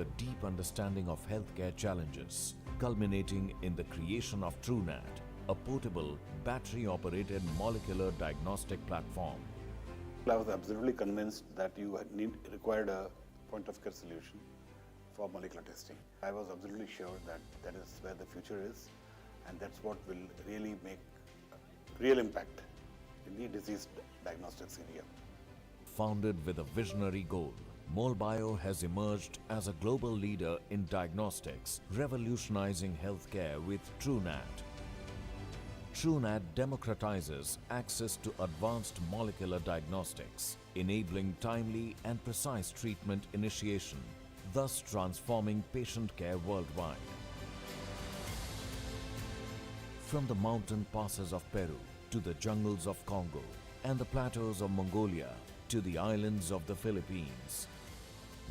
with a deep understanding of healthcare challenges, culminating in the creation of TrueNat, a portable, battery-operated molecular diagnostic platform. I was absolutely convinced that you required a point-of-care solution for molecular testing. I was absolutely sure that that is where the future is, and that's what will really make real impact in the disease diagnostics area. Founded with a visionary goal, MolBio has emerged as a global leader in diagnostics, revolutionizing healthcare with TrueNat. TrueNat democratizes access to advanced molecular diagnostics, enabling timely and precise treatment initiation, thus transforming patient care worldwide. From the mountain passes of Peru to the jungles of Congo and the plateaus of Mongolia to the islands of the Philippines,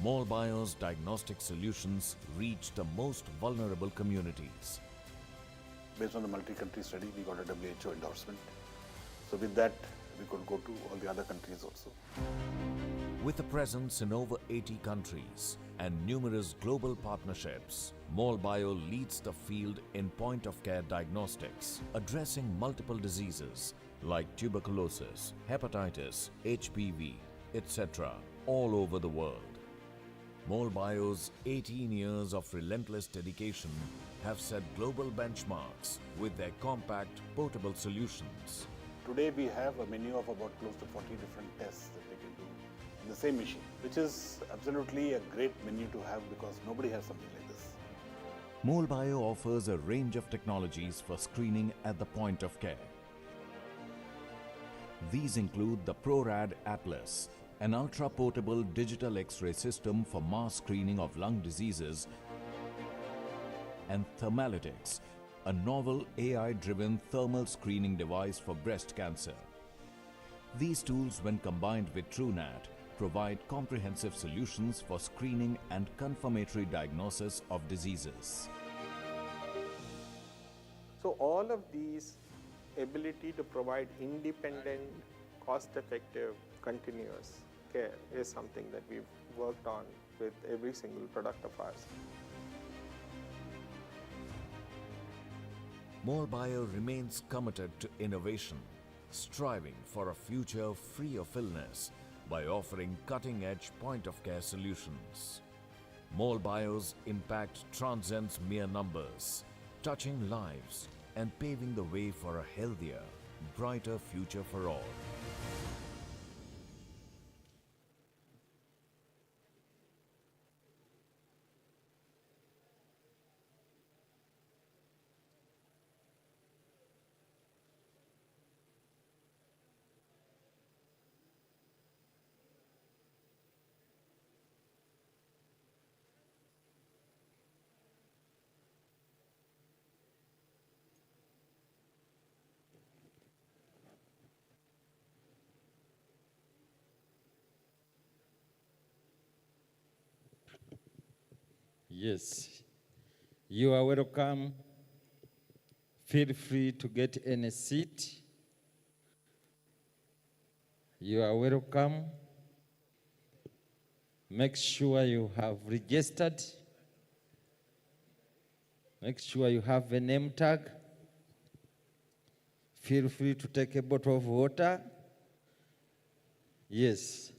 MolBio's diagnostic solutions reach the most vulnerable communities. Based on the multi-country study, we got a WHO endorsement. So with that, we could go to all the other countries also. With a presence in over 80 countries and numerous global partnerships, MolBio leads the field in point-of-care diagnostics, addressing multiple diseases like tuberculosis, hepatitis, HPV, etc. all over the world. MolBio's 18 years of relentless dedication have set global benchmarks with their compact, portable solutions. Today we have a menu of about close to 40 different tests that we can do in the same machine, which is absolutely a great menu to have because nobody has something like this. MolBio offers a range of technologies for screening at the point of care. These include the ProRad Atlas, an ultra-portable digital X-ray system for mass screening of lung diseases, and Thermalytics, a novel AI-driven thermal screening device for breast cancer. These tools, when combined with TrueNat, provide comprehensive solutions for screening and confirmatory diagnosis of diseases. So all of these ability to provide independent, cost-effective, continuous care is something that we've worked on with every single product of ours. MolBio remains committed to innovation, striving for a future free of illness by offering cutting-edge point-of-care solutions. MolBio's impact transcends mere numbers, touching lives and paving the way for a healthier, brighter future for all. Yes, you are welcome. Feel free to get any seat. You are welcome. Make sure you have registered. Make sure you have a name tag. Feel free to take a bottle of water. Yes.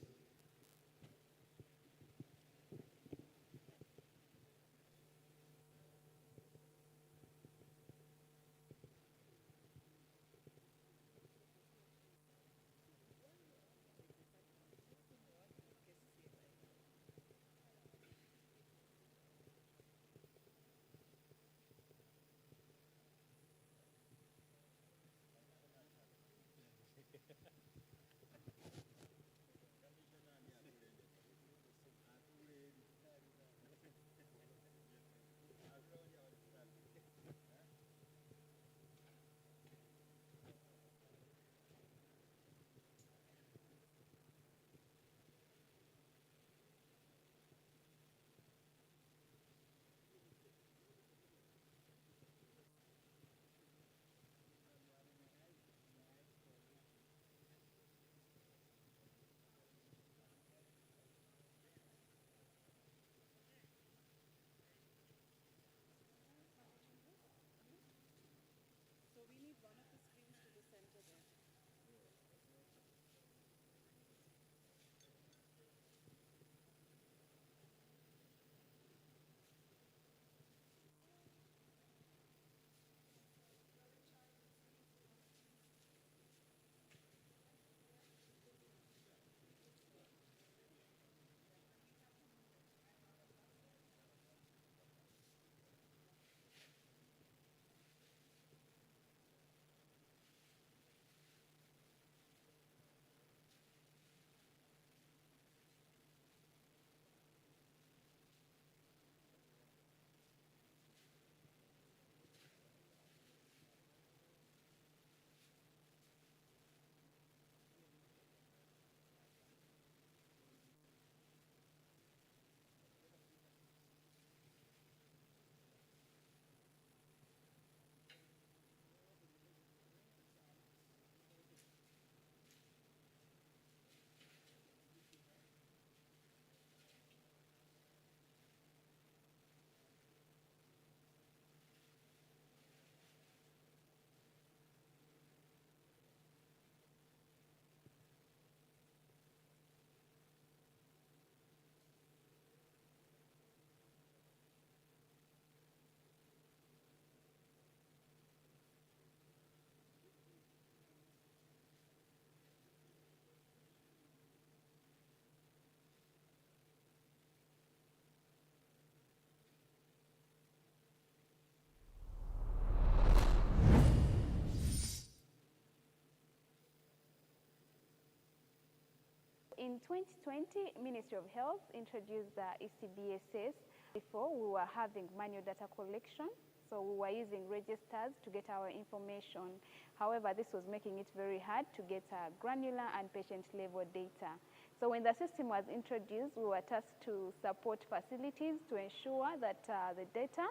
in 2020, Ministry of Health introduced the ECBSS. Before, we were having manual data collection, so we were using registers to get our information. However, this was making it very hard to get granular and patient-level data. So when the system was introduced, we were tasked to support facilities to ensure that the data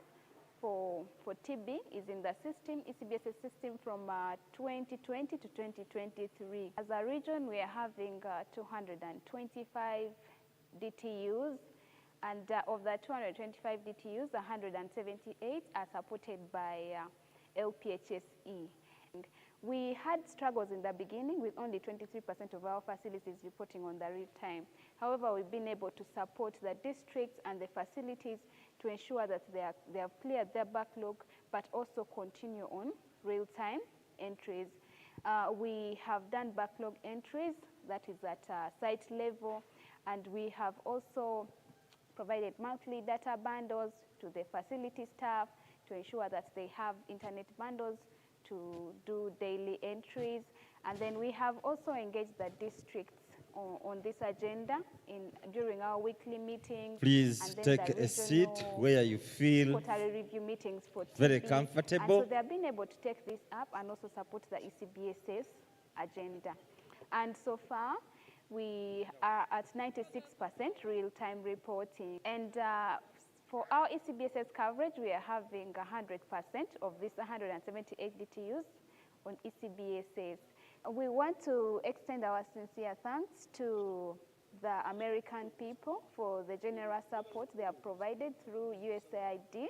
for TB is in the system, ECBSS system from 2020 to 2023. As a region, we are having 225 DTUs, and of the 225 DTUs, 178 are supported by LPHSE. We had struggles in the beginning with only 23% of our facilities reporting on the real time. However, we've been able to support the districts and the facilities to ensure that they have cleared their backlog, but also continue on real-time entries. We have done backlog entries, that is at site level, and we have also provided monthly data bundles to the facility staff to ensure that they have internet bundles to do daily entries. And then we have also engaged the districts on this agenda during our weekly meetings. Please take a seat where you feel quarterly review meetings for TB. very comfortable. And so they have been able to take this up and also support the ECBSS agenda. And so far, we are at 96% real-time reporting. And for our ECBSS coverage, we are having 100% of these 178 DTUs on ECBSS. We want to extend our sincere thanks to the American people for the generous support they have provided through USAID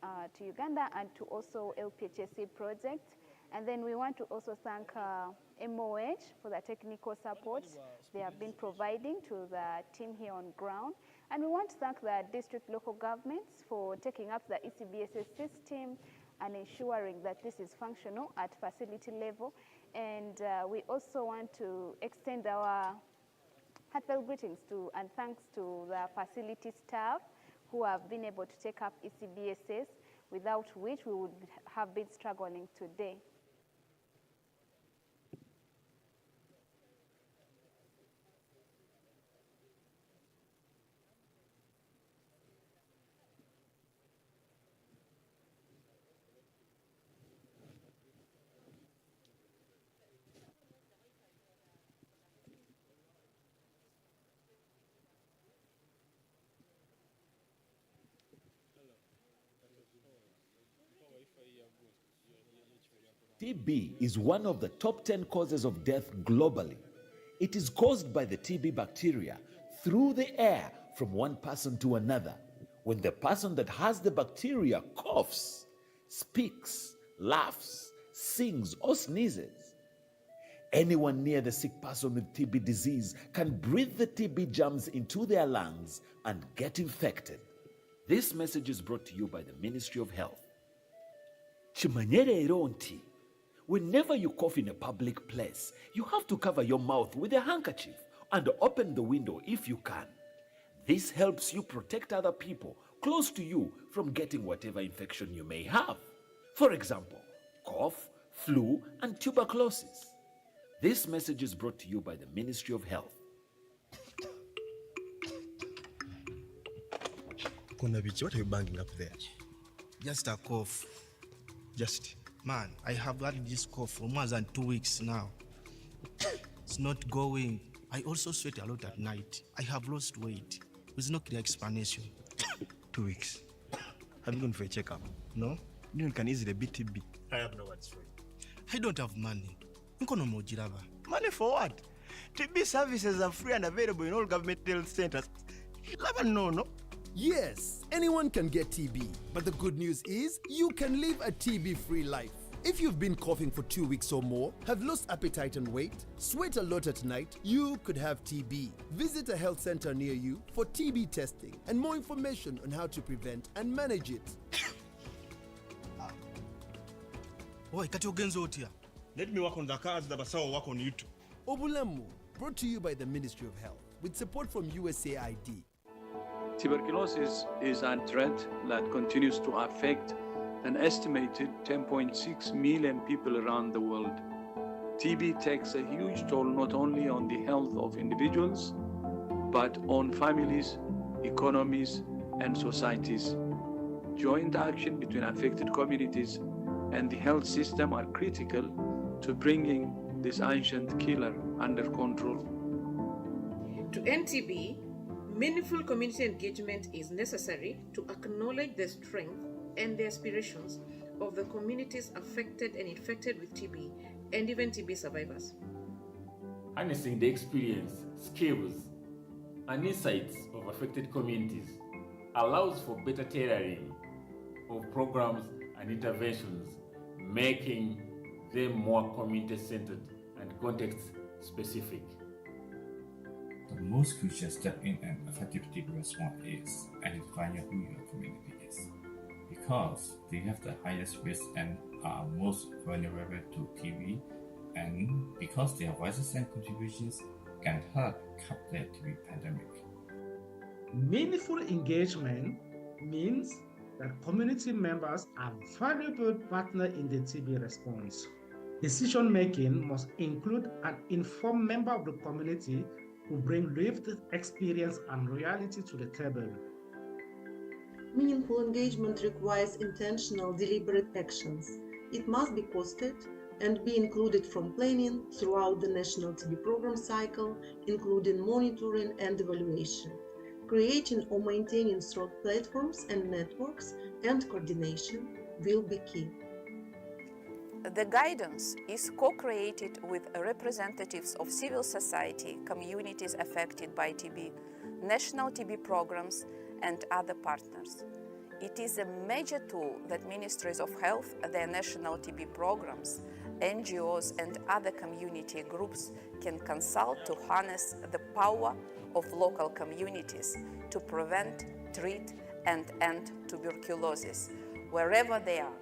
to Uganda and to also LPHSE project. And then we want to also thank MOH for the technical support they have been providing to the team here on ground. And we want to thank the district local governments for taking up the ECBSS system and ensuring that this is functional at facility level. And we also want to extend our heartfelt greetings to and thanks to the facility staff who have been able to take up ECBSS, without which we would have been struggling today. TB is one of the top 10 causes of death globally. It is caused by the TB bacteria through the air from one person to another. When the person that has the bacteria coughs, speaks, laughs, sings, or sneezes, anyone near the sick person with TB disease can breathe the TB germs into their lungs and get infected. This message is brought to you by the Ministry of Health. Chimanyere nti, whenever you cough in a public place, you have to cover your mouth with a handkerchief and open the window if you can. This helps you protect other people close to you from getting whatever infection you may have. For example, cough, flu, and tuberculosis. This message is brought to you by the Ministry of Health. What are you banging up there? Just a cough. Just. Man, I have had this cough for more than 2 weeks now. It's not going. I also sweat a lot at night. I have lost weight with no clear explanation. 2 weeks. Have you gone for a checkup? No? You can easily beat TB. I have no words for you. I don't have money. Money for what? TB services are free and available in all government health centers. No. Yes, anyone can get TB, but the good news is you can live a TB-free life. If you've been coughing for 2 weeks or more, have lost appetite and weight, sweat a lot at night, you could have TB. Visit a health center near you for TB testing and more information on how to prevent and manage it. Let me work on the cards that Basawa work on you too. Obulemu, brought to you by the Ministry of Health, with support from USAID. Tuberculosis is a threat that continues to affect an estimated 10.6 million people around the world. TB takes a huge toll not only on the health of individuals, but on families, economies, and societies. Joint action between affected communities and the health system are critical to bringing this ancient killer under control. To end TB, meaningful community engagement is necessary to acknowledge the strength and the aspirations of the communities affected and infected with TB, and even TB survivors. Harnessing the experience, skills, and insights of affected communities allows for better tailoring of programs and interventions, making them more community-centered and context-specific. The most crucial step in an effective TB response is identifying who your community is, because they have the highest risk and are most vulnerable to TB, and because their voices and contributions can help curb the TB pandemic. Meaningful engagement means that community members are valuable partners in the TB response. Decision-making must include an informed member of the community who bring lived experience and reality to the table. Meaningful engagement requires intentional, deliberate actions. It must be costed and be included from planning throughout the national TB program cycle, including monitoring and evaluation. Creating or maintaining strong platforms and networks and coordination will be key. The guidance is co-created with representatives of civil society, communities affected by TB, national TB programs, and other partners. It is a major tool that ministries of health, their national TB programs, NGOs, and other community groups can consult to harness the power of local communities to prevent, treat, and end tuberculosis wherever they are.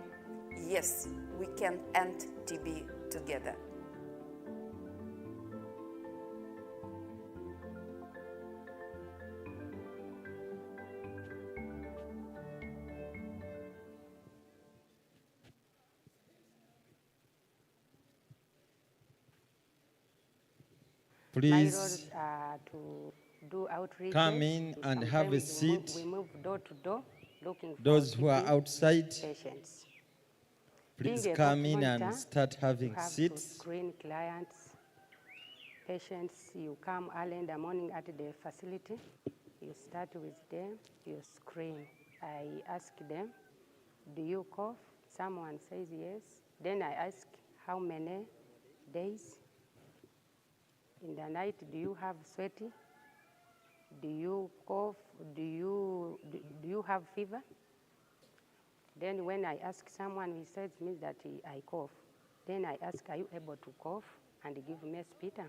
Yes, we can end TB together. Please to do outreach. come in and have a seat. We move door to door looking for Those who are outside, patients. please come in and start having you have seats. To screen clients, patients. You come early in the morning at the facility. You start with them. You screen. I ask them, do you cough? Someone says yes. Then I ask, how many days? In the night, do you have sweaty? Do you cough? Do you have fever? Then when I ask someone, he says me that I cough. Then I ask, are you able to cough and give me sputum?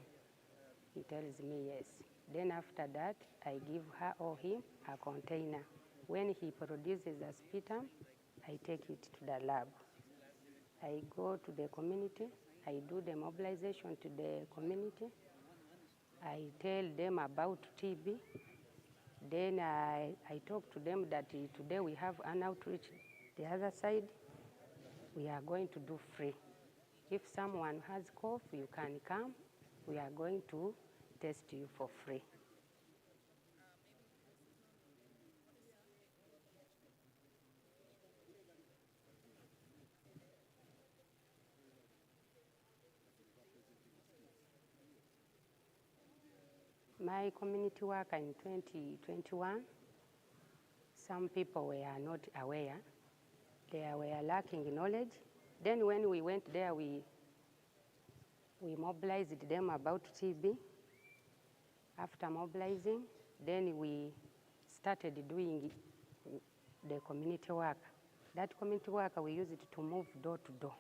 He tells me yes. Then after that, I give her or him a container. When he produces a sputum, I take it to the lab. I go to the community. I do the mobilization to the community. I tell them about TB. Then I talk to them that today we have an outreach. The other side, we are going to do free. If someone has cough, you can come. We are going to test you for free. My community work in 2021, some people were not aware. They were lacking knowledge. Then when we went there, we mobilized them about TB. After mobilizing, then we started doing the community work. That community work, we use it to move door to door.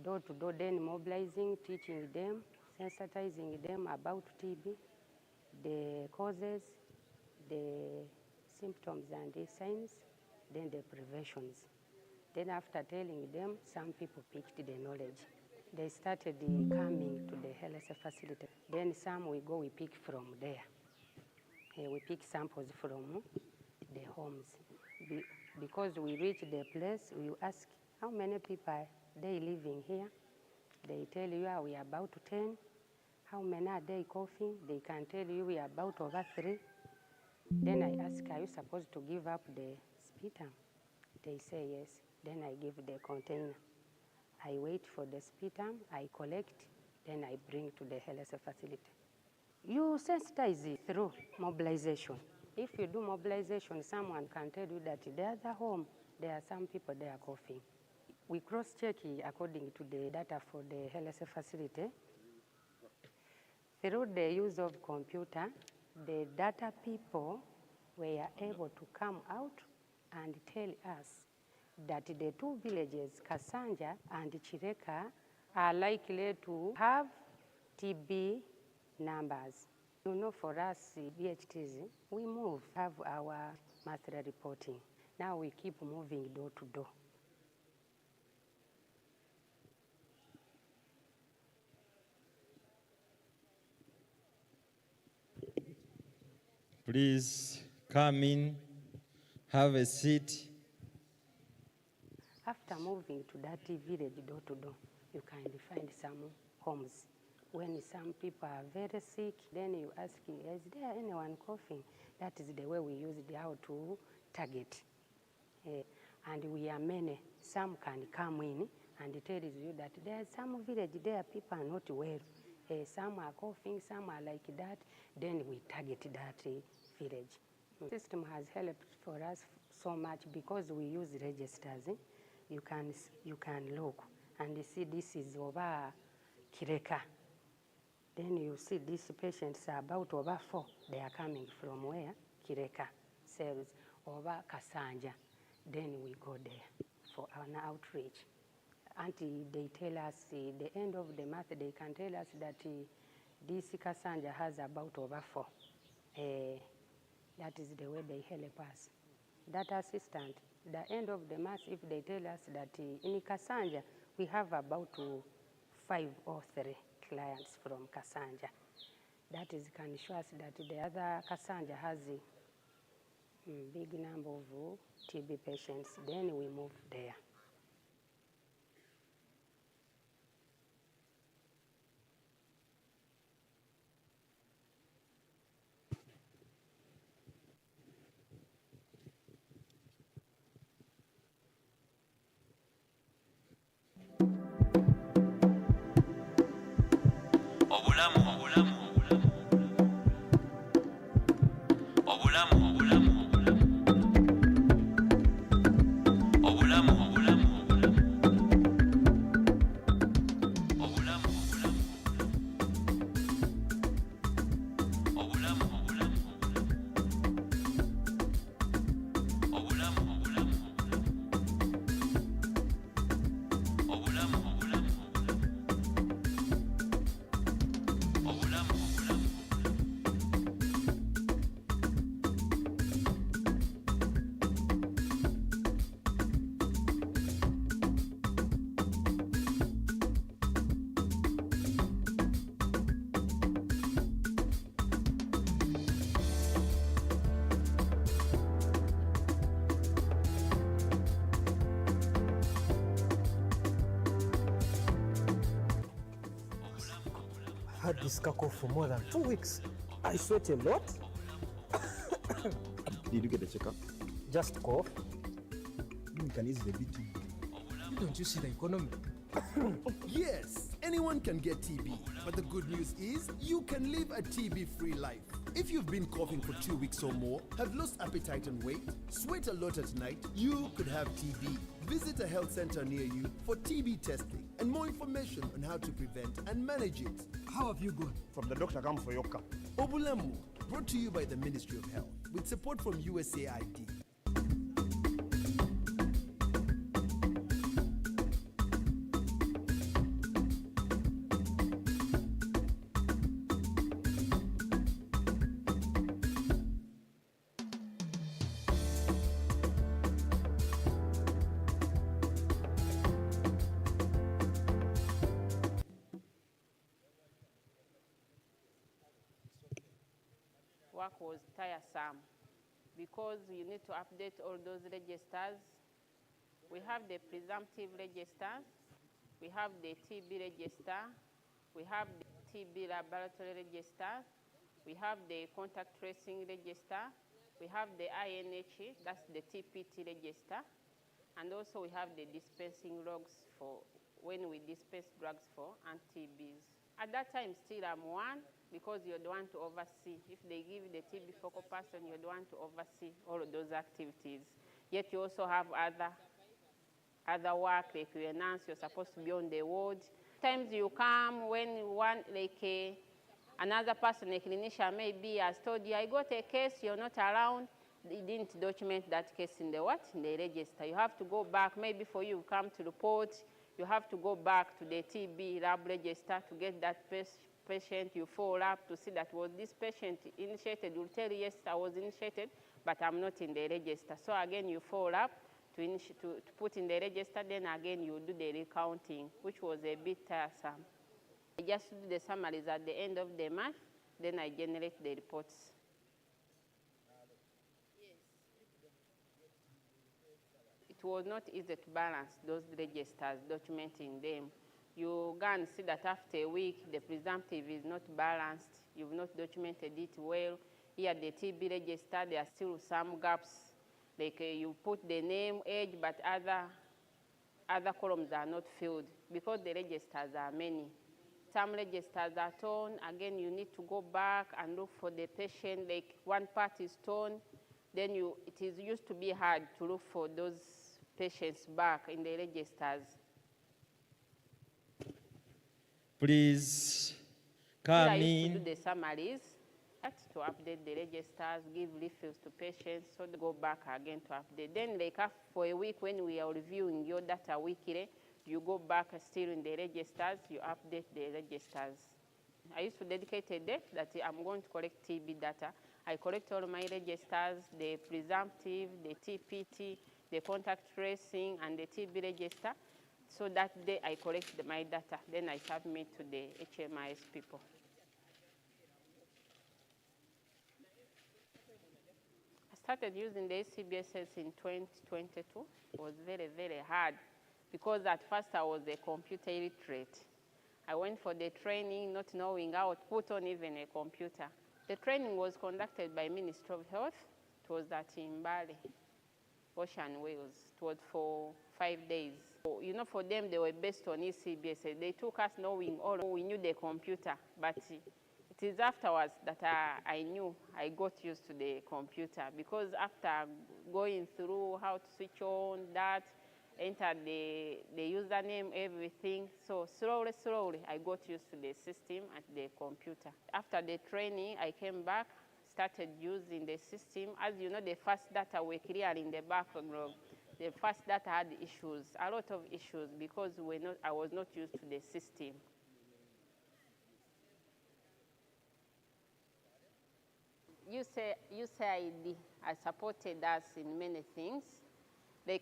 Door to door, then mobilizing, teaching them, sensitizing them about TB, the causes, the symptoms and the signs, then the preventions. Then after telling them, some people picked the knowledge. They started coming to the health facility. Then some we pick from there. We pick samples from the homes. Because we reach the place, we ask how many people they living here, They tell you, we are about 10. How many are they coughing? They can tell you we are about over 3. Then I ask, are you supposed to give up the sputum? They say yes. Then I give the container. I wait for the sputum, I collect, then I bring to the health facility. You sensitize it through mobilization. If you do mobilization, someone can tell you that the other home, there are some people they are coughing. We cross-check according to the data for the health facility. Through the use of computer, the data people were able to come out and tell us that the 2 villages, Kasanja and Chireka, are likely to have TB numbers. You know, for us, BHTs, we have our monthly reporting. Now we keep moving door to door. Please come in, have a seat. After moving to that village door to door, you can find some homes. When some people are very sick, then you ask, is there anyone coughing? That is the way we use it, how to target. And we are many. Some can come in and tell you that there are some village there, people are not well. Some are coughing, some are like that. Then we target that village. The system has helped for us so much because we use registers. You can look and see this is over Kireka. Then you see these patients are about over 4. They are coming from where? Kireka cells, over Kasanja. Then we go there for an outreach. Until they tell us, the end of the month, they can tell us that this Kasanja has about over 4. That is the way they help us. That assistant, the end of the month, if they tell us that in Kasanja, we have about 5 or 3 clients from Kasanja. That is can show us that the other Kasanja has a big number of TB patients. Then we move there. Had this cough for more than 2 weeks. I sweat a lot. Did you get a checkup? Just cough. You can easily beat it. Don't you see the economy? Yes, anyone can get TB, but the good news is you can live a TB-free life. If you've been coughing for 2 weeks or more, have lost appetite and weight, sweat a lot at night, you could have TB. Visit a health center near you for TB testing and more information on how to prevent and manage it. How have you gone? From the doctor come for your car. Obulamu, brought to you by the Ministry of Health with support from USAID. Work was tiresome because you need to update all those registers. We have the presumptive registers We have the TB register, we have the TB laboratory register, we have the contact tracing register, we have the INH, that's the TPT register, and also we have the dispensing logs for when we dispense drugs for anti-TBs. At that time, still I'm one, because you're the one to oversee. If they give you the TB focal person, you're the one to oversee all of those activities. Yet you also have other work, like you announce you're supposed to be on the ward. Sometimes you come when one, another person, a clinician maybe has told you, I got a case, you're not around. They didn't document that case in the what? In the register. You have to go back, maybe for you come to report, you have to go back to the TB lab register to get that patient. You follow up to see that was this patient initiated. You'll tell you, yes, I was initiated, but I'm not in the register. So again, you follow up to put in the register, then again you do the recounting, which was a bit tiresome. I just do the summaries at the end of the month, then I generate the reports. It was not easy to balance those registers, documenting them. You can see that after a week, the presumptive is not balanced. You've not documented it well. Here, the TB register, there are still some gaps. Like you put the name, age, but other columns are not filled because the registers are many. Some registers are torn. Again, you need to go back and look for the patient. Like one part is torn, then it used to be hard to look for those patients back in the registers. Please come I used to in. do the summaries to update the registers, give refills to patients, so they go back again to update. Then like for a week when we are reviewing your data weekly, you go back still in the registers, you update the registers. I used to dedicate a day that I'm going to collect TB data. I collect all my registers, the presumptive, the TPT, the contact tracing, and the TB register. So that day I collect my data, then I submit to the HMIS people. I started using the CBSS in 2022. It was very, very hard because at first I was a computer illiterate. I went for the training not knowing how to put on even a computer. The training was conducted by Ministry of Health. It was at Mbale, Ocean Wales. It was for 5 days. You know, for them, they were based on ECBS. They took us knowing all. We knew the computer, but it is afterwards that I knew, I got used to the computer, because after going through how to switch on that, enter the username, everything. So slowly, I got used to the system and the computer. After the training, I came back, started using the system. As you know, the first data were clear in the backlog. The first data had issues, a lot of issues, because I was not used to the system. USAID has supported us in many things. They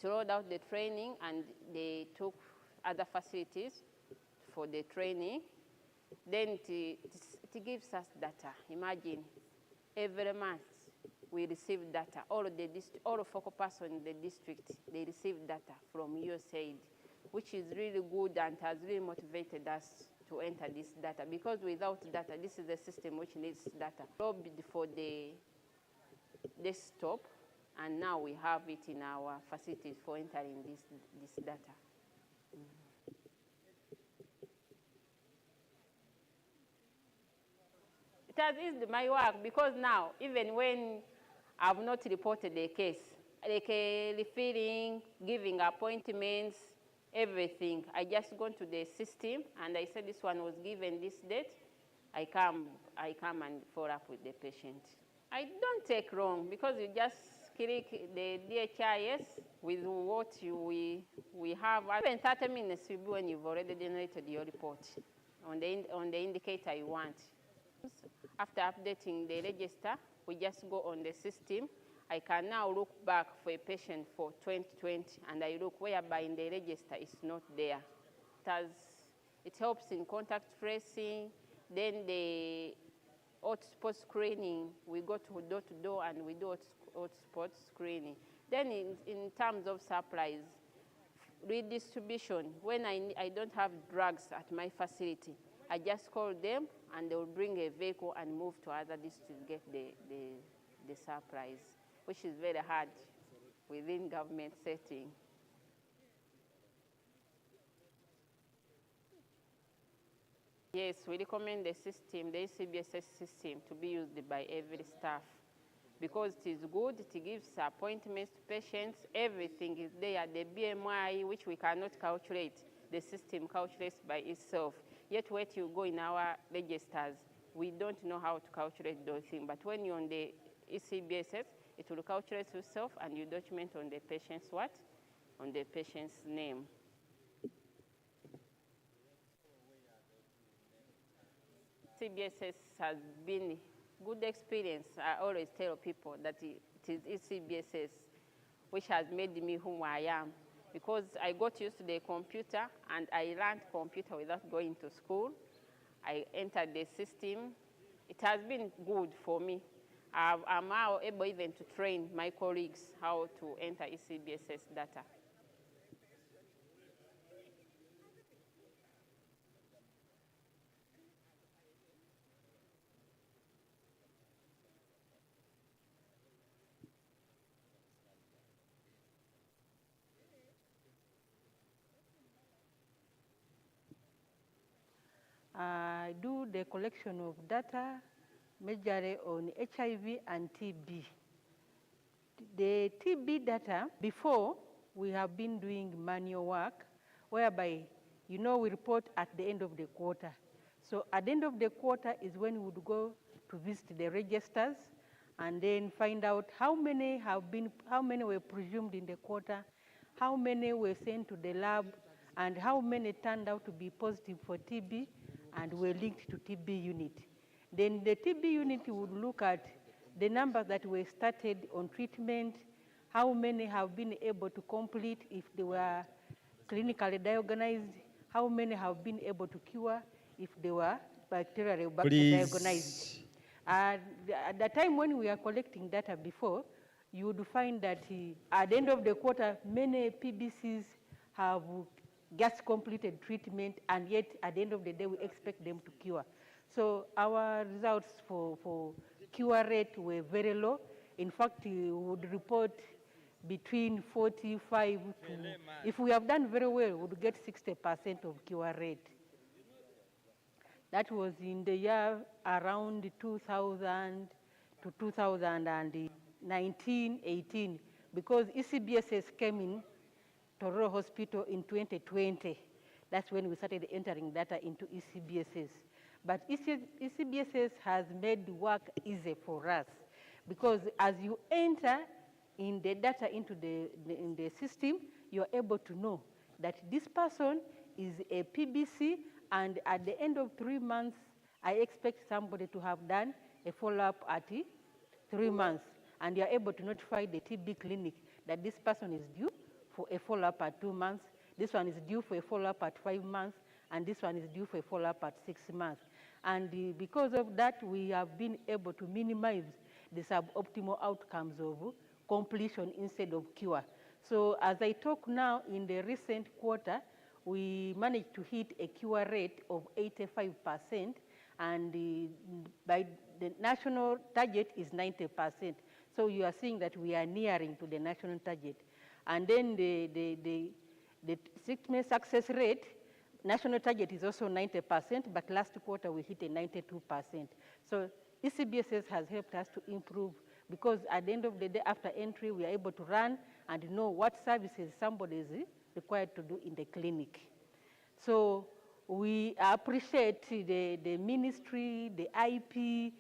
rolled out the training, and they took other facilities for the training. Then it gives us data. Imagine, every month we receive data. All of focal persons in the district, they receive data from USAID, which is really good and has really motivated us to enter this data, because without data, this is a system which needs data. Lobbied for the desktop, and now we have it in our facilities for entering this data. It has eased my work, because now, even when I've not reported a case, like referring, giving appointments, everything, I just go to the system and I said this one was given this date. I come and follow up with the patient. I don't take long, because you just click the DHIS with what we have. Even 30 minutes will be when you've already generated your report on the indicator you want. After updating the register, we just go on the system. I can now look back for a patient for 2020, and I look whereby in the register it's not there. It helps in contact tracing. Then the hotspot screening, we go to door and we do hotspot screening. Then in terms of supplies, redistribution. When I don't have drugs at my facility, I just call them and they will bring a vehicle and move to other districts to get the supplies, which is very hard within government setting. Yes, we recommend the system, the ECBSS system, to be used by every staff because it is good, it gives appointments to patients, everything is there. The BMI, which we cannot calculate, the system calculates by itself. Yet when you go in our registers, we don't know how to calculate those things. But when you're on the ECBSS, it will calculate itself and you document on the patient's what? On the patient's name. CBSS has been good experience. I always tell people that it is ECBSS which has made me who I am, because I got used to the computer and I learned computer without going to school. I entered the system. It has been good for me. I'm now able even to train my colleagues how to enter ECBSS data. I do the collection of data majorly on HIV and TB. The TB data, before, we have been doing manual work, whereby, we report at the end of the quarter. So at the end of the quarter is when we would go to visit the registers and then find out how many were presumed in the quarter, how many were sent to the lab, and how many turned out to be positive for TB and were linked to TB unit. Then the TB unit would look at the numbers that were started on treatment, how many have been able to complete if they were clinically diagnosed, how many have been able to cure if they were bacterially diagnosed. At the time when we are collecting data before, you would find that at the end of the quarter, many PBCs have just completed treatment, and yet at the end of the day, we expect them to cure. So our results for cure rate were very low. In fact, we would report between 45 to, if we have done very well, we would get 60% of cure rate. That was in the year around 2000 to 2019-18, because ECBSS came in Tororo Hospital in 2020. That's when we started entering data into ECBSS. But ECBSS has made work easy for us, because as you enter in the data into in the system, you're able to know that this person is a PBC, and at the end of 3 months, I expect somebody to have done a follow-up at 3 months. And you're able to notify the TB clinic that this person is due for a follow-up at 2 months, this one is due for a follow-up at 5 months, and this one is due for a follow-up at 6 months. And because of that, we have been able to minimize the suboptimal outcomes of completion instead of cure. So as I talk now, in the recent quarter, we managed to hit a cure rate of 85%, and by the national target is 90%. So you are seeing that we are nearing to the national target. And then the treatment success rate, national target is also 90%, but last quarter we hit a 92%. So ECBSS has helped us to improve, because at the end of the day, after entry, we are able to run and know what services somebody is required to do in the clinic. So we appreciate the ministry, the IP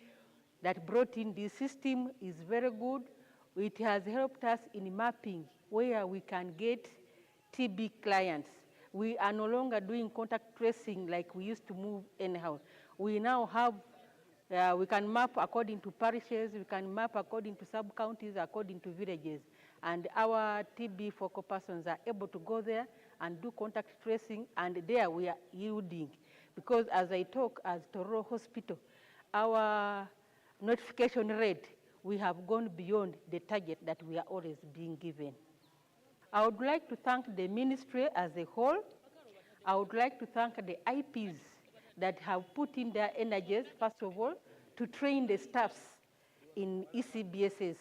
that brought in this system is very good. It has helped us in mapping where we can get TB clients. We are no longer doing contact tracing like we used to move anyhow. We now have, we can map according to parishes, we can map according to sub-counties, according to villages. And our TB focal persons are able to go there and do contact tracing, and there we are yielding. Because as I talk, as Tororo Hospital, our notification rate, we have gone beyond the target that we are always being given. I would like to thank the ministry as a whole. I would like to thank the IPs that have put in their energies, first of all, to train the staffs in ECBSS,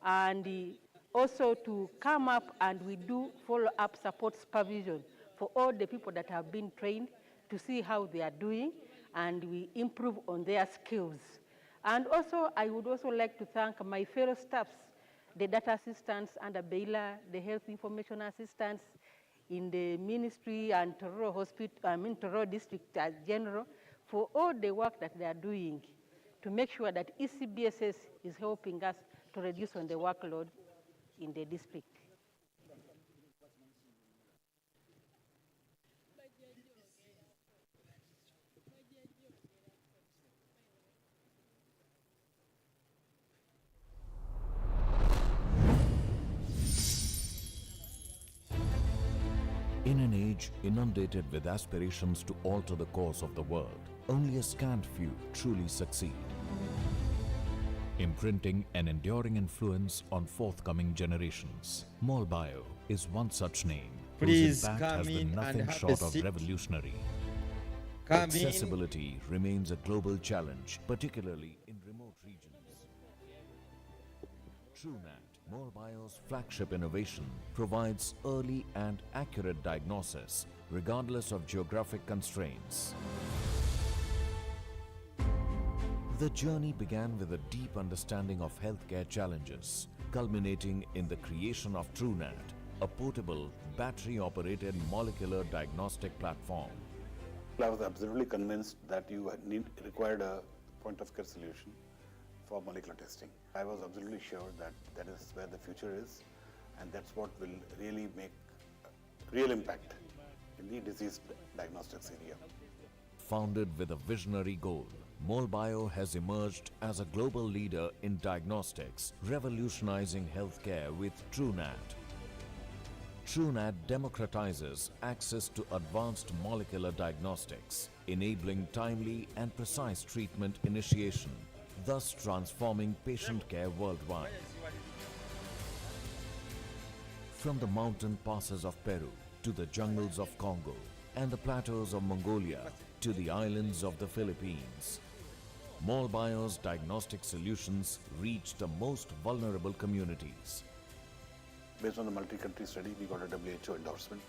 and also to come up and we do follow-up support supervision for all the people that have been trained to see how they are doing, and we improve on their skills. And also, I would also like to thank my fellow staffs, the data assistants under Baylor, the health information assistants in the ministry and Tororo district as general, for all the work that they are doing to make sure that ECBSS is helping us to reduce on the workload in the district. In an age inundated with aspirations to alter the course of the world, only a scant few truly succeed, imprinting an enduring influence on forthcoming generations. Molbio is one such name Please whose impact come has been in and nothing have a short of seat. revolutionary. Come in. Accessibility remains a global challenge, particularly in remote regions. TrueNat, Molbio's flagship innovation, provides early and accurate diagnosis regardless of geographic constraints. The journey began with a deep understanding of healthcare challenges, culminating in the creation of TrueNat, a portable, battery-operated molecular diagnostic platform. I was absolutely convinced that you required a point-of-care solution for molecular testing. I was absolutely sure that that is where the future is, and that's what will really make real impact in the disease diagnostics area. Founded with a visionary goal, Molbio has emerged as a global leader in diagnostics, revolutionizing healthcare with TrueNat. TrueNat democratizes access to advanced molecular diagnostics, enabling timely and precise treatment initiation, thus transforming patient care worldwide. From the mountain passes of Peru to the jungles of Congo and the plateaus of Mongolia to the islands of the Philippines, Molbio's diagnostic solutions reach the most vulnerable communities. Based on the multi-country study, we got a WHO endorsement.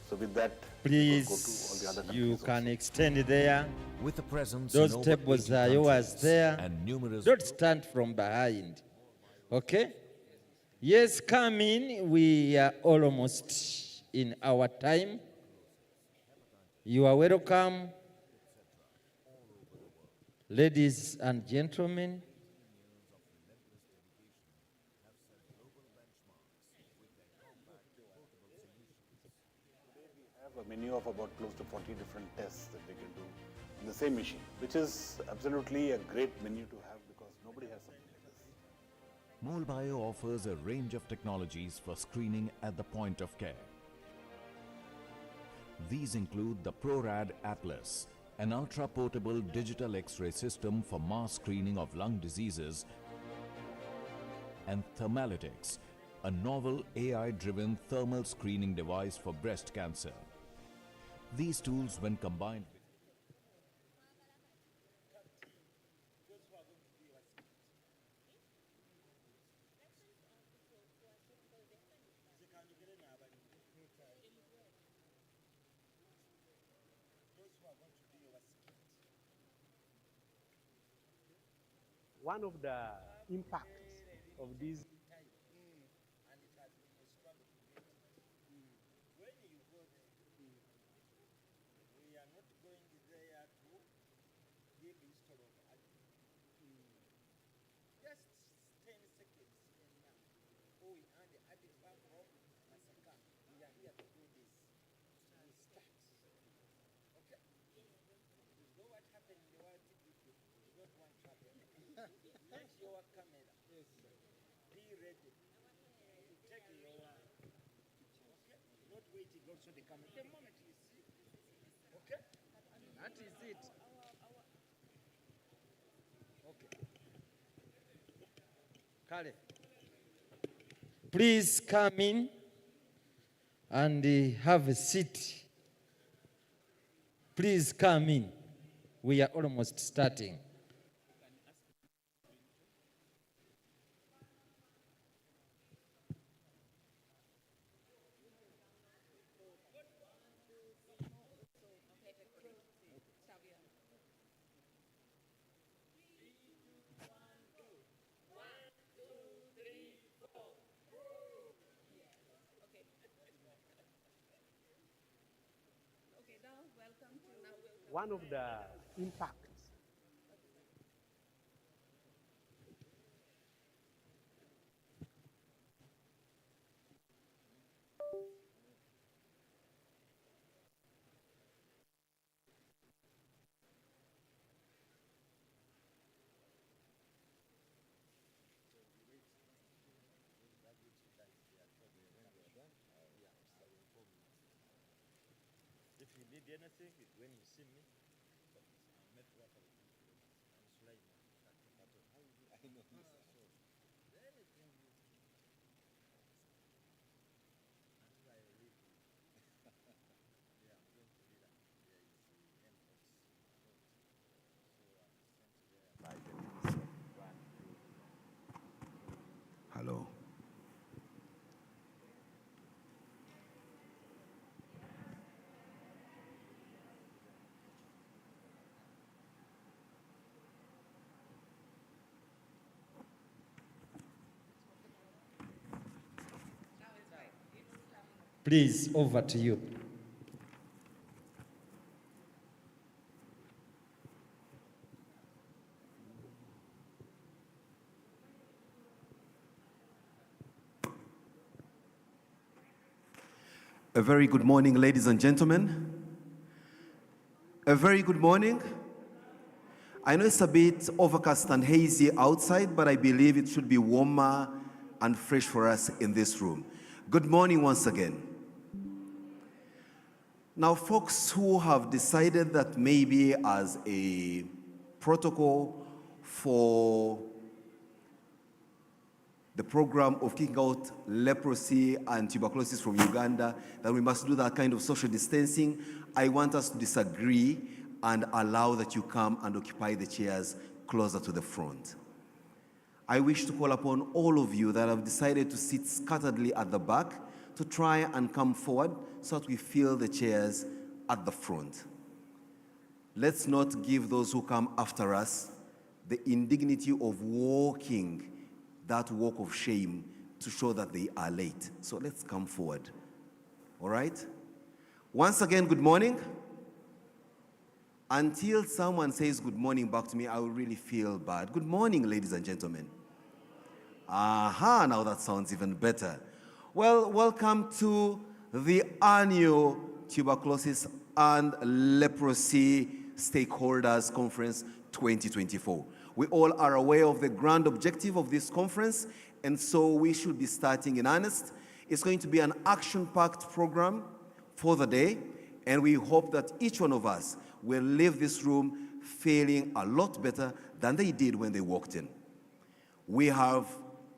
So with that, we could go to all the other Please, you countries can also. extend there. With a presence Those in over tables 80 are yours countries there. and numerous Don't stand from behind. Okay? Yes, come in. We are almost in our time. You are welcome, ladies and gentlemen. A menu of about close to 40 different tests that we can do in the same machine, which is absolutely a great menu to have because nobody has something like this. Molbio offers a range of technologies for screening at the point of care. These include the ProRad Atlas, an ultra-portable digital X-ray system for mass screening of lung diseases, and Thermalytics, a novel AI-driven thermal screening device for breast cancer. These tools, when combined with one of the impacts of these also the camera. The moment you see, okay, that is it. Okay. Kale. Please come in. and have a seat. Please come in. We are almost starting. One of the impacts if you need anything, when you see me, met what I Hello. Please, over to you. A very good morning, ladies and gentlemen. A very good morning. I know it's a bit overcast and hazy outside, but I believe it should be warmer and fresh for us in this room. Good morning once again. Now, folks who have decided that maybe as a protocol for the program of kicking out leprosy and tuberculosis from Uganda, that we must do that kind of social distancing, I want us to disagree and allow that you come and occupy the chairs closer to the front. I wish to call upon all of you that have decided to sit scatteredly at the back to try and come forward so that we fill the chairs at the front. Let's not give those who come after us the indignity of walking that walk of shame to show that they are late. So let's come forward. All right? Once again, good morning. Until someone says good morning back to me, I will really feel bad. Good morning, ladies and gentlemen. Aha, now that sounds even better. Well, welcome to the annual Tuberculosis and Leprosy Stakeholders Conference 2024. We all are aware of the grand objective of this conference, and so we should be starting in earnest. It's going to be an action-packed program for the day, and we hope that each one of us will leave this room feeling a lot better than they did when they walked in. We have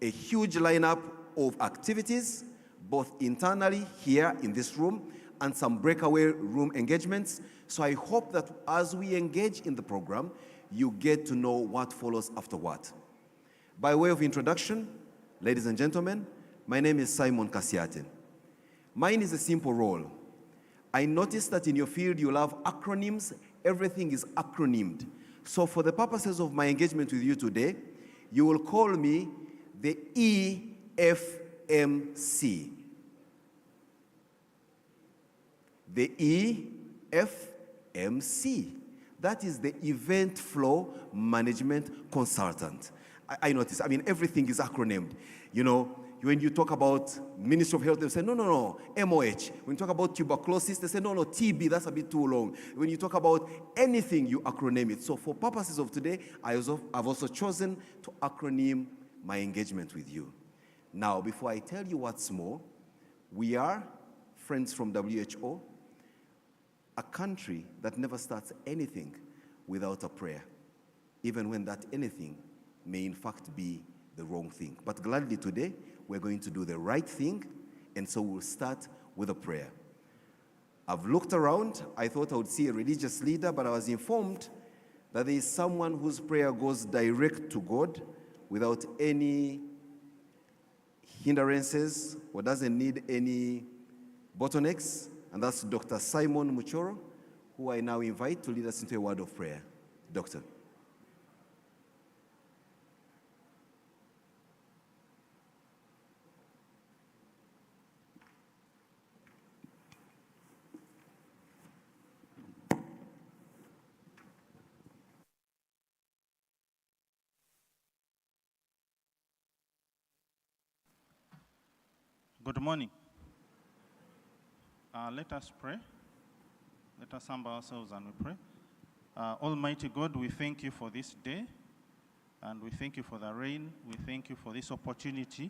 a huge lineup of activities, both internally here in this room and some breakaway room engagements. So I hope that as we engage in the program, you get to know what follows after what. By way of introduction, ladies and gentlemen, my name is Simon Kasiaten. Mine is a simple role. I noticed that in your field you love acronyms. Everything is acronymed. So for the purposes of my engagement with you today, you will call me the EFMC. The EFMC. That is the Event Flow Management Consultant. I noticed, everything is acronymed. You know, when you talk about Ministry of Health, they say, no, MOH. When you talk about tuberculosis, they say, no, TB, that's a bit too long. When you talk about anything, you acronym it. So for purposes of today, I've also chosen to acronym my engagement with you. Now, before I tell you what's more, we are friends from WHO, a country that never starts anything without a prayer, even when that anything may in fact be the wrong thing. But gladly today, we're going to do the right thing, and so we'll start with a prayer. I've looked around. I thought I would see a religious leader, but I was informed that there is someone whose prayer goes direct to God without any hindrances or doesn't need any bottlenecks, and that's Dr. Simon Muchoro, who I now invite to lead us into a word of prayer. Doctor. Good morning. Let us pray. Let us humble ourselves and we pray. Almighty God, we thank you for this day, and we thank you for the rain. We thank you for this opportunity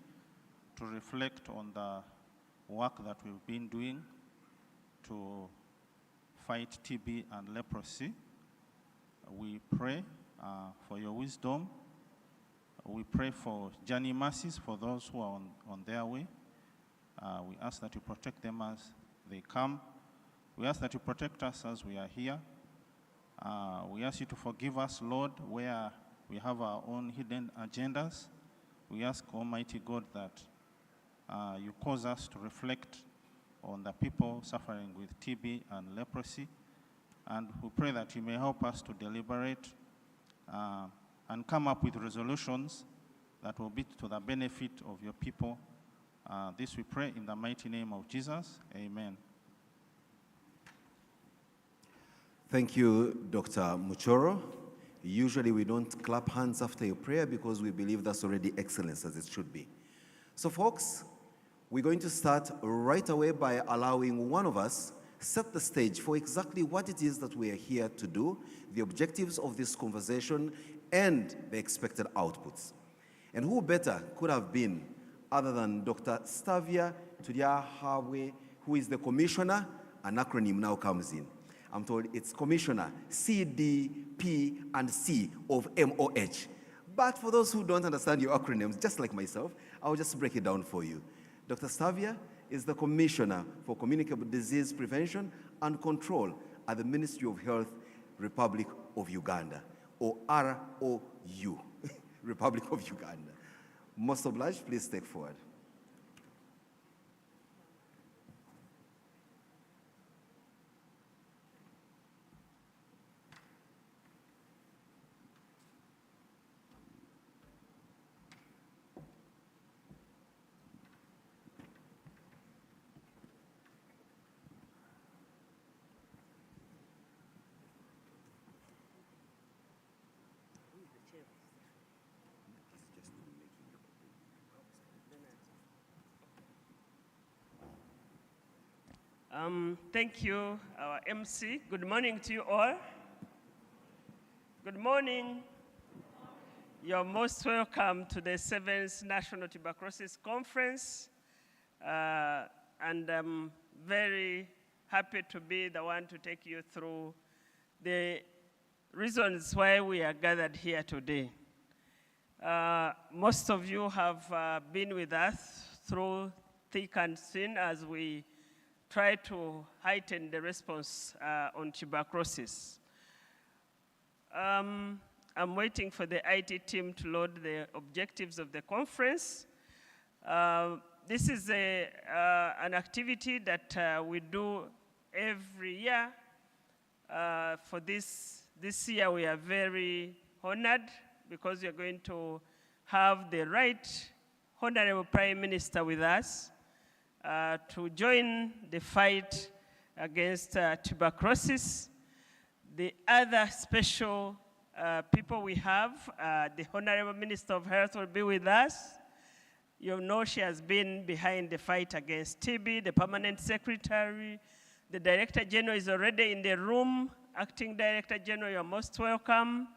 to reflect on the work that we've been doing to fight TB and leprosy. We pray for your wisdom. We pray for journey mercies for those who are on their way. We ask that you protect them as they come. We ask that you protect us as we are here. We ask you to forgive us, Lord, where we have our own hidden agendas. We ask, Almighty God, that you cause us to reflect on the people suffering with TB and leprosy. And we pray that you may help us to deliberate and come up with resolutions that will be to the benefit of your people. This we pray in the mighty name of Jesus. Amen. Thank you, Dr. Muchoro. Usually we don't clap hands after a prayer because we believe that's already excellence as it should be. So folks, we're going to start right away by allowing one of us set the stage for exactly what it is that we are here to do, the objectives of this conversation, and the expected outputs. And who better could have been other than Dr. Stavia Tudiahabwe, who is the commissioner. An acronym now comes in. I'm told it's Commissioner CDP and C of MOH. But for those who don't understand your acronyms, just like myself, I'll just break it down for you. Dr. Stavia is the Commissioner for Communicable Disease Prevention and Control at the Ministry of Health, Republic of Uganda, or ROU, Republic of Uganda. Most obliged, please take forward. Thank you, our MC. Good morning to you all. Good morning. You're most welcome to the 7th National Tuberculosis Conference. And I'm very happy to be the one to take you through the reasons why we are gathered here today. Most of you have been with us through thick and thin as we try to heighten the response on tuberculosis. I'm waiting for the IT team to load the objectives of the conference. This is an activity that we do every year. For this year, we are very honored because we are going to have the Right Honorable Prime Minister with us to join the fight against tuberculosis. The other special people we have, the Honorable Minister of Health will be with us. You know she has been behind the fight against TB, the Permanent Secretary. The Director General is already in the room. Acting Director General, you're most welcome.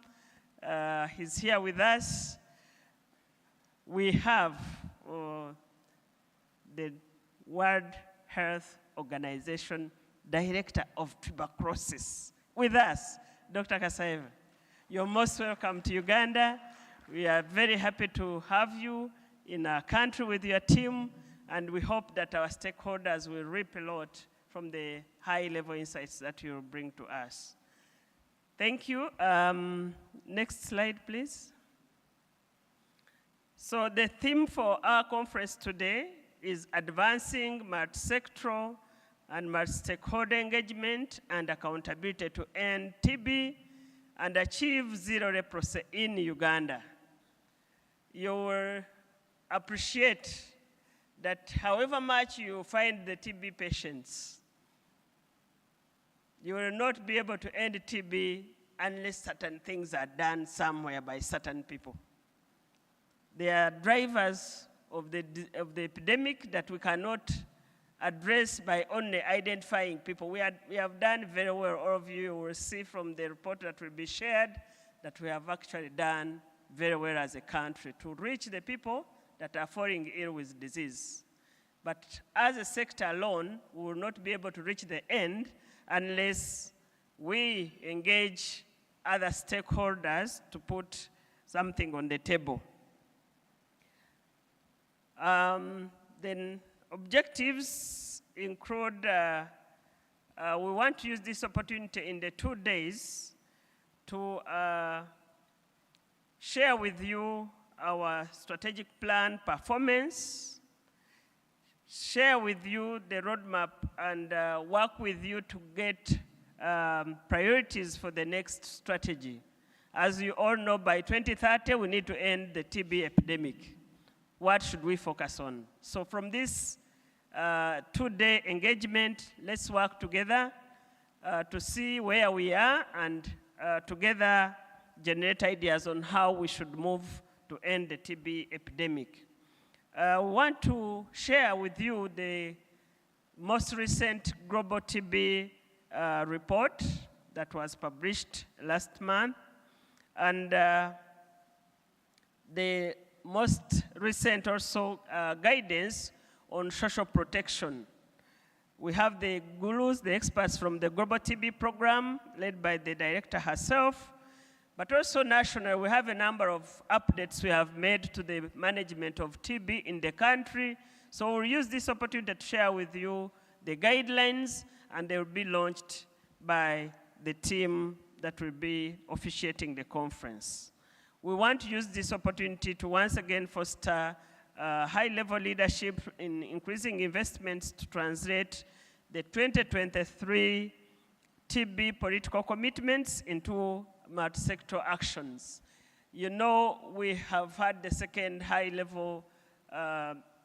He's here with us. We have the World Health Organization Director of Tuberculosis with us, Dr. Kasaeva. You're most welcome to Uganda. We are very happy to have you in our country with your team, And we hope that our stakeholders will reap a lot from the high-level insights that you'll bring to us. Thank you. Next slide, please. So the theme for our conference today is advancing multisectoral and multi-stakeholder engagement and accountability to end TB and achieve zero leprosy in Uganda. You will appreciate that however much you find the TB patients, you will not be able to end TB unless certain things are done somewhere by certain people. They are drivers of the epidemic that we cannot address by only identifying people. We have done very well. All of you will see from the report that will be shared that we have actually done very well as a country to reach the people that are falling ill with disease. But as a sector alone, we will not be able to reach the end unless we engage other stakeholders to put something on the table. Then objectives include, we want to use this opportunity in the 2 days to share with you our strategic plan performance, share with you the roadmap, and work with you to get priorities for the next strategy. As you all know, by 2030, we need to end the TB epidemic. What should we focus on? So from this 2-day engagement, let's work together to see where we are and together generate ideas on how we should move to end the TB epidemic. I want to share with you the most recent global TB report that was published last month, and the most recent also guidance on social protection. We have the gurus, the experts from the Global TB Program, led by the director herself, but also national. We have a number of updates we have made to the management of TB in the country. So we'll use this opportunity to share with you the guidelines, and they will be launched by the team that will be officiating the conference. We want to use this opportunity to once again foster high-level leadership in increasing investments to translate the 2023 TB political commitments into multi-sector actions. You know, we have had the second high-level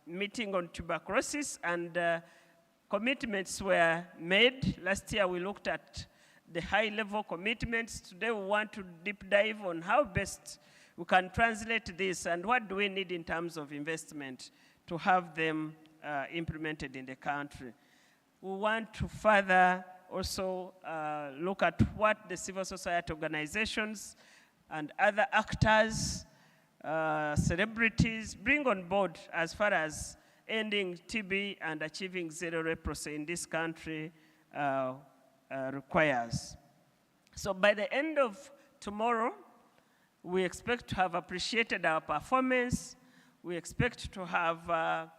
meeting on tuberculosis, and commitments were made. Last year we looked at the high-level commitments. Today we want to deep dive on how best we can translate this and what do we need in terms of investment to have them implemented in the country. We want to further also look at what the civil society organizations and other actors, celebrities bring on board as far as ending TB and achieving zero leprosy in this country requires. So by the end of tomorrow, we expect to have appreciated our performance. We expect to have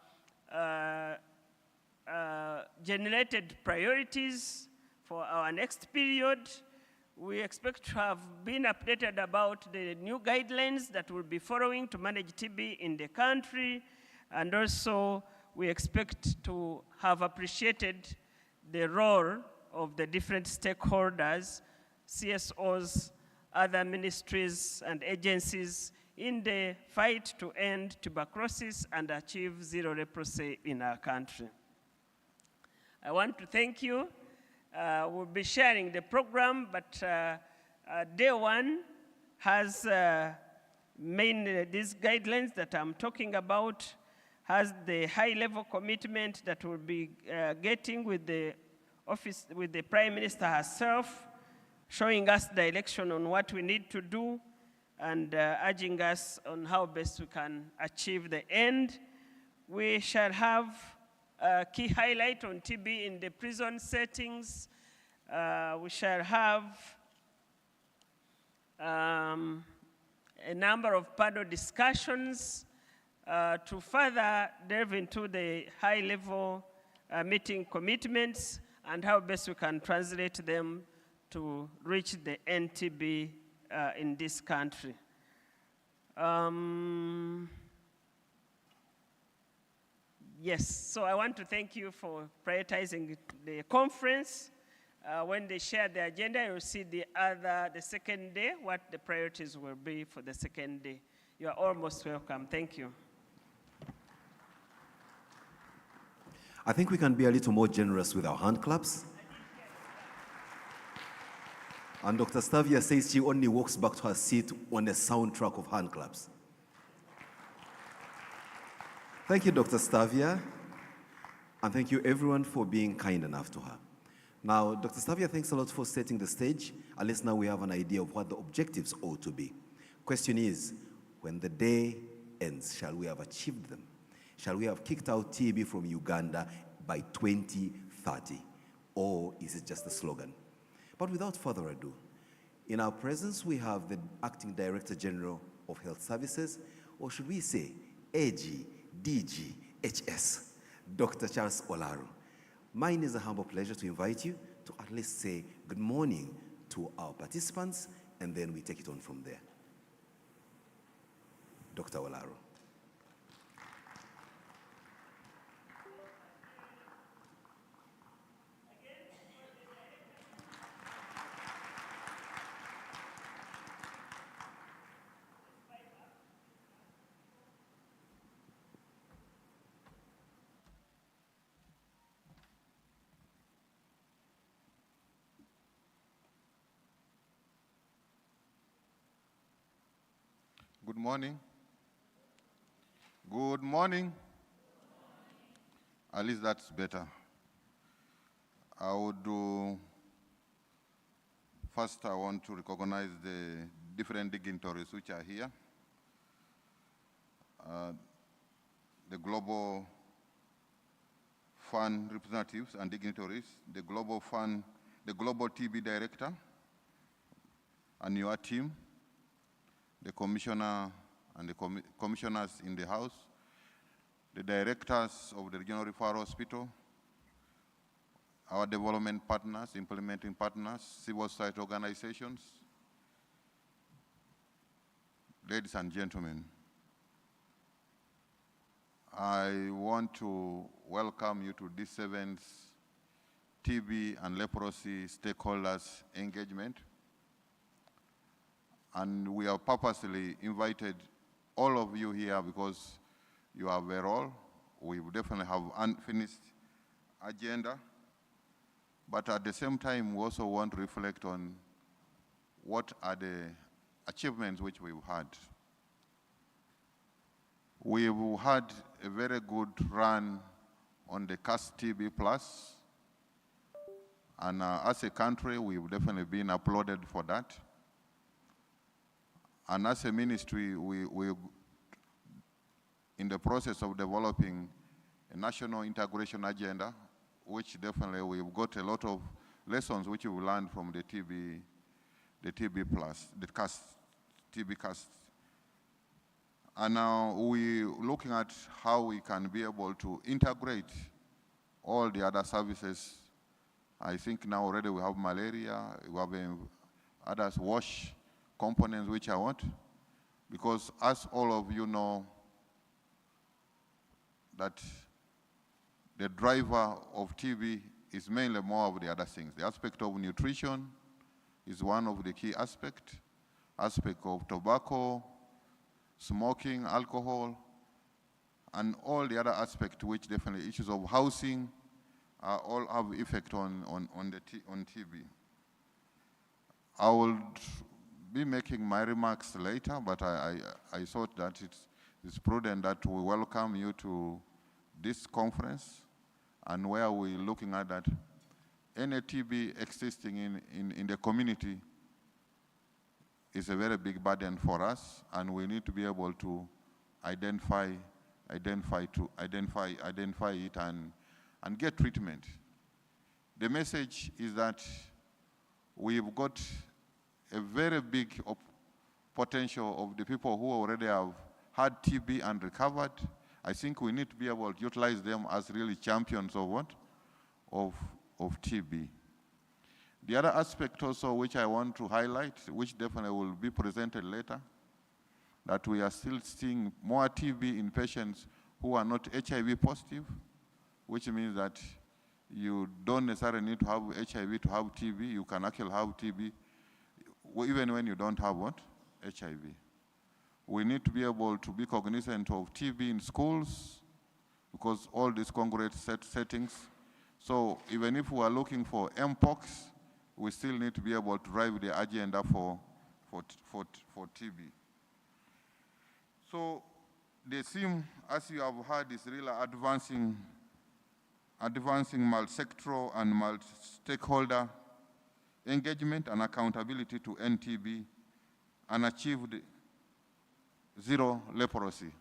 generated priorities for our next period. We expect to have been updated about the new guidelines that we'll be following to manage TB in the country. And also, we expect to have appreciated the role of the different stakeholders, CSOs, other ministries and agencies in the fight to end tuberculosis and achieve zero leprosy in our country. I want to thank you. We'll be sharing the program, but day one has these guidelines that I'm talking about, has the high-level commitment that we'll be getting with the office, with the Prime Minister herself, showing us direction on what we need to do and urging us on how best we can achieve the end. We shall have a key highlight on TB in the prison settings. We shall have a number of panel discussions to further delve into the high-level meeting commitments and how best we can translate them to reach the NTB in this country. Yes, so I want to thank you for prioritizing the conference. When they share the agenda, you'll see the second day, what the priorities will be for the second day. You are almost welcome. Thank you. I think we can be a little more generous with our hand claps. And Dr. Stavia says she only walks back to her seat on a soundtrack of hand claps. Thank you, Dr. Stavia. And thank you, everyone, for being kind enough to her. Now, Dr. Stavia, thanks a lot for setting the stage. At least now we have an idea of what the objectives ought to be. Question is, when the day ends, shall we have achieved them? Shall we have kicked out TB from Uganda by 2030? Or is it just a slogan? But without further ado, in our presence, we have the Acting Director General of Health Services, or should we say AG, DG, HS, Dr. Charles Olaru. Mine is a humble pleasure to invite you to at least say good morning to our participants, and then we take it on from there. Dr. Olaru. Good morning. Good morning. At least that's better. I would do, first I want to recognize the different dignitaries which are here. The Global Fund representatives and dignitaries, the Global Fund, the Global TB Director, and your team, the Commissioner and the Commissioners in the House, the Directors of the Regional Referral Hospital, our development partners, implementing partners, civil society organizations, ladies and gentlemen, I want to welcome you to this 7th TB and Leprosy Stakeholders Engagement. And we have purposely invited all of you here because you have a role. We definitely have unfinished agenda. But at the same time, we also want to reflect on what are the achievements which we've had. We've had a very good run on the CAST TB Plus. And as a country, we've definitely been applauded for that. And as a ministry, we're in the process of developing a national integration agenda, which definitely we've got a lot of lessons which we've learned from the TB Plus, the CAST, TB CAST. And now we're looking at how we can be able to integrate all the other services. I think now already we have malaria, we have others, WASH components which I want, because as all of you know, that the driver of TB is mainly more of the other things. The aspect of nutrition is one of the key aspects, aspect of tobacco, smoking, alcohol, and all the other aspects which definitely issues of housing all have effect on TB. I will be making my remarks later, but I thought that it's prudent that we welcome you to this conference, and where we're looking at that any TB existing in the community is a very big burden for us, and we need to be able to identify it and get treatment. The message is that we've got a very big potential of the people who already have had TB and recovered. I think we need to be able to utilize them as really champions of what? Of TB. The other aspect also which I want to highlight, which definitely will be presented later, that we are still seeing more TB in patients who are not HIV positive, which means that you don't necessarily need to have HIV to have TB. You can actually have TB even when you don't have what? HIV. We need to be able to be cognizant of TB in schools because all these congregate settings. So even if we are looking for MPOX, we still need to be able to drive the agenda for TB. So the theme, as you have heard, is really advancing multisectoral and multi-stakeholder engagement and accountability to end TB and achieve zero leprosy.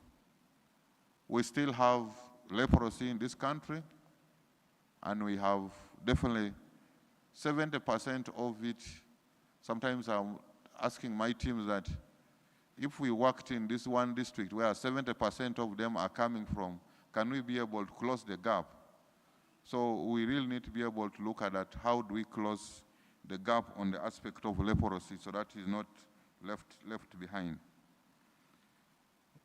We still have leprosy in this country, and we have definitely 70% of it. Sometimes I'm asking my teams that if we worked in this one district where 70% of them are coming from, can we be able to close the gap? So we really need to be able to look at that. How do we close the gap on the aspect of leprosy so that is not left behind?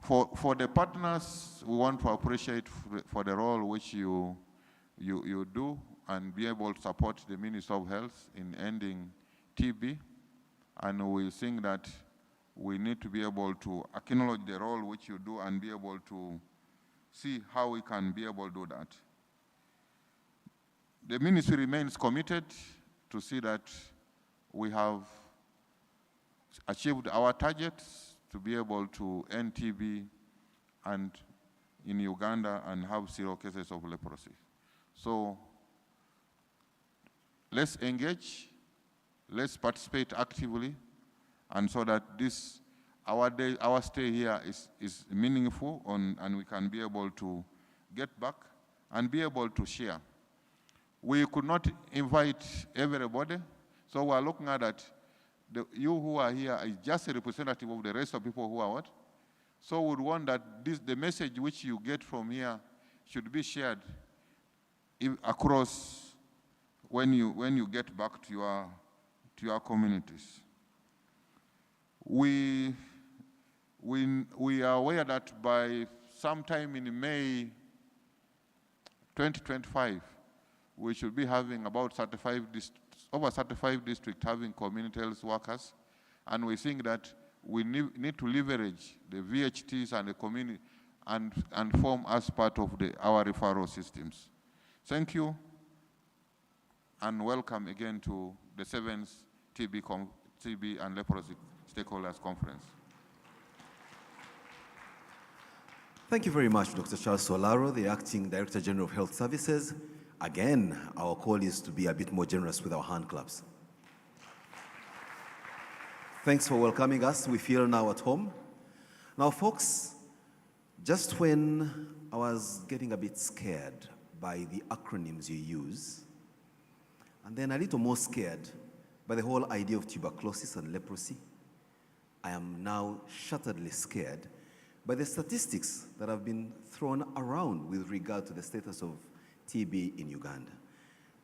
For the partners, we want to appreciate for the role which you do and be able to support the Ministry of Health in ending TB. And we think that we need to be able to acknowledge the role which you do and be able to see how we can be able to do that. The ministry remains committed to see that we have achieved our targets to be able to end TB and in Uganda and have zero cases of leprosy. So let's engage, let's participate actively, and so that our stay here is meaningful and we can be able to get back and be able to share. We could not invite everybody, so we're looking at that. You who are here is just a representative of the rest of people who are what? So we want that the message which you get from here should be shared across when you get back to your communities. We are aware that by sometime in May 2025, we should be having about over 35 districts having community health workers, and we think that we need to leverage the VHTs and the community and form as part of our referral systems. Thank you, and welcome again to the 7th TB and Leprosy Stakeholders Conference. Thank you very much, Dr. Charles Solaro, the Acting Director General of Health Services. Again, our call is to be a bit more generous with our hand claps. Thanks for welcoming us. We feel now at home. Now, folks, just when I was getting a bit scared by the acronyms you use, and then a little more scared by the whole idea of tuberculosis and leprosy, I am now shatteredly scared by the statistics that have been thrown around with regard to the status of TB in Uganda.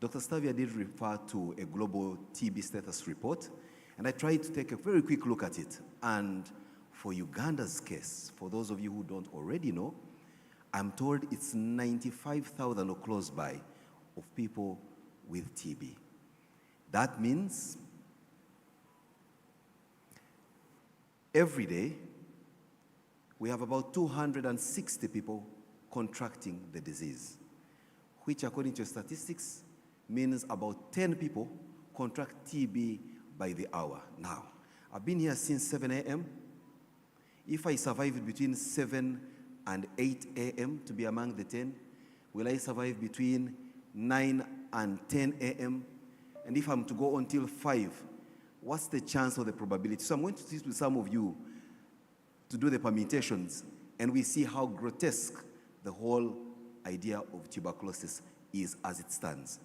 Dr. Stavia did refer to a global TB status report, and I tried to take a very quick look at it. And for Uganda's case, for those of you who don't already know, I'm told it's 95,000 or close by of people with TB. That means every day we have about 260 people contracting the disease, which according to statistics means about 10 people contract TB by the hour. Now, I've been here since 7 a.m. If I survive between 7 and 8 a.m. to be among the 10, will I survive between 9 and 10 a.m.? And if I'm to go until 5, what's the chance or the probability? So I'm going to sit with some of you to do the permutations, and we see how grotesque the whole idea of tuberculosis is as it stands.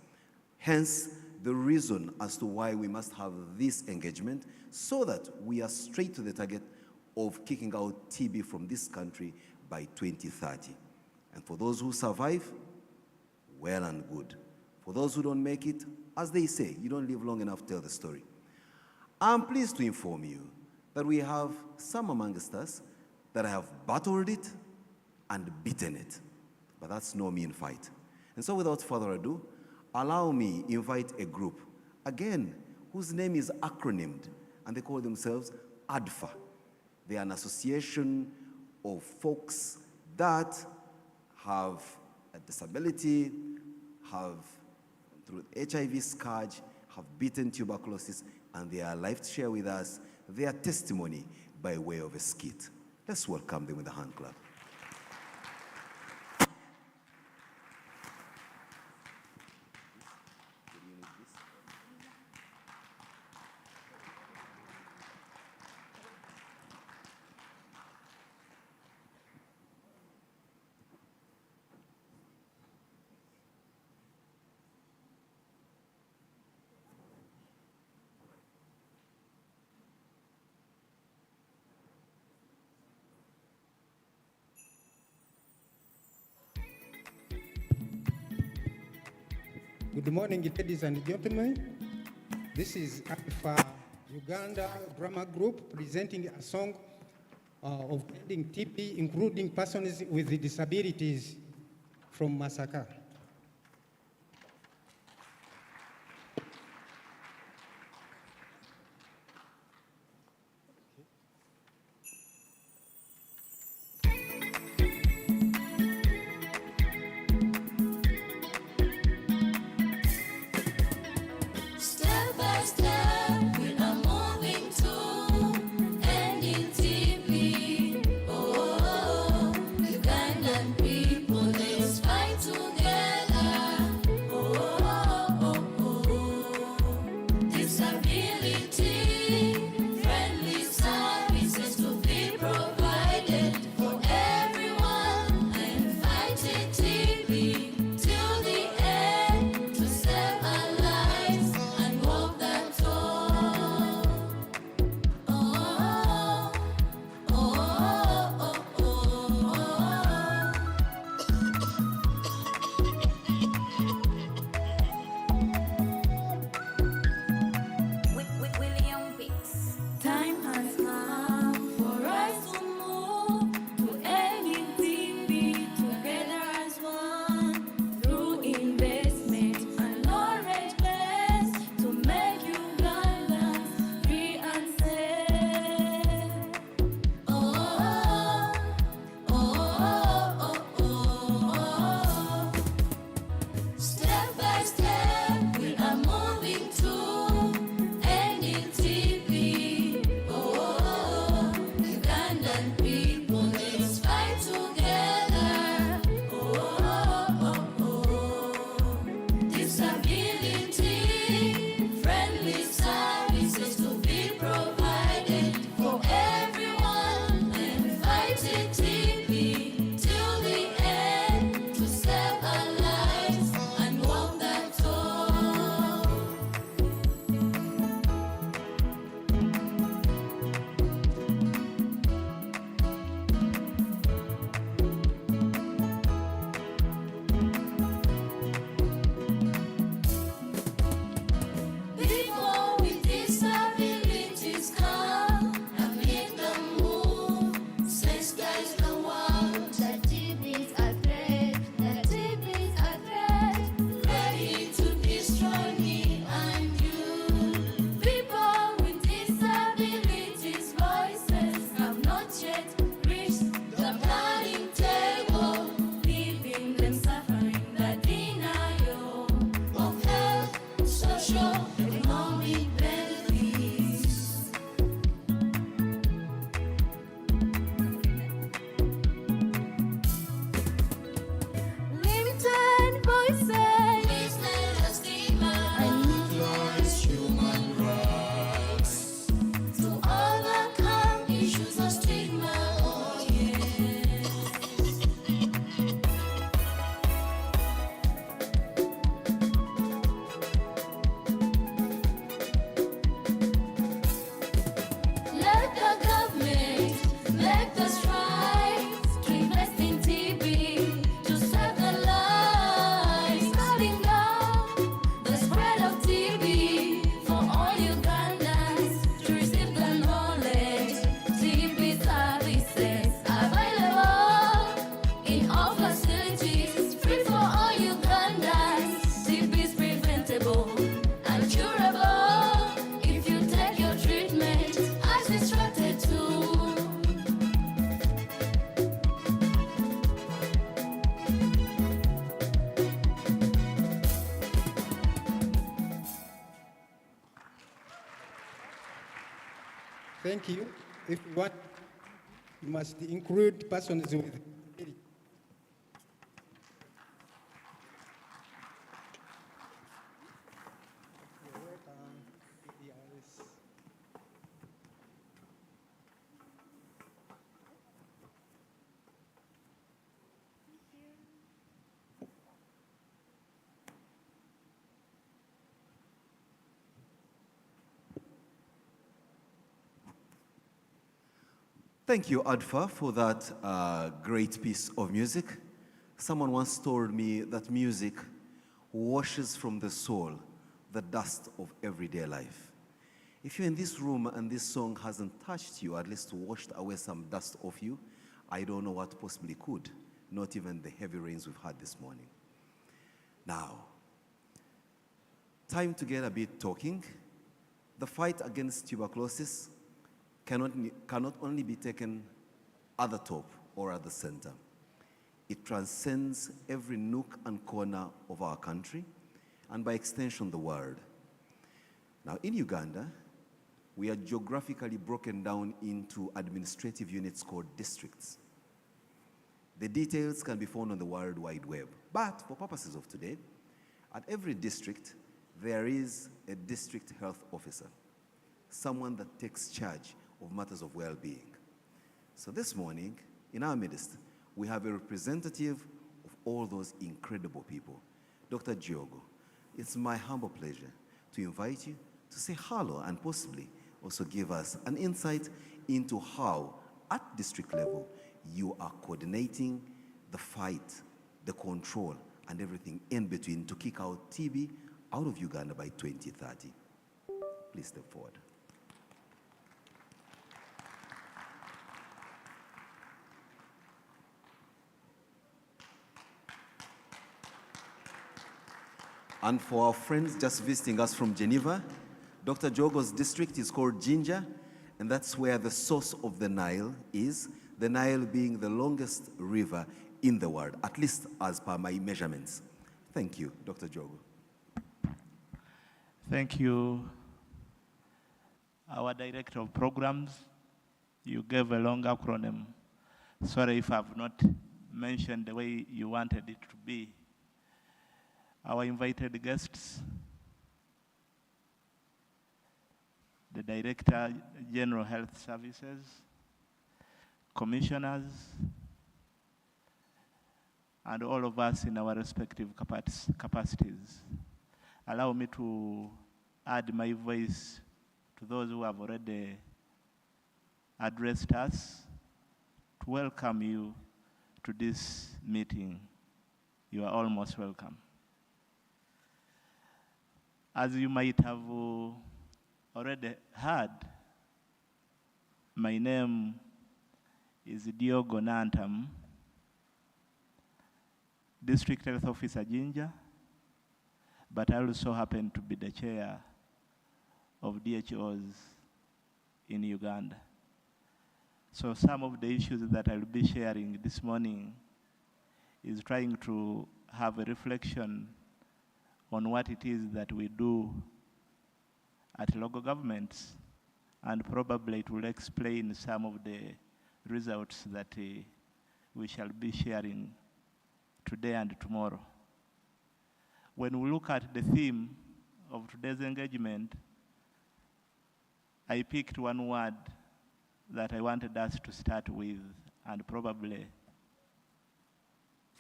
Hence, the reason as to why we must have this engagement so that we are straight to the target of kicking out TB from this country by 2030. And for those who survive, well and good. For those who don't make it, as they say, you don't live long enough to tell the story. I'm pleased to inform you that we have some amongst us that have battled it and beaten it. But that's no mean fight. And so without further ado, allow me invite a group, again, whose name is acronymed, and they call themselves ADFA. They are an association of folks that have a disability, have, through HIV scourge, have beaten tuberculosis, and they are alive to share with us their testimony by way of a skit. Let's welcome them with a hand clap. Good morning, ladies and gentlemen. This is Alpha Uganda drama group presenting a song of ending TB, including persons with disabilities from Masaka. Ugandan people, let's fight together. Thank you. If you want, you must include persons with disability. Thank you, Adfa, for that great piece of music. Someone once told me that music washes from the soul the dust of everyday life. If you're in this room and this song hasn't touched you, at least washed away some dust off you, I don't know what possibly could, not even the heavy rains we've had this morning. Now, time to get a bit talking. The fight against tuberculosis cannot only be taken at the top or at the center. It transcends every nook and corner of our country, and by extension, the world. Now, in Uganda, we are geographically broken down into administrative units called districts. The details can be found on the World Wide Web. But for purposes of today, at every district, there is a district health officer, someone that takes charge of matters of well-being. So this morning, in our midst, we have a representative of all those incredible people, Dr. Giogo. It's my humble pleasure to invite you to say hello and possibly also give us an insight into how, at district level, you are coordinating the fight, the control, and everything in between to kick out TB out of Uganda by 2030. Please step forward. And for our friends just visiting us from Geneva, Dr. Jogo's district is called Jinja, and that's where the source of the Nile is, the Nile being the longest river in the world, at least as per my measurements. Thank you, Dr. Jogo. Thank you, our Director of Programs. You gave a long acronym. Sorry if I've not mentioned the way you wanted it to be. Our invited guests, the Director General Health Services, commissioners, and all of us in our respective capacities. Allow me to add my voice to those who have already addressed us to welcome you to this meeting. You are all most welcome. As you might have already heard, my name is Diogo Nantam, District Health Officer Jinja, but I also happen to be the chair of DHOs in Uganda. So some of the issues that I'll be sharing this morning is trying to have a reflection on what it is that we do at local governments, and probably it will explain some of the results that we shall be sharing today and tomorrow. When we look at the theme of today's engagement, I picked one word that I wanted us to start with and probably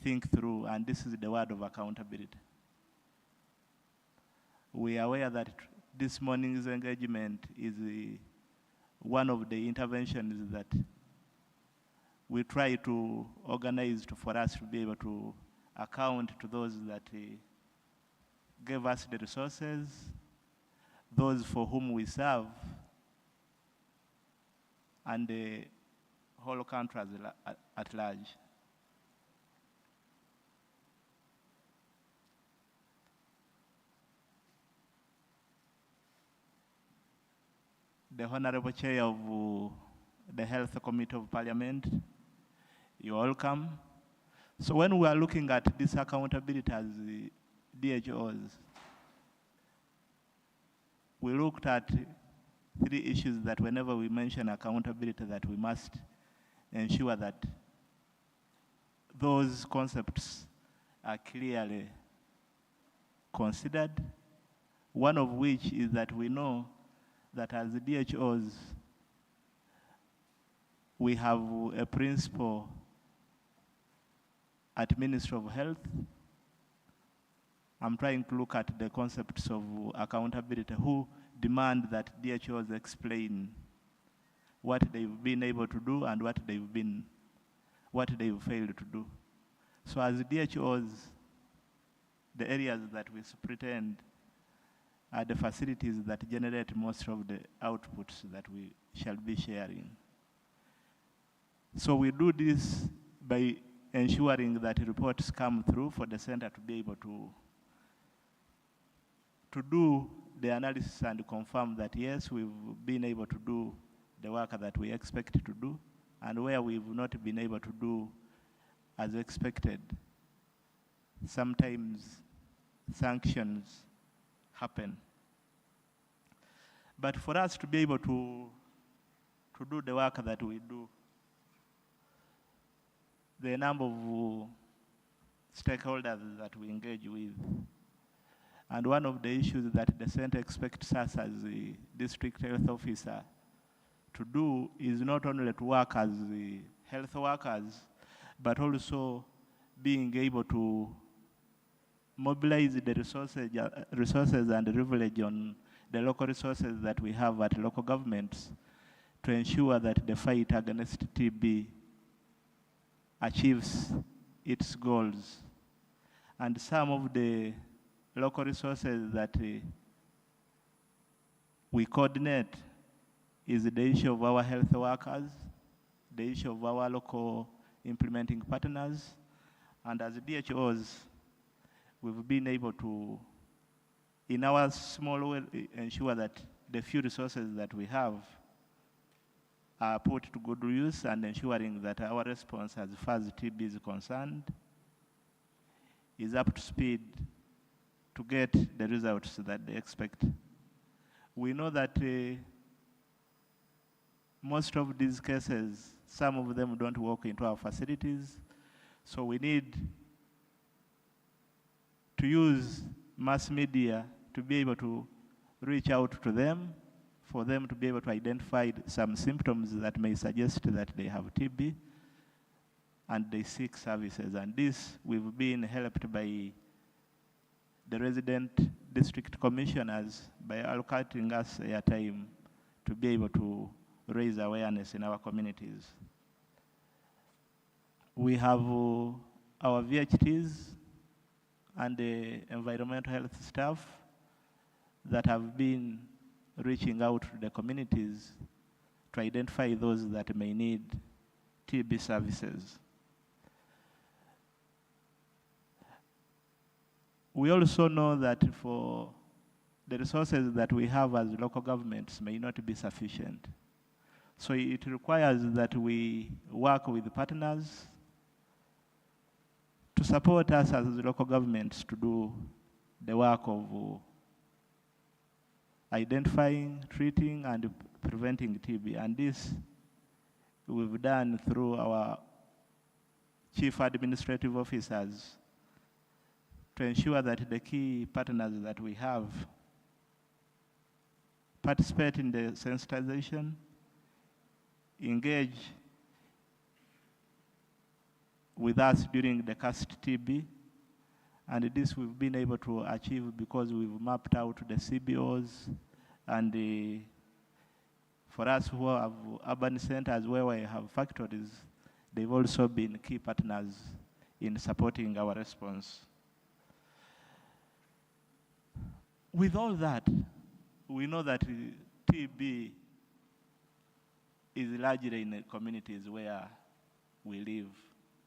think through, and this is the word of accountability. We are aware that this morning's engagement is one of the interventions that we try to organize for us to be able to account to those that gave us the resources, those for whom we serve, and the whole country at large. The Honorable Chair of the Health Committee of Parliament, you're welcome. So when we are looking at this accountability as DHOs, we looked at three issues that whenever we mention accountability, that we must ensure that those concepts are clearly considered. One of which is that we know that as DHOs, we have a principle at Ministry of Health. I'm trying to look at the concepts of accountability, who demand that DHOs explain what they've been able to do and what they've failed to do. So as DHOs, the areas that we superintend are the facilities that generate most of the outputs that we shall be sharing. So we do this by ensuring that reports come through for the center to be able to do the analysis and confirm that yes, we've been able to do the work that we expect to do, and where we've not been able to do as expected, sometimes sanctions happen. But for us to be able to do the work that we do, the number of stakeholders that we engage with, and one of the issues that the center expects us as the district health officer to do is not only to work as the health workers, but also being able to mobilize the resources and leverage on the local resources that we have at local governments to ensure that the fight against TB achieves its goals. And some of the local resources that we coordinate is the issue of our health workers, the issue of our local implementing partners, and as DHOs, we've been able to, in our small way, ensure that the few resources that we have are put to good use, and ensuring that our response as far as TB is concerned is up to speed to get the results that they expect. We know that most of these cases, some of them don't walk into our facilities, so we need to use mass media to be able to reach out to them, for them to be able to identify some symptoms that may suggest that they have TB, and they seek services. And this, we've been helped by the resident district commissioners by allocating us airtime to be able to raise awareness in our communities. We have our VHTs and the environmental health staff that have been reaching out to the communities to identify those that may need TB services. We also know that for the resources that we have as local governments may not be sufficient. So it requires that we work with partners to support us as local governments to do the work of identifying, treating, and preventing TB. And this we've done through our chief administrative officers to ensure that the key partners that we have participate in the sensitization, engage with us during the CAST TB, and this we've been able to achieve because we've mapped out the CBOs, and for us who have urban centers where we have factories, they've also been key partners in supporting our response. With all that, we know that TB is largely in the communities where we live.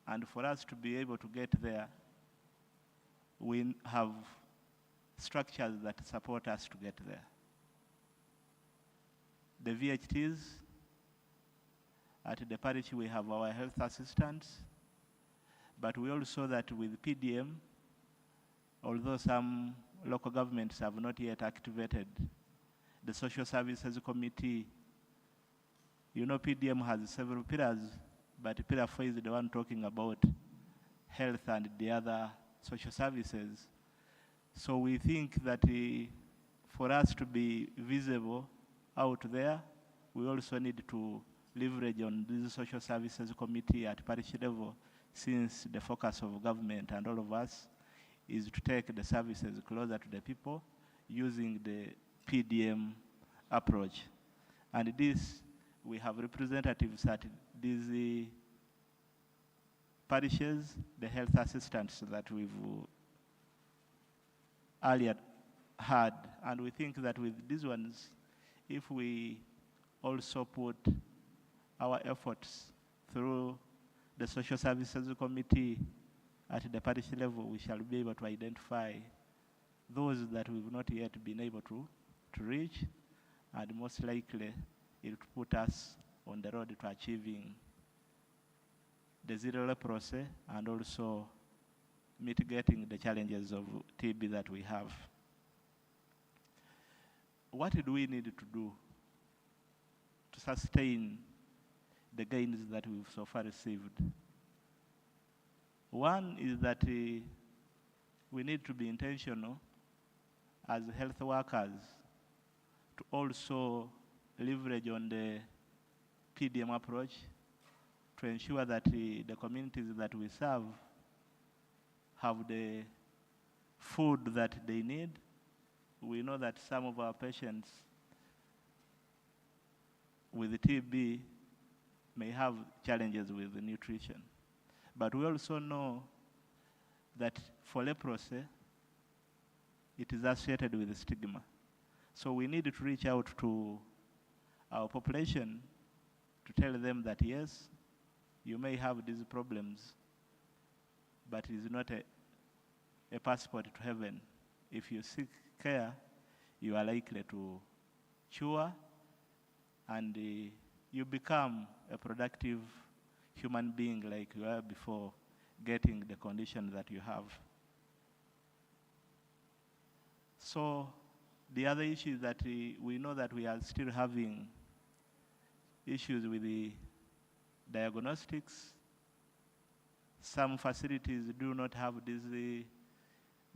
And for us to be able to get there, we have structures that support us to get there. The VHTs, at the parish we have our health assistants, but we also that with PDM, although some local governments have not yet activated the Social Services Committee. You know, PDM has several pillars, but Pillar 4 is the one talking about health and the other social services. So we think that for us to be visible out there, we also need to leverage on this Social Services Committee at parish level, since the focus of government and all of us is to take the services closer to the people using the PDM approach. And this, we have representatives at these parishes, the health assistants that we've earlier had. And we think that with these ones, if we also put our efforts through the Social Services Committee at the parish level, we shall be able to identify those that we've not yet been able to reach, and most likely it will put us on the road to achieving the zero leprosy and also mitigating the challenges of TB that we have. What do we need to do to sustain the gains that we've so far received? One is that we need to be intentional as health workers to also leverage on the PDM approach to ensure that the communities that we serve have the food that they need. We know that some of our patients with TB may have challenges with the nutrition. But we also know that for leprosy, it is associated with stigma. So we need to reach out to our population to tell them that yes, you may have these problems, but it is not a passport to heaven. If you seek care, you are likely to cure, and you become a productive human being like you were before getting the condition that you have. So the other issue is that we know that we are still having issues with the diagnostics. Some facilities do not have these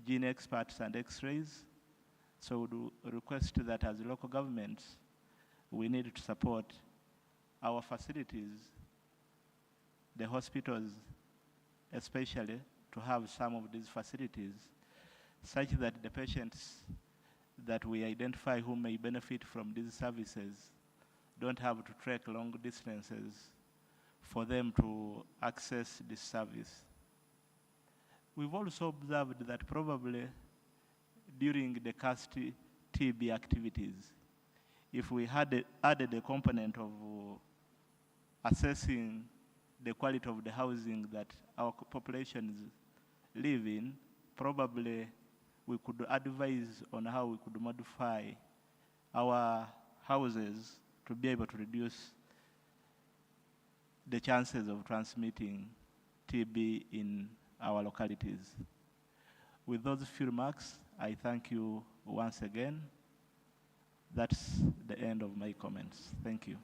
gene experts and x-rays. So we do request that as local governments, we need to support our facilities, the hospitals especially, to have some of these facilities such that the patients that we identify who may benefit from these services don't have to trek long distances for them to access this service. We've also observed that probably during the CAST TB activities, if we had added a component of assessing the quality of the housing that our populations live in, probably we could advise on how we could modify our houses to be able to reduce the chances of transmitting TB in our localities. With those few remarks, I thank you once again. That's the end of my comments. Thank you.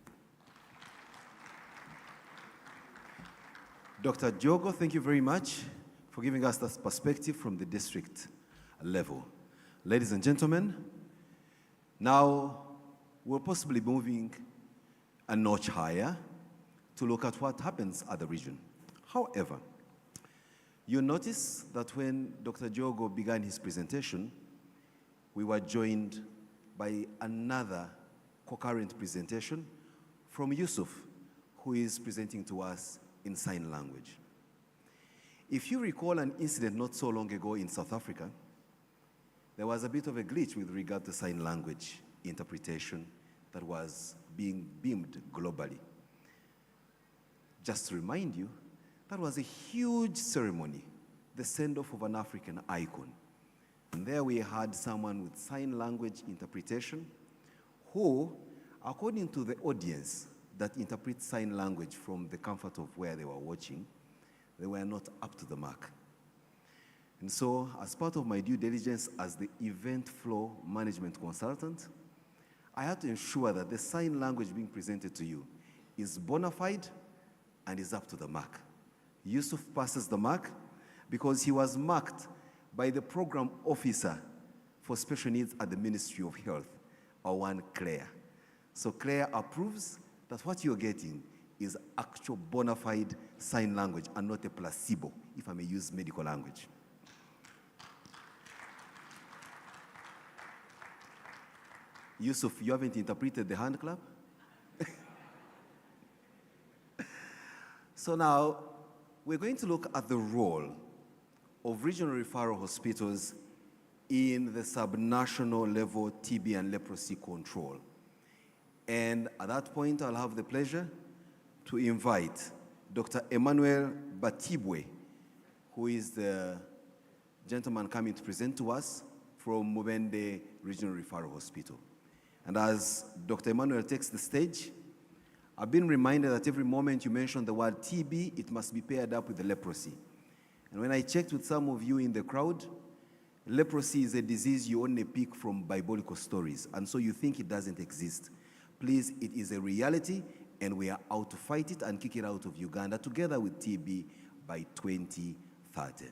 Dr. Jogo, thank you very much for giving us this perspective from the district level. Ladies and gentlemen, now we're possibly moving a notch higher to look at what happens at the region. However, you notice that when Dr. Jogo began his presentation, we were joined by another concurrent presentation from Yusuf, who is presenting to us in sign language. If you recall an incident not so long ago in South Africa, there was a bit of a glitch with regard to sign language interpretation that was being beamed globally. Just to remind you, that was a huge ceremony, the send-off of an African icon. And there we had someone with sign language interpretation who, according to the audience that interprets sign language from the comfort of where they were watching, they were not up to the mark. And so, as part of my due diligence as the event flow management consultant, I have to ensure that the sign language being presented to you is bona fide and is up to the mark. Yusuf passes the mark because he was marked by the program officer for special needs at the Ministry of Health, our one Claire. So Claire approves that what you're getting is actual bona fide sign language and not a placebo, if I may use medical language. Yusuf, you haven't interpreted the hand clap? So now, we're going to look at the role of regional referral hospitals in the subnational level TB and leprosy control. And at that point, I'll have the pleasure to invite Dr. Emmanuel Batibwe, who is the gentleman coming to present to us from Mubende Regional Referral Hospital. And as Dr. Emmanuel takes the stage, I've been reminded that every moment you mention the word TB, it must be paired up with the leprosy. And when I checked with some of you in the crowd, leprosy is a disease you only pick from biblical stories, and so you think it doesn't exist. Please, it is a reality, and we are out to fight it and kick it out of Uganda together with TB by 2030.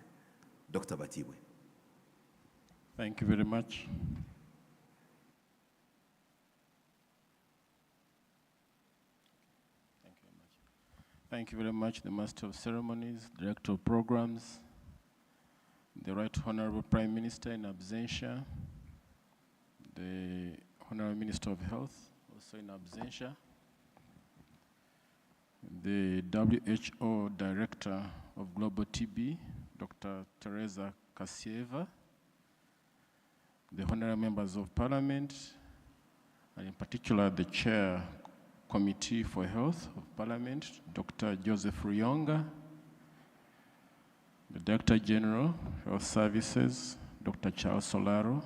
Dr. Batibwe. Thank you very much. Thank you very much, the Master of Ceremonies, Director of Programs, the Right Honorable Prime Minister in absentia, the Honorable Minister of Health, also in absentia, the WHO Director of Global TB, Dr. Teresa Kasieva, the Honorable Members of Parliament, and in particular the Chair Committee for Health of Parliament, Dr. Joseph Ruyonga, the Director General, Health Services, Dr. Charles Solaro,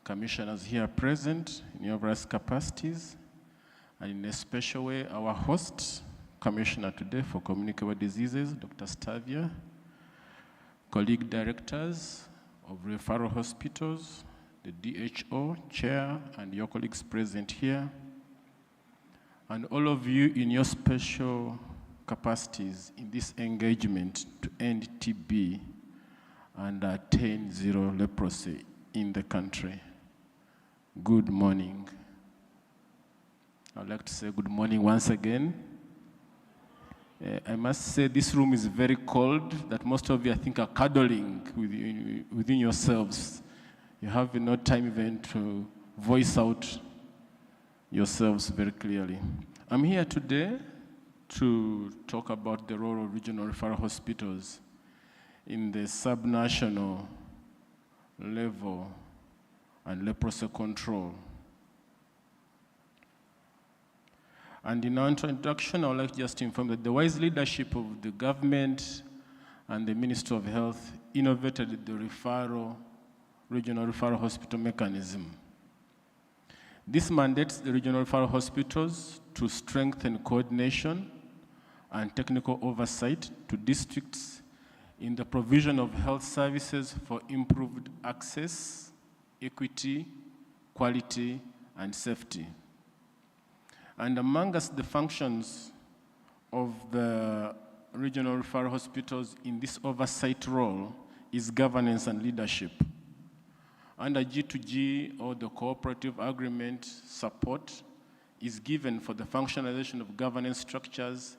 commissioners here present in your various capacities, and in a special way, our host, Commissioner today for Communicable Diseases, Dr. Stavia, colleague directors of referral hospitals, the DHO Chair, and your colleagues present here, and all of you in your special capacities in this engagement to end TB and attain zero leprosy in the country. Good morning. I'd like to say good morning once again. I must say this room is very cold, that most of you, I think, are cuddling within yourselves. You have no time even to voice out yourselves very clearly. I'm here today to talk about the role of regional referral hospitals in the subnational level and leprosy control. And in our introduction, I would like just to inform that the wise leadership of the government and the Ministry of Health innovated the regional referral hospital mechanism. This mandates the regional referral hospitals to strengthen coordination and technical oversight to districts in the provision of health services for improved access, equity, quality, and safety. And among us, the functions of the regional referral hospitals in this oversight role is governance and leadership. Under G2G, or the cooperative agreement, support is given for the functionalization of governance structures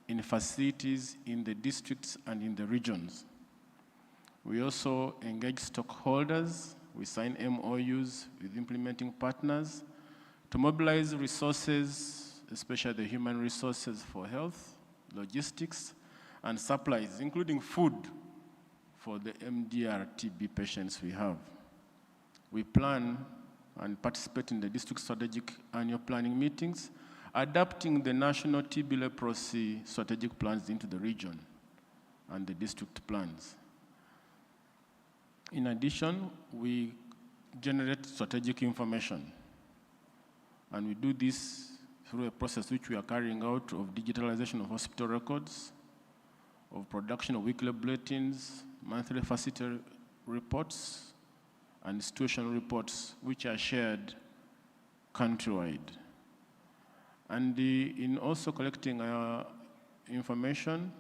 in facilities in the districts and in the regions. We also engage stakeholders. We sign MOUs with implementing partners to mobilize resources, especially the human resources for health, logistics, and supplies, including food for the MDR TB patients we have. We plan and participate in the district strategic annual planning meetings, adapting the national TB leprosy strategic plans into the region and the district plans. In addition, we generate strategic information, and we do this through a process which we are carrying out of digitalization of hospital records, of production of weekly bulletins, monthly facility reports, and situational reports which are shared countrywide. And in also collecting our information,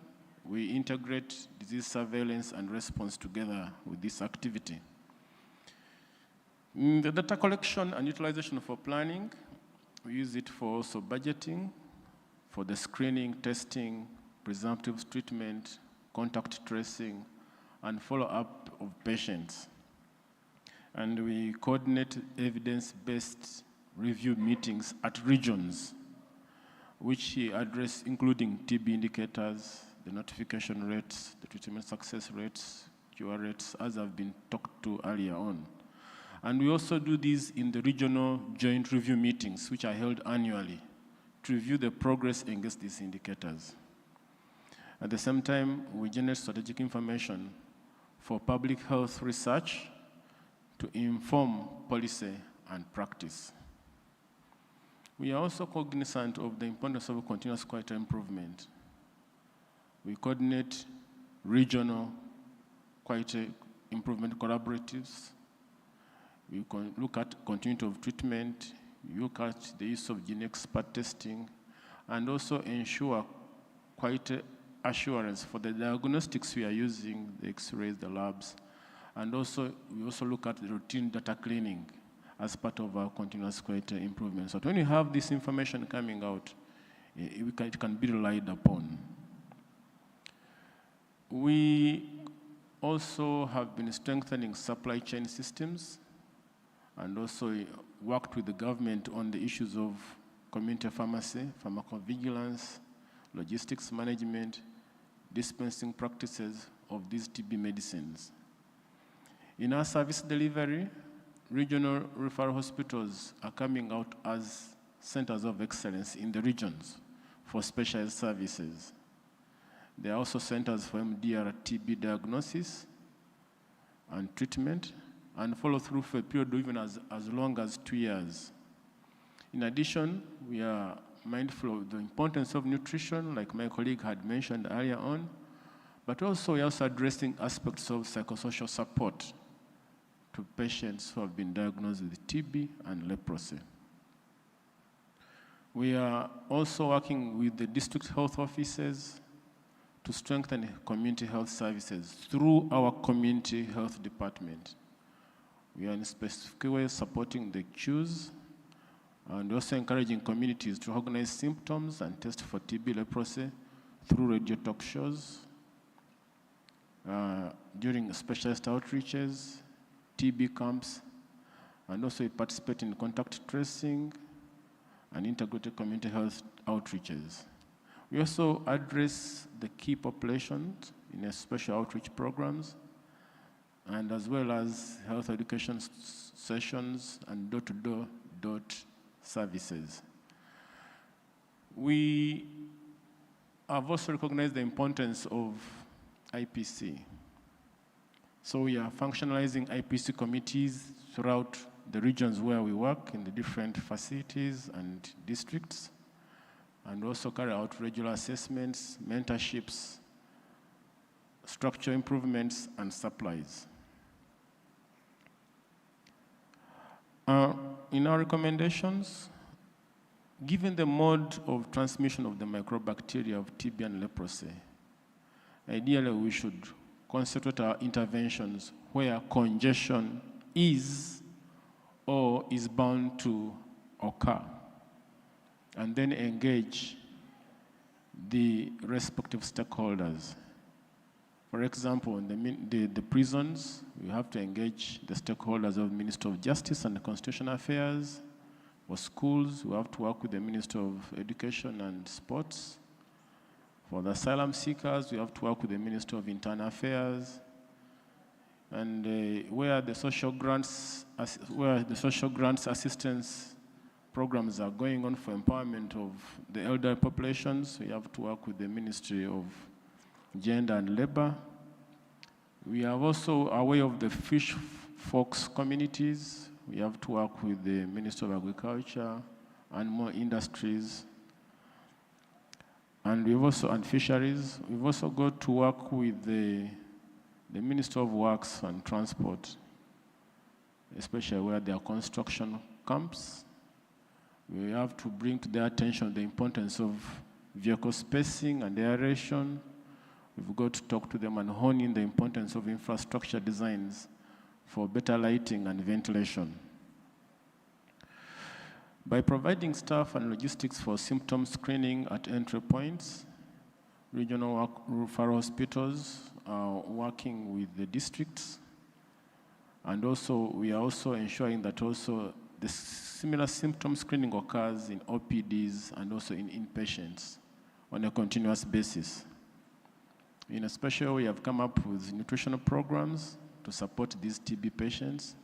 we integrate disease surveillance and response together with this activity. The data collection and utilization for planning, we use it for also budgeting, for the screening, testing, presumptive treatment, contact tracing, and follow-up of patients. And we coordinate evidence-based review meetings at regions, which address including TB indicators, the notification rates, the treatment success rates, cure rates, as have been talked to earlier on. And we also do these in the regional joint review meetings, which are held annually, to review the progress against these indicators. At the same time, we generate strategic information for public health research to inform policy and practice. We are also cognizant of the importance of continuous quality improvement. We coordinate regional quality improvement collaboratives. We look at continuity of treatment, we look at the use of gene expert testing, and also ensure quality assurance for the diagnostics we are using, the X-rays, the labs, and also we also look at the routine data cleaning as part of our continuous quality improvement. So when you have this information coming out, it can be relied upon. We also have been strengthening supply chain systems and also worked with the government on the issues of community pharmacy, pharmacovigilance, logistics management, dispensing practices of these TB medicines. In our service delivery, regional referral hospitals are coming out as centers of excellence in the regions for specialized services. There are also centers for MDR TB diagnosis and treatment, and follow through for a period even as long as 2 years. In addition, we are mindful of the importance of nutrition, like my colleague had mentioned earlier on, but also we are also addressing aspects of psychosocial support to patients who have been diagnosed with TB and leprosy. We are also working with the district health offices to strengthen community health services through our community health department. We are in a specific way supporting the queues and also encouraging communities to recognize symptoms and test for TB leprosy through radio talk shows, during specialist outreaches, TB camps, and also we participate in contact tracing and integrated community health outreaches. We also address the key populations in special outreach programs, and as well as health education sessions and door-to-door services. We have also recognized the importance of IPC. So we are functionalizing IPC committees throughout the regions where we work in the different facilities and districts, and also carry out regular assessments, mentorships, structure improvements, and supplies. In our recommendations, given the mode of transmission of the microbacteria of TB and leprosy, ideally we should concentrate our interventions where congestion is or is bound to occur, and then engage the respective stakeholders. For example, in the prisons, we have to engage the stakeholders of the Ministry of Justice and Constitutional Affairs. For schools, we have to work with the Ministry of Education and Sports. For the asylum seekers, we have to work with the Ministry of Internal Affairs. And where the social grants assistance programs are going on for empowerment of the elder populations, we have to work with the Ministry of Gender and Labor. We have also a way of the fish folks communities. We have to work with the Ministry of Agriculture, Animal Industries, and fisheries. We've also got to work with the Ministry of Works and Transport, especially where there are construction camps, We have to bring to their attention the importance of vehicle spacing and aeration. We've got to talk to them and hone in the importance of infrastructure designs for better lighting and ventilation. By providing staff and logistics for symptom screening at entry points, regional referral hospitals are working with the districts, and also we are also ensuring that also the similar symptom screening occurs in OPDs and also in inpatients on a continuous basis. In a special, we have come up with nutritional programs to support these TB patients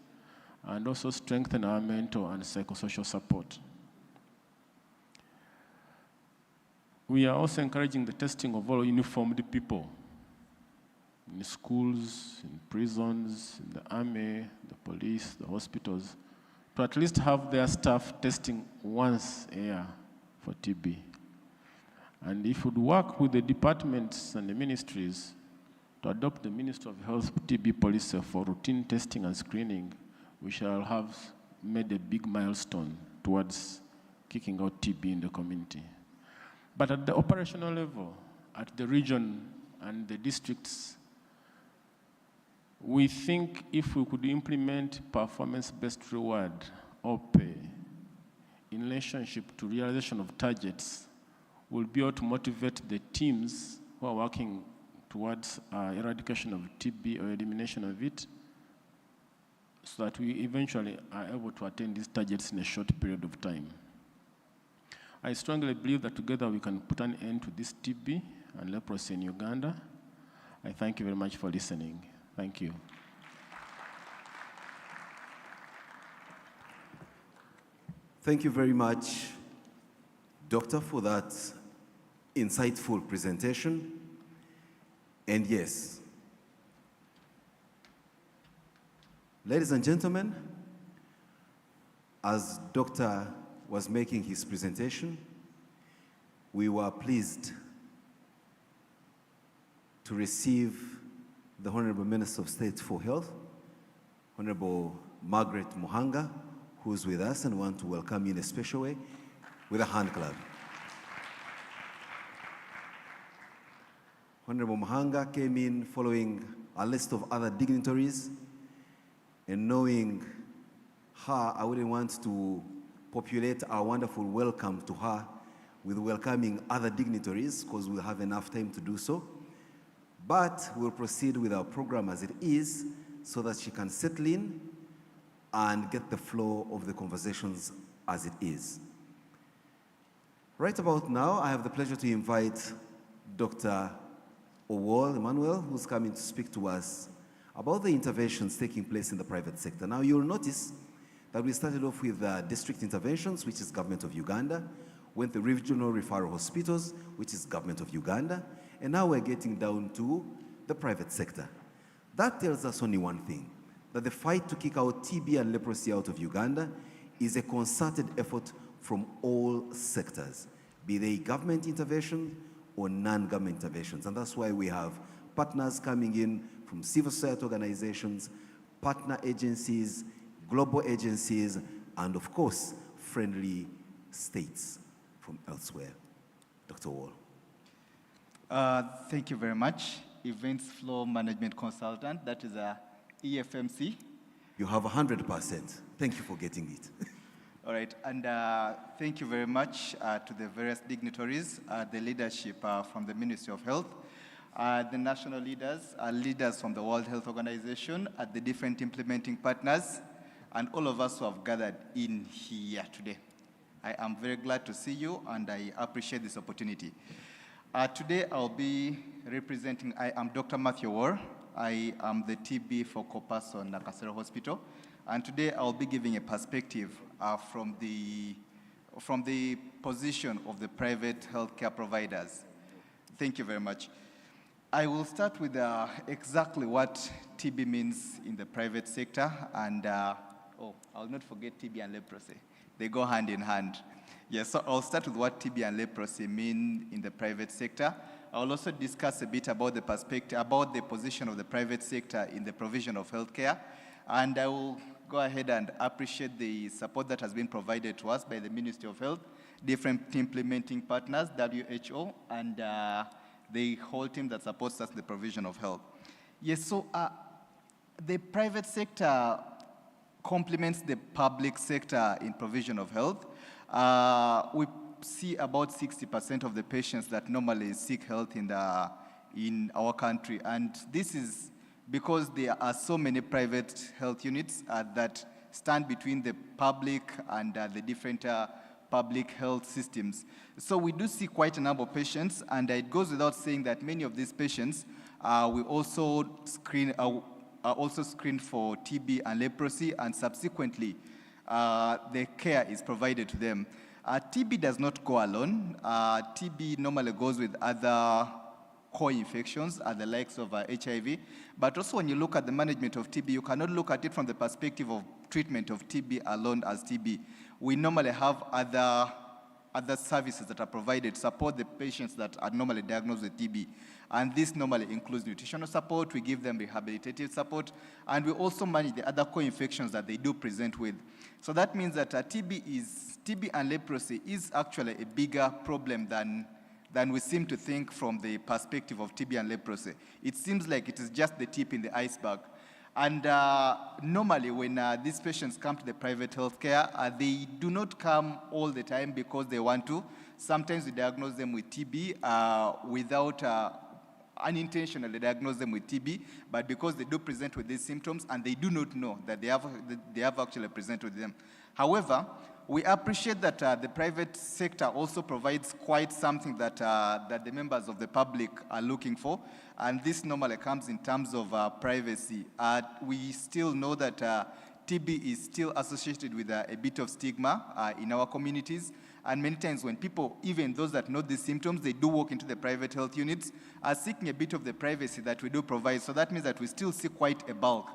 and also strengthen our mental and psychosocial support. We are also encouraging the testing of all uniformed people in schools, in prisons, in the army, the police, the hospitals, to at least have their staff testing once a year for TB. And if we work with the departments and the ministries to adopt the Ministry of Health TB policy for routine testing and screening, we shall have made a big milestone towards kicking out TB in the community. But at the operational level, at the region and the districts, we think if we could implement performance-based reward or pay in relationship to realization of targets, we'll be able to motivate the teams who are working towards eradication of TB or elimination of it, so that we eventually are able to attain these targets in a short period of time. I strongly believe that together we can put an end to this TB and leprosy in Uganda. I thank you very much for listening. Thank you. Thank you very much, Doctor, for that insightful presentation. And yes, ladies and gentlemen, as Doctor was making his presentation, we were pleased to receive the Honorable Minister of State for Health, Honorable Margaret Muhanga, who's with us, and want to welcome you in a special way with a hand clap. Honorable Muhanga came in following a list of other dignitaries, and knowing her, I wouldn't want to populate our wonderful welcome to her with welcoming other dignitaries, because we'll have enough time to do so. But we'll proceed with our program as it is, so that she can settle in and get the flow of the conversations as it is. Right about now, I have the pleasure to invite Dr. Owol Emmanuel, who's coming to speak to us about the interventions taking place in the private sector. Now, you'll notice that we started off with district interventions, which is government of Uganda, went to regional referral hospitals, which is government of Uganda, and now we're getting down to the private sector. That tells us only one thing, that the fight to kick out TB and leprosy out of Uganda is a concerted effort from all sectors, be they government intervention or non-government interventions. And that's why we have partners coming in from civil society organizations, partner agencies, global agencies, and of course, friendly states from elsewhere. Dr. Wall. Thank you very much. Events Flow Management Consultant, that is a EFMC. You have 100%. Thank you for getting it. All right, and thank you very much to the various dignitaries, the leadership from the Ministry of Health, the national leaders, leaders from the World Health Organization, the different implementing partners, and all of us who have gathered in here today. I am very glad to see you, and I appreciate this opportunity. Today, I'll be representing, I am Dr. Matthew War. I am the TB focal person at Nakasero Hospital. And today, I'll be giving a perspective from the position of the private healthcare providers. Thank you very much. I will start with exactly what TB means in the private sector, and I'll not forget TB and leprosy. They go hand in hand. Yes, so I'll start with what TB and leprosy mean in the private sector. I'll also discuss a bit about the position of the private sector in the provision of healthcare, and I will go ahead and appreciate the support that has been provided to us by the Ministry of Health, different implementing partners, WHO, and the whole team that supports us in the provision of health. Yes, so the private sector complements the public sector in provision of health. We see about 60% of the patients that normally seek health in our country, and this is because there are so many private health units that stand between the public and the different public health systems. So we do see quite a number of patients, and it goes without saying that many of these patients we also screen for TB and leprosy, and subsequently the care is provided to them. TB does not go alone. TB normally goes with other co-infections, the likes of HIV. But also when you look at the management of TB, you cannot look at it from the perspective of treatment of TB alone as TB. We normally have other services that are provided to support the patients that are normally diagnosed with TB. And this normally includes nutritional support, we give them rehabilitative support, and we also manage the other co-infections that they do present with. So that means that TB and leprosy is actually a bigger problem than we seem to think from the perspective of TB and leprosy. It seems like it is just the tip in the iceberg. And normally when these patients come to the private healthcare, they do not come all the time because they want to. Sometimes we diagnose them with TB without unintentionally diagnose them with TB, but because they do present with these symptoms and they do not know that they have actually presented with them. However, we appreciate that the private sector also provides quite something that the members of the public are looking for, and this normally comes in terms of privacy. We still know that TB is still associated with a bit of stigma in our communities, and many times when people, even those that know these symptoms, they do walk into the private health units, are seeking a bit of the privacy that we do provide. So that means that we still see quite a bulk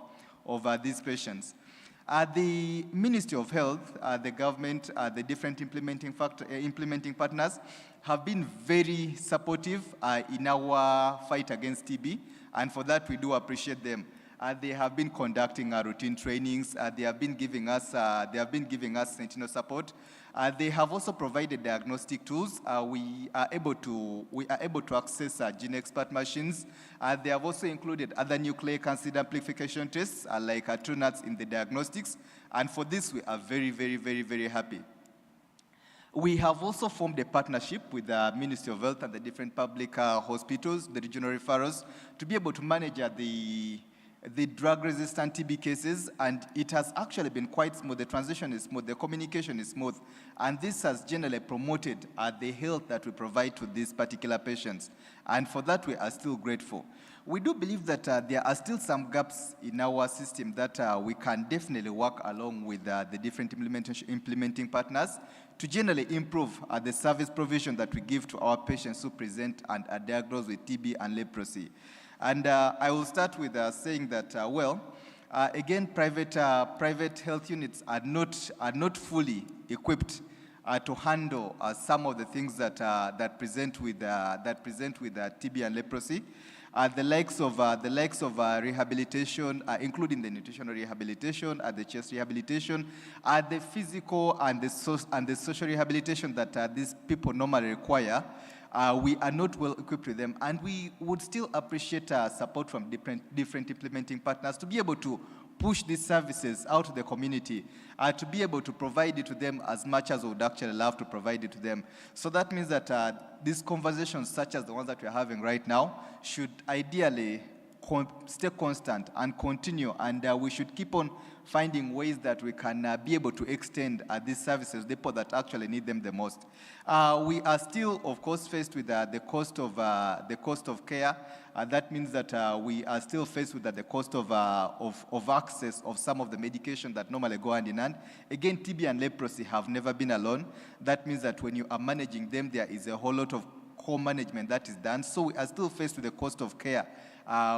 of these patients. The Ministry of Health, the government, the different implementing partners have been very supportive in our fight against TB, and for that we do appreciate them. They have been conducting routine trainings. They have been giving us sentinel support. They have also provided diagnostic tools. We are able to access gene expert machines. They have also included other nucleic acid amplification tests like TrueNATs in the diagnostics. And for this, we are very, very, very, very happy. We have also formed a partnership with the Ministry of Health and the different public hospitals, the regional referrals, to be able to manage the drug-resistant TB cases, and it has actually been quite smooth. The transition is smooth, the communication is smooth, and this has generally promoted the health that we provide to these particular patients, and for that we are still grateful. We do believe that there are still some gaps in our system that we can definitely work along with the different implementing partners to generally improve the service provision that we give to our patients who present and are diagnosed with TB and leprosy. And I will start with saying that, again, private health units are not fully equipped to handle some of the things that present with TB and leprosy. The likes of rehabilitation, including the nutritional rehabilitation, the chest rehabilitation, the physical and the social rehabilitation that these people normally require. We are not well equipped with them, and we would still appreciate support from different implementing partners to be able to push these services out to the community, to be able to provide it to them as much as we would actually love to provide it to them. So that means that these conversations, such as the ones that we're having right now, should ideally stay constant and continue, and we should keep on finding ways that we can be able to extend these services to people that actually need them the most. We are still, of course, faced with the cost of care. That means that we are still faced with the cost of access of some of the medication that normally go hand in hand. Again, TB and leprosy have never been alone. That means that when you are managing them, there is a whole lot of co-management that is done. So we are still faced with the cost of care.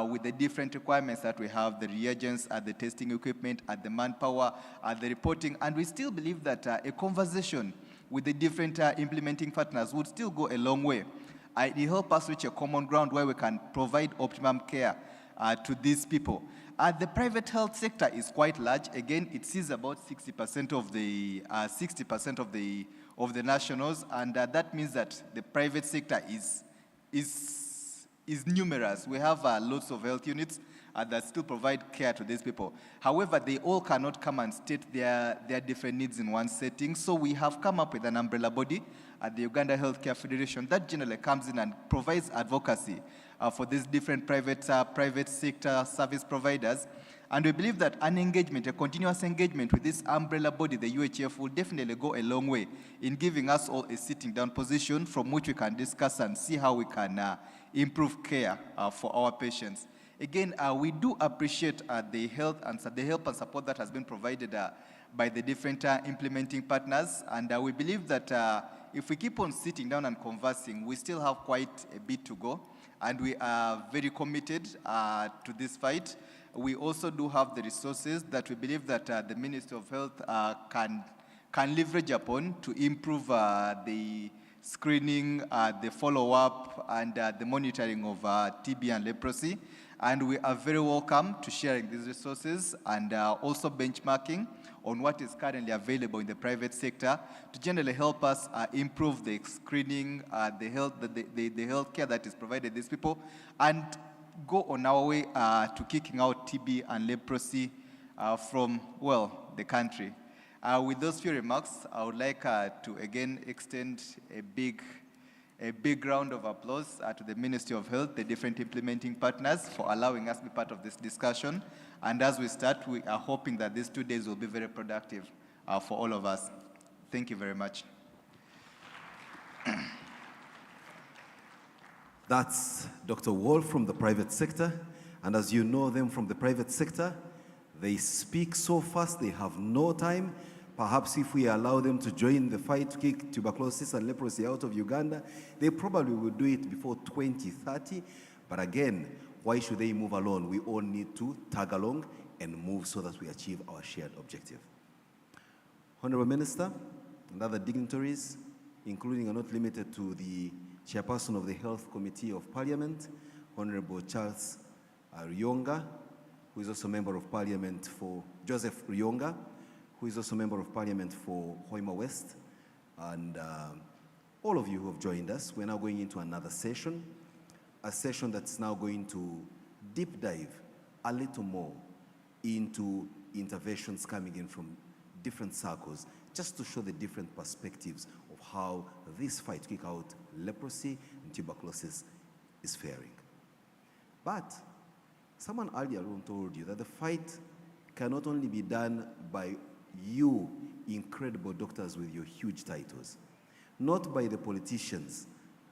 With the different requirements that we have, the reagents, the testing equipment, the manpower, the reporting, and we still believe that a conversation with the different implementing partners would still go a long way. It helps us reach a common ground where we can provide optimum care to these people. The private health sector is quite large. Again, it sees about 60% of the 60% of the nationals, and that means that the private sector is numerous. We have lots of health units that still provide care to these people. However, they all cannot come and state their different needs in one setting. So we have come up with an umbrella body at the Uganda Healthcare Federation that generally comes in and provides advocacy for these different private sector service providers. And we believe that an engagement, a continuous engagement with this umbrella body, the UHF, will definitely go a long way in giving us all a sitting down position from which we can discuss and see how we can improve care for our patients. Again, we do appreciate the help and support that has been provided by the different implementing partners. And we believe that if we keep on sitting down and conversing, we still have quite a bit to go. And we are very committed to this fight. We also do have the resources that we believe that the Ministry of Health can leverage upon to improve the screening, the follow-up, and the monitoring of TB and leprosy. And we are very welcome to sharing these resources and also benchmarking on what is currently available in the private sector to generally help us improve the screening, the health care that is provided to these people, and go on our way to kicking out TB and leprosy from, well, the country. With those few remarks, I would like to again extend a big round of applause to the Ministry of Health, the different implementing partners, for allowing us to be part of this discussion. And as we start, we are hoping that these 2 days will be very productive for all of us. Thank you very much. That's Dr. Wolf from the private sector. And as you know them from the private sector, they speak so fast, they have no time. Perhaps if we allow them to join the fight to kick tuberculosis and leprosy out of Uganda, they probably will do it before 2030. But again, why should they move alone? We all need to tag along and move so that we achieve our shared objective. Honorable Minister and other dignitaries, including and not limited to the Chairperson of the Health Committee of Parliament, Honorable Charles Ruyonga, who is also Member of Parliament for Joseph Ruyonga, who is also Member of Parliament for Hoima West, and all of you who have joined us. We're now going into another session, a session that's now going to deep dive a little more into interventions coming in from different circles, just to show the different perspectives of how this fight to kick out leprosy and tuberculosis is faring. But someone earlier on told you that the fight cannot only be done by you incredible doctors with your huge titles, not by the politicians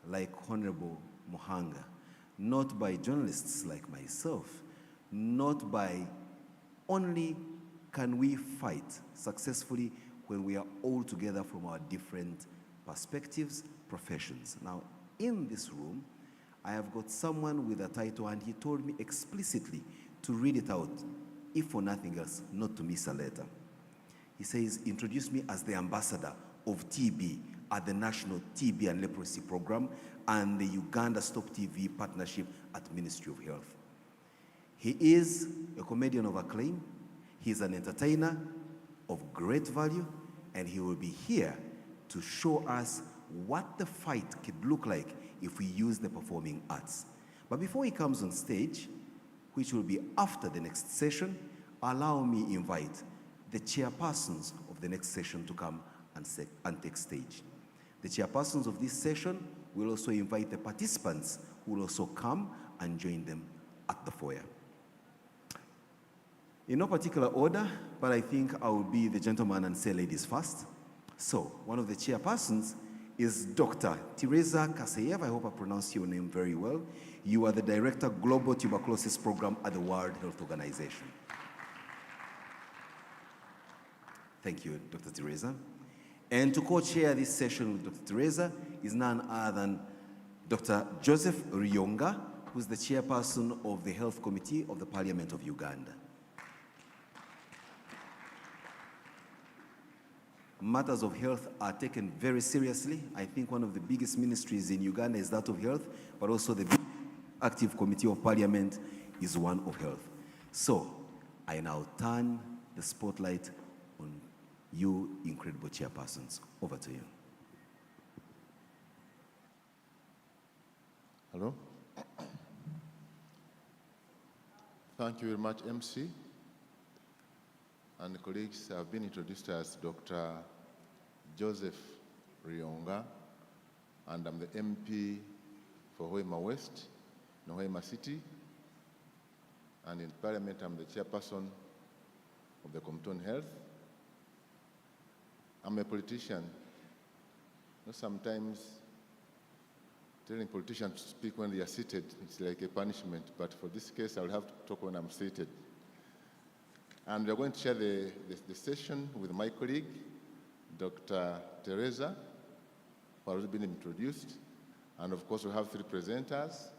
like Honorable Muhanga, not by journalists like myself, not by only can we fight successfully when we are all together from our different perspectives, professions. Now, in this room, I have got someone with a title, and he told me explicitly to read it out, if for nothing else, not to miss a letter. He says, introduce me as the ambassador of TB at the National TB and Leprosy Program and the Uganda Stop TB Partnership at Ministry of Health. He is a comedian of acclaim. He is an entertainer of great value, and he will be here to show us what the fight could look like if we use the performing arts. But before he comes on stage, which will be after the next session, allow me invite the chairpersons of the next session to come and take stage. The chairpersons of this session will also invite the participants who will also come and join them at the foyer. In no particular order, but I think I will be the gentleman and say ladies first. So, one of the chairpersons is Dr. Teresa Kaseyev. I hope I pronounced your name very well. You are the Director, Global Tuberculosis Program at the World Health Organization. Thank you, Dr. Teresa. And to co-chair this session with Dr. Teresa is none other than Dr. Joseph Ruyonga, who's the chairperson of the Health Committee of the Parliament of Uganda. Matters of health are taken very seriously. I think one of the biggest ministries in Uganda is that of health, but also the active Committee of Parliament is one of health. So I now turn the spotlight on you, incredible chairpersons. Over to you. Hello. Thank you very much, MC. And colleagues, I've been introduced as Dr. Joseph Rionga, and I'm the MP for Hoima West, Hoima City, and in Parliament I'm the chairperson of the Committee on Health. I'm a politician. You know, sometimes telling politicians to speak when they are seated, it's like a punishment, but for this case I'll have to talk when I'm seated. And we're going to share the session with my colleague, Dr. Teresa, who has already been introduced. And of course, we have 3 presenters.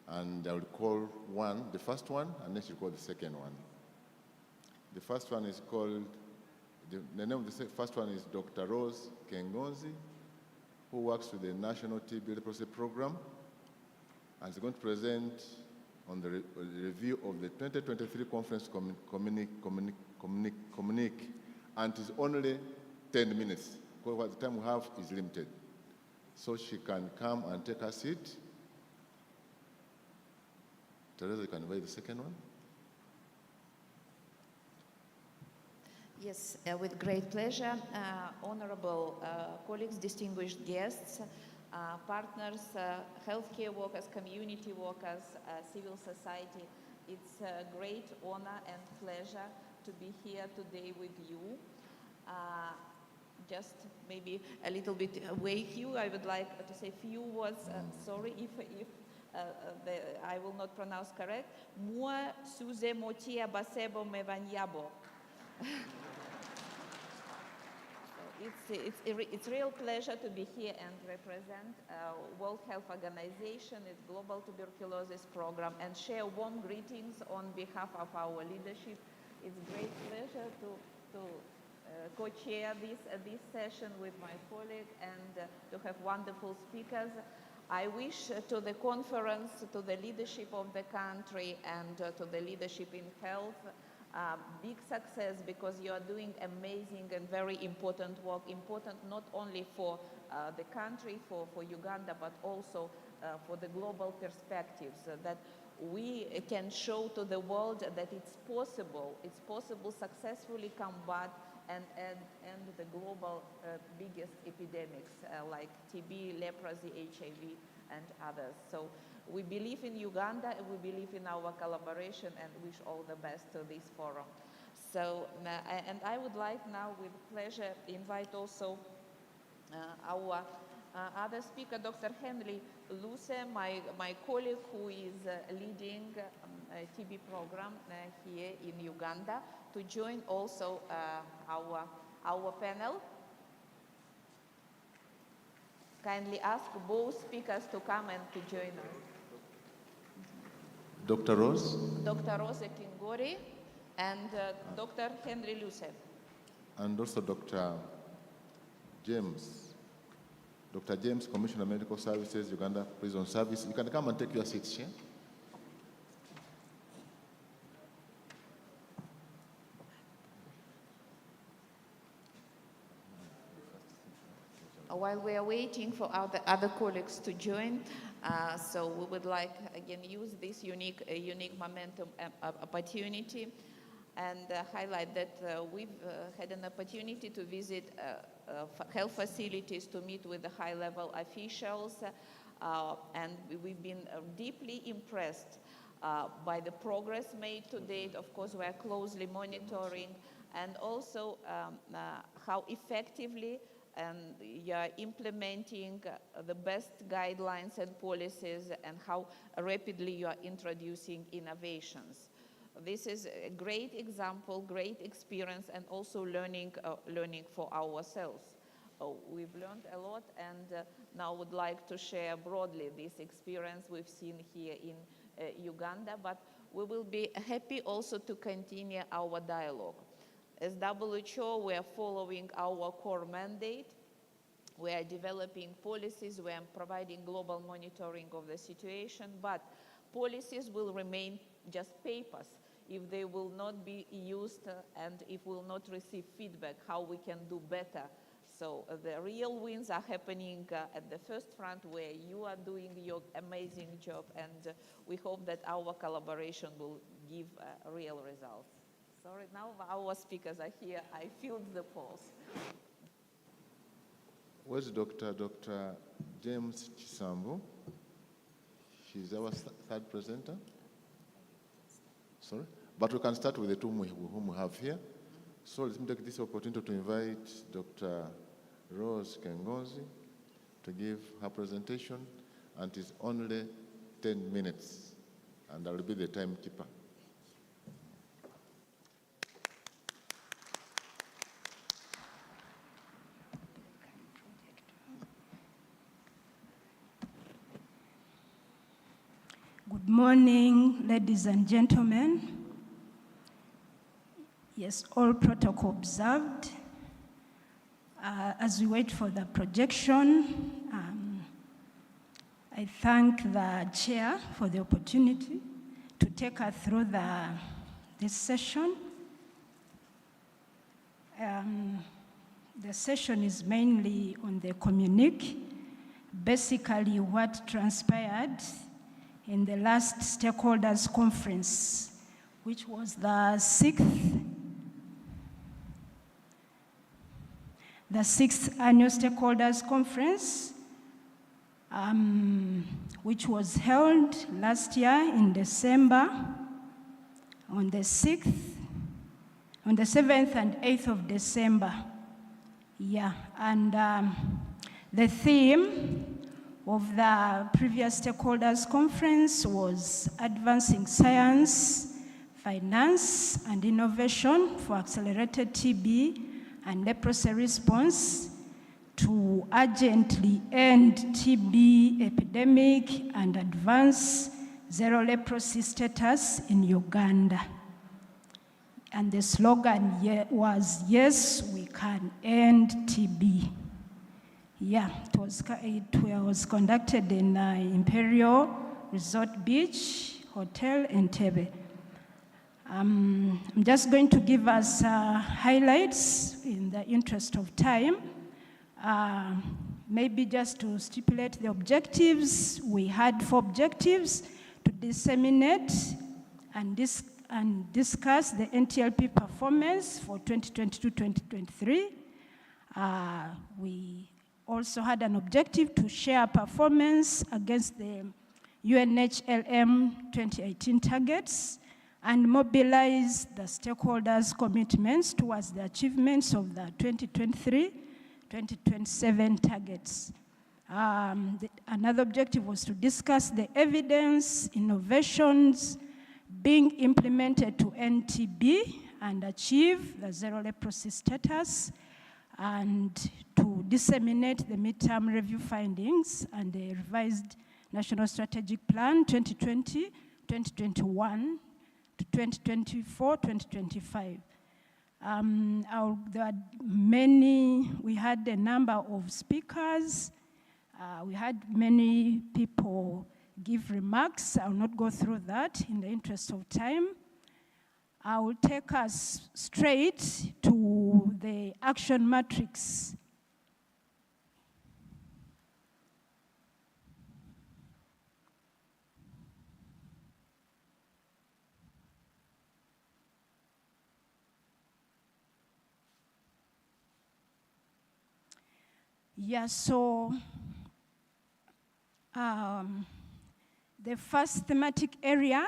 And I will call one, the first one, and then she'll call the second one. The first one is called, the name of the first one is Dr. Rose Kengozi, who works with the National TB Leprosy Program. And she's going to present on the review of the 2023 conference communique, and it's only 10 minutes, because the time we have is limited. So she can come and take her seat. Teresa, you can invite the second one. Yes, with great pleasure. Honorable colleagues, distinguished guests, partners, healthcare workers, community workers, civil society. It's a great honor and pleasure to be here today with you. Just maybe a little bit wake you. I would like to say a few words. Sorry if I will not pronounce correct. Moi suze motia basebo mevanyabo. It's a real pleasure to be here and represent World Health Organization, its Global Tuberculosis Program, and share warm greetings on behalf of our leadership. It's a great pleasure to co-chair this session with my colleague and to have wonderful speakers. I wish to the conference, to the leadership of the country and to the leadership in health, big success, because you are doing amazing and very important work, important not only for the country, for Uganda, but also for the global perspectives, that we can show to the world that it's possible successfully combat and the global biggest epidemics like TB, leprosy, HIV, and others. So we believe in Uganda, and we believe in our collaboration, and wish all the best to this forum. So, and I would like now, with pleasure, invite also our other speaker, Dr. Henry Luce, my colleague who is leading a TB program here in Uganda, to join also our panel. Kindly ask both speakers to come and to join us. Dr. Rose? Dr. Rose Kingori and Dr. Henry Luce. And also Dr. James. Dr. James, Commissioner of Medical Services, Uganda Prison Service. You can come and take your seats here. While we are waiting for other colleagues to join, so we would like, again, use this unique momentum opportunity and highlight that we've had an opportunity to visit health facilities, to meet with the high-level officials, and we've been deeply impressed by the progress made to date. Of course, we are closely monitoring, and also how effectively and you are implementing the best guidelines and policies, and how rapidly you are introducing innovations. This is a great example, great experience, and also learning for ourselves. We've learned a lot, and now would like to share broadly this experience we've seen here in Uganda, but we will be happy also to continue our dialogue. As WHO, we are following our core mandate. We are developing policies, we are providing global monitoring of the situation, but policies will remain just papers if they will not be used and if we will not receive feedback how we can do better. So the real wins are happening at the first front where you are doing your amazing job, and we hope that our collaboration will give real results. Sorry, now our speakers are here. I filled the pause. Where's Dr. James Chisambo? She's our third presenter. Sorry? But we can start with the two whom we have here. So let me take this opportunity to invite Dr. Rose Kengozi to give her presentation, and it is only 10 minutes, and I will be the timekeeper. Good morning, ladies and gentlemen. Yes, all protocol observed. As we wait for the projection, I thank the chair for the opportunity to take us through this session. The session is mainly on the communique, basically what transpired in the last stakeholders conference, which was the sixth annual stakeholders conference, which was held last year in December on the 7th and 8th of December. Yeah, and the theme of the previous stakeholders conference was advancing science, finance, and innovation for accelerated TB and leprosy response to urgently end TB epidemic and advance zero leprosy status in Uganda. And the slogan was, yes, we can end TB. Yeah, it was conducted in Imperial Resort Beach Hotel in Tebe. I'm just going to give us highlights in the interest of time. Maybe just to stipulate the objectives, we had 4 objectives: to disseminate and discuss the NTLP performance for 2022-2023. We also had an objective to share performance against the UNHLM 2018 targets and mobilize the stakeholders' commitments towards the achievements of the 2023-2027 targets. Another objective was to discuss the evidence, innovations being implemented to end TB and achieve the zero leprosy status, and to disseminate the midterm review findings and the revised National Strategic Plan 2020-2021 to 2024-2025. There are we had a number of speakers. We had many people give remarks. I'll not go through that in the interest of time. I will take us straight to the action matrix. Yeah, so the first thematic area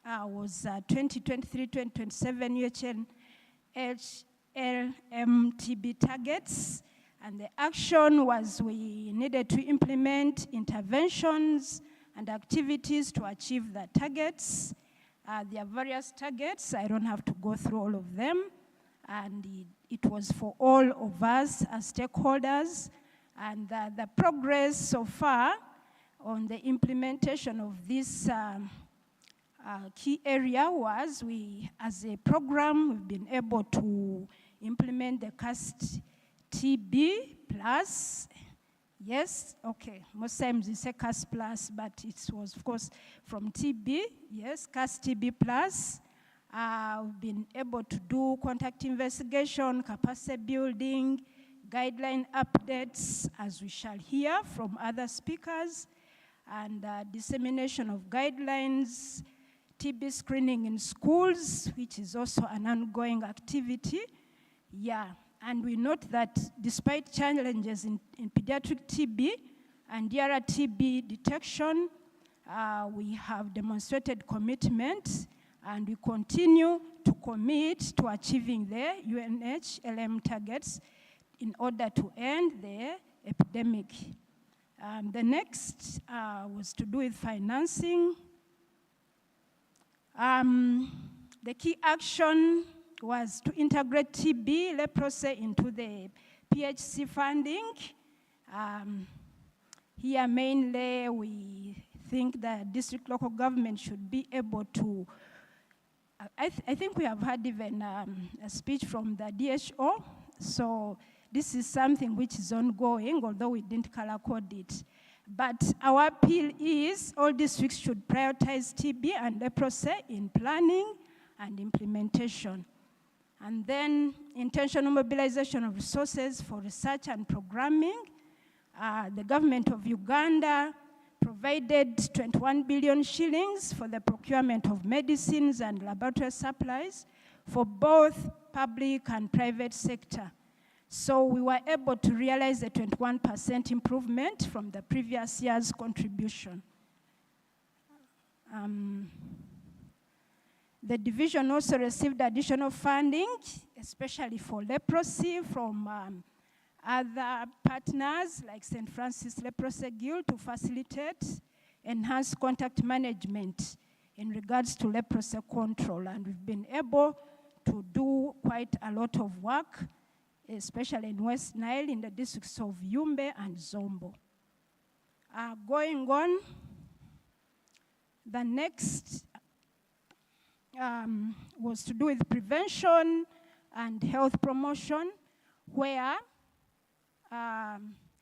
was 2023-2027 UHLM-TB targets, and the action was we needed to implement interventions and activities to achieve the targets. There are various targets. I don't have to go through all of them, and it was for all of us as stakeholders, and the progress so far on the implementation of this key area was as a program, we've been able to implement the CAST TB plus, Yes, okay. Most times we say CAS plus, but it was, of course, from TB. Yes, CAS TB plus. We've been able to do contact investigation, capacity building, guideline updates, as we shall hear from other speakers, and dissemination of guidelines, TB screening in schools, which is also an ongoing activity. Yeah, and we note that despite challenges in pediatric TB and DRTB detection, we have demonstrated commitment, and we continue to commit to achieving the UNH-LM targets in order to end the epidemic. The next was to do with financing. The key action was to integrate TB, leprosy into the PHC funding. Here mainly we think that district local government should be able to, I think we have had even a speech from the DHO, so this is something which is ongoing, although we didn't color code it. But our appeal is all districts should prioritize TB and leprosy in planning and implementation. And then intentional mobilization of resources for research and programming. The government of Uganda provided 21 billion shillings for the procurement of medicines and laboratory supplies for both public and private sector. So we were able to realize a 21% improvement from the previous year's contribution. The division also received additional funding, especially for leprosy from other partners like St. Francis Leprosy Guild to facilitate enhanced contact management in regards to leprosy control. And we've been able to do quite a lot of work, especially in West Nile, in the districts of Yumbe and Zombo. Going on, the next was to do with prevention and health promotion, where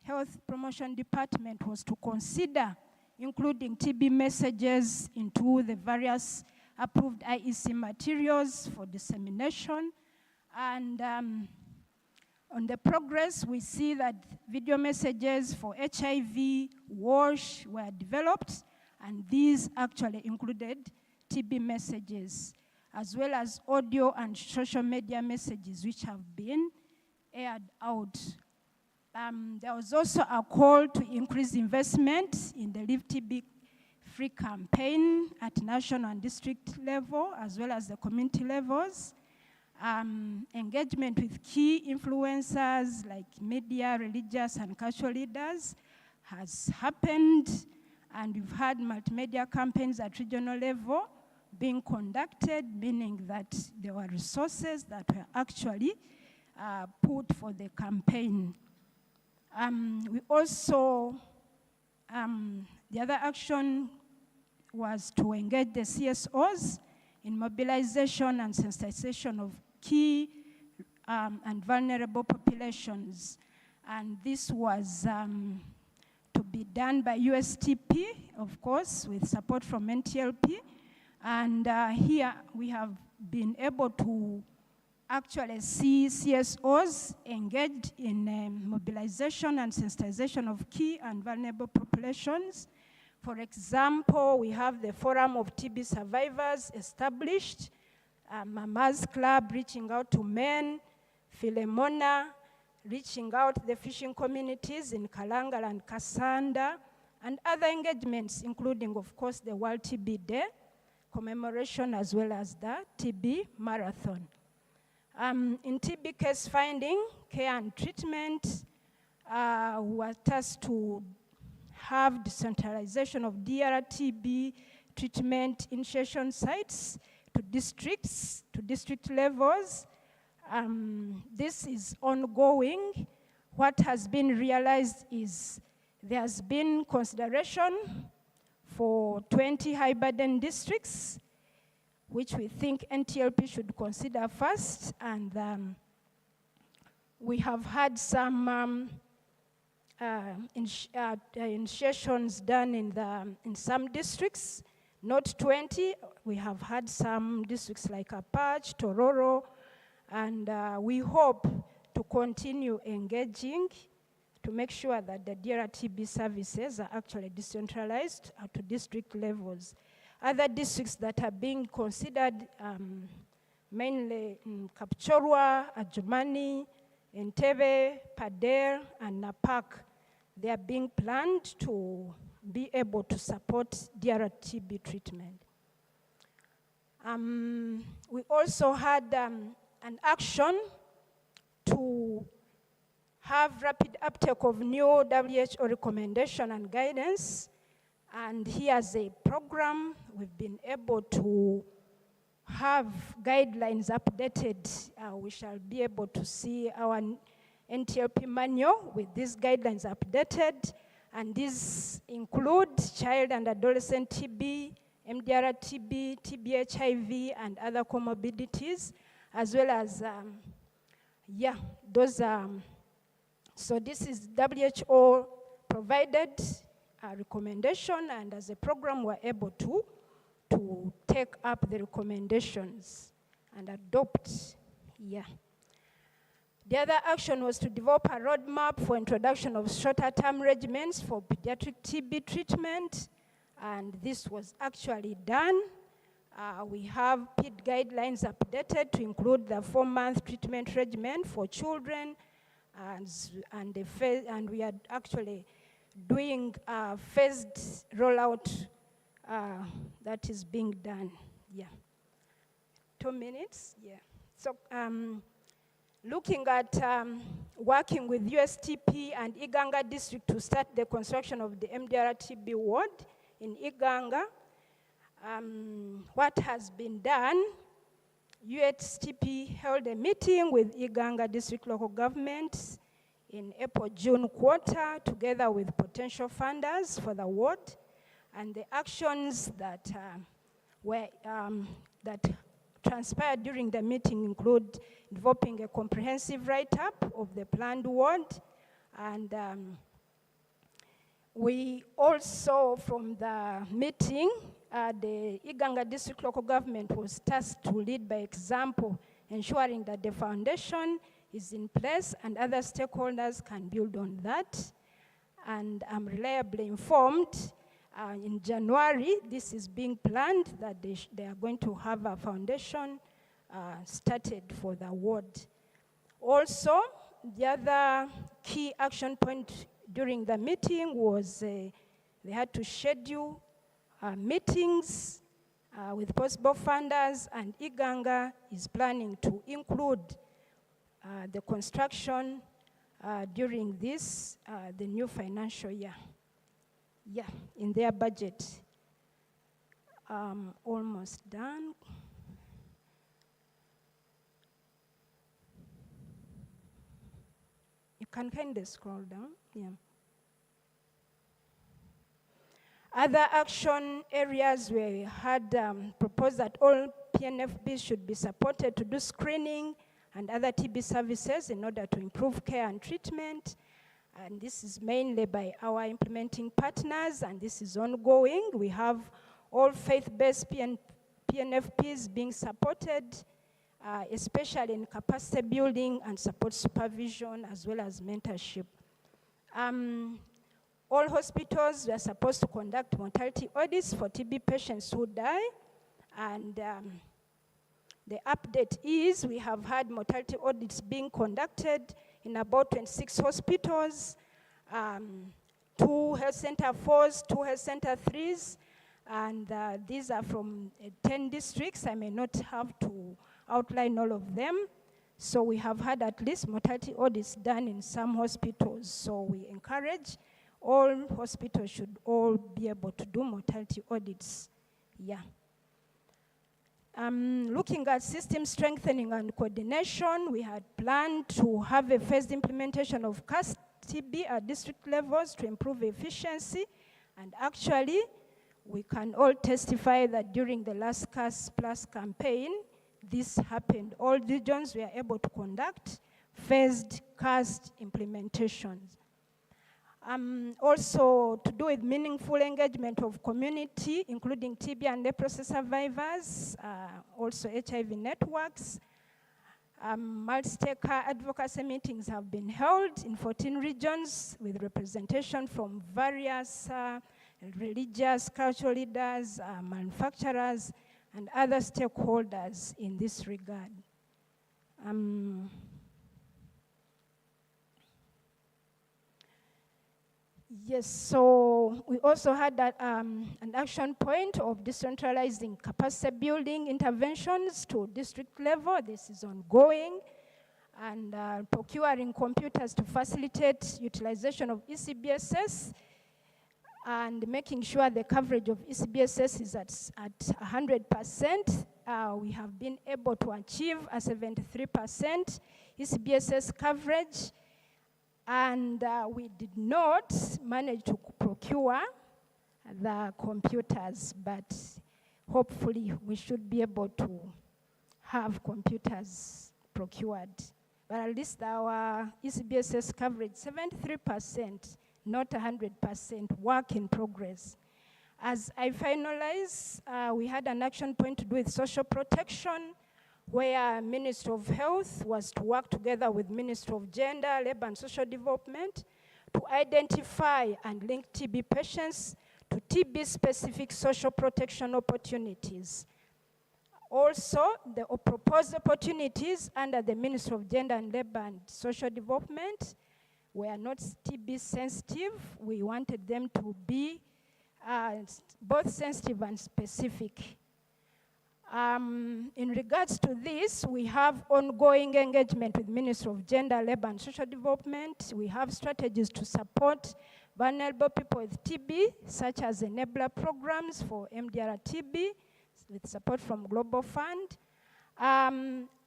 health promotion department was to consider including TB messages into the various approved IEC materials for dissemination. And on the progress, we see that video messages for HIV, WASH were developed, and these actually included TB messages, as well as audio and social media messages which have been aired out. There was also a call to increase investment in the Live TB Free campaign at national and district level, as well as the community levels. Engagement with key influencers like media, religious, and cultural leaders has happened, and we've had multimedia campaigns at regional level being conducted, meaning that there were resources that were actually put for the campaign. We also, the other action was to engage the CSOs in mobilization and sensitization of key and vulnerable populations. And this was to be done by USTP, of course, with support from NTLP. And here we have been able to actually see CSOs engaged in mobilization and sensitization of key and vulnerable populations. For example, we have the Forum of TB Survivors established, Mama's Club reaching out to men, Philemona reaching out to the fishing communities in Kalangal and Kasanda, and other engagements, including, of course, the World TB Day commemoration, as well as the TB Marathon. In TB case finding, care and treatment, we were tasked to have decentralization of DRTB treatment initiation sites to districts, to district levels. This is ongoing. What has been realized is there has been consideration for 20 high burden districts, which we think NTLP should consider first. And we have had some initiations done in some districts, not 20. We have had some districts like Apache, Tororo, and we hope to continue engaging to make sure that the DRTB services are actually decentralized to district levels. Other districts that are being considered mainly Kapchorwa, Adjumani, Entebbe, Pader, and Napak, they are being planned to be able to support DRTB treatment. We also had an action to have rapid uptake of new WHO recommendation and guidance. And here's a program. We've been able to have guidelines updated. We shall be able to see our NTLP manual with these guidelines updated. And these include child and adolescent TB, MDR TB, TB HIV, and other comorbidities, as well as, so this is WHO provided recommendation, and as a program we're able to take up the recommendations and adopt, The other action was to develop a roadmap for introduction of shorter-term regimens for pediatric TB treatment, and this was actually done. We have PED guidelines updated to include the 4-month treatment regimen for children, and we are actually doing a phased rollout that is being done. 2 minutes, So looking at working with USTP and Iganga district to start the construction of the MDR-TB ward in Iganga. What has been done, USTP held a meeting with Iganga district local government in April-June quarter together with potential funders for the ward, and the actions that that transpired during the meeting include developing a comprehensive write-up of the planned ward, and we also, from the meeting, the Iganga district local government was tasked to lead by example, ensuring that the foundation is in place and other stakeholders can build on that. And I'm reliably informed in January, this is being planned that they are going to have a foundation started for the ward. Also, the other key action point during the meeting was they had to schedule meetings with possible funders, and Iganga is planning to include the construction during this, the new financial year. In their budget. Almost done. You can kind of scroll down, Other action areas we had proposed that all PNFBs should be supported to do screening and other TB services in order to improve care and treatment. And this is mainly by our implementing partners, and this is ongoing. We have all faith-based PNFPs being supported, especially in capacity building and support supervision, as well as mentorship. All hospitals were supposed to conduct mortality audits for TB patients who die, and the update is we have had mortality audits being conducted in about 26 hospitals, 2 health center 4s, 2 health center 3s, and these are from 10 districts. I may not have to outline all of them. So we have had at least mortality audits done in some hospitals. So we encourage all hospitals should all be able to do mortality audits. Looking at system strengthening and coordination, we had planned to have a phased implementation of CAS TB at district levels to improve efficiency. And actually, we can all testify that during the last CAS Plus campaign, this happened. All regions were able to conduct phased CAS implementations. Also to do with meaningful engagement of community, including TB and leprosy survivors, also HIV networks. Multi-stakeholder advocacy meetings have been held in 14 regions with representation from various religious, cultural leaders, manufacturers, and other stakeholders in this regard. Yes, so we also had that, an action point of decentralizing capacity building interventions to district level. This is ongoing. And procuring computers to facilitate utilization of ECBSS and making sure the coverage of ECBSS is at 100%. We have been able to achieve a 73% ECBSS coverage. And we did not manage to procure the computers, but hopefully we should be able to have computers procured. But at least our ECBSS coverage, 73%, not 100%, work in progress. As I finalize, we had an action point to do with social protection, where Ministry of Health was to work together with Ministry of Gender, Labor and Social Development to identify and link TB patients to TB-specific social protection opportunities. Also, the proposed opportunities under the Ministry of Gender and Labor and Social Development were not TB sensitive. We wanted them to be both sensitive and specific. In regards to this, we have ongoing engagement with Ministry of Gender, Labor and Social Development. We have strategies to support vulnerable people with TB, such as enabler programs for MDR TB, with support from Global Fund.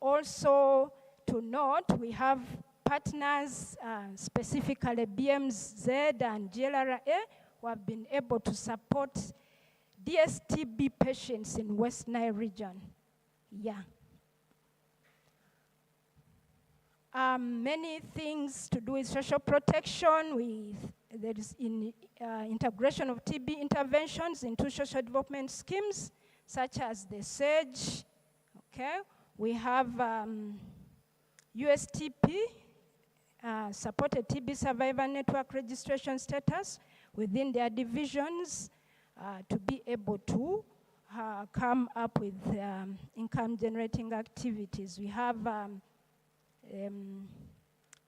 Also, to note, we have partners, specifically BMZ and GLRA, who have been able to support DSTB patients in West Nile region. Yeah. Many things to do with social protection. There is integration of TB interventions into social development schemes, such as the SAGE. Okay. We have USTP, supported TB survivor network registration status within their divisions, to be able to come up with income-generating activities. We have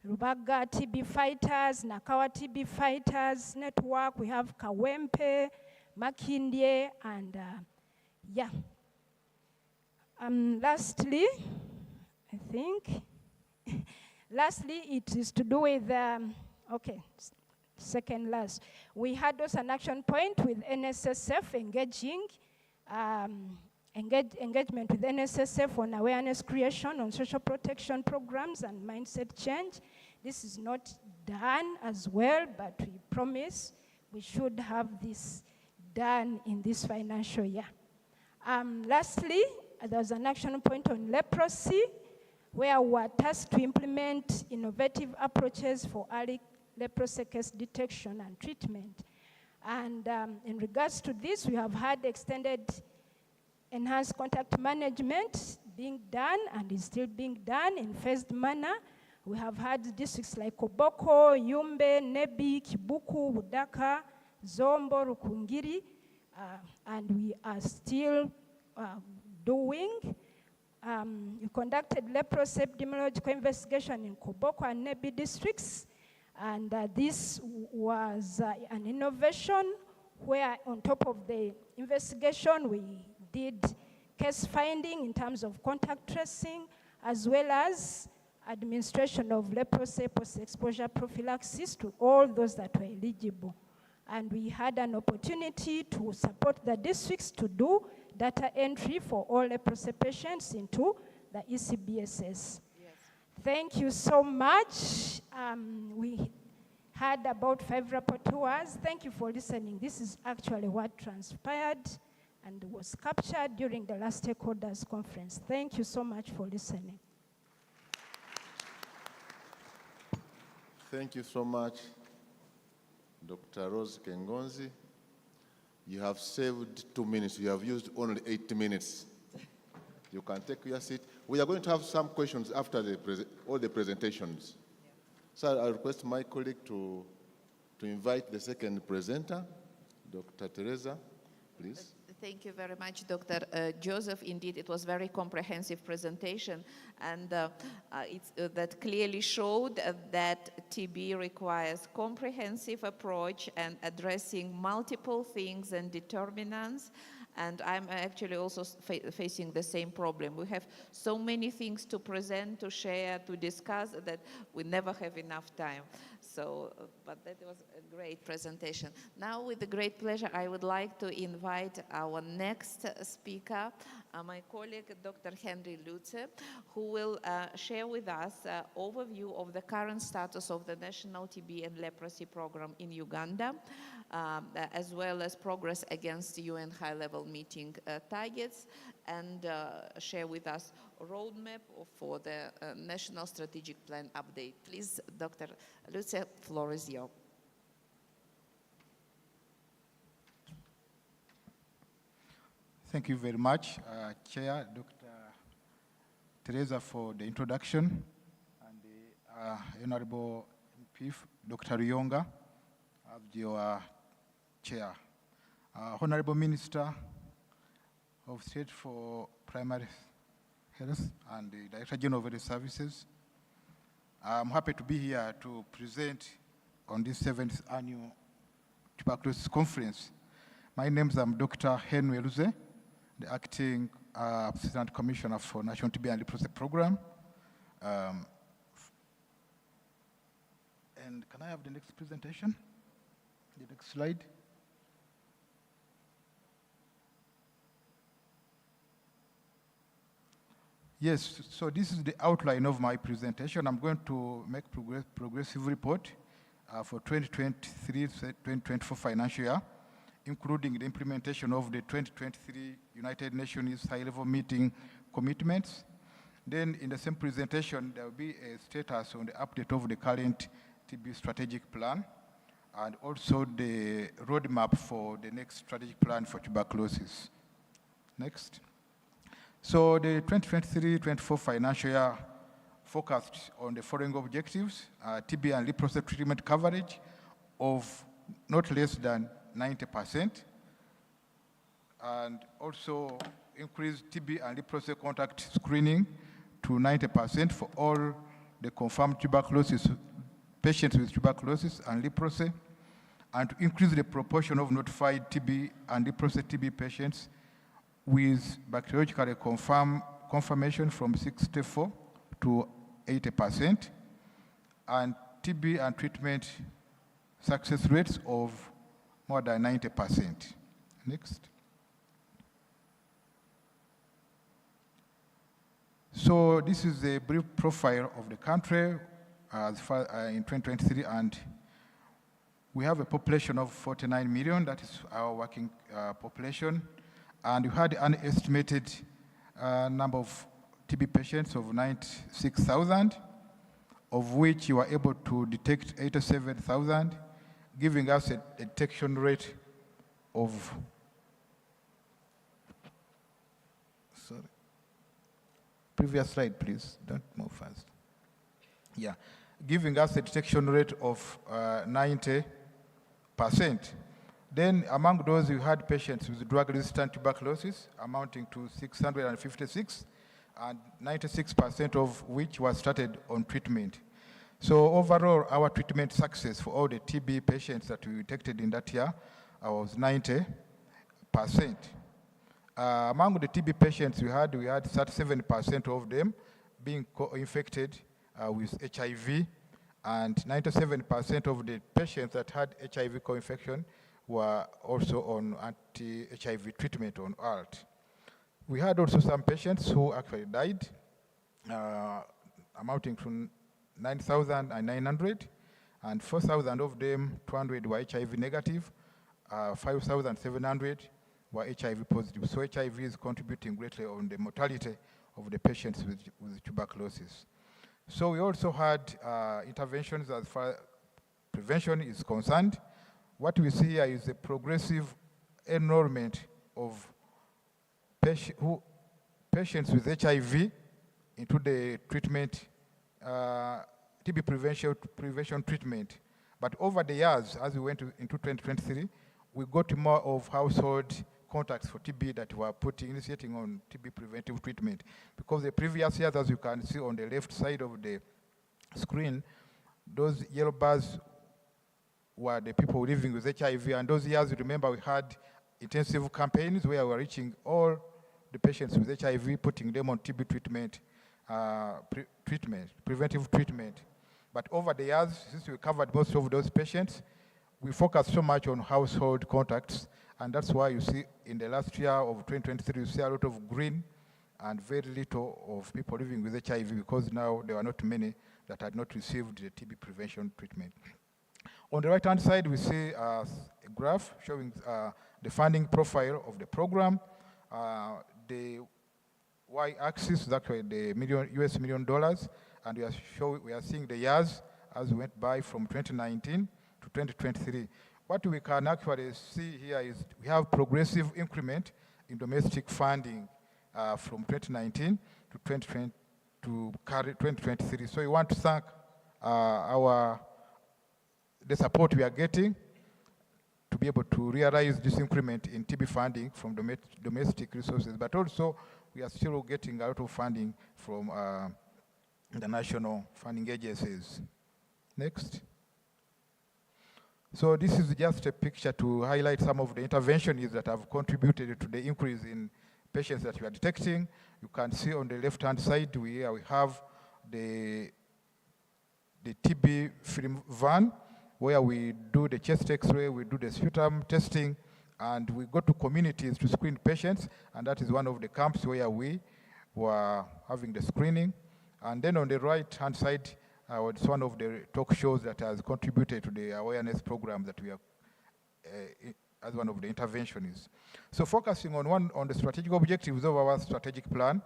Rubaga TB Fighters, Nakawa TB Fighters Network. We have Kawempe, Makindye, and yeah. Lastly, I think, lastly, it is to do with, okay, second last. We had also an action point with NSSF engagement with NSSF on awareness creation on social protection programs and mindset change. This is not done as well, but we promise we should have this done in this financial year. Lastly, there was an action point on leprosy, where we were tasked to implement innovative approaches for early leprosy case detection and treatment. And in regards to this, we have had extended enhanced contact management being done and is still being done in phased manner. We have had districts like Koboko, Yumbe, Nebi, Kibuku, Budaka, Zombo, Rukungiri, and we are still doing. We conducted leprosy epidemiological investigation in Koboko and Nebi districts. And this was an innovation where on top of the investigation, we did case finding in terms of contact tracing, as well as administration of leprosy post-exposure prophylaxis to all those that were eligible. And we had an opportunity to support the districts to do data entry for all leprosy patients into the ECBSS. Thank you so much. We had about 5 rapporteurs. Thank you for listening. This is actually what transpired and was captured during the last stakeholders conference. Thank you so much for listening. Thank you so much. Dr. Rose Kengonzi, you have saved 2 minutes. You have used only 8 minutes. You can take your seat. We are going to have some questions after all the presentations. So I request my colleague to invite the second presenter, Dr. Teresa, please. Thank you very much, Dr. Joseph. Indeed, it was a very comprehensive presentation, and that clearly showed that TB requires comprehensive approach and addressing multiple things and determinants. And I'm actually also facing the same problem. We have so many things to present, to share, to discuss that we never have enough time. So, but that was a great presentation. Now, with great pleasure, I would like to invite our next speaker, my colleague, Dr. Henry Lutze, who will share with us an overview of the current status of the National TB and Leprosy Program in Uganda, as well as progress against UN high-level meeting targets, and share with us a roadmap for the National Strategic Plan update. Please, Dr. Lutze, floor is yours. Thank you very much, Chair, Dr. Teresa, for the introduction, and the Honorable MP, Dr. Yonga, as your Chair. Honorable Minister of State for Primary Health and the Director General of Health Services, I'm happy to be here to present on this 7th annual Tuberculosis Conference. My name is Dr. Henry Lutze, the Acting Assistant Commissioner for National TB and Leprosy Program. And can I have the next presentation? The next slide. Yes, so this is the outline of my presentation. I'm going to make progressive report for 2023-2024 financial year, including the implementation of the 2023 United Nations high-level meeting commitments. Then in the same presentation, there will be a status on the update of the current TB strategic plan, and also the roadmap for the next strategic plan for tuberculosis. Next. So the 2023-24 financial year focused on the following objectives: TB and leprosy treatment coverage of not less than 90%, and also increase TB and leprosy contact screening to 90% for all the confirmed tuberculosis patients with tuberculosis and leprosy, and to increase the proportion of notified TB and leprosy TB patients with bacteriologically confirmation from 64 to 80%, and TB and treatment success rates of more than 90%. Next. So this is a brief profile of the country as far in 2023, and we have a population of 49 million. That is our working population. And we had an estimated number of TB patients of 96,000, of which you were able to detect 87,000, giving us a detection rate of, sorry, previous slide, please, don't move fast. Yeah, giving us a detection rate of 90%. Then among those, we had patients with drug-resistant tuberculosis amounting to 656, and 96% of which was started on treatment. So overall, our treatment success for all the TB patients that we detected in that year was 90%. Among the TB patients we had 37% of them being co-infected with HIV, and 97% of the patients that had HIV co-infection were also on anti-HIV treatment on ALT. We had also some patients who actually died, amounting to 9,900, and 4,000 of them, 200 were HIV negative, 5,700 were HIV positive. So HIV is contributing greatly on the mortality of the patients with tuberculosis. So we also had interventions as far as prevention is concerned. what we see here is a progressive enrollment of patients with HIV into the treatment, TB prevention treatment. But over the years, as we went into 2023, we got more of household contacts for TB that were initiating on TB preventive treatment. Because the previous years, as you can see on the left side of the screen, those yellow bars were the people living with HIV. And those years, remember, we had intensive campaigns where we were reaching all the patients with HIV, putting them on TB treatment, preventive treatment. But over the years, since we covered most of those patients, we focused so much on household contacts, and that's why you see in the last year of 2023, you see a lot of green and very little of people living with HIV, because now there are not many that had not received the TB prevention treatment. On the right-hand side, we see a graph showing the funding profile of the program. The y-axis is actually the US $1 million, and we are seeing the years as we went by from 2019 to 2023. What we can actually see here is we have progressive increment in domestic funding from 2019 to 2020 to 2023. So we want to thank the support we are getting to be able to realize this increment in TB funding from domestic resources, but also we are still getting a lot of funding from the national funding agencies. Next. So this is just a picture to highlight some of the interventions that have contributed to the increase in patients that we are detecting. You can see on the left-hand side we have the TB film van, where we do the chest X-ray, we do the sputum testing, and we go to communities to screen patients, and that is one of the camps where we were having the screening. And then on the right-hand side, it's one of the talk shows that has contributed to the awareness program that we are as one of the interventionists. So focusing on the strategic objectives of our strategic plan,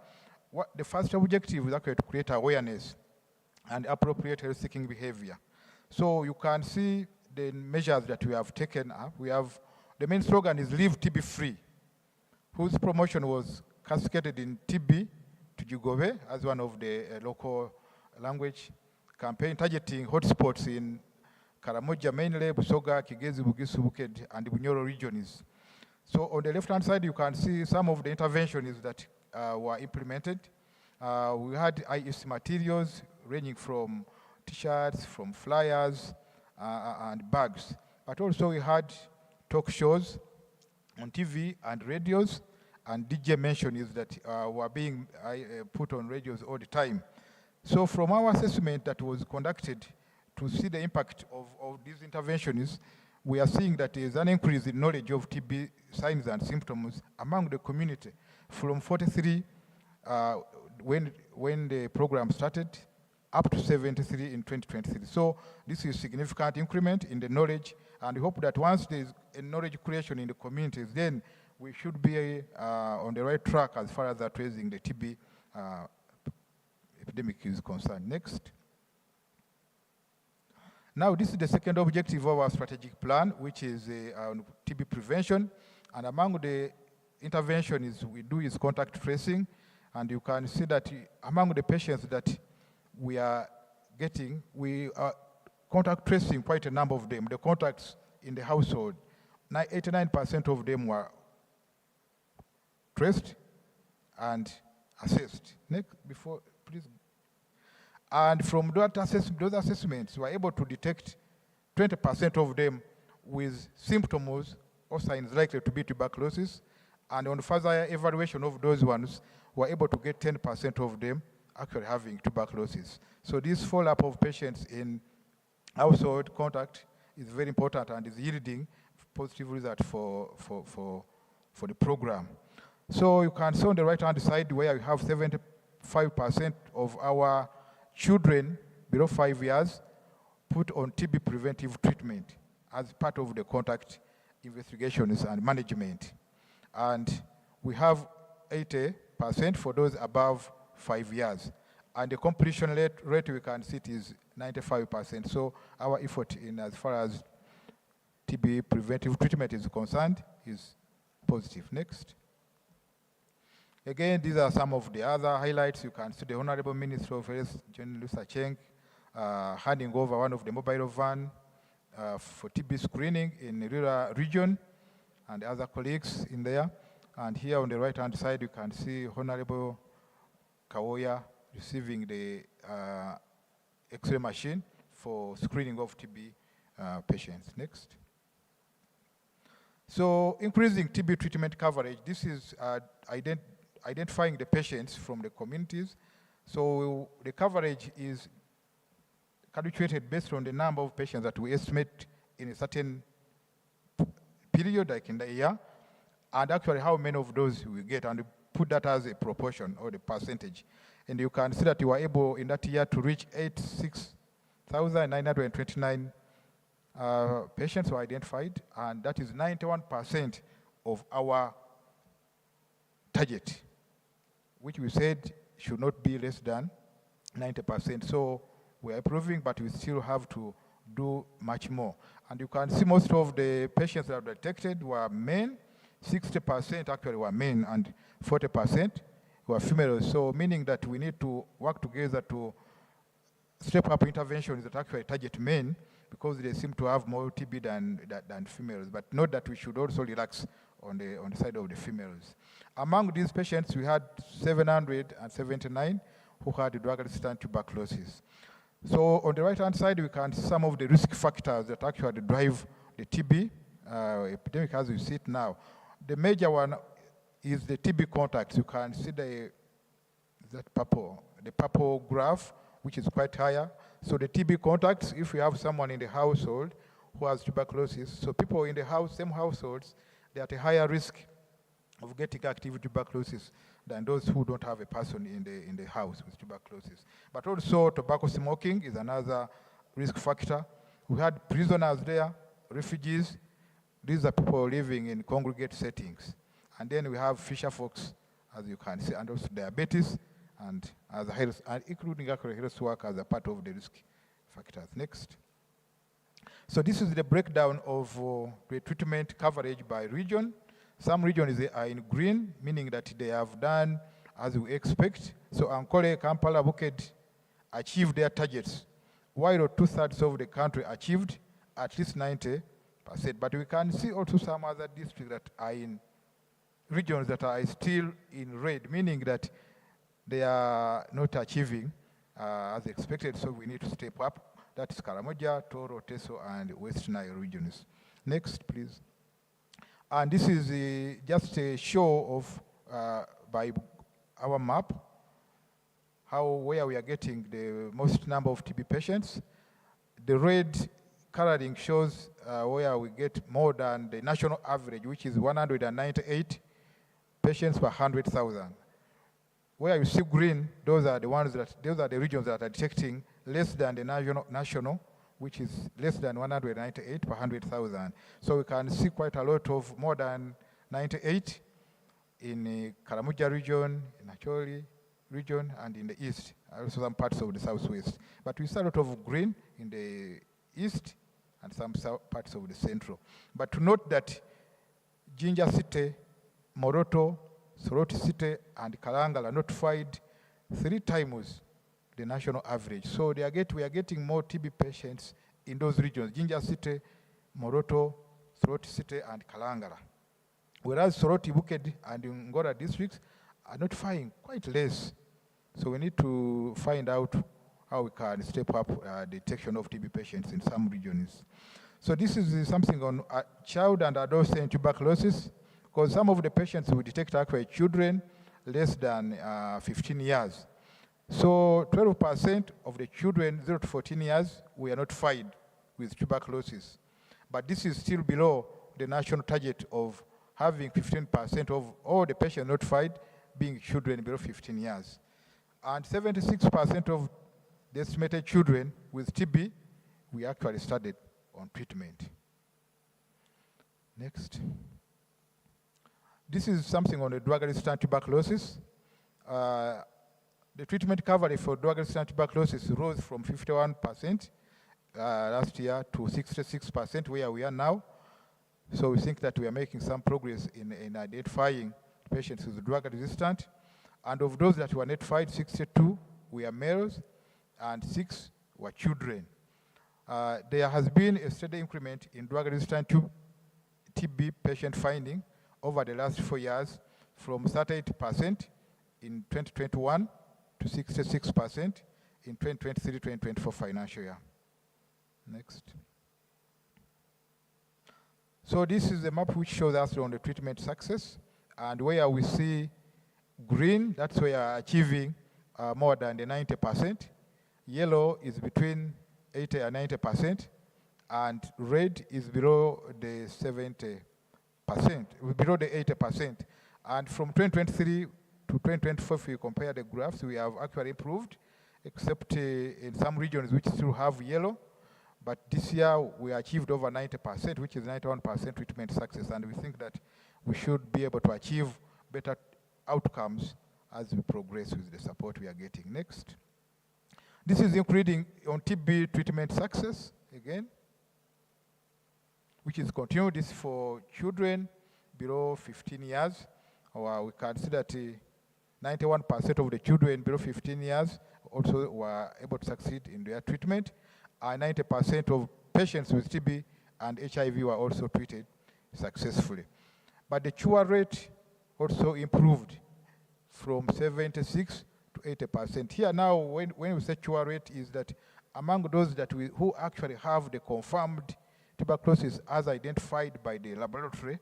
the first objective is actually to create awareness and appropriate health-seeking behavior. So you can see the measures that we have taken up. The main slogan is Live TB Free, whose promotion was cascaded in TB to Jugobe as one of the local language campaign targeting hotspots in Karamoja mainly, Busoga, Kigezi, Bugisu, Buked, and Bunyoro regions. So on the left-hand side, you can see some of the interventions that were implemented. We had IEC materials ranging from T-shirts, from flyers, and bags. But also we had talk shows on TV and radios, and DJ mentions that were being put on radios all the time. So from our assessment that was conducted to see the impact of these interventions, we are seeing that there is an increase in knowledge of TB signs and symptoms among the community from 43 when the program started up to 73 in 2023. So this is a significant increment in the knowledge, and we hope that once there is a knowledge creation in the communities, then we should be on the right track as far as addressing the TB epidemic is concerned. Next. Now, this is the second objective of our strategic plan, which is TB prevention. And among the interventions we do is contact tracing. And you can see that among the patients that we are getting, we are contact tracing quite a number of them. The contacts in the household, 89% of them were traced and assessed. Next, before, please. And from those assessments, we were able to detect 20% of them with symptoms or signs likely to be tuberculosis. And on further evaluation of those ones, we were able to get 10% of them actually having tuberculosis. So this follow-up of patients in household contact is very important and is yielding positive results for the program. So you can see on the right-hand side where we have 75% of our children below 5 years put on TB preventive treatment as part of the contact investigations and management. And we have 80% for those above 5 years. And the completion rate we can see it is 95%. So our effort in as far as TB preventive treatment is concerned is positive. Next. Again, these are some of the other highlights. You can see the Honorable Minister of Health, John Lusa Cheng, handing over one of the mobile van for TB screening in the rural region, and other colleagues in there. And here on the right-hand side, you can see Honorable Kawoya receiving the X-ray machine for screening of TB patients. Next. So increasing TB treatment coverage, this is identifying the patients from the communities. So the coverage is calculated based on the number of patients that we estimate in a certain period, like in the year, and actually how many of those we get, and we put that as a proportion or the percentage. And you can see that you were able in that year to reach 86,929 patients were identified, and that is 91% of our target, which we said should not be less than 90%. So we are improving, but we still have to do much more. And you can see most of the patients that were detected were men. 60% actually were men, and 40% were females. So meaning that we need to work together to step up interventions that actually target men, because they seem to have more TB than females. But note that we should also relax on the side of the females. Among these patients, we had 779 who had drug-resistant tuberculosis. So on the right-hand side, we can see some of the risk factors that actually drive the TB epidemic as we see it now. The major one is the TB contacts. You can see the purple graph, which is quite higher. So the TB contacts, if you have someone in the household who has tuberculosis, so people in the same households, they're at a higher risk of getting active tuberculosis than those who don't have a person in the house with tuberculosis. But also tobacco smoking is another risk factor. We had prisoners there, refugees. These are people living in congregate settings. And then we have fisher folks, as you can see, and also diabetes, and as a health, and including actually health work as a part of the risk factors. Next. So this is the breakdown of the treatment coverage by region. Some regions are in green, meaning that they have done as we expect. So Ankole, Kampala, Bukit achieved their targets, while 2/3 of the country achieved at least 90%. But we can see also some other districts that are in regions that are still in red, meaning that they are not achieving as expected, so we need to step up. That is Karamoja, Toro, Teso, and West Nile regions. Next, please. And this is just a show of, by our map, where we are getting the most number of TB patients. The red coloring shows where we get more than the national average, which is 198 patients per 100,000. Where you see green, those are the regions that are detecting less than the national, which is less than 198 per 100,000. So we can see quite a lot of more than 98 in the Karamoja region, in Acholi region, and in the east, also some parts of the southwest. But we see a lot of green in the east and some parts of the central. But to note that Jinja City, Moroto, Soroti City, and Kalangala are notified 3 times the national average. So we are getting more TB patients in those regions, Jinja City, Moroto, Soroti City, and Kalangala. Whereas Soroti, Buked, and Ngora districts are notifying quite less. So we need to find out how we can step up detection of TB patients in some regions. So this is something on child and adolescent tuberculosis, because some of the patients we detect actually children less than 15 years. So 12% of the children 0 to 14 years we are notified with tuberculosis. But this is still below the national target of having 15% of all the patients notified being children below 15 years. And 76% of the estimated children with TB, we actually started on treatment. Next. This is something on the drug-resistant tuberculosis. The treatment coverage for drug-resistant tuberculosis rose from 51% last year to 66% where we are now. So we think that we are making some progress in identifying patients who are drug resistant. And of those that were notified, 62 were males and 6 were children. There has been a steady increment in drug-resistant TB patient finding over the last 4 years, from 38% in 2021 to 66% in 2023-2024 financial year. Next. So this is a map which shows us on the treatment success, and where we see green, that's where we are achieving more than the 90%. Yellow is between 80 and 90%, and red is below the 70%, below the 80%. And from 2023 to 2024, if you compare the graphs, we have actually improved, except in some regions which still have yellow. But this year, we achieved over 90%, which is 91% treatment success, and we think that we should be able to achieve better outcomes as we progress with the support we are getting. Next. This is including on TB treatment success, again, which is continued. This for children below 15 years. We can see that 91% of the children below 15 years also were able to succeed in their treatment. 90% of patients with TB and HIV were also treated successfully. But the cure rate also improved from 76 to 80%. Here now, when we say cure rate, is that among those that who actually have the confirmed tuberculosis as identified by the laboratory,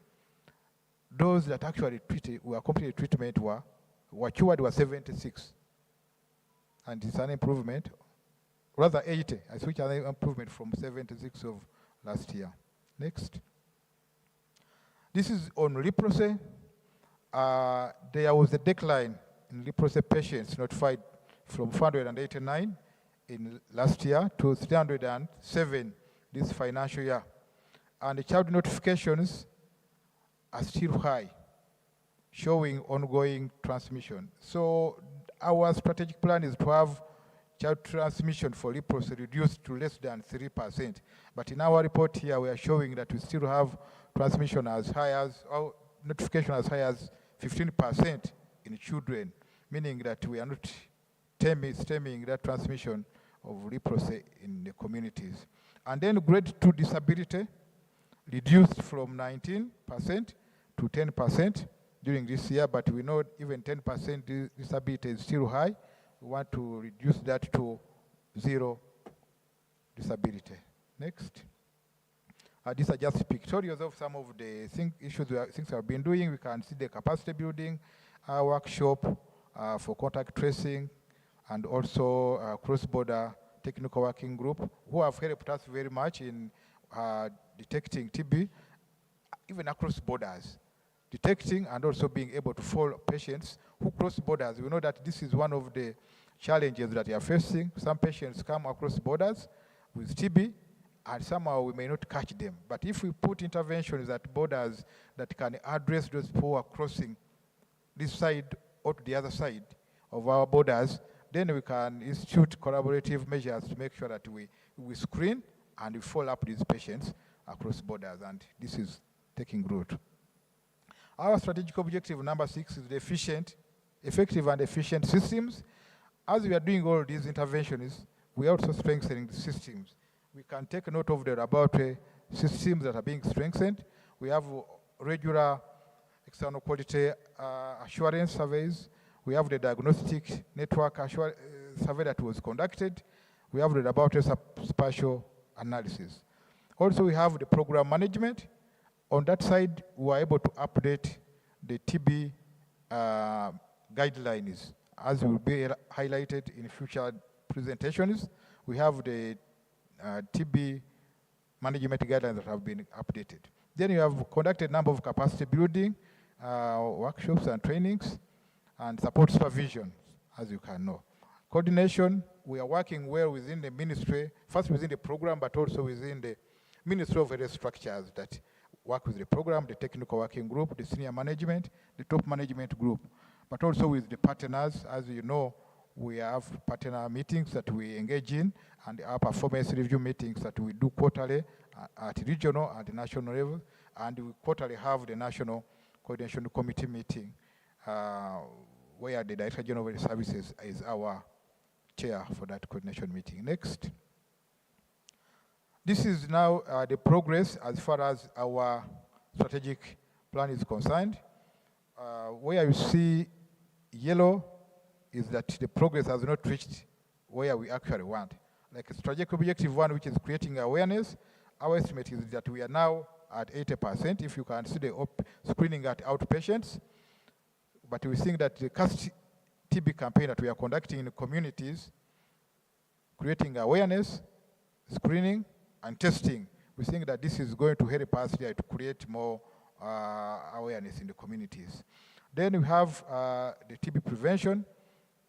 those that actually were completed treatment were cured were 76. And it's an improvement, rather 80, which is an improvement from 76 of last year. Next. This is on leprosy. There was a decline in leprosy patients notified from 489 in last year to 307 this financial year. And the child notifications are still high, showing ongoing transmission. So our strategic plan is to have child transmission for leprosy reduced to less than 3%. But in our report here, we are showing that we still have transmission as high as, or notification as high as 15% in children, meaning that we are not stemming that transmission of leprosy in the communities. And then grade 2 disability reduced from 19% to 10% during this year, but we know even 10% disability is still high. We want to reduce that to 0 disability. Next. These are just pictorials of some of the things we have been doing. We can see the capacity building workshop for contact tracing, and also cross-border technical working group, who have helped us very much in detecting TB, even across borders. Detecting and also being able to follow patients who cross borders. We know that this is one of the challenges that we are facing. Some patients come across borders with TB, and somehow we may not catch them. But if we put interventions at borders that can address those people who are crossing this side or to the other side of our borders, then we can institute collaborative measures to make sure that we screen and we follow up these patients across borders, and this is taking root. Our strategic objective number 6 is the effective and efficient systems. As we are doing all these interventions, we are also strengthening the systems. We can take note of the laboratory systems that are being strengthened. We have regular external quality assurance surveys. We have the diagnostic network survey that was conducted. We have the laboratory spatial analysis. Also, we have the program management. On that side, we were able to update the TB guidelines, as will be highlighted in future presentations. We have the TB management guidelines that have been updated. Then you have conducted a number of capacity building workshops and trainings, and support supervision, as you can know. Coordination, we are working well within the ministry, first within the program, but also within the Ministry of various structures that work with the program, the technical working group, the senior management, the top management group, but also with the partners. As you know, we have partner meetings that we engage in, and our performance review meetings that we do quarterly at regional and national level, and we quarterly have the National Coordination Committee meeting, where the Director General of Services is our chair for that coordination meeting. Next. This is now the progress as far as our strategic plan is concerned. Where you see yellow is that the progress has not reached where we actually want. Like strategic objective 1, which is creating awareness, our estimate is that we are now at 80%, if you can see the screening at outpatients. But we think that the CAST TB campaign that we are conducting in communities, creating awareness, screening, and testing, we think that this is going to help us here to create more awareness in the communities. Then we have the TB prevention,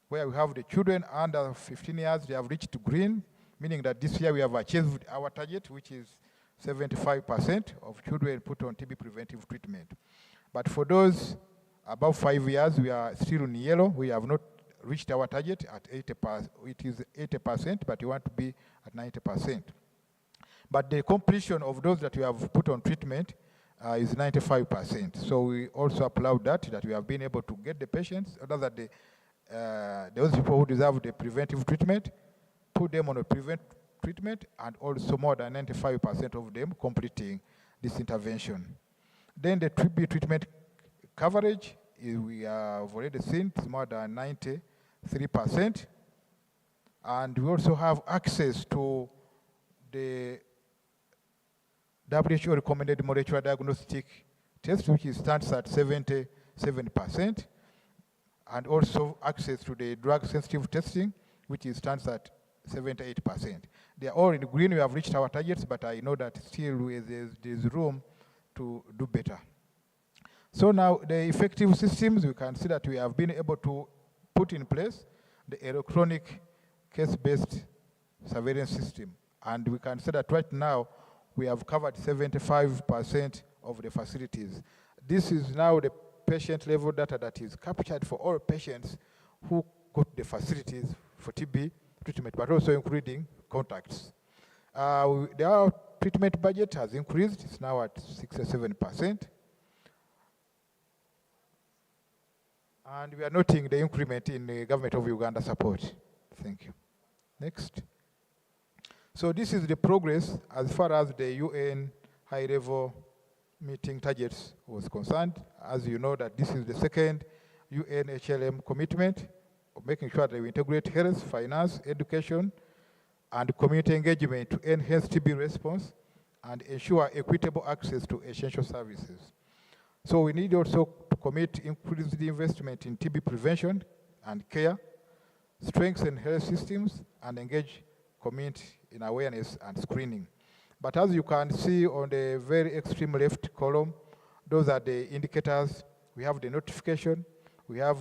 where we have the children under 15 years, they have reached green, meaning that this year we have achieved our target, which is 75% of children put on TB preventive treatment. But for those above 5 years, we are still in yellow. We have not reached our target at 80%. It is 80%, but we want to be at 90%. But the completion of those that we have put on treatment is 95%. So we also applaud that we have been able to get the patients, other than those people who deserve the preventive treatment, put them on a treatment, and also more than 95% of them completing this intervention. Then the TB treatment coverage, we have already seen it's more than 93%. And we also have access to the WHO recommended molecular diagnostic test, which stands at 77%, and also access to the drug sensitive testing, which stands at 78%. They are all in green. We have reached our targets, but I know that still there's room to do better. So now the effective systems, we can see that we have been able to put in place the electronic case-based surveillance system. And we can say that right now we have covered 75% of the facilities. This is now the patient level data that is captured for all patients who go to the facilities for TB treatment, but also including contacts. Our treatment budget has increased. It's now at 67%. And we are noting the increment in the government of Uganda support. Thank you. Next. So this is the progress as far as the UN high-level meeting targets was concerned. As you know, that this is the second UN HLM commitment of making sure that we integrate health, finance, education, and community engagement to enhance TB response and ensure equitable access to essential services. So we need also to commit increased investment in TB prevention and care, strengthen health systems, and engage community in awareness and screening. But as you can see on the very extreme left column, those are the indicators. We have the notification. We have,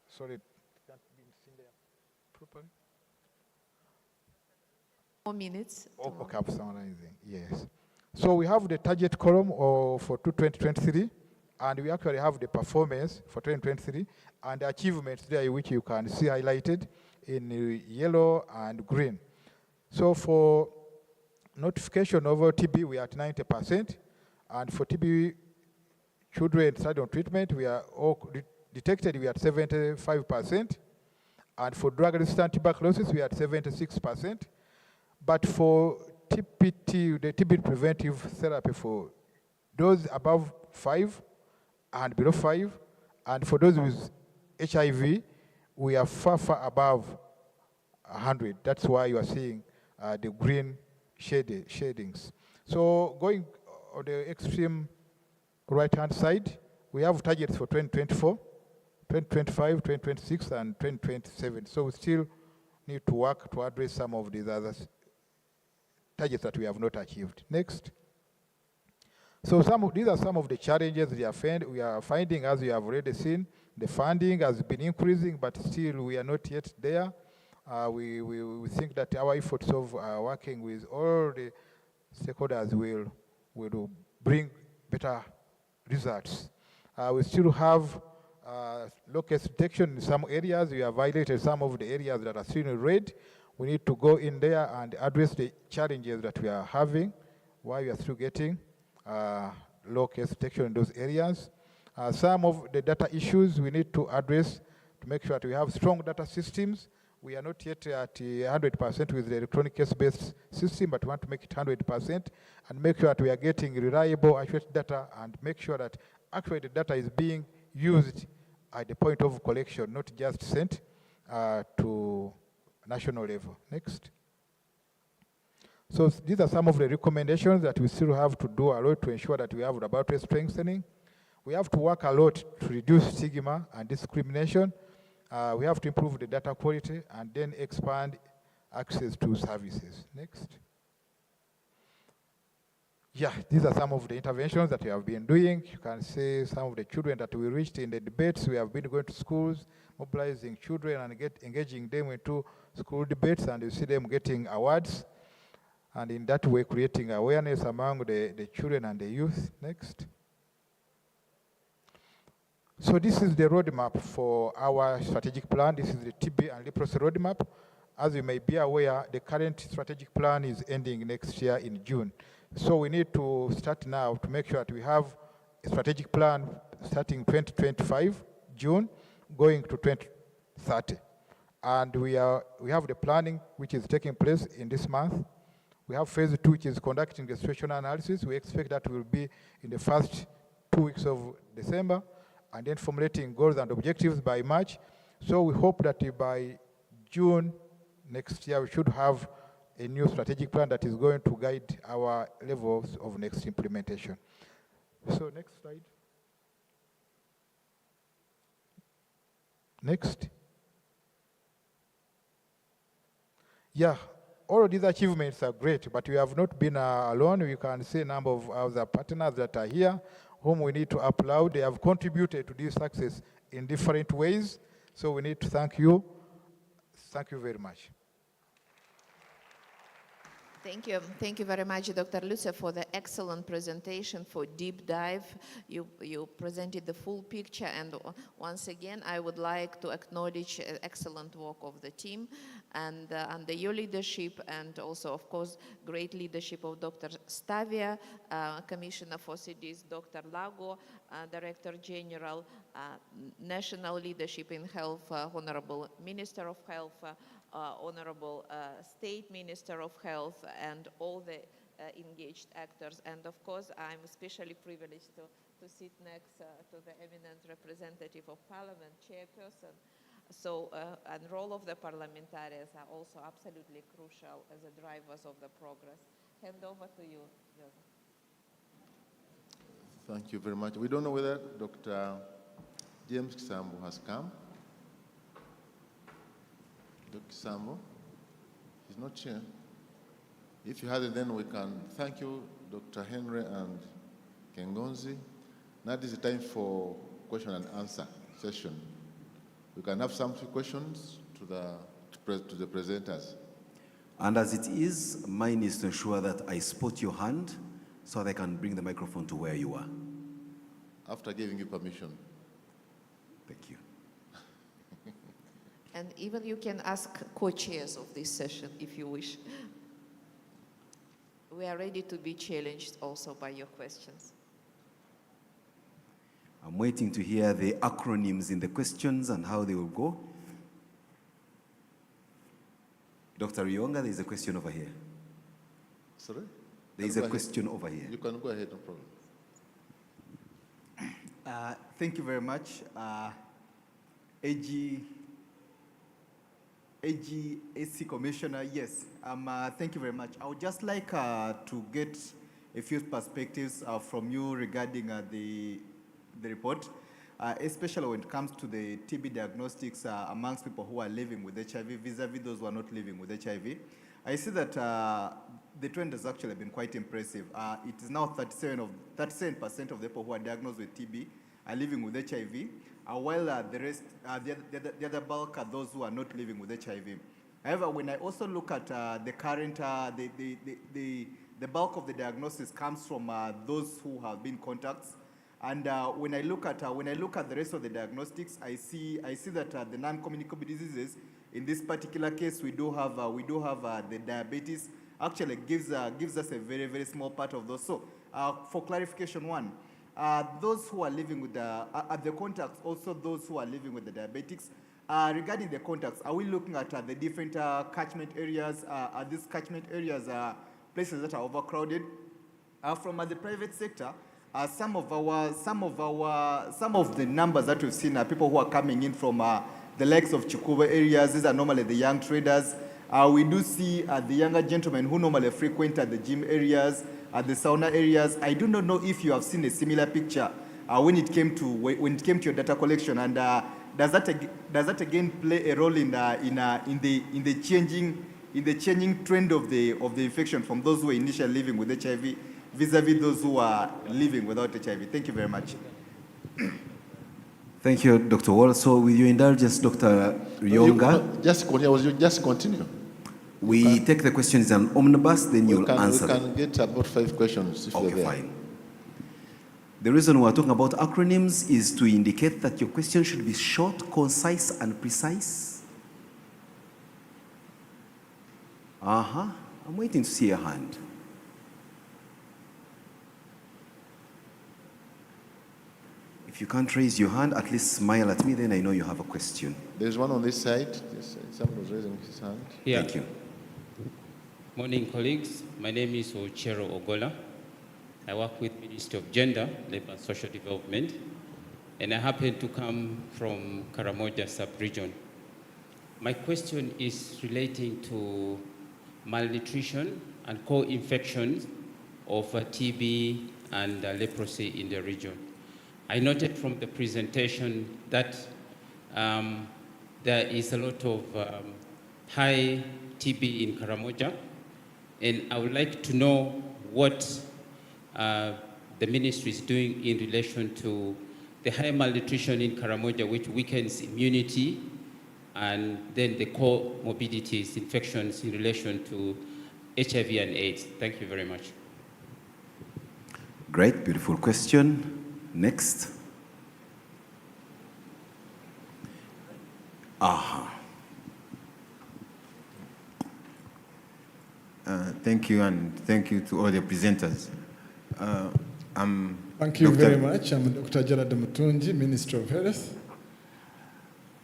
sorry, can't be seen there properly. 4 minutes. Oh, okay, I'm summarizing, yes. So we have the target column for 2023, and we actually have the performance for 2023, and the achievements there, which you can see highlighted in yellow and green. So for notification over TB, we are at 90%, and for TB children started on treatment, we are all detected, we are at 75%, and for drug-resistant tuberculosis, we are at 76%. But for TPT, the TB preventive therapy for those above 5 and below 5, and for those with HIV, we are far, far above 100. That's why you are seeing the green shadings. So going on the extreme right-hand side, we have targets for 2024, 2025, 2026, and 2027. So we still need to work to address some of these other targets that we have not achieved. Next. So these are some of the challenges we are finding, as you have already seen. The funding has been increasing, but still we are not yet there. We think that our efforts of working with all the stakeholders will bring better results. We still have locus detection in some areas. We have violated some of the areas that are still in red. We need to go in there and address the challenges that we are having why we are still getting low case detection in those areas. Some of the data issues we need to address to make sure that we have strong data systems. We are not yet at 100% with the electronic case-based system, but we want to make it 100% and make sure that we are getting reliable, accurate data and make sure that actually the data is being used at the point of collection, not just sent to national level. Next. So these are some of the recommendations that we still have to do a lot to ensure that we have laboratory strengthening. We have to work a lot to reduce stigma and discrimination. We have to improve the data quality and then expand access to services. Next. Yeah, these are some of the interventions that we have been doing. You can see some of the children that we reached in the debates. We have been going to schools, mobilizing children and engaging them into school debates, and you see them getting awards. And in that way, creating awareness among the children and the youth. Next. So this is the roadmap for our strategic plan. This is the TB and leprosy roadmap. As you may be aware, the current strategic plan is ending next year in June. So we need to start now to make sure that we have a strategic plan starting 2025, June, going to 2030. And we have the planning which is taking place in this month. We have phase 2, which is conducting the situational analysis. We expect that will be in the first 2 weeks of December, and then formulating goals and objectives by March. So we hope that by June next year, we should have a new strategic plan that is going to guide our levels of next implementation. So next slide. Next. Yeah. All of these achievements are great, but we have not been alone. We can see a number of other partners that are here, whom we need to applaud. They have contributed to this success in different ways. So we need to thank you. Thank you very much. Thank you. Thank you very much, Dr. Luce, for the excellent presentation, for deep dive. You presented the full picture, and once again, I would like to acknowledge excellent work of the team and under your leadership, and also, of course, great leadership of Dr. Stavia, Commissioner for CDs, Dr. Lago, Director General, National Leadership in Health, Honorable Minister of Health, Honorable State Minister of Health, and all the engaged actors. And of course, I'm especially privileged to sit next to the eminent representative of Parliament, Chairperson. So, and role of the parliamentarians are also absolutely crucial as the drivers of the progress. Hand over to you, Joseph. Thank you very much. We don't know whether Dr. James Kisambo has come. Dr. Kisambo, he's not here. If you hadn't, then we can thank you, Dr. Henry and Kengonzi. Now is the time for question and answer session. We can have some questions to the presenters. And as it is, mine is to ensure that I spot your hand so that I can bring the microphone to where you are. After giving you permission. Thank you. And even you can ask co-chairs of this session if you wish. We are ready to be challenged also by your questions. I'm waiting to hear the acronyms in the questions and how they will go. Dr. Rionga, there is a question over here. Sorry? There is a question over here. You can go ahead, no problem. Thank you very much. AGAC Commissioner, yes. Thank you very much. I would just like to get a few perspectives from you regarding the report, especially when it comes to the TB diagnostics amongst people who are living with HIV vis-a-vis those who are not living with HIV. I see that the trend has actually been quite impressive. It is now 37% of the people who are diagnosed with TB are living with HIV, while the rest, the other bulk are those who are not living with HIV. However, when I also look at the current, the bulk of the diagnosis comes from those who have been contacts. And when I look at the rest of the diagnostics, I see that the non-communicable diseases, in this particular case, we do have the diabetes actually gives us a very, very small part of those. So for clarification one, those who are living with the contacts, also those who are living with the diabetics, regarding the contacts, are we looking at the different catchment areas? Are these catchment areas places that are overcrowded? From the private sector, some of the numbers that we've seen are people who are coming in from the likes of Chikuba areas. These are normally the young traders. We do see the younger gentlemen who normally frequent the gym areas, the sauna areas. I do not know if you have seen a similar picture when it came to your data collection, and does that again play a role in the changing trend of the infection from those who are initially living with HIV vis-a-vis those who are living without HIV? Thank you very much. Thank you, Dr. Wall. So with your indulgence, Dr. Ryonga. Just continue. We take the questions in omnibus, then you'll answer. We can get about 5 questions if you're there. Fine. The reason we're talking about acronyms is to indicate that your question should be short, concise, and precise. I'm waiting to see a hand. If you can't raise your hand, at least smile at me, then I know you have a question. There's one on this side. Someone was raising his hand. Yeah. Thank you. Morning, colleagues. My name is Ochero Ogola. I work with Ministry of Gender, Labour and Social Development, and I happen to come from Karamoja sub-region. My question is relating to malnutrition and co-infections of TB and leprosy in the region. I noted from the presentation that there is a lot of high TB in Karamoja, and I would like to know what the ministry is doing in relation to the high malnutrition in Karamoja, which weakens immunity, and then the comorbidities, infections in relation to HIV and AIDS. Thank you very much. Great, beautiful question. Next. Thank you, and thank you to all the presenters. Thank you very much. I'm Dr. Gerard Mutunji, Minister of Health.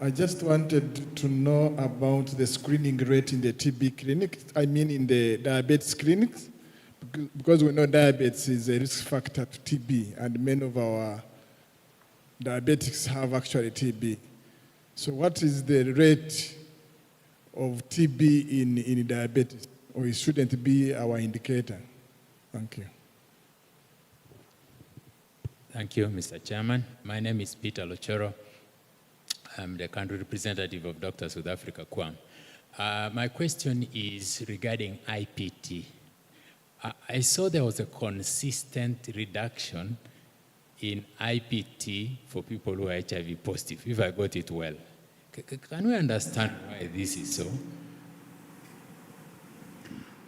I just wanted to know about the screening rate in the TB clinic, I mean in the diabetes clinics, because we know diabetes is a risk factor to TB, and many of our diabetics have actually TB. So what is the rate of TB in diabetes? Or it shouldn't be our indicator? Thank you. Thank you, Mr. Chairman. My name is Peter Lochero. I'm the country representative of Doctors South Africa, Quam. My question is regarding IPT. I saw there was a consistent reduction in IPT for people who are HIV positive, if I got it well. Can we understand why this is so?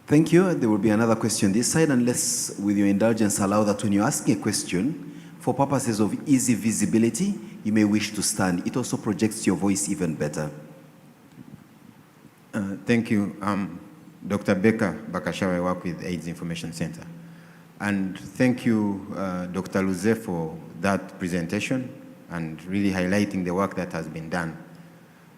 Thank you. There will be another question this side, and let's, with your indulgence, allow that when you're asking a question, for purposes of easy visibility, you may wish to stand. It also projects your voice even better. Thank you. Dr. Becca Bakashaw, I work with AIDS Information Center. And thank you, Dr. Luze, for that presentation and really highlighting the work that has been done.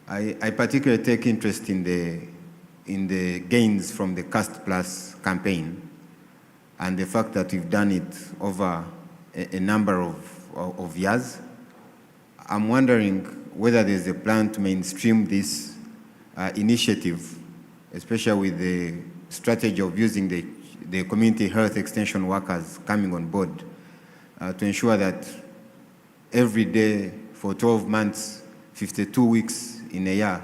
I particularly take interest in the gains from the Cast Plus campaign and the fact that we've done it over a number of years. I'm wondering whether there's a plan to mainstream this initiative, especially with the strategy of using the community health extension workers coming on board to ensure that every day for 12 months, 52 weeks in a year,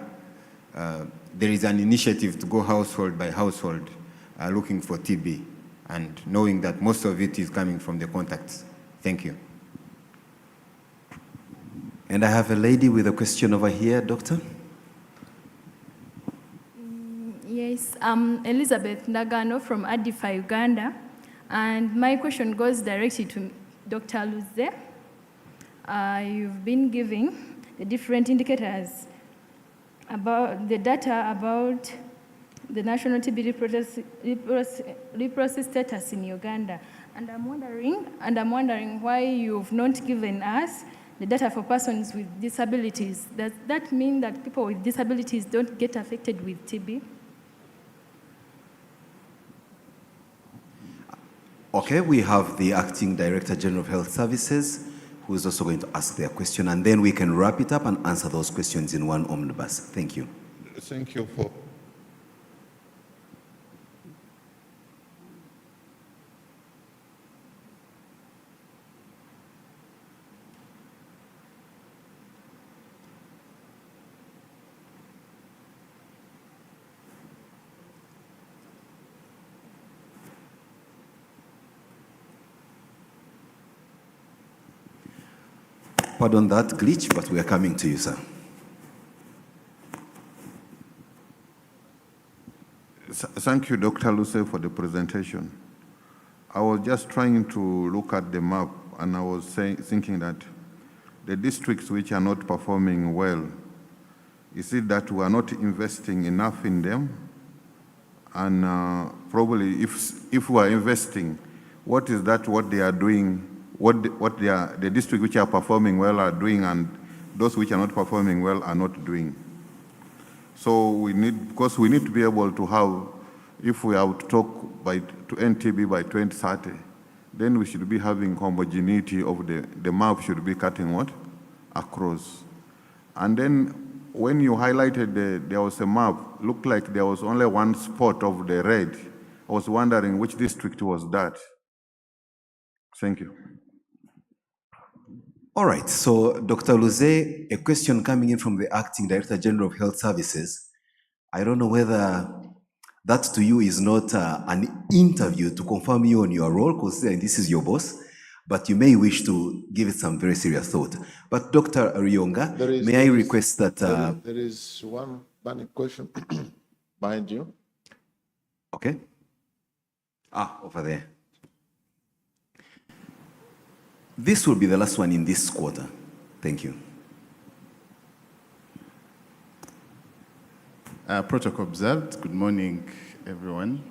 there is an initiative to go household by household looking for TB, and knowing that most of it is coming from the contacts. Thank you. And I have a lady with a question over here, Doctor. Yes, I'm Elizabeth Ndagano from Adifa, Uganda. And my question goes directly to Dr. Luze. You've been giving the different indicators about the data about the national TB leprosy status in Uganda. And I'm wondering why you've not given us the data for persons with disabilities. Does that mean that people with disabilities don't get affected with TB? Okay, we have the Acting Director General of Health Services, who is also going to ask their question, and then we can wrap it up and answer those questions in one omnibus. Thank you. Thank you for... Pardon that glitch, but we are coming to you, sir. Thank you, Dr. Luce, for the presentation. I was just trying to look at the map, and I was thinking that the districts which are not performing well, is it that we are not investing enough in them? And probably if we are investing, what is that what they are doing, what the districts which are performing well are doing, and those which are not performing well are not doing? So because we need to be able to have, if we are to talk to end TB by 2030, then we should be having homogeneity of the map should be cutting what? Across. And then when you highlighted there was a map, looked like there was only one spot of the red. I was wondering which district was that. Thank you. All right, so Dr. Luze, a question coming in from the Acting Director General of Health Services. I don't know whether that to you is not an interview to confirm you on your role, considering this is your boss, but you may wish to give it some very serious thought. But Dr. Rionga, may I request that... there is one burning question behind you. Okay. Over there. This will be the last one in this quarter. Thank you. Protocol observed. Good morning, everyone.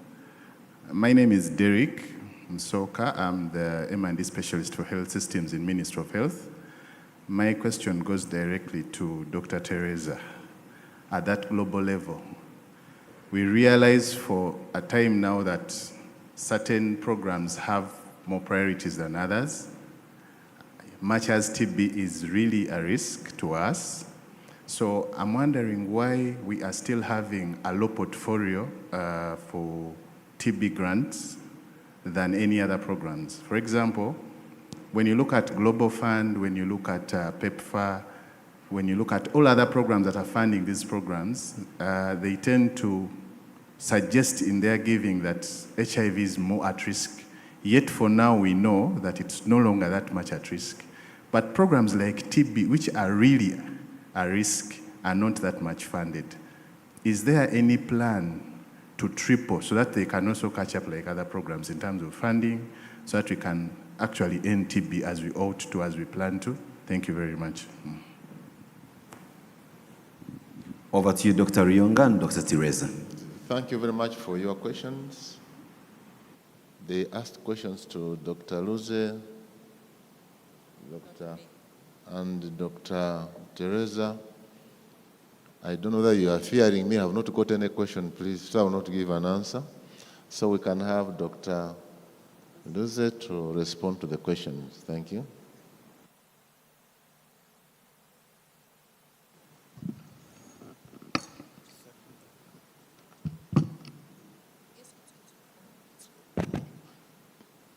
My name is Derek Msoka. I'm the M&D Specialist for Health Systems in Ministry of Health. My question goes directly to Dr. Teresa. At that global level, we realize for a time now that certain programs have more priorities than others. Much as TB is really a risk to us. So I'm wondering why we are still having a low portfolio for TB grants than any other programs. For example, when you look at Global Fund, when you look at PEPFAR, when you look at all other programs that are funding these programs, they tend to suggest in their giving that HIV is more at risk. Yet for now we know that it's no longer that much at risk. But programs like TB, which are really a risk, are not that much funded. Is there any plan to triple so that they can also catch up like other programs in terms of funding, so that we can actually end TB as we ought to, as we plan to? Thank you very much. Over to you, Dr. Rionga and Dr. Teresa. Thank you very much for your questions. They asked questions to Dr. Luze, and Dr. Teresa. I don't know whether you are fearing me. I have not got any question, please, so I will not give an answer. So we can have Dr. Luze to respond to the questions. Thank you.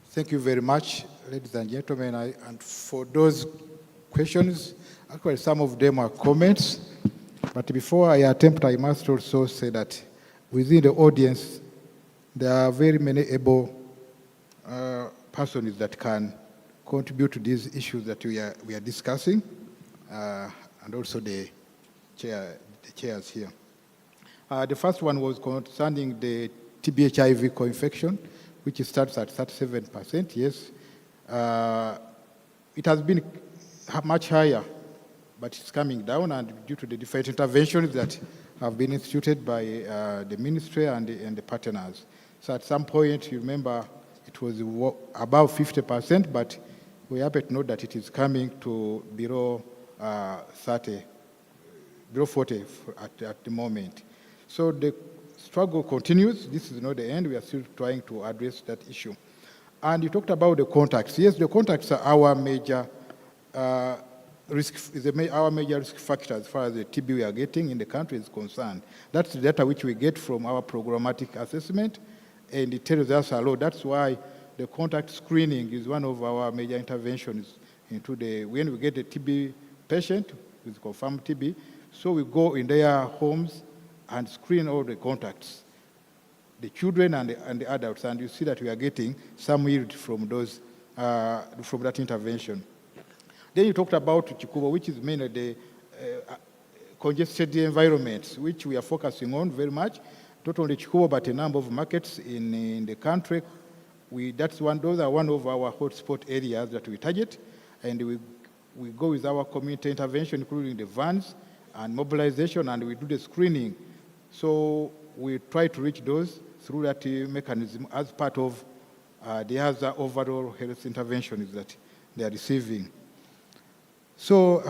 Thank you very much, ladies and gentlemen. And for those questions, actually some of them are comments, but before I attempt, I must also say that within the audience, there are very many able persons that can contribute to these issues that we are discussing, and also the chairs here. The first one was concerning the TB-HIV co-infection, which starts at 37%, yes. It has been much higher, but it's coming down, and due to the different interventions that have been instituted by the ministry and the partners. So at some point, you remember, it was above 50%, but we happen to know that it is coming to below 30, below 40 at the moment. So the struggle continues. This is not the end. We are still trying to address that issue. And you talked about the contacts. Yes, the contacts are our major our major risk factor as far as the TB we are getting in the country is concerned. That's the data which we get from our programmatic assessment, and it tells us a lot. That's why the contact screening is one of our major interventions into when we get a TB patient with confirmed TB, so we go in their homes and screen all the contacts, the children and the adults, and you see that we are getting some yield from from that intervention. Then you talked about Chikubo, which is mainly the congested environments, which we are focusing on very much. Not only Chikubo, but a number of markets in the country. Those are one of our hotspot areas that we target, and we go with our community intervention, including the vans and mobilization, and we do the screening. So we try to reach those through that mechanism as part of the other overall health interventions that they are receiving. So,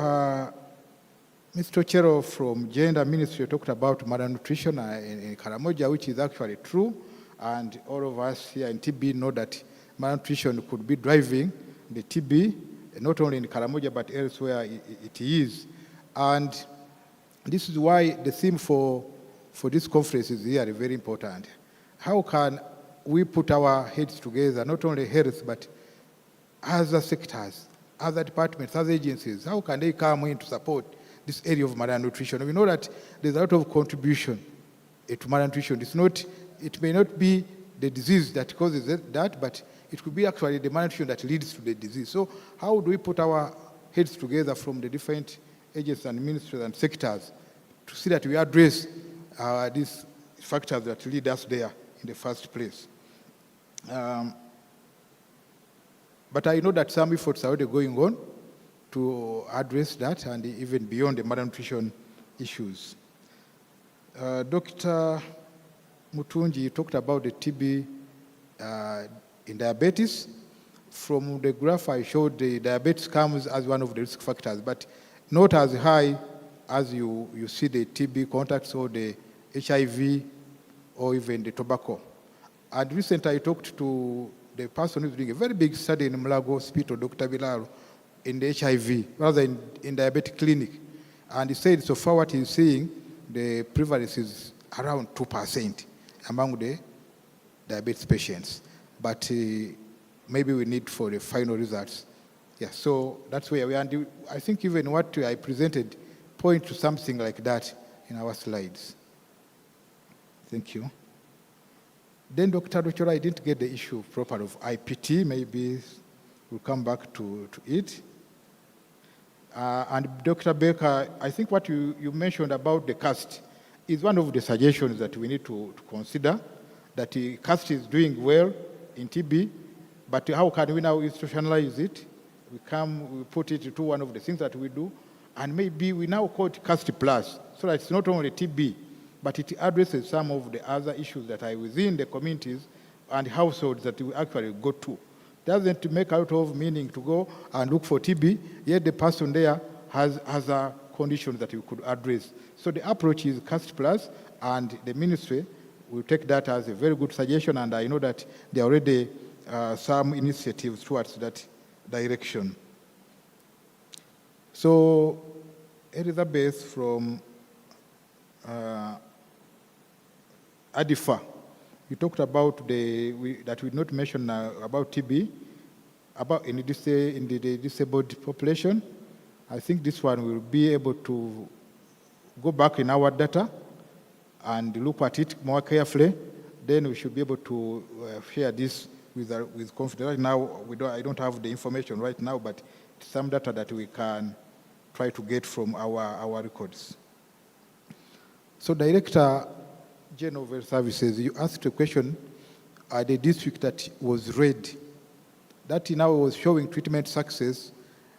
Mr. Ochero from Gender Ministry talked about malnutrition in Karamoja, which is actually true, and all of us here in TB know that malnutrition could be driving the TB, not only in Karamoja but elsewhere it is. And this is why the theme for this conference is here very important. How can we put our heads together, not only health, but other sectors, other departments, other agencies? How can they come in to support this area of malnutrition? We know that there's a lot of contribution to malnutrition. It may not be the disease that causes that, but it could be actually the malnutrition that leads to the disease. So how do we put our heads together from the different agencies and ministries and sectors to see that we address these factors that lead us there in the first place? But I know that some efforts are already going on to address that and even beyond the malnutrition issues. Dr. Mutunji talked about the TB in diabetes. From the graph I showed, the diabetes comes as one of the risk factors, but not as high as you see the TB contacts or the HIV or even the tobacco. And recently I talked to the person who's doing a very big study in Mulago Hospital, Dr. Bilal, in the HIV, rather in diabetic clinic. And he said so far what he's seeing, the prevalence is around 2% among the diabetes patients. But maybe we need for the final results. Yeah, so that's where we are. And I think even what I presented point to something like that in our slides. Thank you. Then Dr. Ochero, I didn't get the issue proper of IPT. Maybe we'll come back to it. And Dr. Baker, I think what you mentioned about the CAST is one of the suggestions that we need to consider, that the CAST is doing well in TB, but how can we now institutionalize it? We put it into one of the things that we do, and maybe we now call it CAST Plus, so that it's not only TB, but it addresses some of the other issues that are within the communities and households that we actually go to. Doesn't make a lot of meaning to go and look for TB, yet the person there has other conditions that you could address. So the approach is CAST Plus, and the ministry will take that as a very good suggestion, and I know that there are already some initiatives towards that direction. So Elizabeth from ADIFA, you talked about that we not mention about TB, about in the disabled population. I think this one will be able to go back in our data and look at it more carefully. Then we should be able to share this with confidence. Right now, I don't have the information right now, but it's some data that we can try to get from our records. So Director General of Health Services, you asked a question at the district that was red. That now was showing treatment success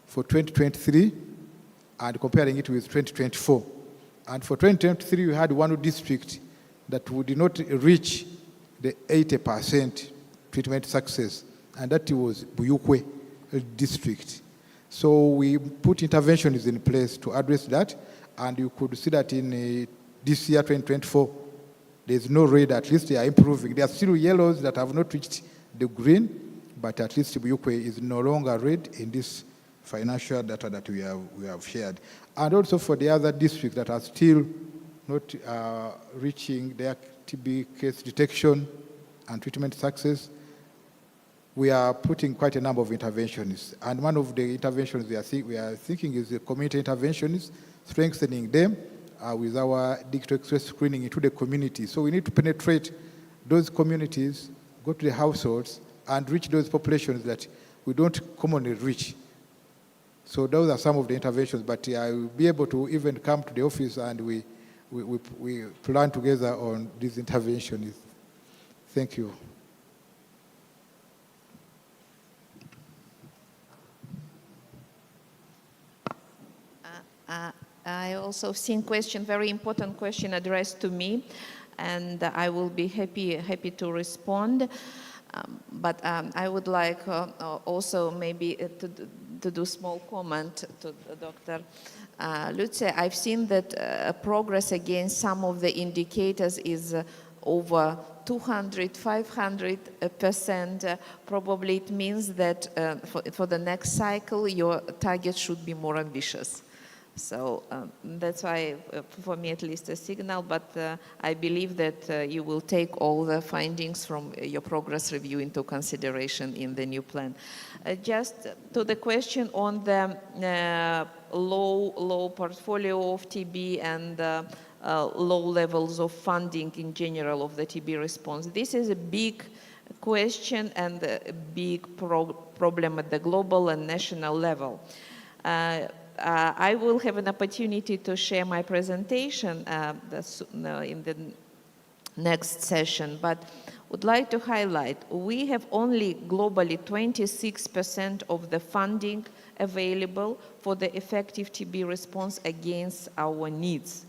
for 2023 and comparing it with 2024. And for 2023, we had one district that would not reach the 80% treatment success, and that was Buyukwe district. So we put interventions in place to address that, and you could see that in this year, 2024, there's no red, at least they are improving. There are still yellows that have not reached the green, but at least Buyukwe is no longer red in this financial data that we have shared. And also for the other districts that are still not reaching their TB case detection and treatment success, we are putting quite a number of interventions. And one of the interventions we are thinking is the community interventions, strengthening them with our digital express screening into the community. So we need to penetrate those communities, go to the households, and reach those populations that we don't commonly reach. So those are some of the interventions, but I will be able to even come to the office and we plan together on these interventions. Thank you. I also seen question, very important question addressed to me, and I will be happy to respond. But I would like also maybe to do small comment to Dr. Lutze. I've seen that progress against some of the indicators is over 200, 500%. Probably it means that for the next cycle, your target should be more ambitious. So that's why, for me at least, a signal, but I believe that you will take all the findings from your progress review into consideration in the new plan. Just to the question on the low portfolio of TB and low levels of funding in general of the TB response. This is a big question and a big problem at the global and national level. I will have an opportunity to share my presentation in the next session, but would like to highlight, we have only globally 26% of the funding available for the effective TB response against our needs.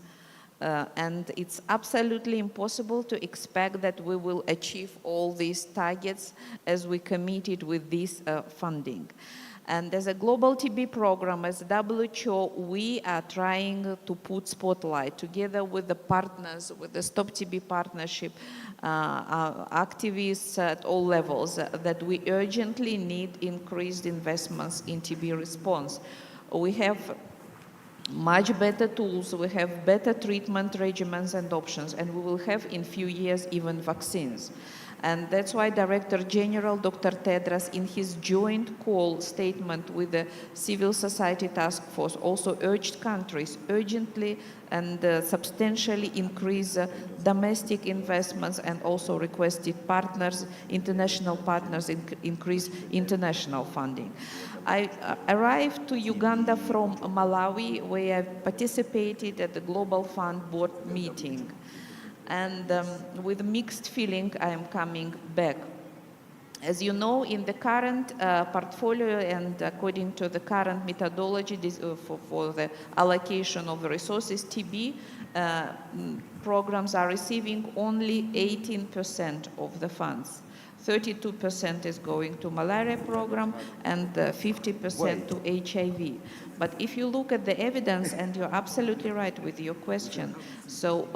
And it's absolutely impossible to expect that we will achieve all these targets as we committed with this funding. And as a global TB program, as WHO, we are trying to put spotlight together with the partners, with the Stop TB Partnership, activists at all levels, that we urgently need increased investments in TB response. We have much better tools, we have better treatment regimens and options, and we will have in few years even vaccines. And that's why Director General Dr. Tedros, in his joint call statement with the Civil Society Task Force, also urged countries urgently and substantially increase domestic investments, and also requested partners, international partners, increase international funding. I arrived to Uganda from Malawi, where I participated at the Global Fund Board meeting. And with mixed feeling, I am coming back. As you know, in the current portfolio and according to the current methodology for the allocation of the resources, TB programs are receiving only 18% of the funds. 32% is going to malaria program and 50% to HIV. But if you look at the evidence, and you're absolutely right with your question, so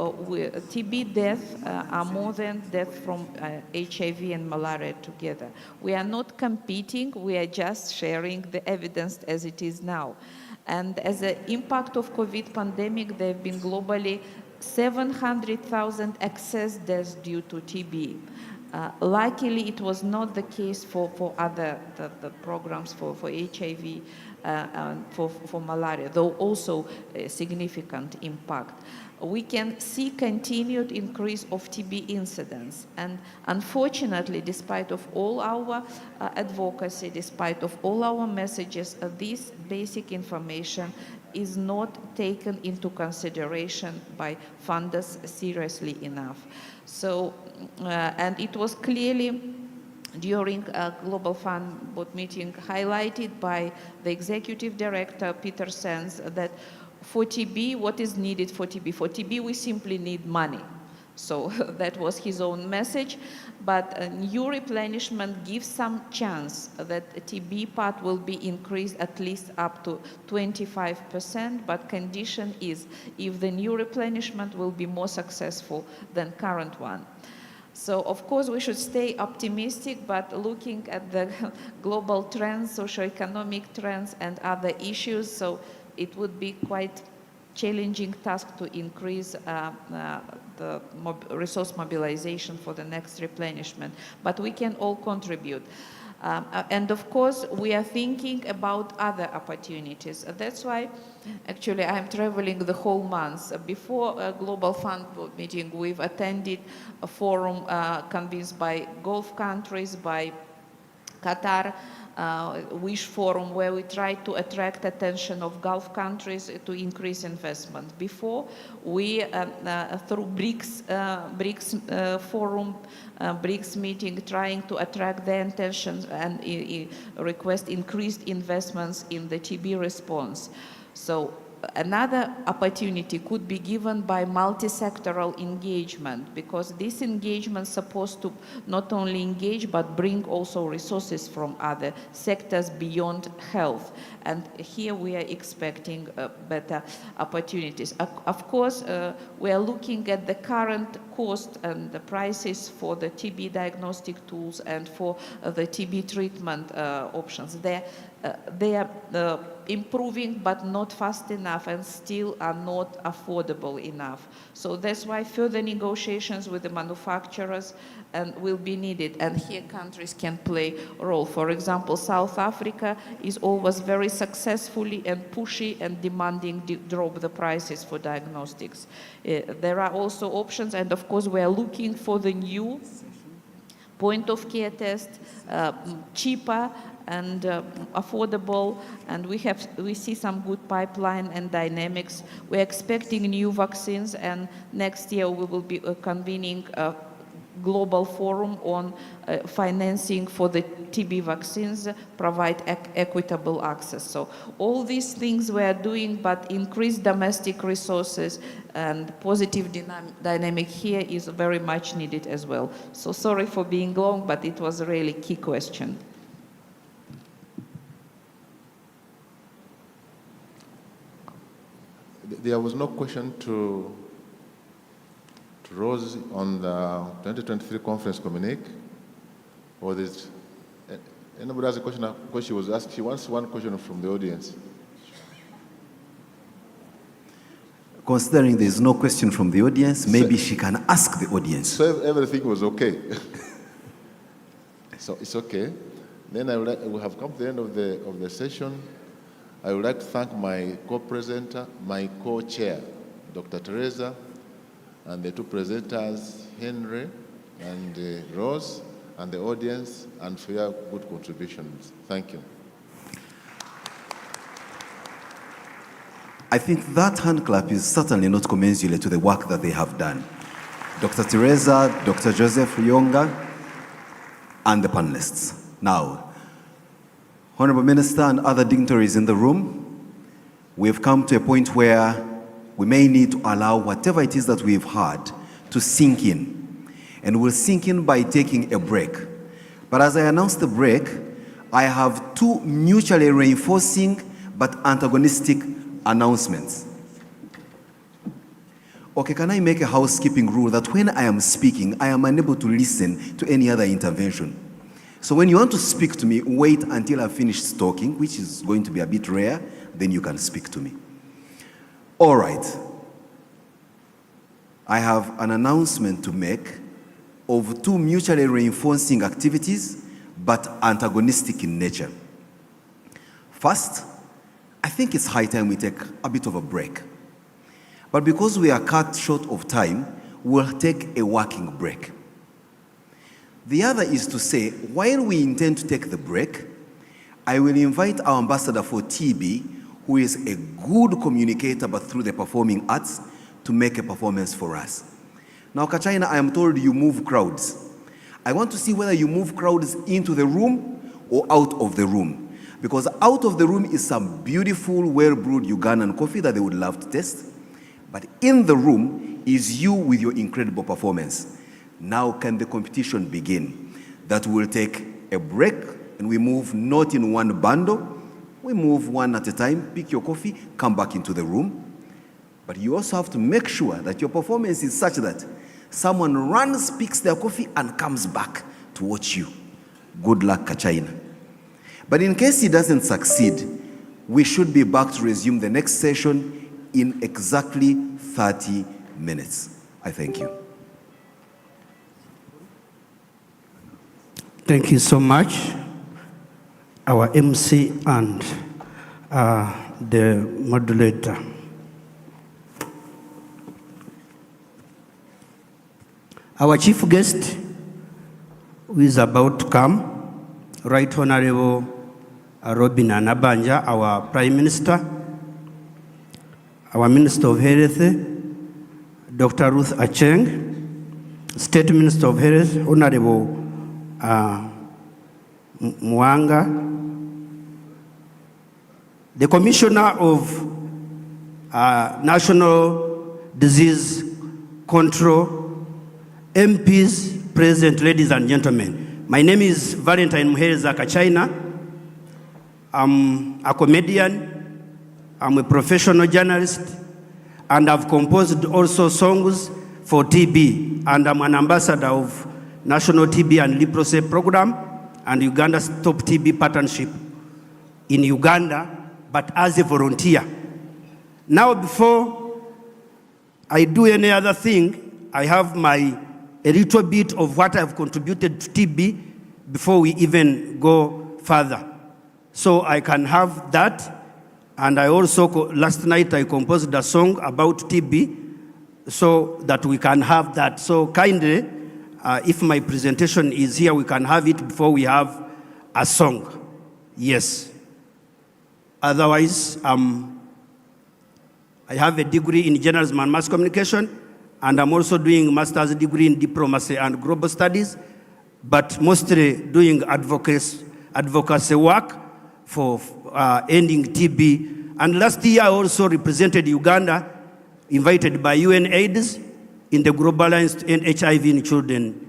TB deaths are more than deaths from HIV and malaria together. We are not competing, we are just sharing the evidence as it is now. And as an impact of COVID pandemic, there have been globally 700,000 excess deaths due to TB. Luckily, it was not the case for other the programs for HIV and for malaria, though also a significant impact. We can see continued increase of TB incidence. And unfortunately, despite of all our advocacy, despite of all our messages, this basic information is not taken into consideration by funders seriously enough. So, and it was clearly during a Global Fund Board meeting highlighted by the Executive Director, Peter Sands, that For TB, what is needed for TB? For TB, we simply need money. So that was his own message. But a new replenishment gives some chance that TB part will be increased at least up to 25%, but condition is if the new replenishment will be more successful than current one. So of course we should stay optimistic, but looking at the global trends, socioeconomic trends and other issues, so it would be quite challenging task to increase the resource mobilization for the next replenishment. But we can all contribute. And of course, we are thinking about other opportunities. That's why, actually, I'm traveling the whole month. Before a Global Fund meeting, we've attended a forum convened by Gulf countries, by Qatar, Wish Forum, where we try to attract attention of Gulf countries to increase investment. Before, we, through BRICS Forum, BRICS meeting, trying to attract their attention and request increased investments in the TB response. So another opportunity could be given by multisectoral engagement, because this engagement is supposed to not only engage but bring also resources from other sectors beyond health. And here we are expecting better opportunities. Of course, we are looking at the current cost and the prices for the TB diagnostic tools and for the TB treatment options. They are improving, but not fast enough, and still are not affordable enough. So that's why further negotiations with the manufacturers will be needed, and here countries can play a role. For example, South Africa is always very successfully and pushy and demanding to drop the prices for diagnostics. There are also options, and of course we are looking for the new point-of-care test, cheaper and affordable, and we see some good pipeline and dynamics. We're expecting new vaccines, and next year we will be convening a global forum on financing for the TB vaccines, provide equitable access. So all these things we are doing, but increased domestic resources and positive dynamic here is very much needed as well. So sorry for being long, but it was a really key question. There was no question to Rose on the 2023 conference communique, or is anybody has a question? Because she was asked, she wants one question from the audience. Considering there is no question from the audience, maybe she can ask the audience. So everything was okay. So it's okay. Then we have come to the end of the session. I would like to thank my co-presenter, my co-chair, Dr. Teresa, and the two presenters, Henry and Rose, and the audience, and for your good contributions. Thank you. I think that hand clap is certainly not commensurate to the work that they have done. Dr. Teresa, Dr. Joseph Yonga, and the panelists. Now, Honorable Minister and other dignitaries in the room, we've come to a point where we may need to allow whatever it is that we've had to sink in. And we'll sink in by taking a break. But as I announce the break, I have two mutually reinforcing but antagonistic announcements. Okay, can I make a housekeeping rule that when I am speaking, I am unable to listen to any other intervention? So when you want to speak to me, wait until I've finished talking, which is going to be a bit rare, then you can speak to me. All right. I have an announcement to make of two mutually reinforcing activities, but antagonistic in nature. First, I think it's high time we take a bit of a break. But because we are cut short of time, we'll take a working break. The other is to say, while we intend to take the break, I will invite our ambassador for TB, who is a good communicator but through the performing arts, to make a performance for us. Now, Kachina, I am told you move crowds. I want to see whether you move crowds into the room or out of the room. Because out of the room is some beautiful, well-brewed Ugandan coffee that they would love to taste. But in the room is you with your incredible performance. Now can the competition begin? That will take a break, and we move not in one bundle. We move one at a time, pick your coffee, come back into the room. But you also have to make sure that your performance is such that someone runs, picks their coffee, and comes back to watch you. Good luck, Kachina. But in case he doesn't succeed, we should be back to resume the next session in exactly 30 minutes. I thank you. Thank you so much, our MC and the moderator. Our chief guest, who is about to come, Right Honorable Robin Anabanja, our Prime Minister, our Minister of Health, Dr. Ruth Acheng, State Minister of Health, Honorable Mwanga, the Commissioner of National Disease Control, MPs, present, ladies and gentlemen. My name is Valentine Muhereza Kachina. I'm a comedian, I'm a professional journalist, and I've composed also songs for TB, and I'm an ambassador of National TB and Leprosy Program and Uganda's Top TB Partnership in Uganda, but as a volunteer. Now, before I do any other thing, I have a little bit of what I've contributed to TB before we even go further. So I can have that. And I also, last night I composed a song about TB so that we can have that. So kindly, if my presentation is here, we can have it before we have a song. Yes. Otherwise, I have a degree in journalism and mass communication, and I'm also doing a master's degree in diplomacy and global studies, but mostly doing advocacy work for ending TB. And last year I also represented Uganda, invited by UNAIDS in the Global Alliance to End HIV in Children.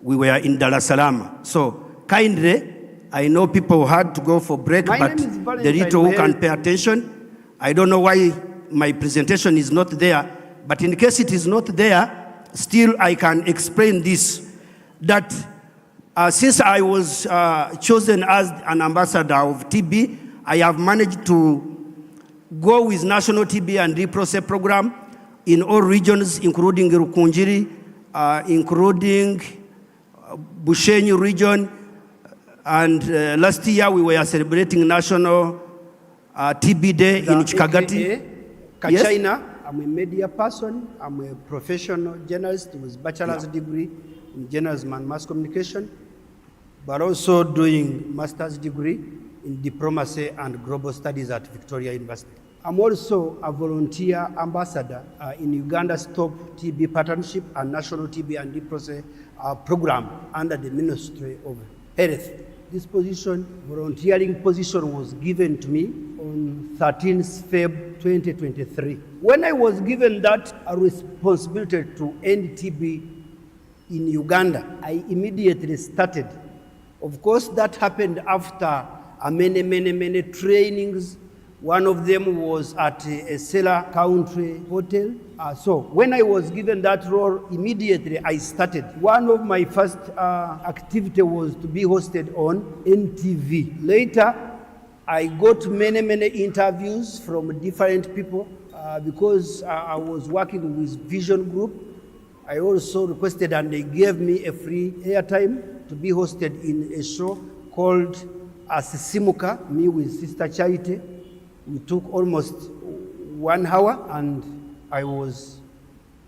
We were in Dar es Salaam. So kindly, I know people had to go for break, but the little who can pay attention, I don't know why my presentation is not there, but in case it is not there, still I can explain this, that since I was chosen as an ambassador of TB, I have managed to go with National TB and Leprosy Program in all regions, including Rukunjiri, including Bushenyi region, and last year we were celebrating National TB Day in Chikagati. Kachina, Yes? I'm a media person, I'm a professional journalist with bachelor's degree in journalism and mass communication, but also doing master's degree in diplomacy and global studies at Victoria University. I'm also a volunteer ambassador in Uganda's Top TB Partnership and National TB and Leprosy Program under the Ministry of Health. This position, volunteering position, was given to me on 13th Feb 2023. When I was given that responsibility to end TB in Uganda, I immediately started. Of course, that happened after many trainings. One of them was at a Sela Country Hotel. So when I was given that role, immediately I started. One of my first activity was to be hosted on NTV. Later, I got many interviews from different people because I was working with Vision Group. I also requested, and they gave me a free airtime to be hosted in a show called Asisimuka, me with Sister Charity. We took almost 1 hour, and I was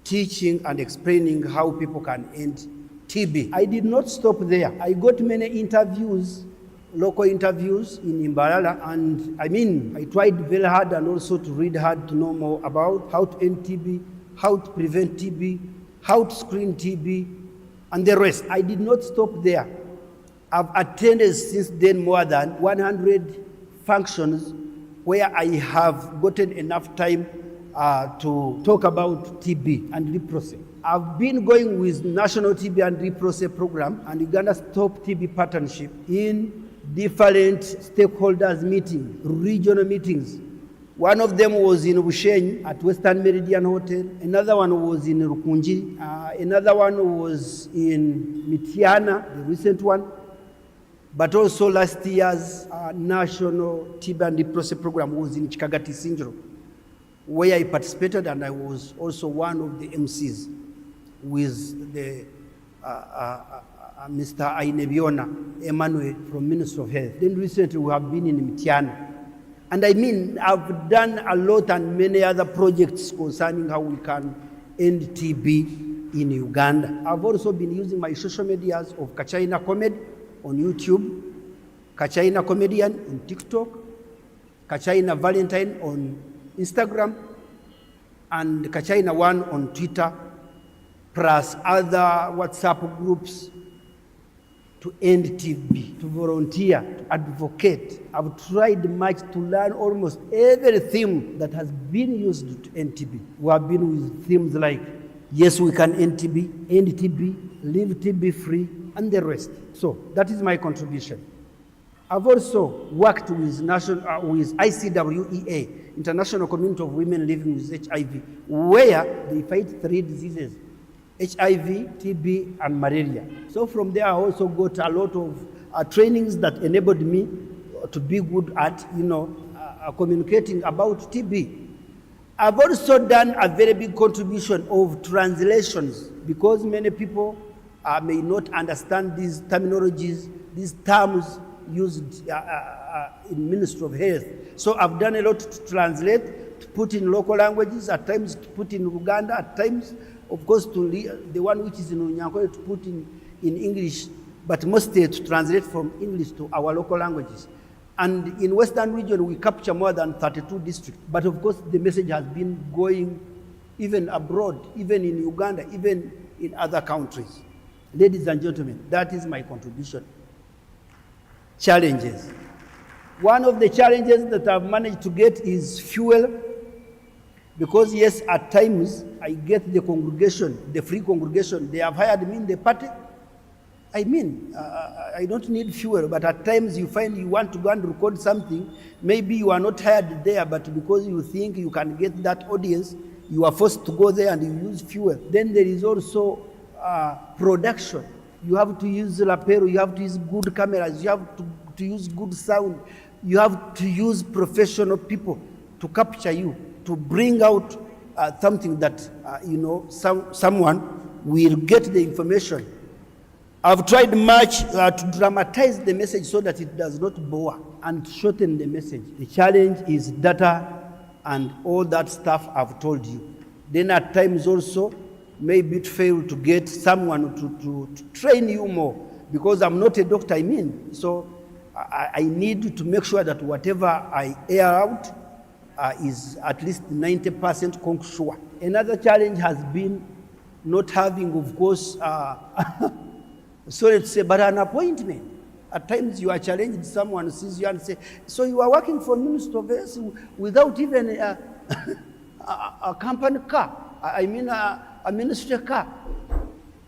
teaching and explaining how people can end TB. I did not stop there. I got many interviews, local interviews in Imbalala, and I tried very hard and also to read hard to know more about how to end TB, how to prevent TB, how to screen TB, and the rest. I did not stop there. I've attended since then more than 100 functions where I have gotten enough time to talk about TB and leprosy. I've been going with National TB and Leprosy Program and Uganda's Top TB Partnership in different stakeholders meetings, regional meetings. One of them was in Bushenyi at Western Meridian Hotel. Another one was in Rukunji. Another one was in Mitiana, the recent one. But also last year's National TB and Leprosy Program was in Chikagati Sinjiro, where I participated, and I was also one of the MCs with the Mr. Ainebiona Emmanuel from Ministry of Health. Then recently we have been in Mitiana. And I mean, I've done a lot and many other projects concerning how we can end TB in Uganda. I've also been using my social medias of Kachaina Comedy on YouTube, Kachaina Comedian on TikTok, Kachaina Valentine on Instagram, and Kachaina One on Twitter, plus other WhatsApp groups to end TB, to volunteer, to advocate. I've tried much to learn almost every theme that has been used to end TB. We have been with themes like, yes, we can end TB, live TB free, and the rest. So that is my contribution. I've also worked with ICWEA, International Community of Women Living with HIV, where they fight 3 diseases: HIV, TB, and malaria. So from there, I also got a lot of trainings that enabled me to be good at, communicating about TB. I've also done a very big contribution of translations, because many people may not understand these terminologies, these terms used in Ministry of Health. So I've done a lot to translate, to put in local languages, at times to put in Uganda, at times, of course, to the one which is in Unyankole to put in English, but mostly to translate from English to our local languages. And in Western region, we capture more than 32 districts. But of course, the message has been going even abroad, even in Uganda, even in other countries. Ladies and gentlemen, that is my contribution. Challenges. One of the challenges that I've managed to get is fuel. Because yes, at times I get the congregation, the free congregation, they have hired me in the party. I mean, I don't need fuel, but at times you find you want to go and record something, maybe you are not hired there, but because you think you can get that audience, you are forced to go there and you use fuel. Then there is also production. You have to use lapero, you have to use good cameras, you have to use good sound, you have to use professional people to capture you, to bring out something that, someone will get the information. I've tried much to dramatize the message so that it does not bore and shorten the message. The challenge is data and all that stuff I've told you. Then at times also, maybe it failed to get someone to train you more, because I'm not a doctor, so I need to make sure that whatever I air out is at least 90% concrete. Another challenge has been not having, of course, sorry to say, but an appointment. At times you are challenged, someone sees you and say, so you are working for Minister of Health without even a company car, a ministry car.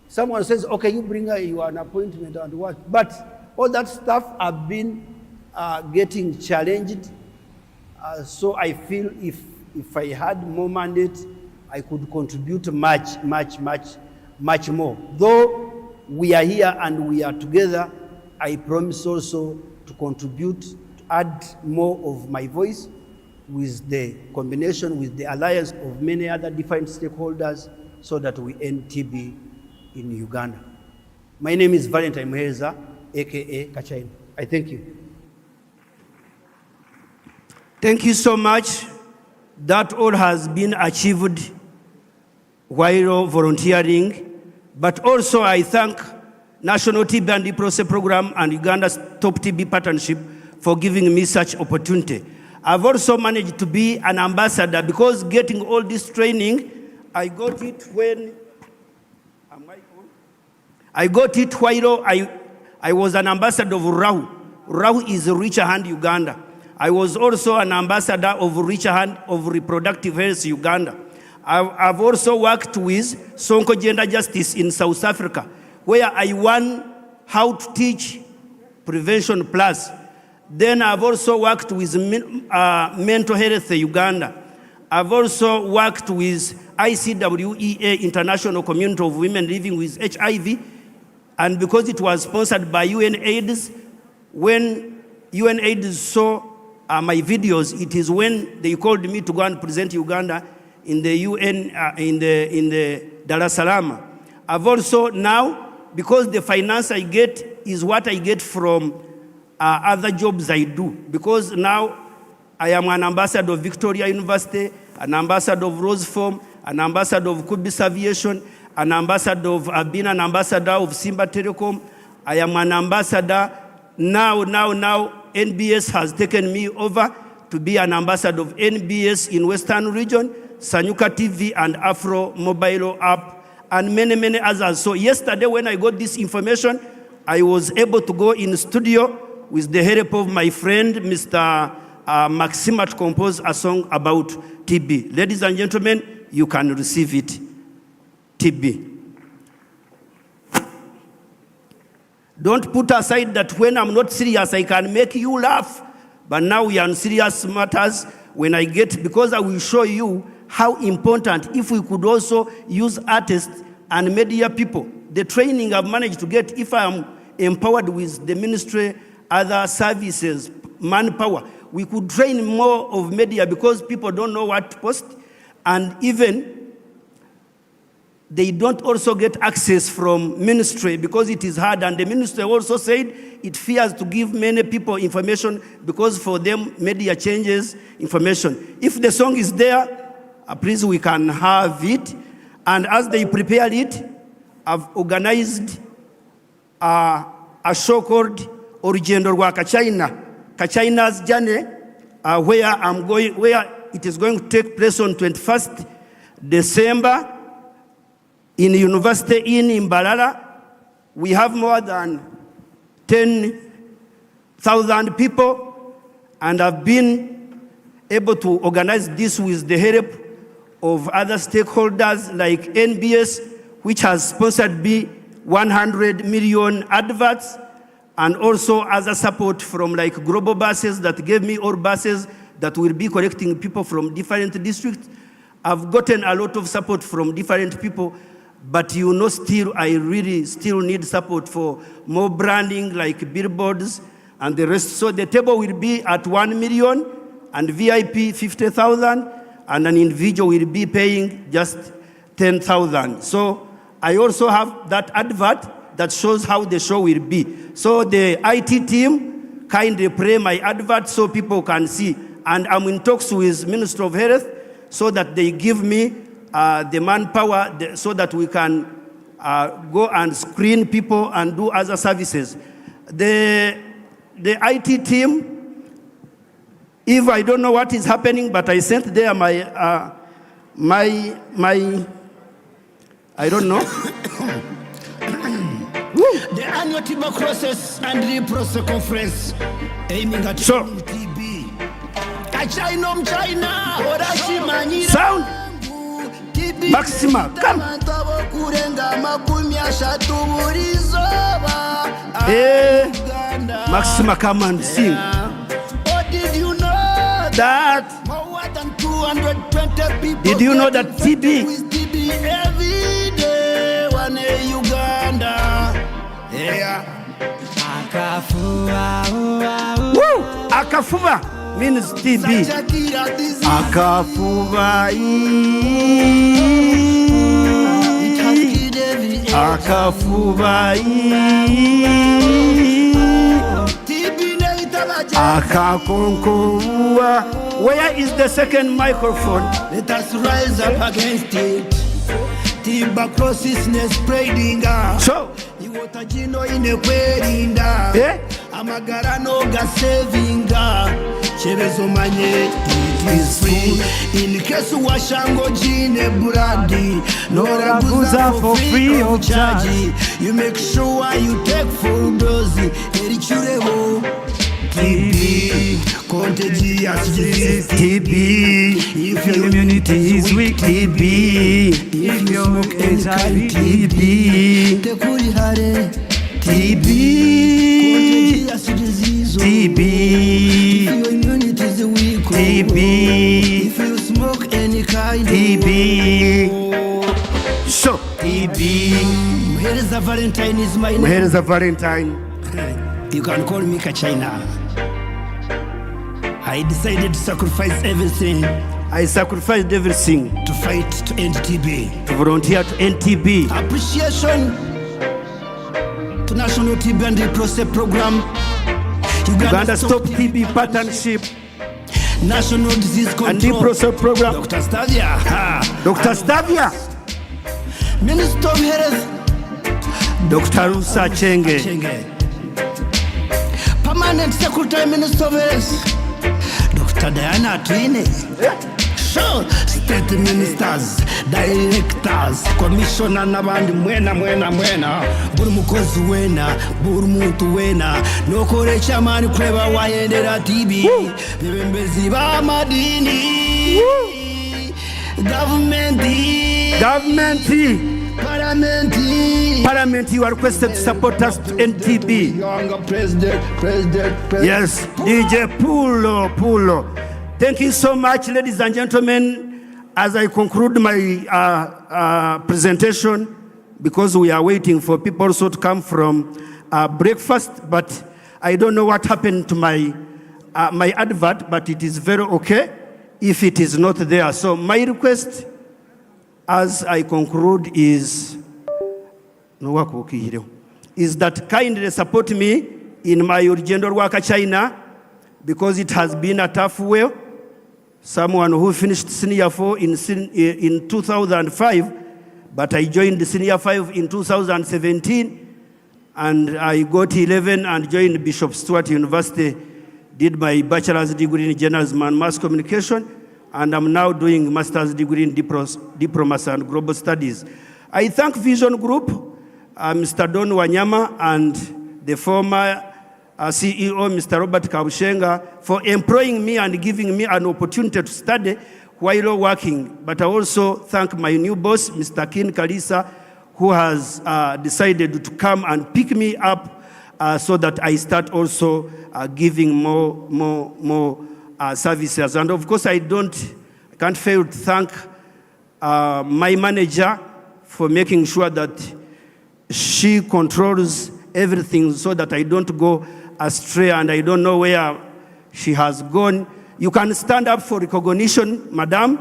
Someone says, okay, you bring you an appointment and what? But all that stuff have been getting challenged. So I feel if I had more mandate, I could contribute much more. Though we are here and we are together, I promise also to contribute, to add more of my voice with the combination, with the alliance of many other different stakeholders, so that we end TB in Uganda. My name is Valentine Muheza, aka Kachain. I thank you. Thank you so much. That all has been achieved while volunteering. But also I thank National TB and Leprosy Program and Uganda's Top TB Partnership for giving me such opportunity. I've also managed to be an ambassador, because getting all this training, I got it when, I got it while I was an ambassador of RAU. RAU is Richer Hand Uganda. I was also an ambassador of Reach Hand of Reproductive Health Uganda. I've also worked with Sonko Gender Justice in South Africa, where I won how to teach Prevention Plus. Then I've also worked with Mental Health Uganda. I've also worked with ICWEA, International Community of Women Living with HIV, and because it was sponsored by UNAIDS, when UNAIDS saw my videos, it is when they called me to go and present Uganda in the UN, in the Dar es Salaam. I've also now, because the finance I get is what I get from other jobs I do, because now I am an ambassador of Victoria University, an ambassador of Roseform, an ambassador of Kubis Aviation, an ambassador of, I've been an ambassador of Simba Telecom. I am an ambassador. Now, NBS has taken me over to be an ambassador of NBS in Western region, Sanyuka TV and Afro Mobile app, and many, many others. So yesterday when I got this information, I was able to go in studio with the help of my friend, Mr. Maxima, to compose a song about TB. Ladies and gentlemen, you can receive it. TB. Don't put aside that when I'm not serious, I can make you laugh. But now we are on serious matters. When I get, because I will show you how important, if we could also use artists and media people, the training I've managed to get, if I am empowered with the ministry, other services, manpower, we could train more of media because people don't know what to post. And even they don't also get access from ministry because it is hard. And the ministry also said it fears to give many people information because for them, media changes information. If the song is there, please, we can have it. And as they prepare it, I've organized a show called Origendo Rwa Kachina, Kachina's Journey, where it is going to take place on 21st December in University in Mbalala. We have more than 10,000 people, and I've been able to organize this with the help of other stakeholders like NBS, which has sponsored me 100 million adverts, and also other support from like Global Buses that gave me all buses that will be collecting people from different districts. I've gotten a lot of support from different people, but you know, still, I really still need support for more branding like billboards and the rest. So the table will be at 1 million and VIP 50,000, and an individual will be paying just 10,000. So I also have that advert that shows how the show will be. So the IT team kindly play my advert so people can see. And I'm in talks with Ministry of Health so that they give me the manpower so that we can go and screen people and do other services. The IT team, if I don't know what is happening, but I sent there my I don't know. The annual Tuberculosos and Leprosy conference aiming at TB. China, Sound. Maxima, come. Hey, Maxima, come and sing. Did you know that more than 220 people? Did you know that TB? With TB every day, one in Uganda. Yeah. Woo! Akafuba means TB. Akafuba. Akafuba. Akakonkoa. Where is the second microphone? Let us rise up against it. Tuberculosis is spreading. So, Iwotajino inekwerinda. Amagarano gasevinga. Cherezo manye, it is free. In case washango jine buradi. Noraguza for free of charge. You make sure you take full dose. Erichurewo. TB. contagious disease, TB. If your immunity is weak, TB. If you smoke HIV, TB. TB. Contagious disease, TB. If your immunity is weak, TB. If you smoke any kind, TB. So, TB. Muhereza Valentine is my name. Muhereza Valentine. You can call me Kachina. I decided to sacrifice everything. I sacrificed everything to fight to end TB. To volunteer to end TB. Appreciation to National TB and Leprosy Program. Uganda Stop TB Partnership. National Disease Control and Leprosy Program. Dr. Stavia. Dr. Stavia. Minister of Health. Dr. Rusa Chenge. Permanent Secretary, Minister of Health. Dr. Diana Twine. Sure. State ministers, directors, commissioner n'abandi mwena buri mukozi wena buri muntu wena nokore chamani kweba wayendera TB bebembezi b'amadini government Parliament, you are requested to support us to end TB. President. Yes, DJ Pulo. Thank you so much, ladies and gentlemen. As I conclude my presentation, because we are waiting for people also to come from breakfast, but I don't know what happened to my advert, but it is very okay if it is not there. So my request, as I conclude, is that kindly support me in my original work at China, because it has been a tough way. Someone who finished Senior 4 in 2005, but I joined the Senior 5 in 2017, and I got 11 and joined Bishop Stuart University, did my bachelor's degree in journalism and mass communication, and I'm now doing master's degree in diplomacy and global studies. I thank Vision Group, Mr. Don Wanyama, and the former CEO, Mr. Robert Kabushenga, for employing me and giving me an opportunity to study while working. But I also thank my new boss, Mr. Kin Kalisa, who has decided to come and pick me up so that I start also giving more services. And of course, I can't fail to thank my manager for making sure that she controls everything so that I don't go astray and I don't know where she has gone. You can stand up for recognition, Madam.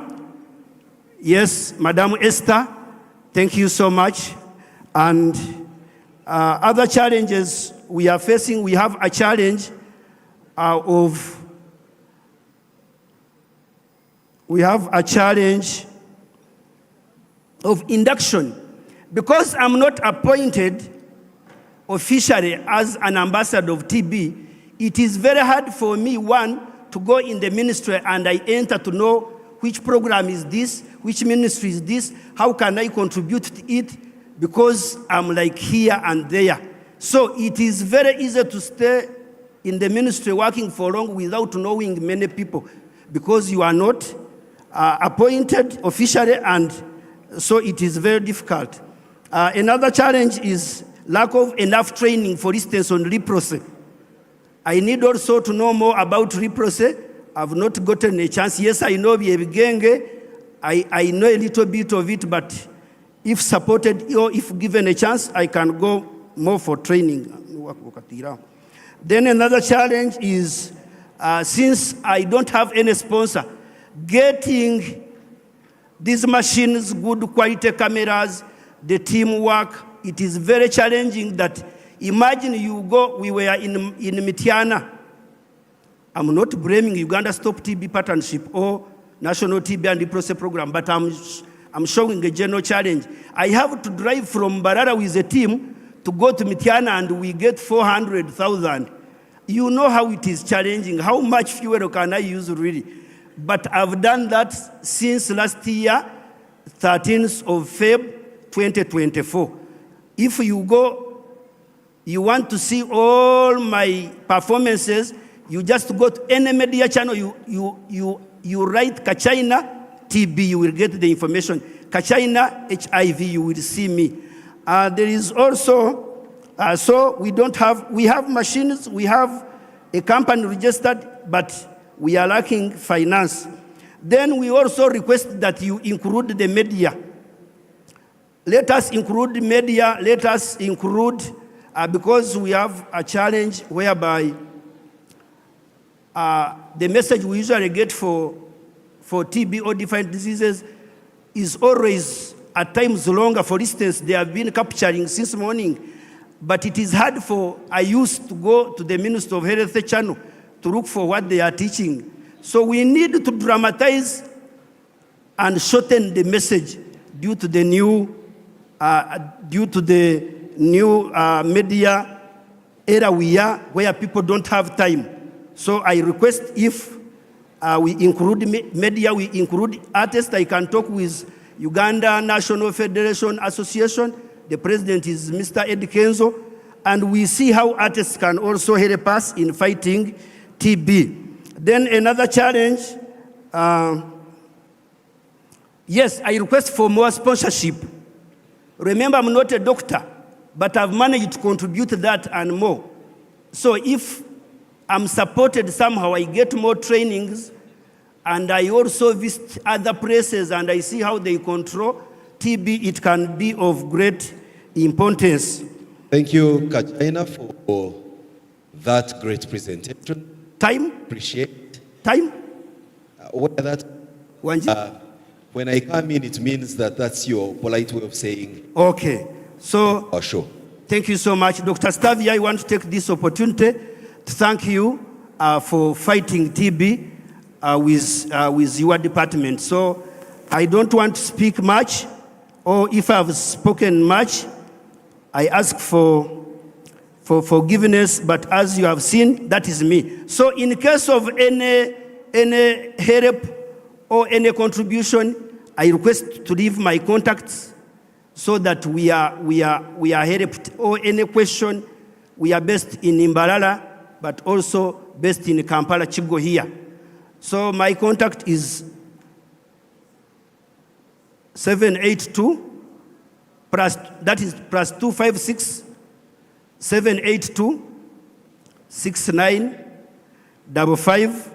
Yes, Madam Esther, thank you so much. And other challenges we are facing, we have a challenge of induction. Because I'm not appointed officially as an ambassador of TB, it is very hard for me, one, to go in the ministry and I enter to know which program is this, which ministry is this, how can I contribute to it, because I'm like here and there. So it is very easy to stay in the ministry working for long without knowing many people, because you are not appointed officially, and so it is very difficult. Another challenge is lack of enough training, for instance, on leprosy. I need also to know more about leprosy. I've not gotten a chance. Yes, I know Biebigenge. I know a little bit of it, but if supported or if given a chance, I can go more for training. Then another challenge is, since I don't have any sponsor, getting these machines, good quality cameras, the teamwork, it is very challenging. That imagine you go, we were in Mitiana. I'm not blaming Uganda Stop TB Partnership or National TB and Leprosy Program, but I'm showing a general challenge. I have to drive from Barara with a team to go to Mitiana, and we get 400,000. You know how it is challenging. How much fuel can I use really? But I've done that since last year, 13th of February, 2024. If you go, you want to see all my performances, You just go to any media channel, you write Kachina TB, you will get the information. Kachina HIV, you will see me. There is also, so we have machines, we have a company registered, but we are lacking finance. Then we also request that you include the media. Let us include media, let us include, because we have a challenge whereby the message we usually get for TB or different diseases is always at times longer. For instance, they have been capturing since morning, but it is hard for a youth to go to the Ministry of Health channel to look for what they are teaching. So we need to dramatize and shorten the message due to the new media era we are, where people don't have time. So I request if we include media, we include artists. I can talk with Uganda National Federation Association. The president is Mr. Ed Kenzo. And we see how artists can also help us in fighting TB. Then another challenge, yes, I request for more sponsorship. Remember, I'm not a doctor, but I've managed to contribute that and more. So if I'm supported somehow, I get more trainings, and I also visit other places and I see how they control TB, it can be of great importance. Thank you, Kachina, for that great presentation. Time? Appreciate. Time? When I come in, it means that that's your polite way of saying. Okay. So, oh, sure. Thank you so much. Dr. Stavia, I want to take this opportunity to thank you for fighting TB with your department. So I don't want to speak much, or if I've spoken much, I ask for forgiveness, but as you have seen, that is me. So in case of any help or any contribution, I request to leave my contacts so that we are helped. Or any question, we are based in Imbalala, but also based in Kampala, Chigo here. So my contact is 782 that is plus 256 782 69 55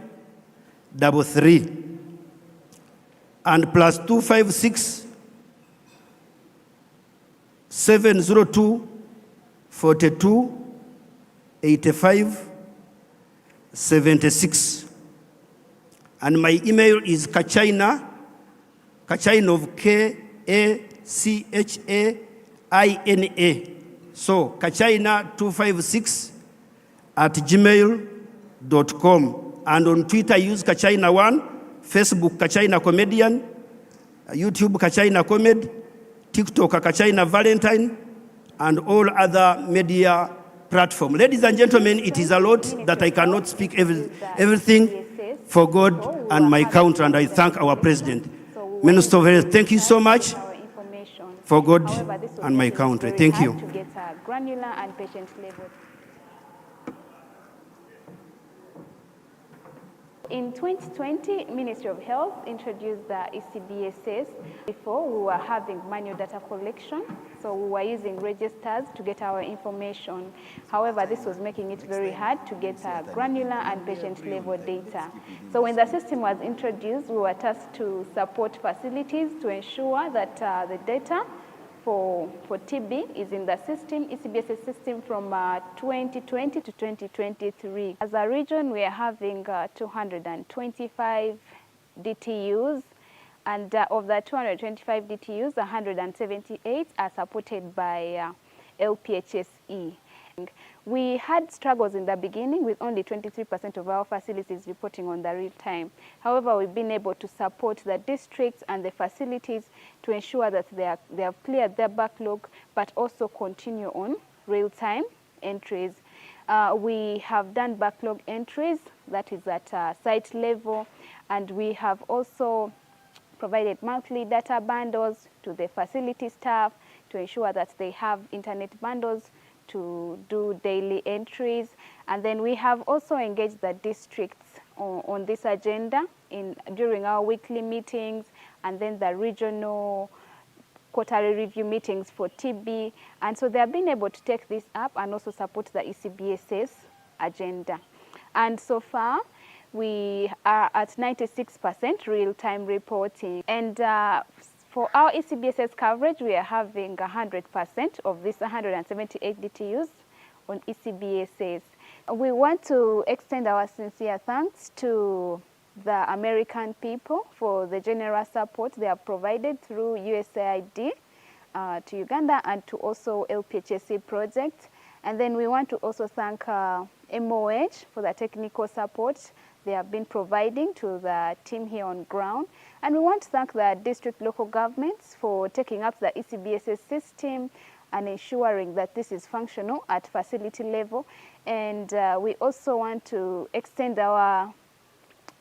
33 and plus 256 702 42 85 76. And my email is Kachina of Kachina. So Kachina256@gmail.com. And on Twitter, use Kachina1, Facebook Kachina Comedian, YouTube Kachina Comed, TikTok Kachina Valentine, and all other media platforms. Ladies and gentlemen, it is a lot that I cannot speak everything for God and my country, and I thank our President. Minister of Health, thank you so much for God and my country. Thank you. To get a granular and patient level. In 2020, Ministry of Health introduced the ECBSS. Before, we were having manual data collection, so we were using registers to get our information. However, this was making it very hard to get granular and patient-level data. So when the system was introduced, we were tasked to support facilities to ensure that the data for TB is in the system, ECBSS system from 2020 to 2023. As a region, we are having 225 DTUs, and of the 225 DTUs, 178 are supported by LPHSE. We had struggles in the beginning with only 23% of our facilities reporting on the real time. However, we've been able to support the districts and the facilities to ensure that they have cleared their backlog, but also continue on real time entries. We have done backlog entries, that is at site level, and we have also provided monthly data bundles to the facility staff to ensure that they have internet bundles to do daily entries. And then we have also engaged the districts on this agenda during our weekly meetings, and then the regional quarterly review meetings for TB. And so they have been able to take this up and also support the ECBSS agenda. And so far, we are at 96% real-time reporting. And for our ECBSS coverage, we are having 100% of these 178 DTUs on ECBSS. We want to extend our sincere thanks to the American people for the generous support they have provided through USAID to Uganda and to also LPHSC project. And then we want to also thank MOH for the technical support they have been providing to the team here on ground. And we want to thank the district local governments for taking up the ECBSS system and ensuring that this is functional at facility level. And we also want to extend our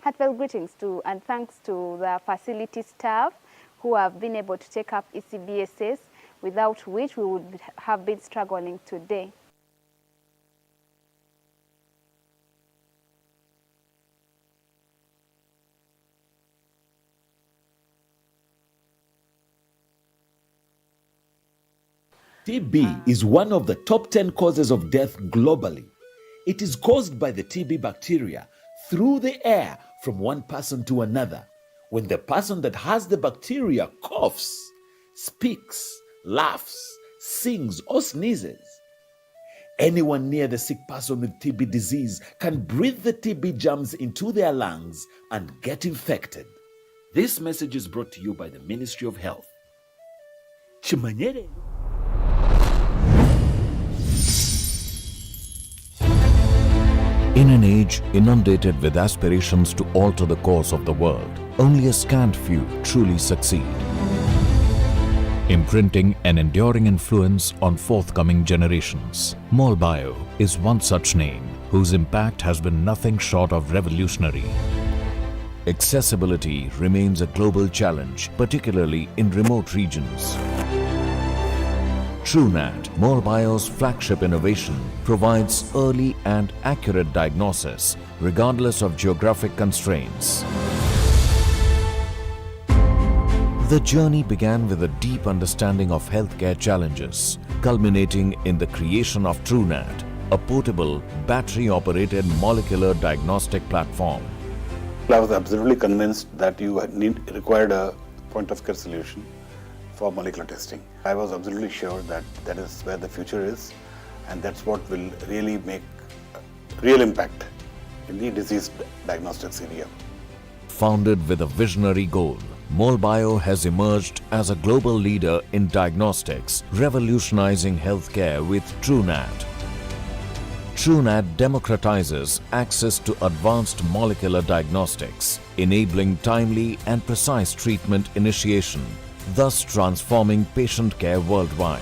heartfelt greetings to and thanks to the facility staff who have been able to take up ECBSS, without which we would have been struggling today. TB is one of the top 10 causes of death globally. It is caused by the TB bacteria through the air from one person to another. When the person that has the bacteria coughs, speaks, laughs, sings, or sneezes, anyone near the sick person with TB disease can breathe the TB germs into their lungs and get infected. This message is brought to you by the Ministry of Health. Chimanyere. In an age inundated with aspirations to alter the course of the world, only a scant few truly succeed, imprinting an enduring influence on forthcoming generations. MolBio is one such name whose impact has been nothing short of revolutionary. Accessibility remains a global challenge, particularly in remote regions. TrueNat, MolBio's flagship innovation, provides early and accurate diagnosis regardless of geographic constraints. The journey began with a deep understanding of healthcare challenges, culminating in the creation of TrueNat, a portable, battery-operated molecular diagnostic platform. I was absolutely convinced that you required a point-of-care solution for molecular testing. I was absolutely sure that that is where the future is, and that's what will really make real impact in the disease diagnostics area. Founded with a visionary goal, MolBio has emerged as a global leader in diagnostics, revolutionizing healthcare with TrueNat. TrueNat democratizes access to advanced molecular diagnostics, enabling timely and precise treatment initiation, thus transforming patient care worldwide.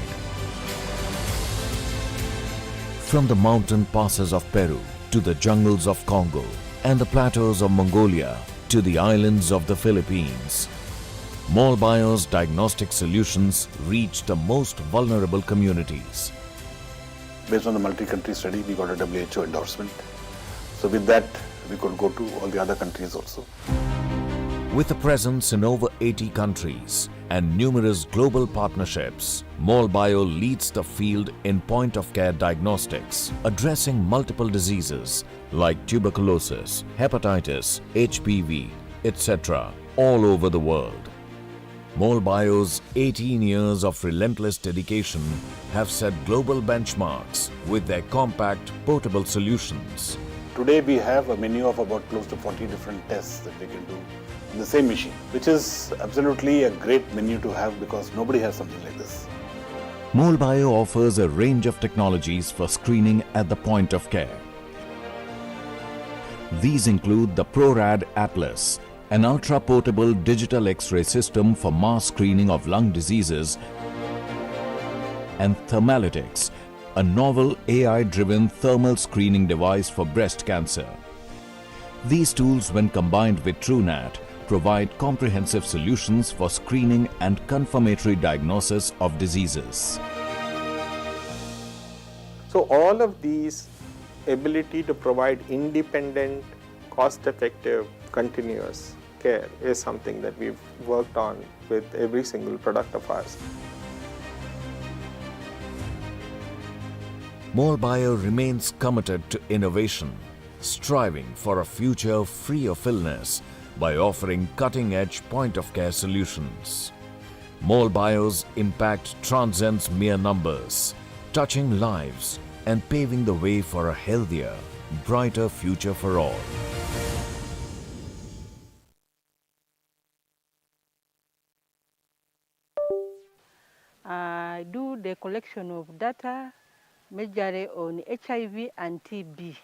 From the mountain passes of Peru to the jungles of Congo and the plateaus of Mongolia to the islands of the Philippines, MolBio's diagnostic solutions reach the most vulnerable communities. Based on the multi-country study, we got a WHO endorsement. So with that, we could go to all the other countries also. With a presence in over 80 countries and numerous global partnerships, MolBio leads the field in point-of-care diagnostics, addressing multiple diseases like tuberculosis, hepatitis, HPV, etc. all over the world. MolBio's 18 years of relentless dedication have set global benchmarks with their compact, portable solutions. Today we have a menu of about close to 40 different tests that we can do in the same machine, which is absolutely a great menu to have because nobody has something like this. MolBio offers a range of technologies for screening at the point of care. These include the ProRad Atlas, an ultra-portable digital X-ray system for mass screening of lung diseases, and Thermalytics, a novel AI-driven thermal screening device for breast cancer. These tools, when combined with TrueNat, provide comprehensive solutions for screening and confirmatory diagnosis of diseases. So all of these ability to provide independent, cost-effective, continuous care is something that we've worked on with every single product of ours. MolBio remains committed to innovation, striving for a future free of illness by offering cutting-edge point-of-care solutions. MolBio's impact transcends mere numbers, touching lives and paving the way for a healthier, brighter future for all. I do the collection of data majorly on HIV and TB.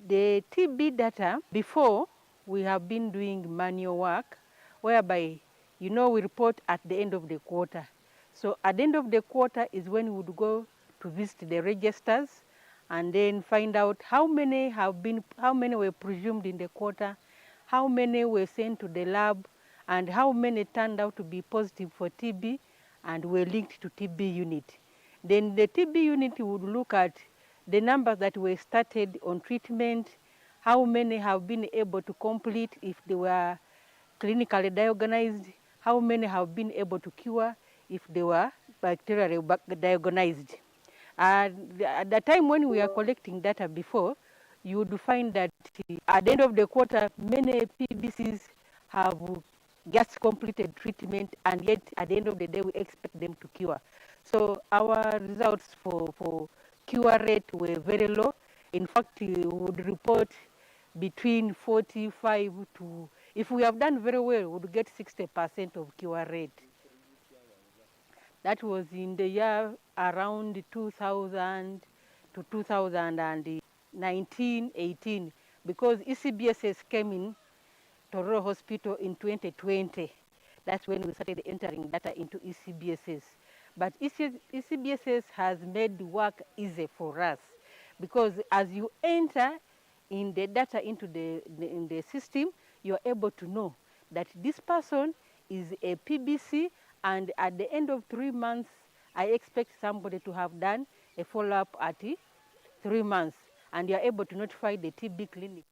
The TB data, before we have been doing manual work, whereby, we report at the end of the quarter. So at the end of the quarter is when we would go to visit the registers and then find out how many were presumed in the quarter, how many were sent to the lab, and how many turned out to be positive for TB and were linked to TB unit. Then the TB unit would look at the numbers that were started on treatment, how many have been able to complete if they were clinically diagnosed, how many have been able to cure if they were bacterially diagnosed. At the time when we are collecting data before, you would find that at the end of the quarter, many PBCs have just completed treatment, and yet at the end of the day, we expect them to cure. So our results for cure rate were very low. In fact, we would report between 45 to, if we have done very well, we would get 60% of cure rate. That was in the year around 2000 to 2019-18, because ECBSS came in Tororo Hospital in 2020. That's when we started entering data into ECBSS. But ECBSS has made work easy for us, because as you enter in the data into in the system, you're able to know that this person is a PBC, and at the end of 3 months, I expect somebody to have done a follow-up at 3 months, and you're able to notify the TB clinic.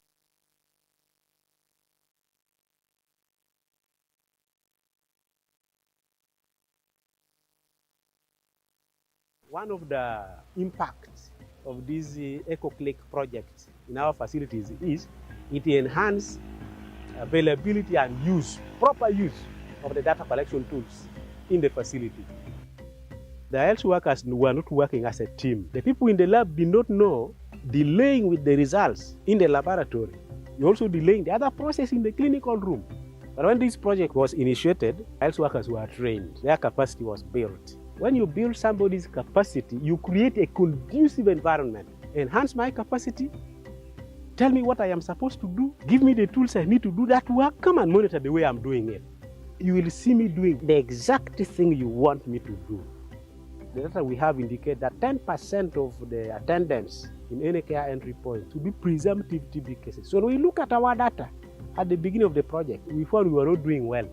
One of the impacts of this EcoClick project in our facilities is it enhances availability and proper use of the data collection tools in the facility. The health workers were not working as a team. The people in the lab did not know delaying with the results in the laboratory. You're also delaying the other process in the clinical room. But when this project was initiated, health workers were trained. Their capacity was built. When you build somebody's capacity, you create a conducive environment. Enhance my capacity, tell me what I am supposed to do, give me the tools I need to do that work, come and monitor the way I'm doing it. You will see me doing the exact thing you want me to do. The data we have indicate that 10% of the attendance in any care entry point to be presumptive TB cases. So when we look at our data at the beginning of the project, we found we were not doing well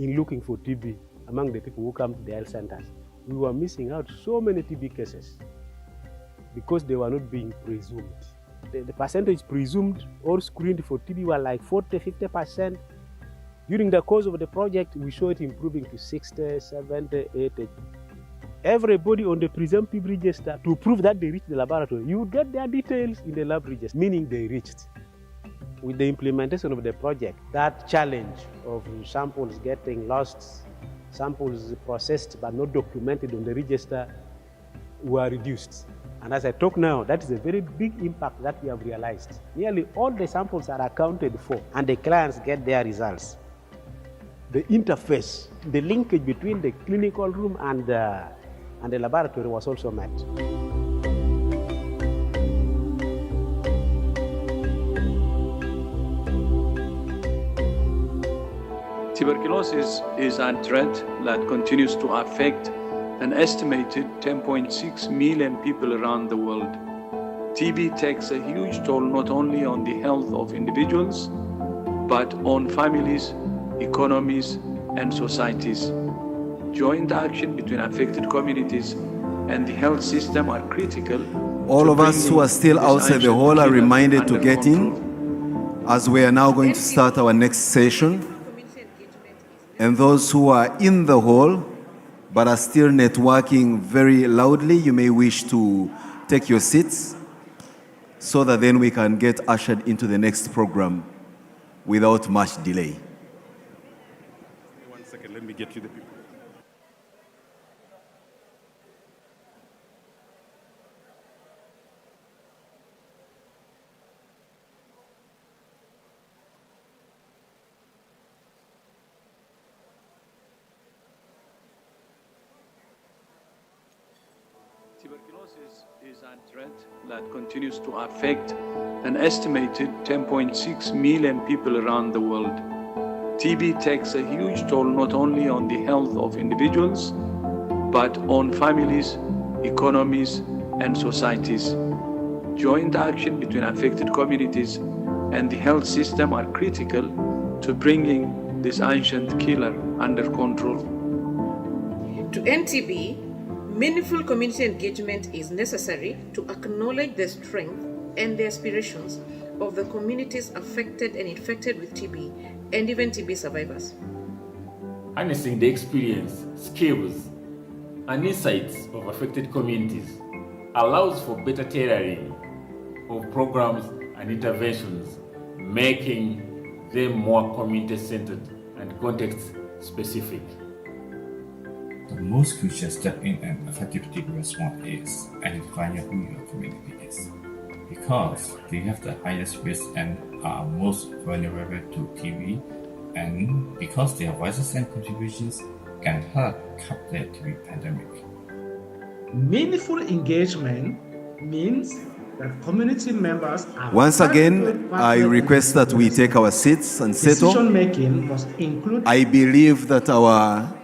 in looking for TB among the people who come to the health centers. We were missing out so many TB cases because they were not being presumed. The percentage presumed or screened for TB were like 40–50%. During the course of the project, we saw it improving to 60, 70, 80. Everybody on the presumptive register, to prove that they reached the laboratory, you would get their details in the lab register, meaning they reached. With the implementation of the project, that challenge of samples getting lost, samples processed but not documented on the register, were reduced. And as I talk now, that is a very big impact that we have realized. Nearly all the samples are accounted for, and the clients get their results. The interface, the linkage between the clinical room and the laboratory was also met. Tuberculosis is a threat that continues to affect an estimated 10.6 million people around the world. TB takes a huge toll not only on the health of individuals, but on families, economies, and societies. Joint action between affected communities and the health system are critical. All of us who are still outside the hall are reminded to get in, as we are now going to start our next session. And those who are in the hall but are still networking very loudly, you may wish to take your seats so that then we can get ushered into the next program without much delay. 1 second, let me get you the people. Tuberculosis is a threat that continues to affect an estimated 10.6 million people around the world. TB takes a huge toll not only on the health of individuals, but on families, economies, and societies. Joint action between affected communities and the health system are critical to bringing this ancient killer under control. To end TB, meaningful community engagement is necessary to acknowledge the strength and the aspirations of the communities affected and infected with TB, and even TB survivors. Harnessing the experience, skills, and insights of affected communities allows for better tailoring of programs and interventions, making them more community-centered and context-specific. The most crucial step in an effective TB response is identifying who your community is, because they have the highest risk and are most vulnerable to TB, and because their voices and contributions can help curb the TB pandemic. Meaningful engagement means that community members are... Once again, I request that we take our seats and settle. Decision-making must include... I believe that our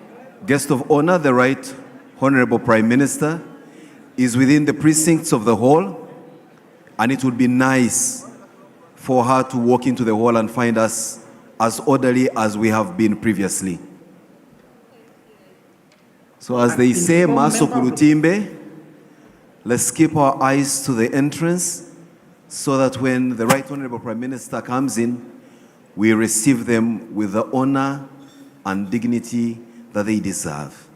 guest of honor, the Right Honorable Prime Minister, is within the precincts of the hall, and it would be nice for her to walk into the hall and find us as orderly as we have been previously. So as they say, Maso Kurutimbe, let's keep our eyes to the entrance so that when the Right Honorable Prime Minister comes in, we receive them with the honor and dignity that they deserve.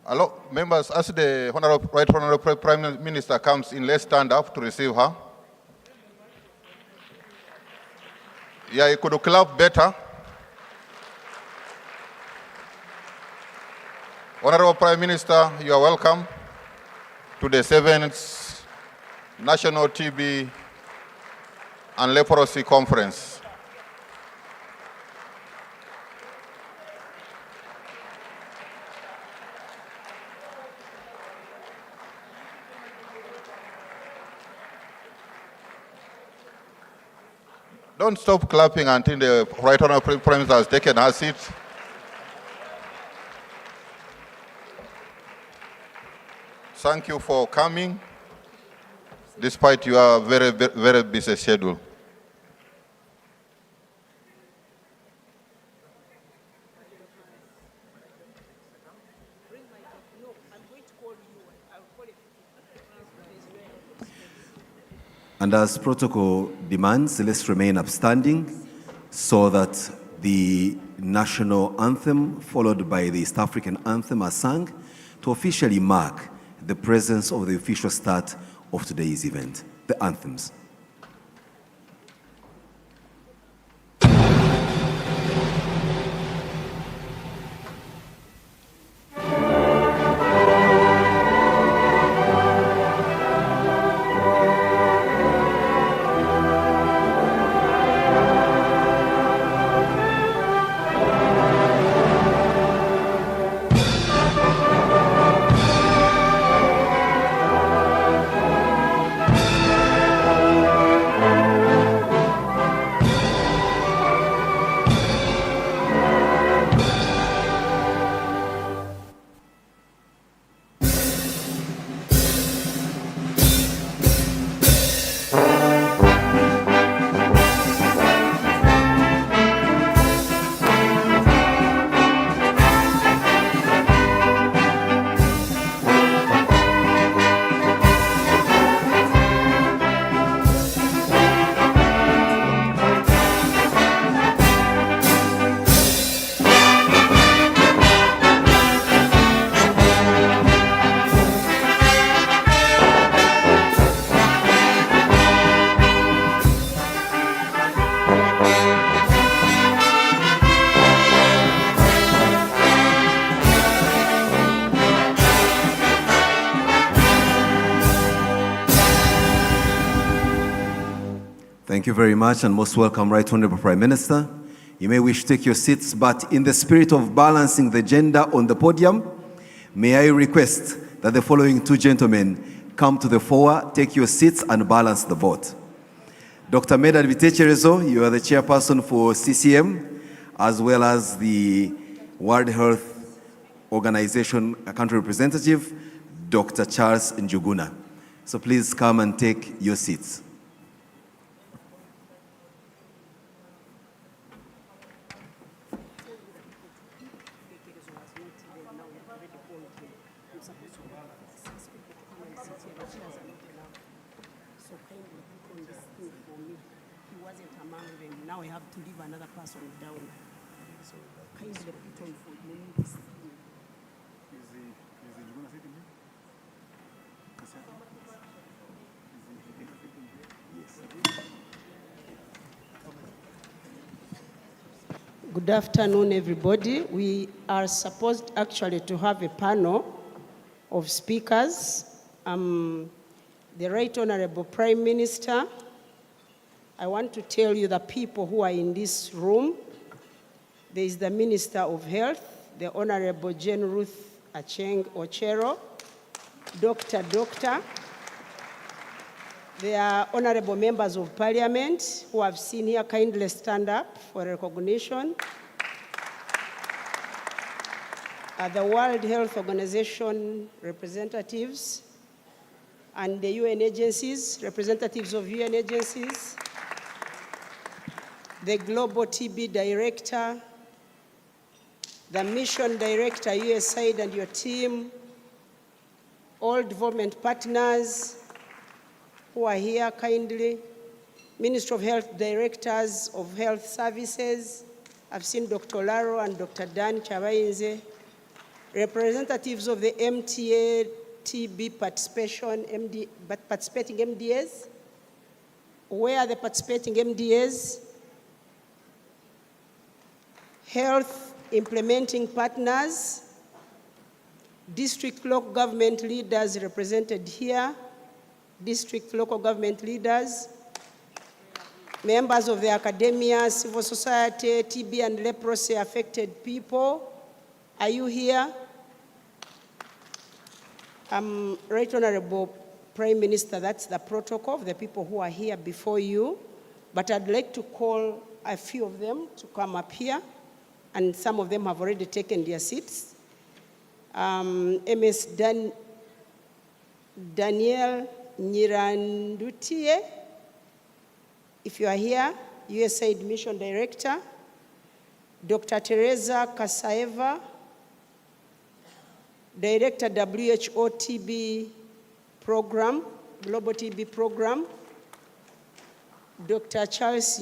Hello, members, as the Right Honorable Prime Minister comes in, let's stand up to receive her. Yeah, you could clap better. Honorable Prime Minister, you are welcome to the 7th National TB and Leprosy Conference. Don't stop clapping until the Right Honorable Prime Minister has taken her seat. Thank you for coming, despite your very, very busy schedule. And as protocol demands, let's remain upstanding so that the national anthem, followed by the East African anthem, are sung to officially mark the presence of the official start of today's event, the anthems. Thank you very much, and most welcome, Right Honorable Prime Minister. You may wish to take your seats, but in the spirit of balancing the gender on the podium, may I request that the following two gentlemen come to the fore, take your seats, and balance the vote. Dr. Medard Vitecherezo, you are the chairperson for CCM, as well as the World Health Organization country representative, Dr. Charles Njuguna. So please come and take your seats. Now I have to leave another person down. So kindly put on for me. Good afternoon, everybody. We are supposed actually to have a panel of speakers. The Right Honorable Prime Minister, I want to tell you the people who are in this room. There is the Minister of Health, the Honorable Jane Ruth Acheng Ochero, Dr. There are honorable members of parliament who have seen here, kindly stand up for recognition. The World Health Organization representatives and the UN agencies, representatives of UN agencies, the Global TB Director, the Mission Director, USAID and your team, all development partners who are here kindly, Ministry of Health Directors of Health Services. I've seen Dr. Laro and Dr. Dan Chabainze, representatives of the MTA TB participating MDAs. Where are the participating MDAs? Health implementing partners, district local government leaders represented here, district local government leaders, members of the academia, civil society, TB and leprosy affected people. Are you here? Right Honorable Prime Minister, that's the protocol of the people who are here before you, but I'd like to call a few of them to come up here, and some of them have already taken their seats. MS Daniel Nyirandutie, if you are here, USAID Mission Director. Dr. Teresa Kasaeva, Director WHO TB Program, Global TB Program. Dr. Charles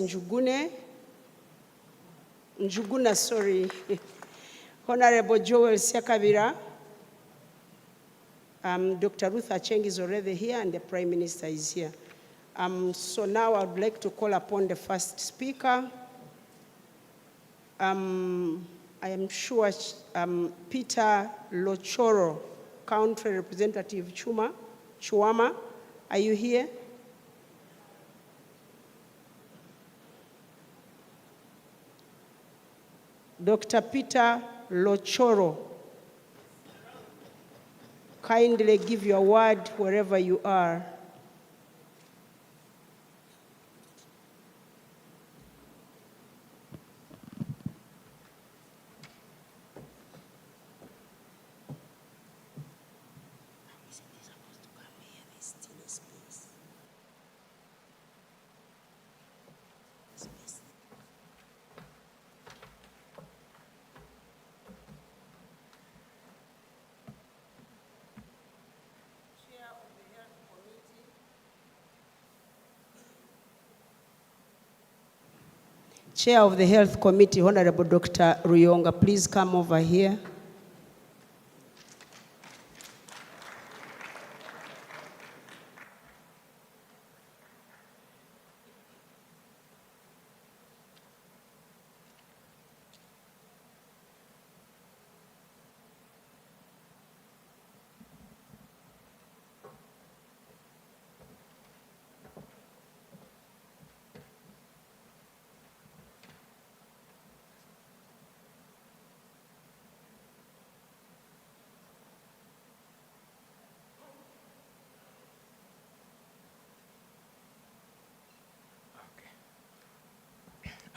Njuguna, sorry. Honorable Joel Siakabira. Dr. Ruth Acheng is already here and the Prime Minister is here. So now I would like to call upon the first speaker. I am sure Peter Lochoro, Country Representative Chuama, are you here? Dr. Peter Lochoro, kindly give your word wherever you are. Chair of the Health Committee, Honorable Dr. Ruyonga, please come over here.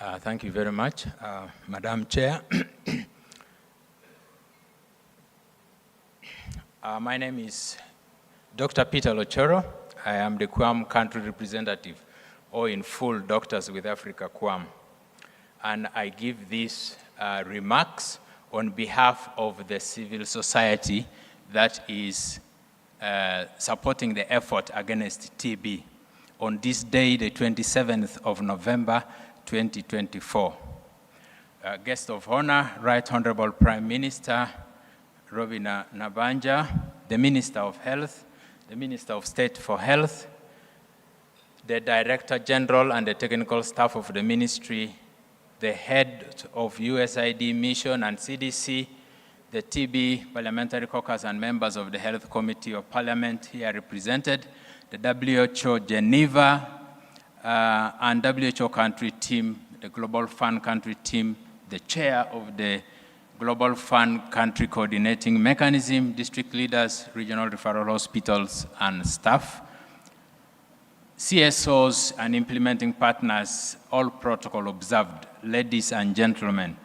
Thank you very much, Madam Chair. My name is Dr. Peter Lochoro. I am the QAM country representative, or in full, Doctors with Africa QAM. And I give these remarks on behalf of the civil society that is supporting the effort against TB on this day, the 27th of November, 2024. Guest of honor, Right Honorable Prime Minister Robina Nabanja, the Minister of Health, the Minister of State for Health, the Director General and the technical staff of the ministry, the head of USAID mission and CDC, the TB Parliamentary Caucus and members of the Health Committee of Parliament here represented, the WHO Geneva and WHO country team, the Global Fund country team, the chair of the Global Fund Country Coordinating Mechanism, district leaders, regional referral hospitals, and staff, CSOs and implementing partners, all protocol observed, ladies and gentlemen.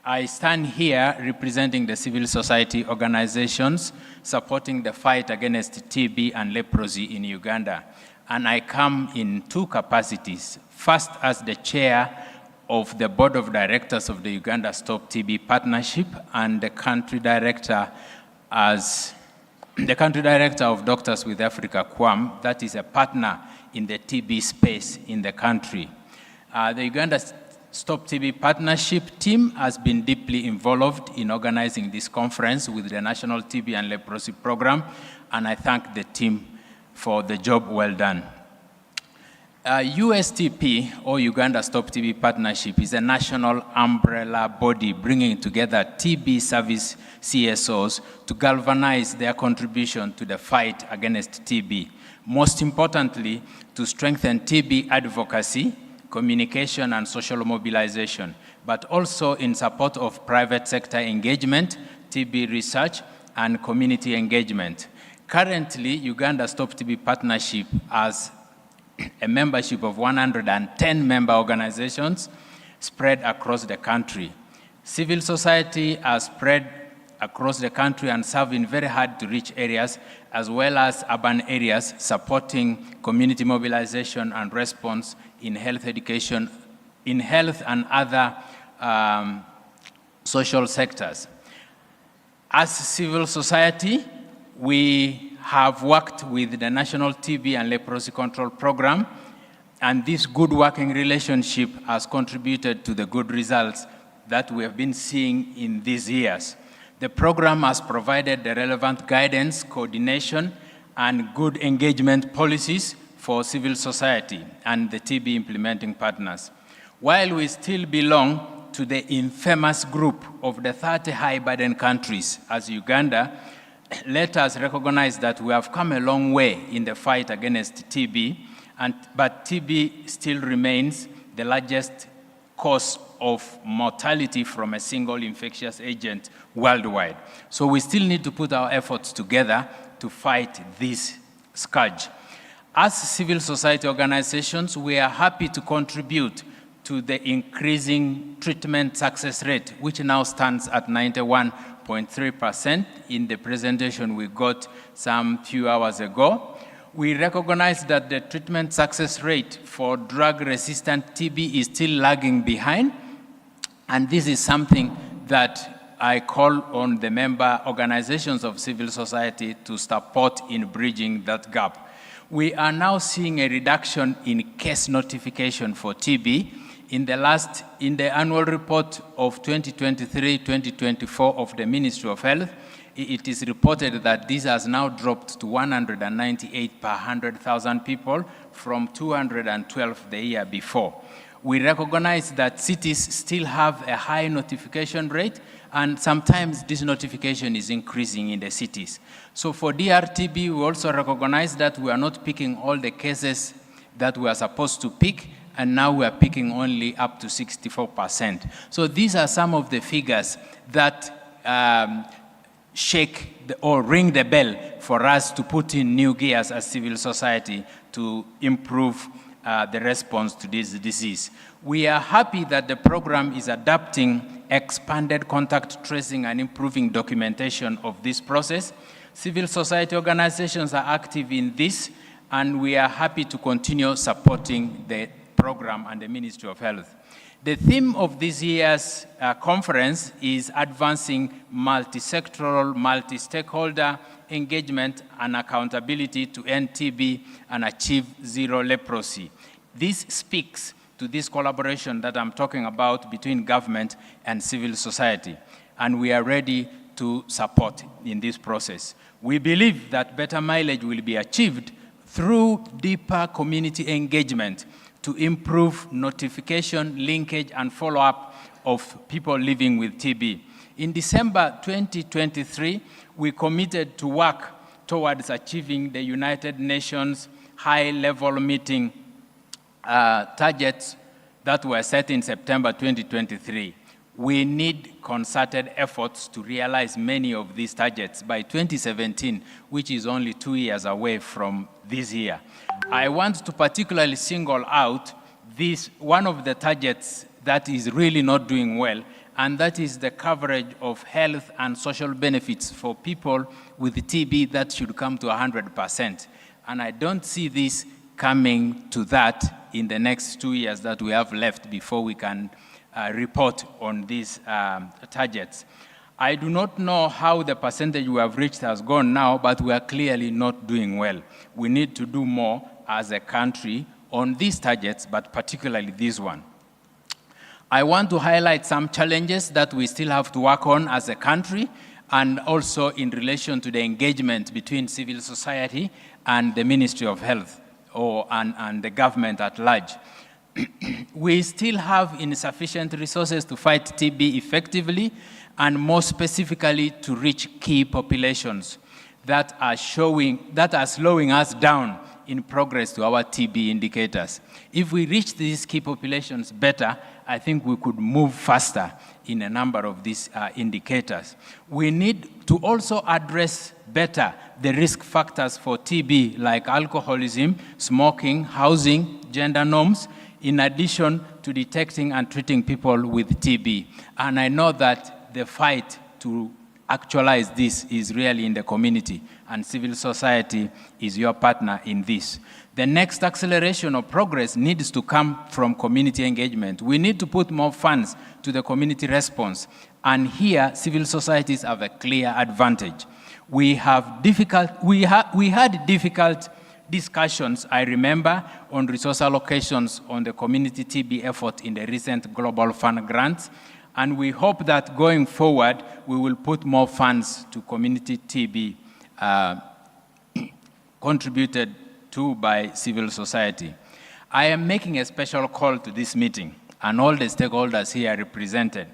I stand here representing the civil society organizations supporting the fight against TB and leprosy in Uganda. And I come in two capacities. First, as the chair of the board of directors of the Uganda Stop TB Partnership, and the country director as the country director of Doctors with Africa QAM, that is a partner in the TB space in the country. The Uganda Stop TB Partnership team has been deeply involved in organizing this conference with the National TB and Leprosy Program, and I thank the team for the job well done. USTP, or Uganda Stop TB Partnership, is a national umbrella body bringing together TB service CSOs to galvanize their contribution to the fight against TB. Most importantly, to strengthen TB advocacy, communication, and social mobilization, but also in support of private sector engagement, TB research, and community engagement. Currently, Uganda Stop TB Partnership has a membership of 110 member organizations spread across the country. Civil society has spread across the country and serve in very hard to reach areas as well as urban areas, supporting community mobilization and response in health education, in health and other social sectors. As civil society, we have worked with the National TB and Leprosy Control Program, and this good working relationship has contributed to the good results that we have been seeing in these years. The program has provided the relevant guidance, coordination, and good engagement policies for civil society and the TB implementing partners. While we still belong to the infamous group of the 30 high-burden countries as Uganda, let us recognize that we have come a long way in the fight against TB, but TB still remains the largest cause of mortality from a single infectious agent worldwide. So we still need to put our efforts together to fight this scourge. As civil society organizations, we are happy to contribute to the increasing treatment success rate, which now stands at 91.3% in the presentation we got some few hours ago. We recognize that the treatment success rate for drug-resistant TB is still lagging behind, and this is something that I call on the member organizations of civil society to support in bridging that gap. We are now seeing a reduction in case notification for TB. In the annual report of 2023-2024 of the Ministry of Health, it is reported that this has now dropped to 198 per 100,000 people from 212 the year before. We recognize that cities still have a high notification rate, and sometimes this notification is increasing in the cities. So for DRTB, we also recognize that we are not picking all the cases that we are supposed to pick, and now we are picking only up to 64%. So these are some of the figures that or ring the bell for us to put in new gears as civil society to improve the response to this disease. We are happy that the program is adapting expanded contact tracing and improving documentation of this process. Civil society organizations are active in this, and we are happy to continue supporting the program and the Ministry of Health. The theme of this year's conference is advancing multisectoral, multi-stakeholder engagement and accountability to end TB and achieve zero leprosy. This speaks to this collaboration that I'm talking about between government and civil society, and we are ready to support in this process. We believe that better mileage will be achieved through deeper community engagement to improve notification, linkage, and follow-up of people living with TB. In December 2023, we committed to work towards achieving the United Nations high-level meeting targets that were set in September 2023. We need concerted efforts to realize many of these targets by 2017, which is only 2 years away from this year. I want to particularly single out this, one of the targets that is really not doing well, and that is the coverage of health and social benefits for people with TB that should come to 100%. And I don't see this coming to that in the next 2 years that we have left before we can report on these targets. I do not know how the percentage we have reached has gone now, but we are clearly not doing well. We need to do more as a country on these targets, but particularly this one. I want to highlight some challenges that we still have to work on as a country, and also in relation to the engagement between civil society and the Ministry of Health and the government at large. We still have insufficient resources to fight TB effectively, and more specifically to reach key populations that are slowing us down in progress to our TB indicators. If we reach these key populations better, I think we could move faster in a number of these indicators. We need to also address better the risk factors for TB, like alcoholism, smoking, housing, gender norms, in addition to detecting and treating people with TB. And I know that the fight to actualize this is really in the community, and civil society is your partner in this. The next acceleration of progress needs to come from community engagement. We need to put more funds to the community response, and here civil societies have a clear advantage. We had difficult discussions, I remember, on resource allocations on the community TB effort in the recent Global Fund grants, and we hope that going forward, we will put more funds to community TB contributed to by civil society. I am making a special call to this meeting, and all the stakeholders here represented,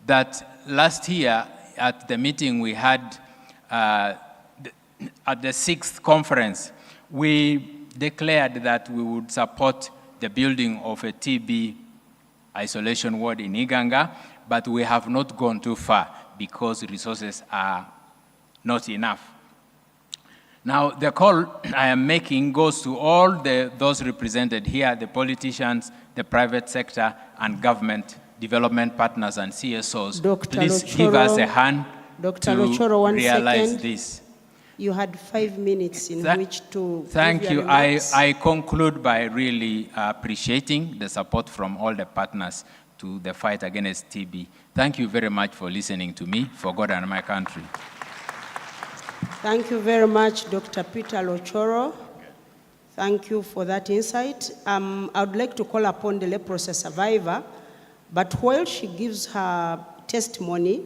that last year at the meeting we had at the 6th conference, we declared that we would support the building of a TB isolation ward in Uganda, but we have not gone too far because resources are not enough. Now, the call I am making goes to all those represented here, the politicians, the private sector, and government, development partners, and CSOs. Dr. Please Lochoro, give us a hand Dr. to Lochoro, one realize second. this. You had 5 minutes in which to Thank give you. your remarks. I conclude by really appreciating the support from all the partners to the fight against TB. Thank you very much for listening to me, for God and my country. Thank you very much, Dr. Peter Lochoro. Thank you for that insight. I would like to call upon the leprosy survivor, but while she gives her testimony,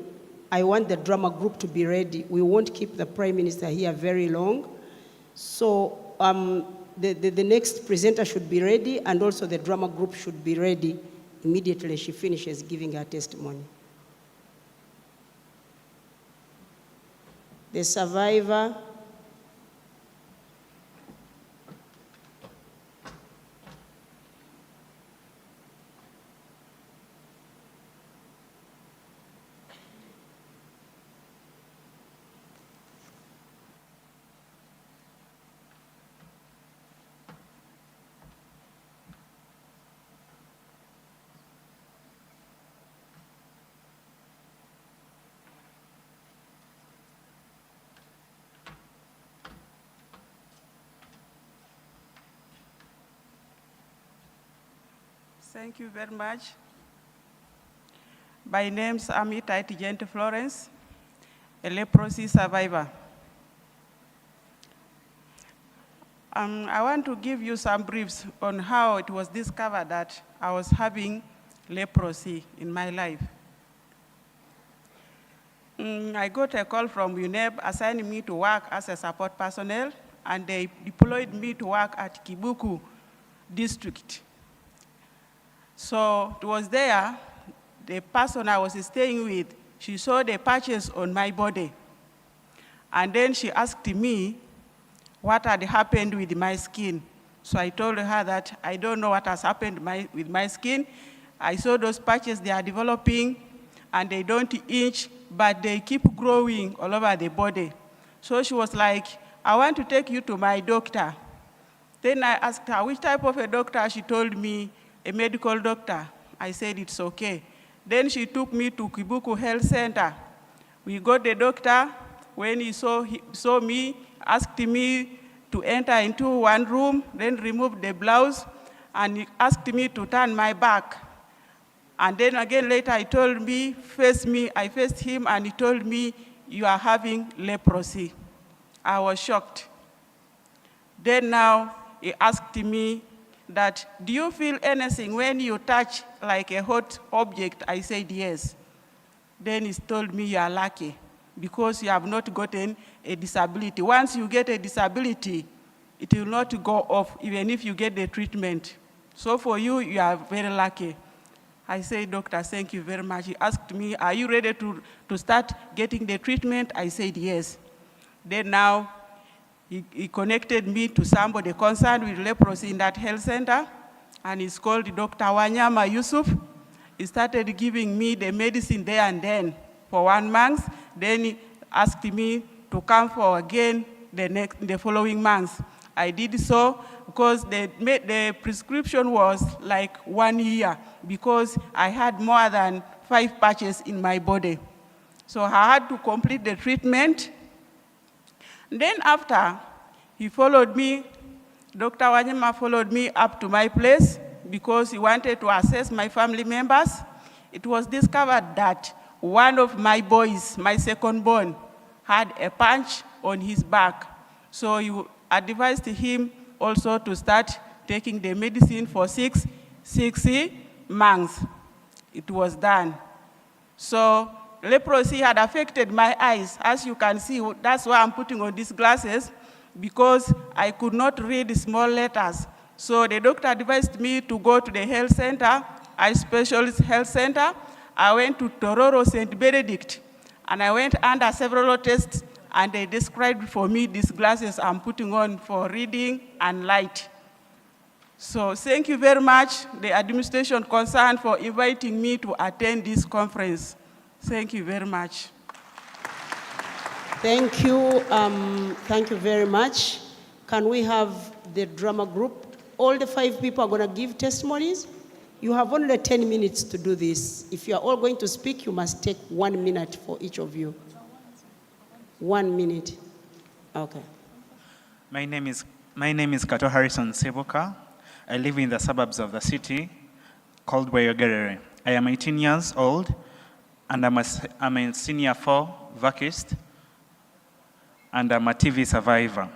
I want the drama group to be ready. We won't keep the Prime Minister here very long. So the next presenter should be ready, and also the drama group should be ready immediately she finishes giving her testimony. The survivor. Thank you very much. My name is Amita Gente Florence, a leprosy survivor. I want to give you some briefs on how it was discovered that I was having leprosy in my life. I got a call from UNEP assigning me to work as a support personnel, and they deployed me to work at Kibuku district. So it was there, the person I was staying with, she saw the patches on my body. And then she asked me what had happened with my skin. So I told her that I don't know what has happened with my skin. I saw those patches, they are developing, and they don't itch, but they keep growing all over the body. So she was like, I want to take you to my doctor. Then I asked her which type of a doctor. She told me a medical doctor. I said it's okay. Then she took me to Kibuku Health Center. We got the doctor. When he saw me, asked me to enter into one room, then removed the blouse, and he asked me to turn my back. And then again later he told me, face me. I faced him, and he told me, you are having leprosy. I was shocked. Then now he asked me that, do you feel anything when you touch like a hot object? I said yes. Then he told me, you are lucky because you have not gotten a disability. Once you get a disability, it will not go off even if you get the treatment. So for you, you are very lucky. I said, doctor, thank you very much. He asked me, are you ready to start getting the treatment? I said yes. Then now, he connected me to somebody concerned with leprosy in that health center, and he's called Dr. Wanyama Yusuf. He started giving me the medicine there and then for 1 month. Then he asked me to come for again the following month. I did so because the prescription was like 1 year because I had more than 5 patches in my body. So I had to complete the treatment. Then after, he followed me, Dr. Wanyama followed me up to my place because he wanted to assess my family members. It was discovered that one of my boys, my second born, had a punch on his back. So you advised him also to start taking the medicine for 6 months. It was done. So leprosy had affected my eyes. As you can see, that's why I'm putting on these glasses, because I could not read small letters. So the doctor advised me to go to the health center, eye specialist health center. I went to Tororo St. Benedict, and I went under several tests, and they described for me these glasses I'm putting on for reading and light. So thank you very much, the administration concerned, for inviting me to attend this conference. Thank you very much. Thank you. Thank you very much. Can we have the drama group? All the 5 people are going to give testimonies. You have only 10 minutes to do this. If you are all going to speak, you must take 1 minute for each of you. 1 minute. Okay. My name is Kato Harrison Seboka. I live in the suburbs of the city called Wayogerere. I am 18 years old, and I'm a senior 4 vacist, and I'm a TV survivor.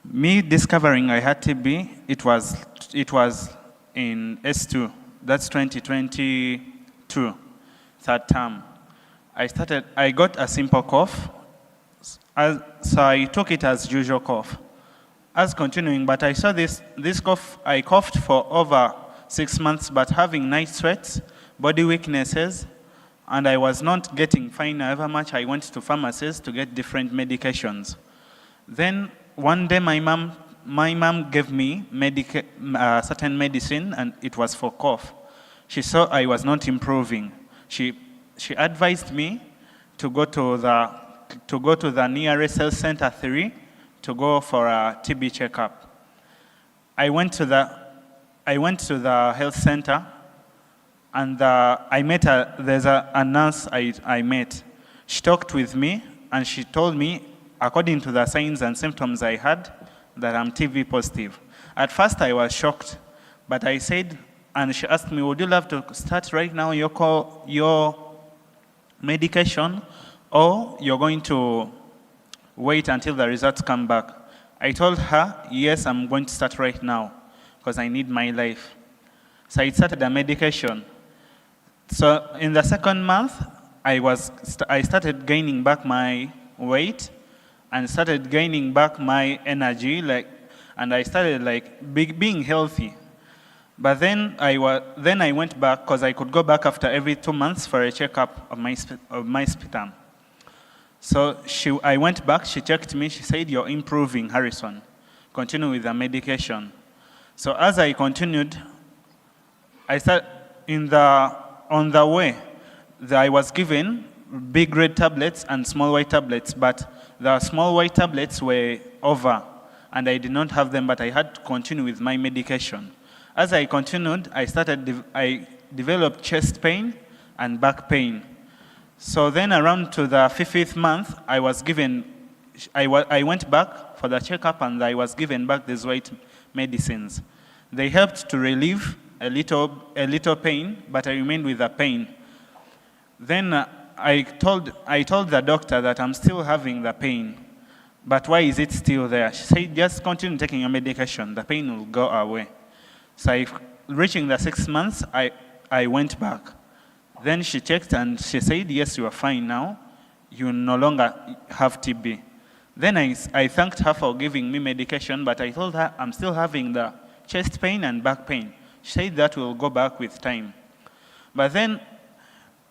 Me discovering I had TB, it was in S2, that's 2022, third term. I got a simple cough, so I took it as usual cough. As continuing, but I saw this cough, I coughed for over 6 months, but having night sweats, body weaknesses, and I was not getting fine however much I went to pharmacies to get different medications. Then one day my mom gave me certain medicine, and it was for cough. She saw I was not improving. She advised me to go to the nearest health center 3 to go for a TB checkup. I went to the health center, and I met there's a nurse I met. She talked with me, and she told me, according to the signs and symptoms I had, that I'm TB positive. At first I was shocked, but I said, and she asked me, would you love to start right now your medication, or you're going to wait until the results come back? I told her, yes, I'm going to start right now because I need my life. So I started the medication. So in the second month, I started gaining back my weight and started gaining back my energy, and I started being healthy. But then I went back because I could go back after every 2 months for a checkup of my sputum. So I went back, she checked me, she said, you're improving, Harrison. Continue with the medication. So as I continued, I started on the way, I was given big red tablets and small white tablets, but the small white tablets were over, and I did not have them, but I had to continue with my medication. As I continued, I developed chest pain and back pain. So then around to the 5th month, I went back for the checkup, and I was given back these white medicines. They helped to relieve a little pain, but I remained with the pain. Then I told the doctor that I'm still having the pain, but why is it still there? She said, just continue taking your medication, the pain will go away. So reaching the 6 months, I went back. Then she checked and she said, yes, you are fine now. You no longer have TB. Then I thanked her for giving me medication, but I told her I'm still having the chest pain and back pain. She said that will go back with time. But then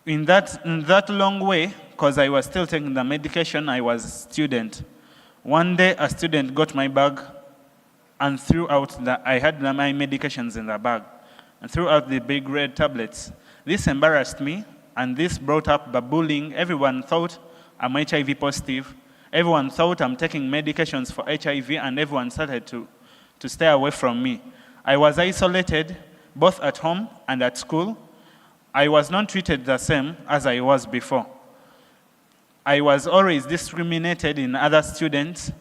in that long way, because I was still taking the medication, I was a student. One day a student got my bag and threw out I had my medications in the bag, and threw out the big red tablets. This embarrassed me, and this brought up the bullying. Everyone thought I'm HIV positive. Everyone thought I'm taking medications for HIV, and everyone started to stay away from me. I was isolated, both at home and at school. I was not treated the same as I was before. I was always discriminated in other students,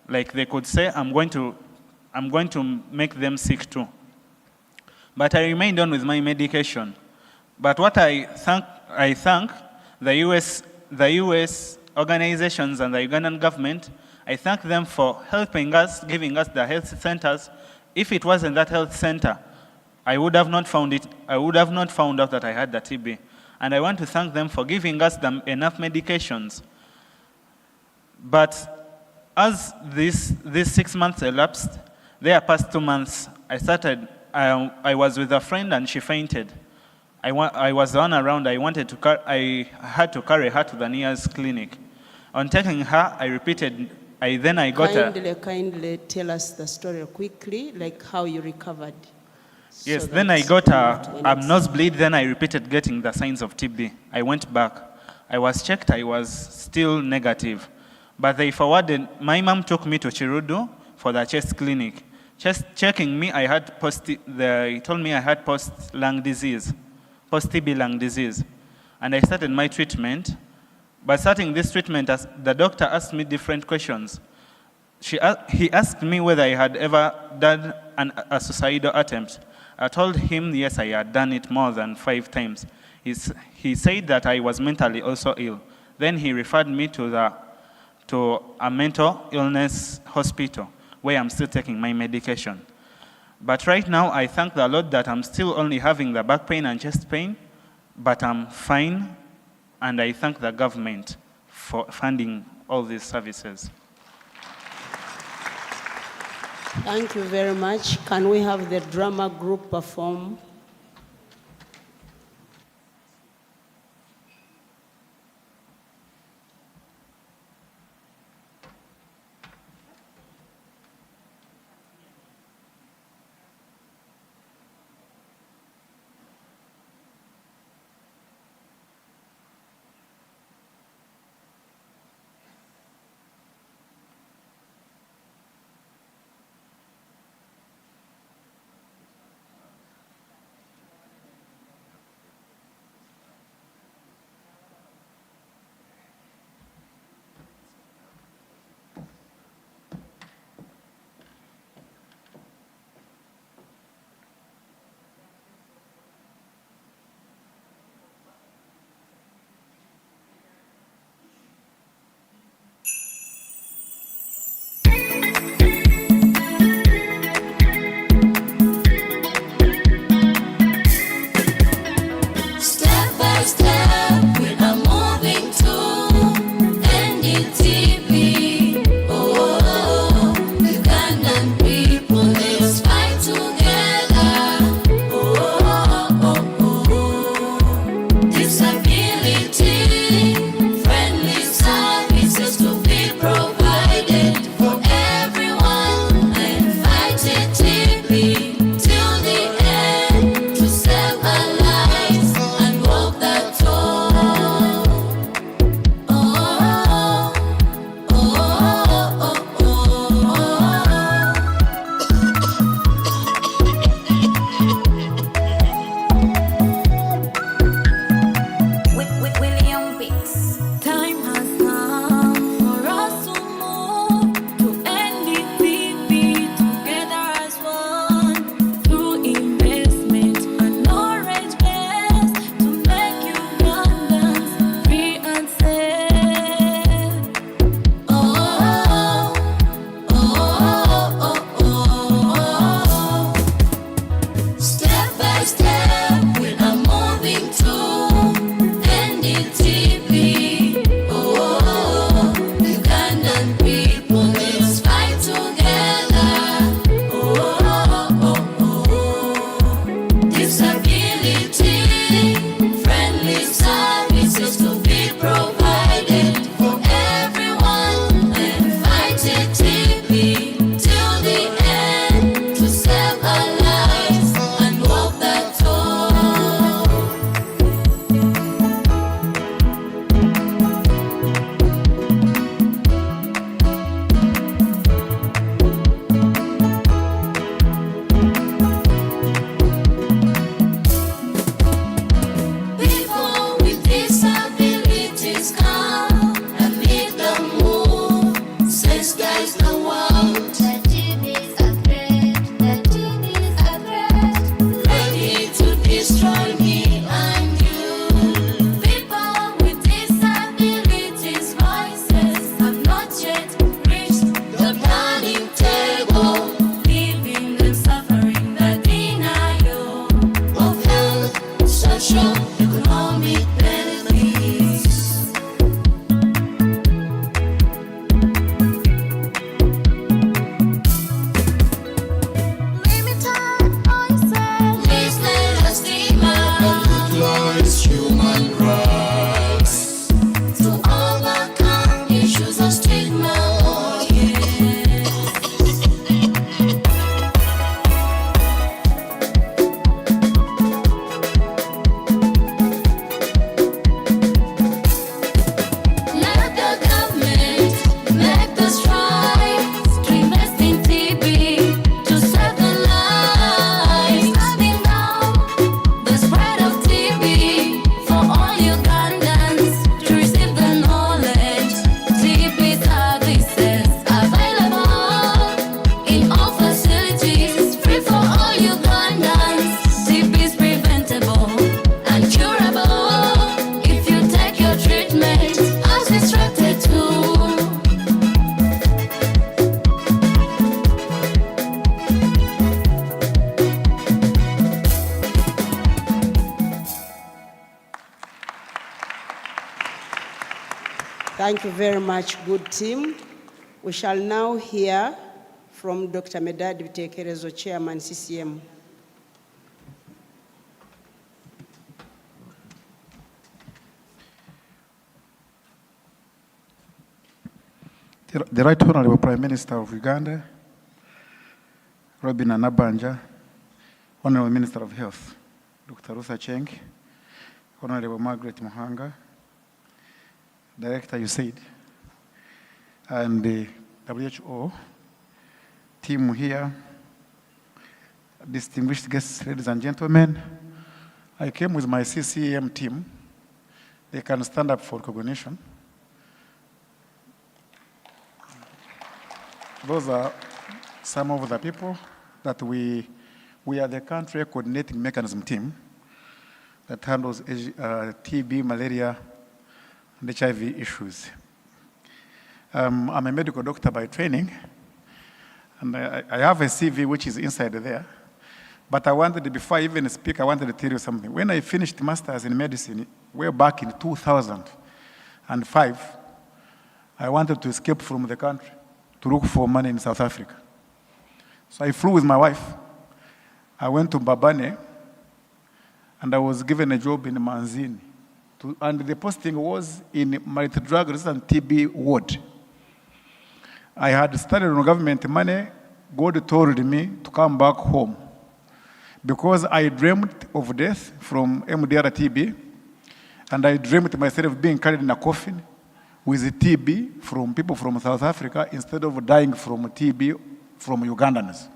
like they could say, I'm going to make them sick too. But I remained on with my medication. But what I thank the US organizations and the Ugandan government. I thank them for helping us, giving us the health centers. If it wasn't that health center, I would have not found it. I would have not found out that I had the TB. And I want to thank them for giving us enough medications. But as these 6 months elapsed, there past 2 months, I was with a friend and she fainted. I was on around, I had to carry her to the nearest clinic. On taking her, Kindly tell us the story quickly, like how you recovered. Yes, So then I that got we a have to end. nosebleed, then I repeated getting the signs of TB. I went back. I was checked, I was still negative. But they forwarded, my mom took me to Chirudu for the chest clinic. Just checking me, they told me I had post-lung disease, post-TB lung disease. And I started my treatment. By starting this treatment, the doctor asked me different questions. He asked me whether I had ever done a suicidal attempt. I told him, yes, I had done it more than 5 times. He said that I was mentally also ill. Then he referred me to a mental illness hospital where I'm still taking my medication. But right now, I thank the Lord that I'm still only having the back pain and chest pain, but I'm fine, and I thank the government for funding all these services. Thank you very much. Can we have the drama group perform? Thank you very much, good team. We shall now hear from Dr. Medad Bitekerezo, Chairman, CCM. The Right Honorable Prime Minister of Uganda, Robin Anabanja, Honorable Minister of Health, Dr. Rusa Cheng, Honorable Margaret Muhanga, Director USAID, and the WHO team here, distinguished guests, ladies and gentlemen. I came with my CCM team. They can stand up for recognition. Those are some of the people that we are the country coordinating mechanism team that handles TB, malaria, and HIV issues. I'm a medical doctor by training, and I have a CV which is inside there. But I wanted, before I even speak, I wanted to tell you something. When I finished master's in medicine, way back in 2005, I wanted to escape from the country to look for money in South Africa. So I flew with my wife. I went to Mbabane, and I was given a job in Manzini. And the posting was in multi-drug resistant TB ward. I had studied on government money. God told me to come back home because I dreamt of death from MDR TB, and I dreamt myself being carried in a coffin with TB from people from South Africa instead of dying from TB from Ugandans.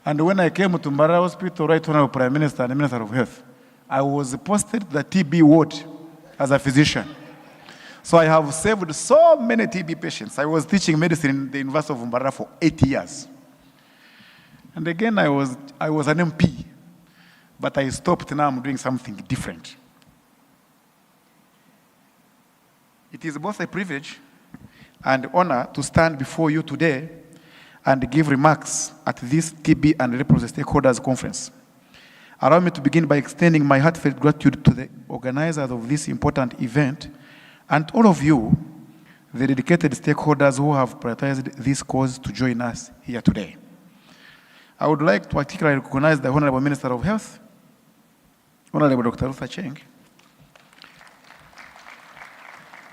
And when I came to Mbarara Hospital, Right Honorable Prime Minister and Minister of Health, I was posted the TB ward as a physician. So I have saved so many TB patients. I was teaching medicine in the University of Mbarara for 8 years. And again, I was an MP, but I stopped. Now I'm doing something different. It is both a privilege and honor to stand before you today and give remarks at this TB and Leprosy Stakeholders Conference. Allow me to begin by extending my heartfelt gratitude to the organizers of this important event and all of you, the dedicated stakeholders who have prioritized this cause to join us here today. I would like to particularly recognize the Honorable Minister of Health, Honorable Dr. Rusa Cheng,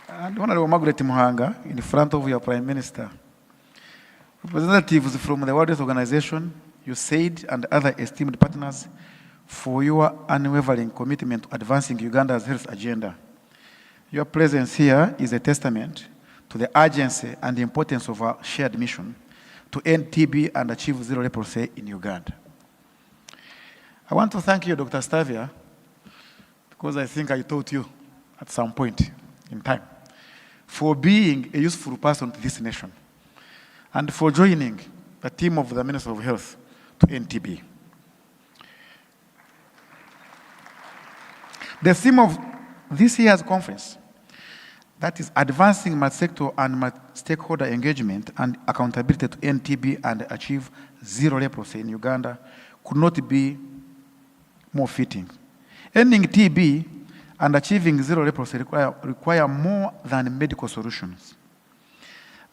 and Honorable Margaret Muhanga in front of your Prime Minister. Representatives from the World Health Organization, USAID, and other esteemed partners for your unwavering commitment to advancing Uganda's health agenda. Your presence here is a testament to the urgency and the importance of our shared mission to end TB and achieve zero leprosy in Uganda. I want to thank you, Dr. Stavia, because I think I taught you at some point in time, for being a useful person to this nation and for joining the team of the Minister of Health to end TB. The theme of this year's conference, that is advancing multisectoral and multi-stakeholder engagement and accountability to end TB and achieve zero leprosy in Uganda, could not be more fitting. Ending TB and achieving zero leprosy require more than medical solutions.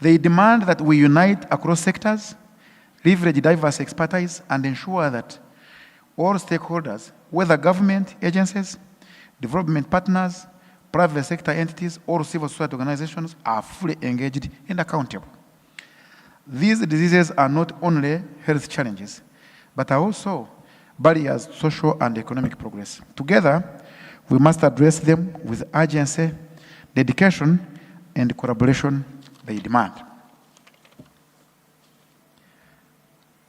They demand that we unite across sectors, leverage diverse expertise, and ensure that all stakeholders, whether government agencies, development partners, private sector entities, or civil society organizations, are fully engaged and accountable. These diseases are not only health challenges, but are also barriers to social and economic progress. Together, we must address them with urgency, dedication, and collaboration they demand.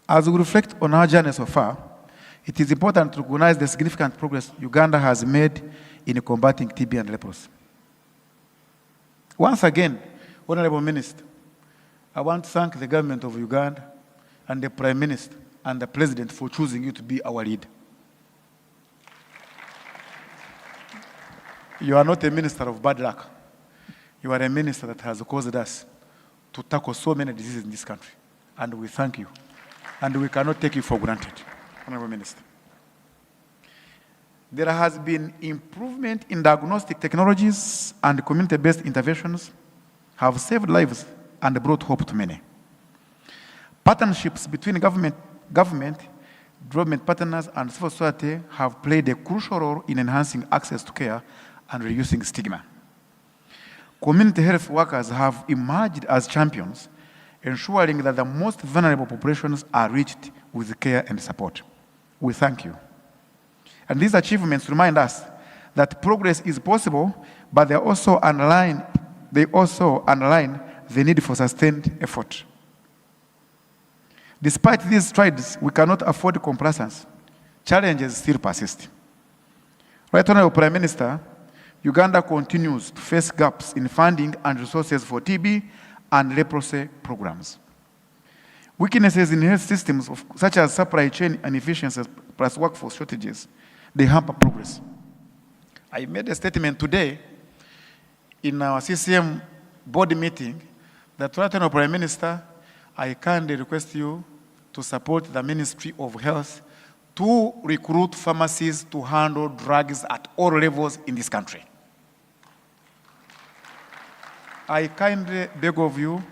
As we reflect on our journey so far, it is important to recognize the significant progress Uganda has made in combating TB and leprosy. Once again, Honorable Minister, I want to thank the government of Uganda and the Prime Minister and the President for choosing you to be our leader. You are not a minister of bad luck. You are a minister that has caused us to tackle so many diseases in this country. And we thank you. And we cannot take you for granted, Honorable Minister. There has been improvement in diagnostic technologies and community-based interventions have saved lives and brought hope to many. Partnerships between government, development partners, and civil society have played a crucial role in enhancing access to care and reducing stigma. Community health workers have emerged as champions, ensuring that the most vulnerable populations are reached with care and support. We thank you. And these achievements remind us that progress is possible, but they also underline the need for sustained effort. Despite these strides, we cannot afford complacence. Challenges still persist. Right Honorable Prime Minister, Uganda continues to face gaps in funding and resources for TB and leprosy programs. Weaknesses in health systems, such as supply chain inefficiencies plus workforce shortages, they hamper progress. I made a statement today in our CCM board meeting that, Right Honorable Prime Minister, I kindly request you to support the Ministry of Health to recruit pharmacies to handle drugs at all levels in this country. I kindly beg of you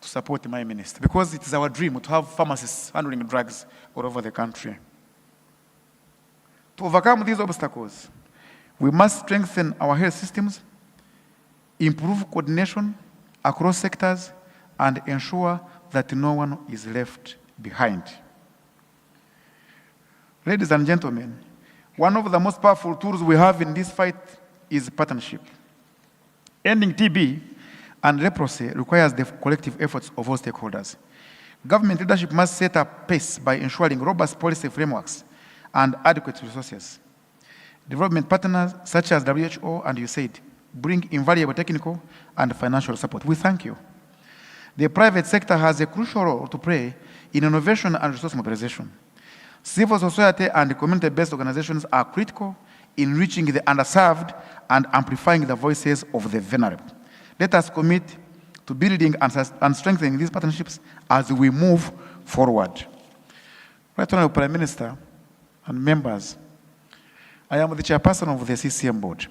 to support my minister, because it is our dream to have pharmacists handling drugs all over the country. To overcome these obstacles, we must strengthen our health systems, improve coordination across sectors, and ensure that no one is left behind. Ladies and gentlemen, one of the most powerful tools we have in this fight is partnership. Ending TB and leprosy requires the collective efforts of all stakeholders. Government leadership must set a pace by ensuring robust policy frameworks and adequate resources. Development partners such as WHO and USAID bring invaluable technical and financial support. We thank you. The private sector has a crucial role to play in innovation and resource mobilization. Civil society and community-based organizations are critical in reaching the underserved and amplifying the voices of the vulnerable. Let us commit to building and strengthening these partnerships as we move forward. Right Honorable Prime Minister and members, I am the chairperson of the CCM board.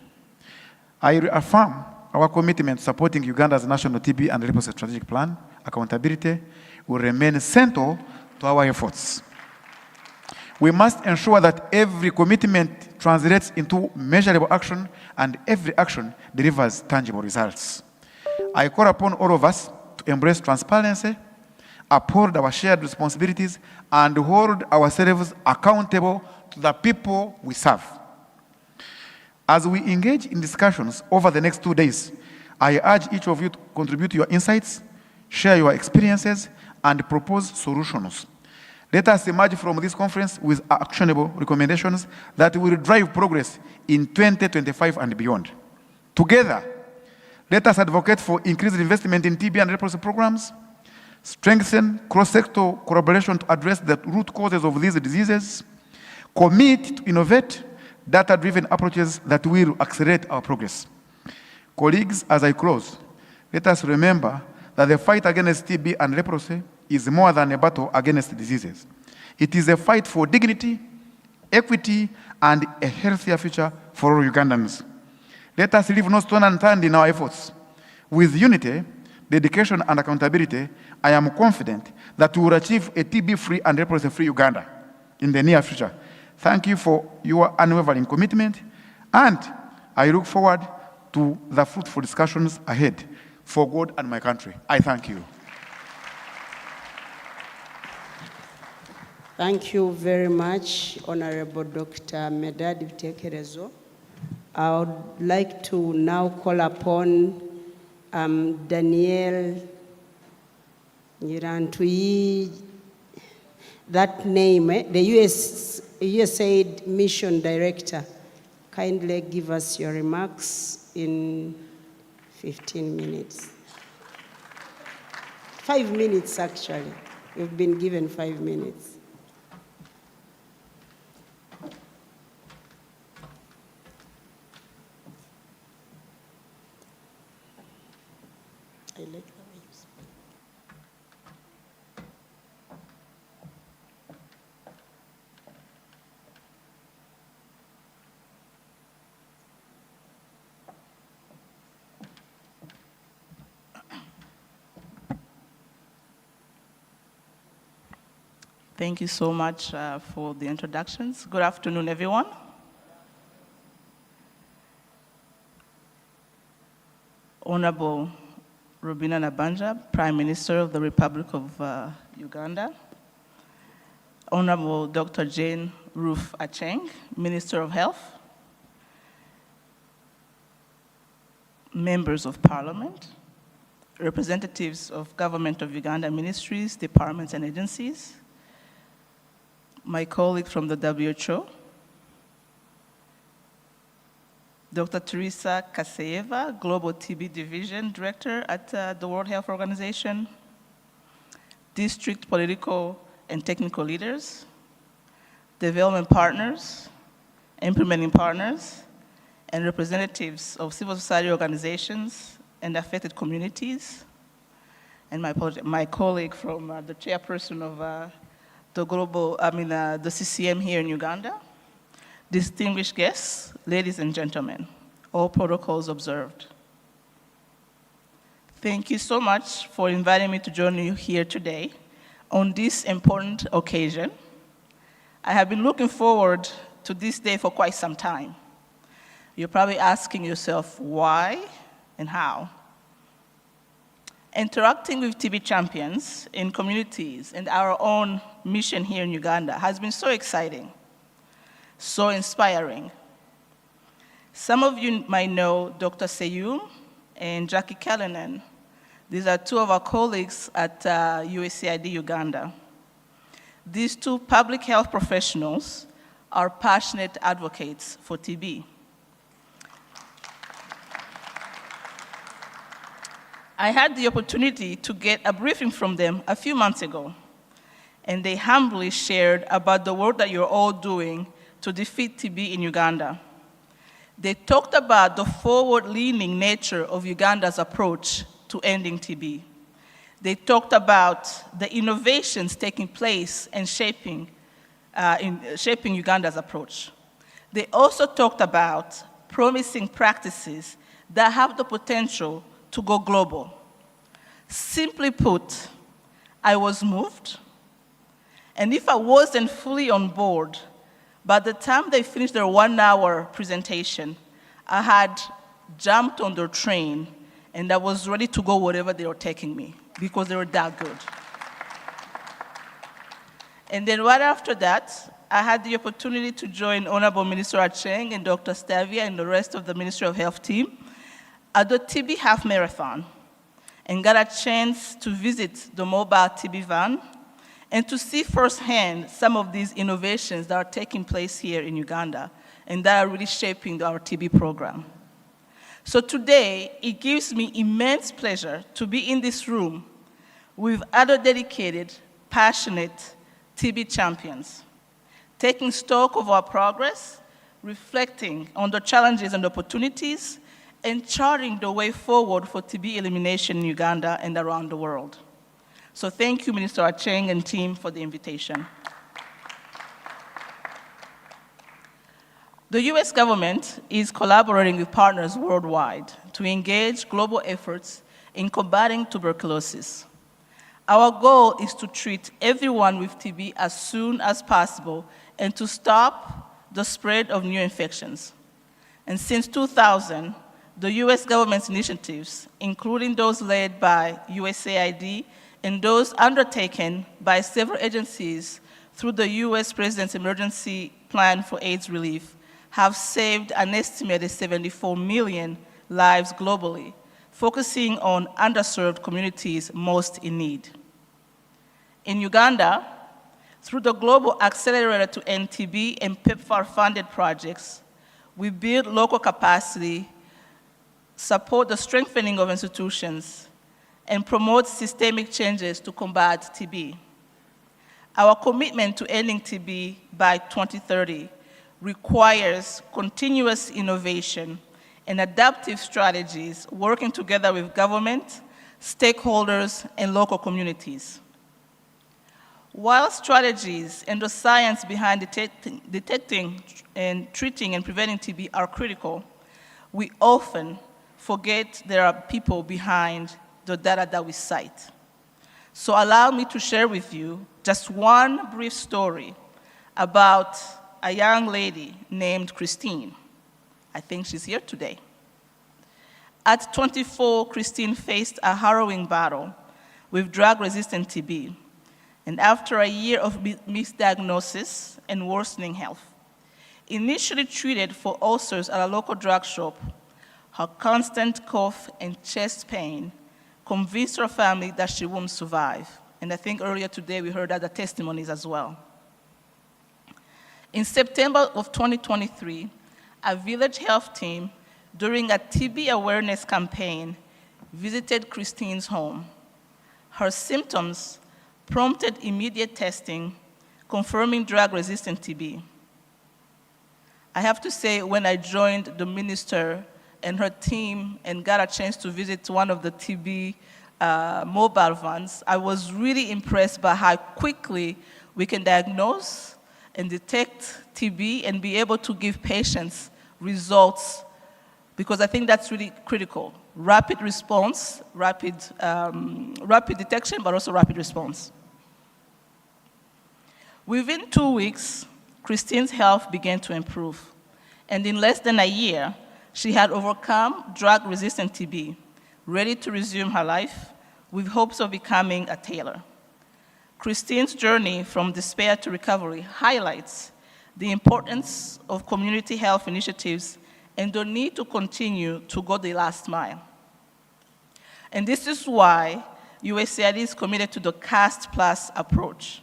I reaffirm our commitment to supporting Uganda's national TB and leprosy strategic plan. Accountability will remain central to our efforts. We must ensure that every commitment translates into measurable action and every action delivers tangible results. I call upon all of us to embrace transparency, uphold our shared responsibilities, and hold ourselves accountable to the people we serve. As we engage in discussions over the next 2 days, I urge each of you to contribute your insights, share your experiences, and propose solutions. Let us emerge from this conference with actionable recommendations that will drive progress in 2025 and beyond. Together, let us advocate for increased investment in TB and leprosy programs, strengthen cross-sector collaboration to address the root causes of these diseases, commit to innovate data-driven approaches that will accelerate our progress. Colleagues, as I close, let us remember that the fight against TB and leprosy is more than a battle against diseases. It is a fight for dignity, equity, and a healthier future for all Ugandans. Let us leave no stone unturned in our efforts. With unity, dedication, and accountability, I am confident that we will achieve a TB-free and leprosy-free Uganda in the near future. Thank you for your unwavering commitment, and I look forward to the fruitful discussions ahead for God and my country. I thank you. Thank you very much, Honorable Dr. Medadi Vitekerezo. I would like to now call upon Daniel Nyirantui, that name, the USAID Mission Director. Kindly give us your remarks in 15 minutes. 5 minutes, actually. You've been given 5 minutes. I like the way you speak. Thank you so much for the introductions. Good afternoon, everyone. Honorable Robina Nabanja, Prime Minister of the Republic of Uganda. Honorable Dr. Jane Ruth Acheng, Minister of Health. Members of Parliament, representatives of Government of Uganda ministries, departments, and agencies, my colleague from the WHO, Dr. Teresa Kaseyeva, Global TB Division Director at the World Health Organization, district political and technical leaders, development partners, implementing partners, and representatives of civil society organizations and affected communities, and my colleague from the chairperson of the CCM here in Uganda, distinguished guests, ladies and gentlemen, all protocols observed. Thank you so much for inviting me to join you here today on this important occasion. I have been looking forward to this day for quite some time. You're probably asking yourself why and how. Interacting with TB champions in communities and our own mission here in Uganda has been so exciting, so inspiring. Some of you might know Dr. Seyum and Jackie Callanan. These are two of our colleagues at USAID Uganda. These two public health professionals are passionate advocates for TB. I had the opportunity to get a briefing from them a few months ago, and they humbly shared about the work that you're all doing to defeat TB in Uganda. They talked about the forward-leaning nature of Uganda's approach to ending TB. They talked about the innovations taking place and shaping Uganda's approach. They also talked about promising practices that have the potential to go global. Simply put, I was moved, and if I wasn't fully on board, by the time they finished their 1-hour presentation, I had jumped on their train and I was ready to go wherever they were taking me because they were that good. And then right after that, I had the opportunity to join Honorable Minister Acheng and Dr. Stavia and the rest of the Ministry of Health team at the TB Half Marathon and got a chance to visit the mobile TB van and to see firsthand some of these innovations that are taking place here in Uganda and that are really shaping our TB program. So today, it gives me immense pleasure to be in this room with other dedicated, passionate TB champions, taking stock of our progress, reflecting on the challenges and opportunities, and charting the way forward for TB elimination in Uganda and around the world. So thank you, Minister Acheng and team, for the invitation. The US government is collaborating with partners worldwide to engage global efforts in combating tuberculosis. Our goal is to treat everyone with TB as soon as possible and to stop the spread of new infections. And since 2000, the US government's initiatives, including those led by USAID and those undertaken by several agencies through the US President's Emergency Plan for AIDS Relief, have saved an estimated 74 million lives globally, focusing on underserved communities most in need. In Uganda, through the Global Accelerator to End TB and PEPFAR-funded projects, we build local capacity, support the strengthening of institutions, and promote systemic changes to combat TB. Our commitment to ending TB by 2030 requires continuous innovation and adaptive strategies working together with government, stakeholders, and local communities. While strategies and the science behind detecting and treating and preventing TB are critical, we often forget there are people behind the data that we cite. So allow me to share with you just one brief story about a young lady named Christine. I think she's here today. At 24, Christine faced a harrowing battle with drug-resistant TB. And after a year of misdiagnosis and worsening health, initially treated for ulcers at a local drug shop, her constant cough and chest pain convinced her family that she wouldn't survive. And I think earlier today we heard other testimonies as well. In September of 2023, a village health team, during a TB awareness campaign, visited Christine's home. Her symptoms prompted immediate testing, confirming drug-resistant TB. I have to say, when I joined the minister and her team and got a chance to visit one of the TB mobile vans, I was really impressed by how quickly we can diagnose and detect TB and be able to give patients results, because I think that's really critical. Rapid response, rapid detection, but also rapid response. Within 2 weeks, Christine's health began to improve. And in less than a year, she had overcome drug-resistant TB, ready to resume her life with hopes of becoming a tailor. Christine's journey from despair to recovery highlights the importance of community health initiatives and the need to continue to go the last mile. And this is why USAID is committed to the CAST Plus approach,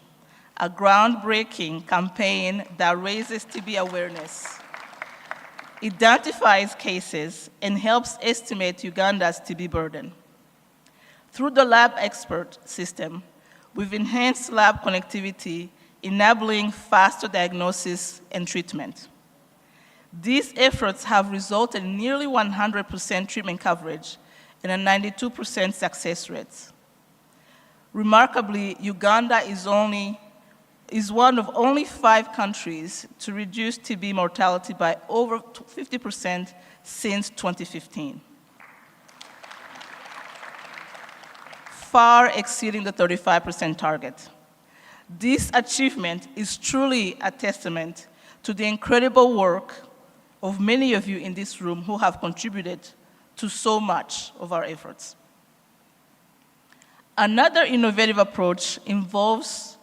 a groundbreaking campaign that raises TB awareness, identifies cases, and helps estimate Uganda's TB burden. Through the lab expert system, we've enhanced lab connectivity, enabling faster diagnosis and treatment. These efforts have resulted in nearly 100% treatment coverage and a 92% success rate. Remarkably, Uganda is one of only 5 countries to reduce TB mortality by over 50% since 2015, far exceeding the 35% target. This achievement is truly a testament to the incredible work of many of you in this room who have contributed to so much of our efforts. Another innovative approach involves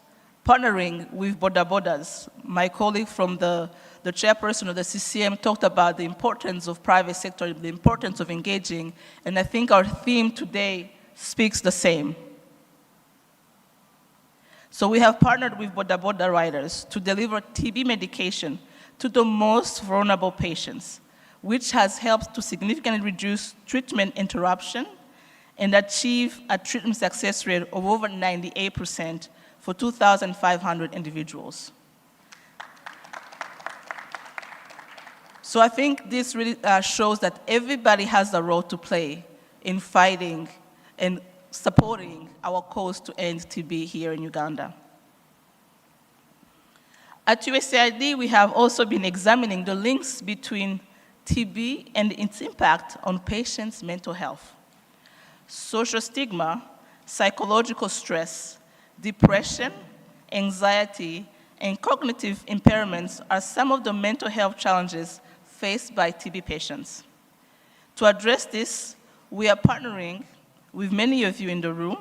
partnering with Boda Bodas. My colleague from the chairperson of the CCM talked about the importance of private sector, the importance of engaging, and I think our theme today speaks the same. So we have partnered with Boda Boda riders to deliver TB medication to the most vulnerable patients, which has helped to significantly reduce treatment interruption and achieve a treatment success rate of over 98% for 2,500 individuals. So I think this really shows that everybody has a role to play in fighting and supporting our cause to end TB here in Uganda. At USAID, we have also been examining the links between TB and its impact on patients' mental health. Social stigma, psychological stress, depression, anxiety, and cognitive impairments are some of the mental health challenges faced by TB patients. To address this, we are partnering with many of you in the room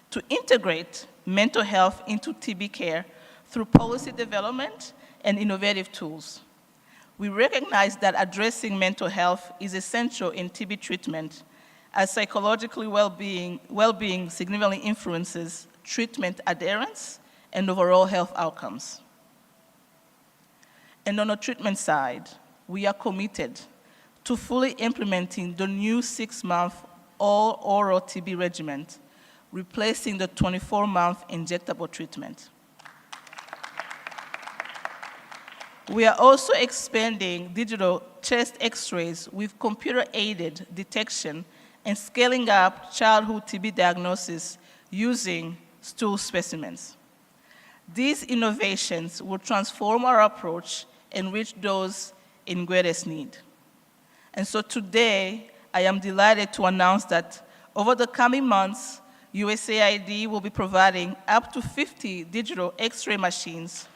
to integrate mental health into TB care through policy development and innovative tools. We recognize that addressing mental health is essential in TB treatment, as psychologically well-being significantly influences treatment adherence and overall health outcomes. And on the treatment side, we are committed to fully implementing the new 6-month all-oral TB regimen, replacing the 24-month injectable treatment. We are also expanding digital chest x-rays with computer-aided detection and scaling up childhood TB diagnosis using stool specimens. These innovations will transform our approach and reach those in greatest need. And so today, I am delighted to announce that over the coming months, USAID will be providing up to 50 digital X-ray machines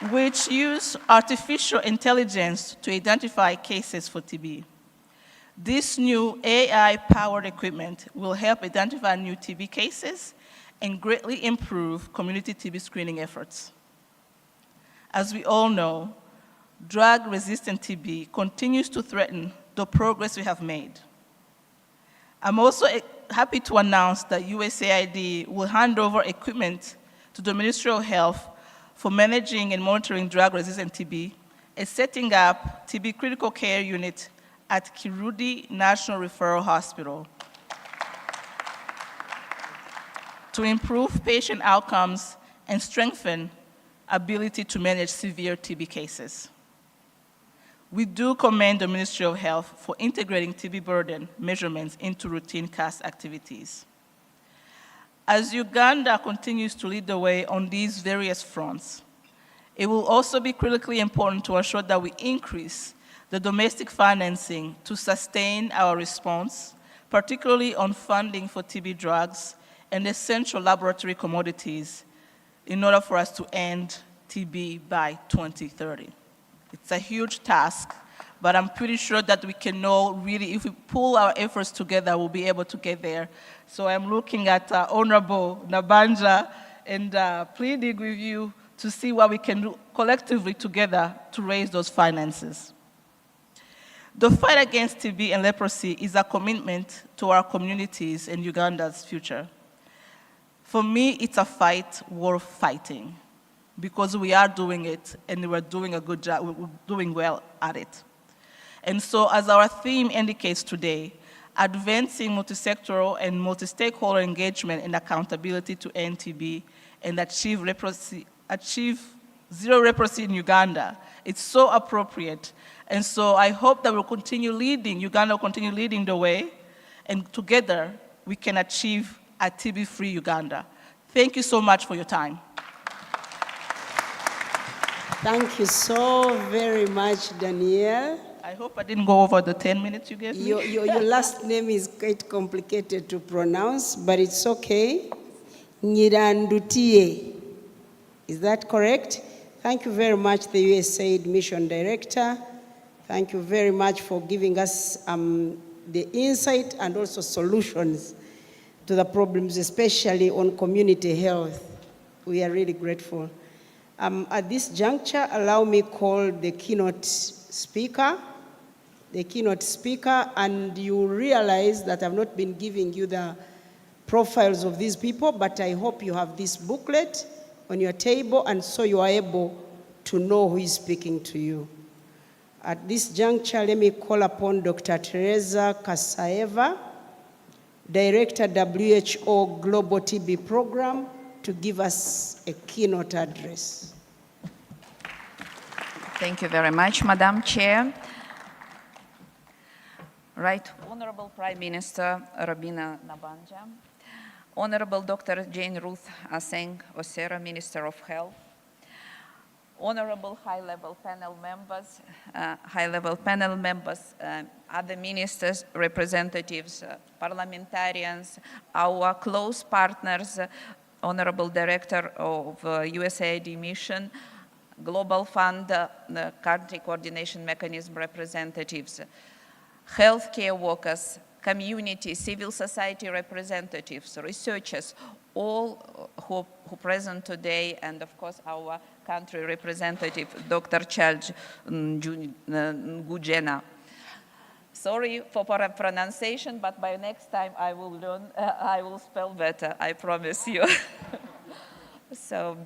which use artificial intelligence to identify cases for TB. This new AI-powered equipment will help identify new TB cases and greatly improve community TB screening efforts. As we all know, drug-resistant TB continues to threaten the progress we have made. I'm also happy to announce that USAID will hand over equipment to the Ministry of Health for managing and monitoring drug-resistant TB and setting up TB critical care unit at Kirudi National Referral Hospital to improve patient outcomes and strengthen ability to manage severe TB cases. We do commend the Ministry of Health for integrating TB burden measurements into routine CAS activities. As Uganda continues to lead the way on these various fronts, it will also be critically important to ensure that we increase the domestic financing to sustain our response, particularly on funding for TB drugs and essential laboratory commodities in order for us to end TB by 2030. It's a huge task, but I'm pretty sure that we can know really, if we pull our efforts together, we'll be able to get there. So I'm looking at Honorable Nabanja and pleading with you to see what we can do collectively together to raise those finances. The fight against TB and leprosy is a commitment to our communities and Uganda's future. For me, it's a fight worth fighting because we are doing it and we're doing a good job, we're doing well at it. And so as our theme indicates today, advancing multisectoral and multi-stakeholder engagement and accountability to end TB and achieve zero leprosy in Uganda, it's so appropriate. And so I hope that we'll continue leading, Uganda will continue leading the way, and together we can achieve a TB-free Uganda. Thank you so much for your time. Thank you so very much, Danielle. I hope I didn't go over the 10 minutes you gave me. Your last name is quite complicated to pronounce, but it's okay. Nyirandutie. Is that correct? Thank you very much, the USAID Mission Director. Thank you very much for giving us the insight and also solutions to the problems, especially on community health. We are really grateful. At this juncture, allow me to call the keynote speaker. And you realize that I've not been giving you the profiles of these people, but I hope you have this booklet on your table, and so you are able to know who is speaking to you. At this juncture, let me call upon Dr. Teresa Kasaeva, Director, WHO Global TB Program, to give us a keynote address. Thank you very much, Madam Chair. Right, Honorable Prime Minister Robina Nabanja, Honorable Dr. Jane Ruth Aseng Osera, Minister of Health, Honorable high-level panel members, other ministers, representatives, parliamentarians, our close partners, Honorable Director of USAID Mission, Global Fund, the Country Coordination Mechanism representatives, healthcare workers, community, civil society representatives, researchers, all who present today, and of course our country representative, Dr. Charles Ngujena. Sorry for pronunciation, but by next time I will learn, I will spell better, I promise you. So,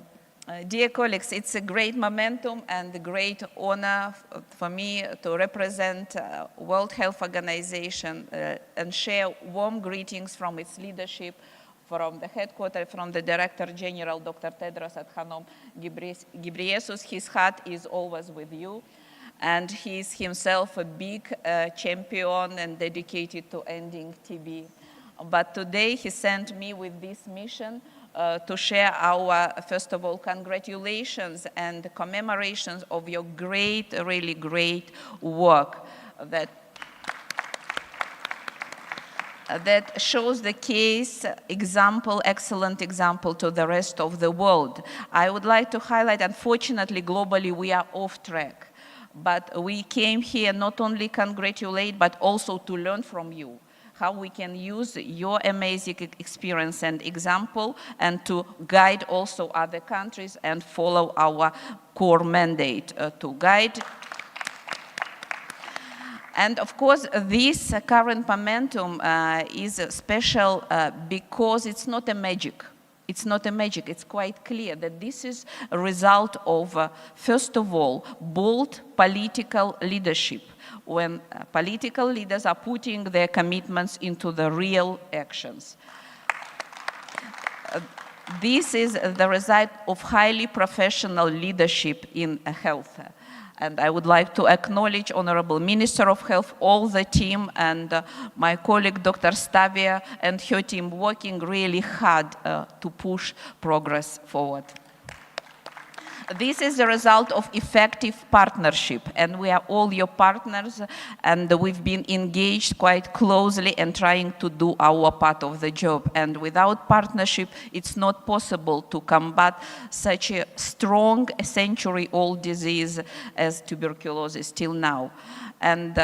dear colleagues, it's a great momentum and a great honor for me to represent World Health Organization and share warm greetings from its leadership, from the headquarters, from the Director General, Dr. Tedros Adhanom Ghebreyesus. His heart is always with you, and he is himself a big champion and dedicated to ending TB. But today he sent me with this mission to share our, first of all, congratulations and commemorations of your great, really great work. that shows the case example, excellent example to the rest of the world. I would like to highlight, unfortunately, globally, we are off track. But we came here not only congratulate, but also to learn from you, how we can use your amazing experience and example and to guide also other countries and follow our core mandate to guide. And of course, this current momentum is special because it's not a magic. It's not a magic. It's quite clear that this is a result of, first of all, bold political leadership. When political leaders are putting their commitments into the real actions. This is the result of highly professional leadership in health. And I would like to acknowledge Honorable Minister of Health, all the team, and my colleague Dr. Stavia and her team working really hard to push progress forward. This is the result of effective partnership, and we are all your partners, and we've been engaged quite closely and trying to do our part of the job. And without partnership, it's not possible to combat such a strong, century-old disease as tuberculosis till now. And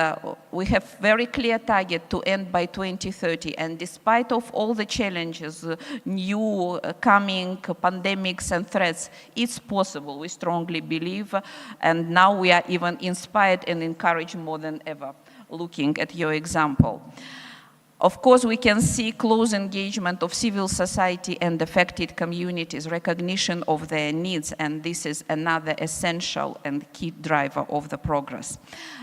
we have very clear target to end by 2030. And despite of all the challenges, new coming pandemics and threats, it's possible, we strongly believe. And now we are even inspired and encouraged more than ever, looking at your example. Of course, we can see close engagement of civil society and affected communities, recognition of their needs, and this is another essential and key driver of the progress.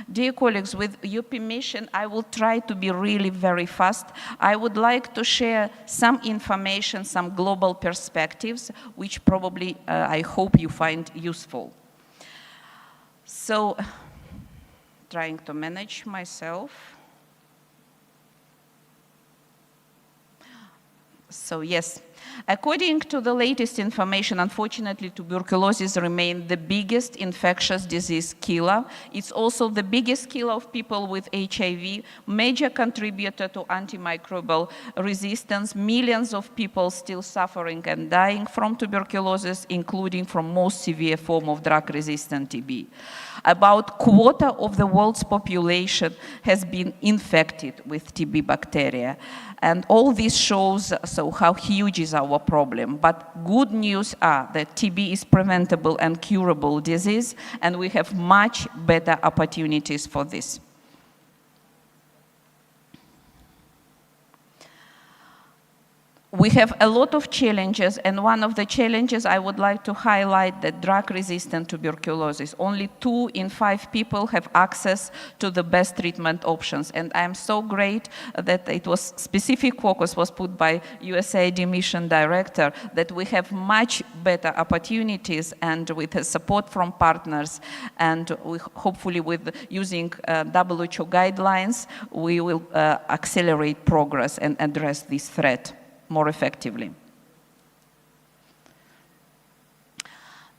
Dear colleagues, with your permission, I will try to be really very fast. I would like to share some information, some global perspectives, which probably I hope you find useful. So, trying to manage myself. So yes, according to the latest information, unfortunately, tuberculosis remains the biggest infectious disease killer. It's also the biggest killer of people with HIV, major contributor to antimicrobial resistance, millions of people still suffering and dying from tuberculosis, including from most severe form of drug-resistant TB. About a quarter of the world's population has been infected with TB bacteria. And all this shows how huge is our problem. But good news are that TB is preventable and curable disease, and we have much better opportunities for this. We have a lot of challenges, and one of the challenges I would like to highlight that drug-resistant tuberculosis. Only 2 in 5 people have access to the best treatment options, and I am so great that it was specific focus was put by USAID mission director that we have much better opportunities, and with the support from partners, and we hopefully with using WHO guidelines, we will accelerate progress and address this threat more effectively.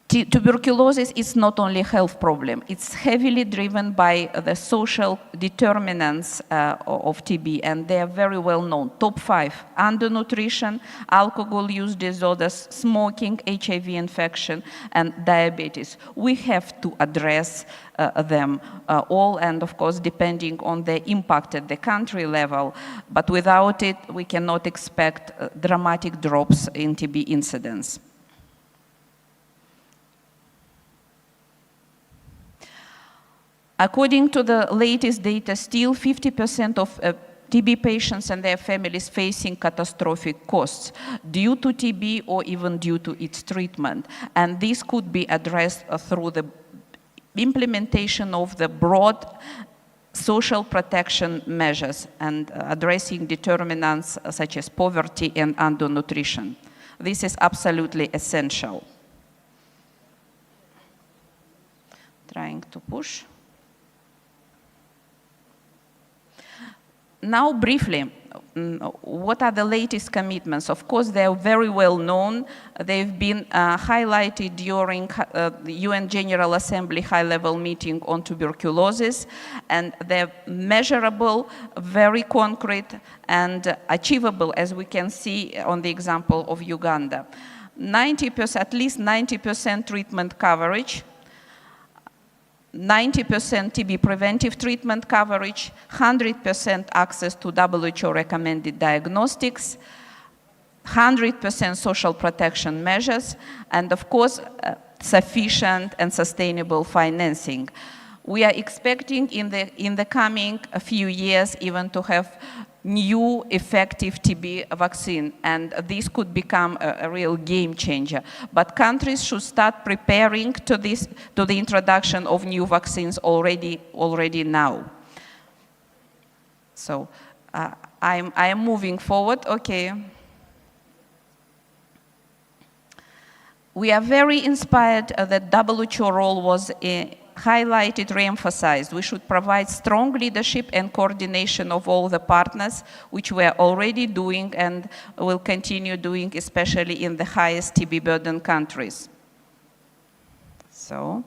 Tuberculosis is not only a health problem, it's heavily driven by the social determinants of TB, and they are very well known. Top 5, undernutrition, alcohol use disorders, smoking, HIV infection, and diabetes. We have to address them all, and of course depending on the impact at the country level, but without it we cannot expect dramatic drops in TB incidence. According to the latest data, still 50% of TB patients and their families facing catastrophic costs due to TB or even due to its treatment. And this could be addressed through the implementation of the broad social protection measures and addressing determinants such as poverty and undernutrition. This is absolutely essential. Trying to push. Now, briefly, what are the latest commitments? Of course, they are very well known. They've been highlighted during the UN General Assembly high-level meeting on tuberculosis, and they're measurable, very concrete, and achievable, as we can see on the example of Uganda. 90%, at least 90% treatment coverage, 90% TB preventive treatment coverage, 100% access to WHO recommended diagnostics, 100% social protection measures, and of course, sufficient and sustainable financing. We are expecting in the coming few years even to have new effective TB vaccine, and this could become a real game changer. But countries should start preparing to the introduction of new vaccines already now. So I am moving forward. Okay. We are very inspired that WHO role was highlighted, re-emphasized. We should provide strong leadership and coordination of all the partners, which we are already doing and will continue doing, especially in the highest TB burden countries. So,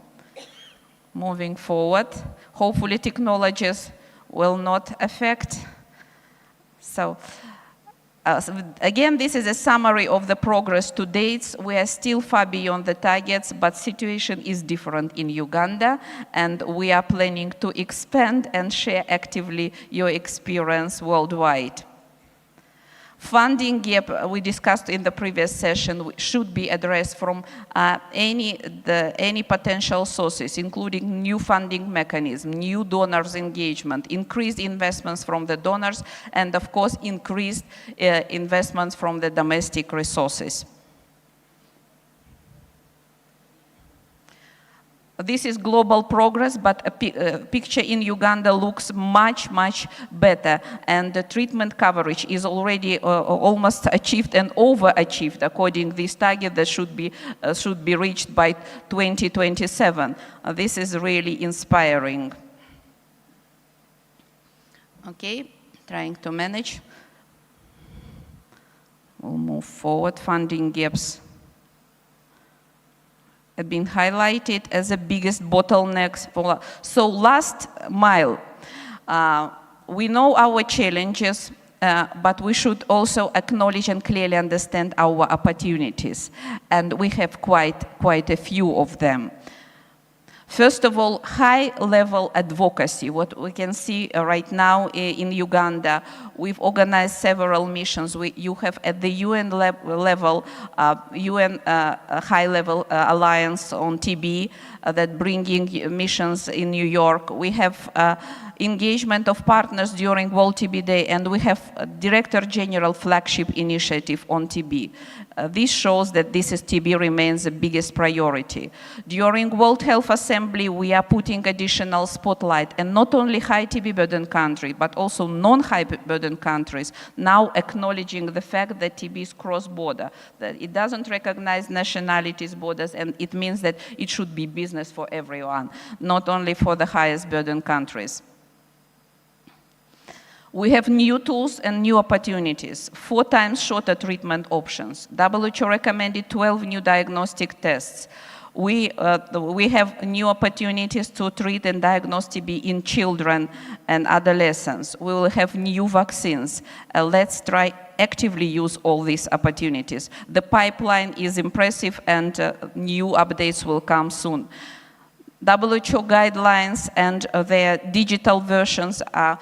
moving forward, hopefully technologies will not affect. So, again, this is a summary of the progress to date. We are still far beyond the targets, but situation is different in Uganda, and we are planning to expand and share actively your experience worldwide. Funding gap we discussed in the previous session should be addressed from any potential sources, including new funding mechanism, new donors engagement, increased investments from the donors, and of course increased investments from the domestic resources. This is global progress, but a picture in Uganda looks much, much better, and the treatment coverage is already almost achieved and overachieved according to this target that should be reached by 2027. This is really inspiring. Okay, trying to manage. We'll move forward. Funding gaps have been highlighted as the biggest bottlenecks. So last mile, we know our challenges, but we should also acknowledge and clearly understand our opportunities. And we have quite a few of them. First of all, high-level advocacy. What we can see right now in Uganda, we've organized several missions. You have at the UN level, UN high-level alliance on TB that bringing missions in New York. We have engagement of partners during World TB Day, and we have a Director General flagship initiative on TB. This shows that TB remains the biggest priority. During World Health Assembly, we are putting additional spotlight, and not only high TB burden countries, but also non-high burden countries, now acknowledging the fact that TB is cross-border, that it doesn't recognize nationalities, borders, and it means that it should be business for everyone, not only for the highest burden countries. We have new tools and new opportunities, 4 times shorter treatment options. WHO recommended 12 new diagnostic tests. We have new opportunities to treat and diagnose TB in children and adolescents. We will have new vaccines. Let's try actively use all these opportunities. The pipeline is impressive, and new updates will come soon. WHO guidelines and their digital versions are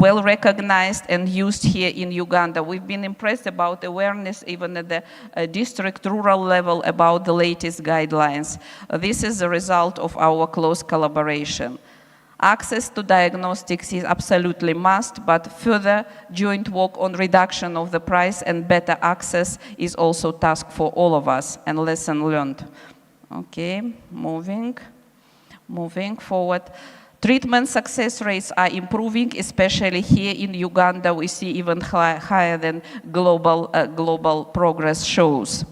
well recognized and used here in Uganda. We've been impressed about awareness even at the district rural level about the latest guidelines. This is a result of our close collaboration. Access to diagnostics is absolutely must, but further joint work on reduction of the price and better access is also a task for all of us and lesson learned. Okay, moving forward. Treatment success rates are improving, especially here in Uganda. We see even higher than global progress shows.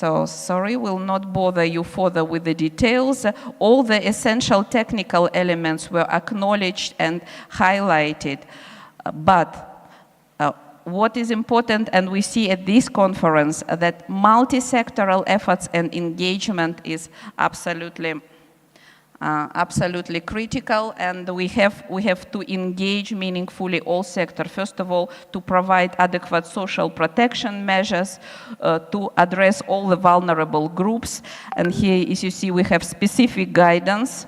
So sorry, will not bother you further with the details. All the essential technical elements were acknowledged and highlighted. But what is important, and we see at this conference, that multi-sectoral efforts and engagement is absolutely critical, and we have to engage meaningfully all sectors. First of all, to provide adequate social protection measures, to address all the vulnerable groups. And here, as you see, we have specific guidance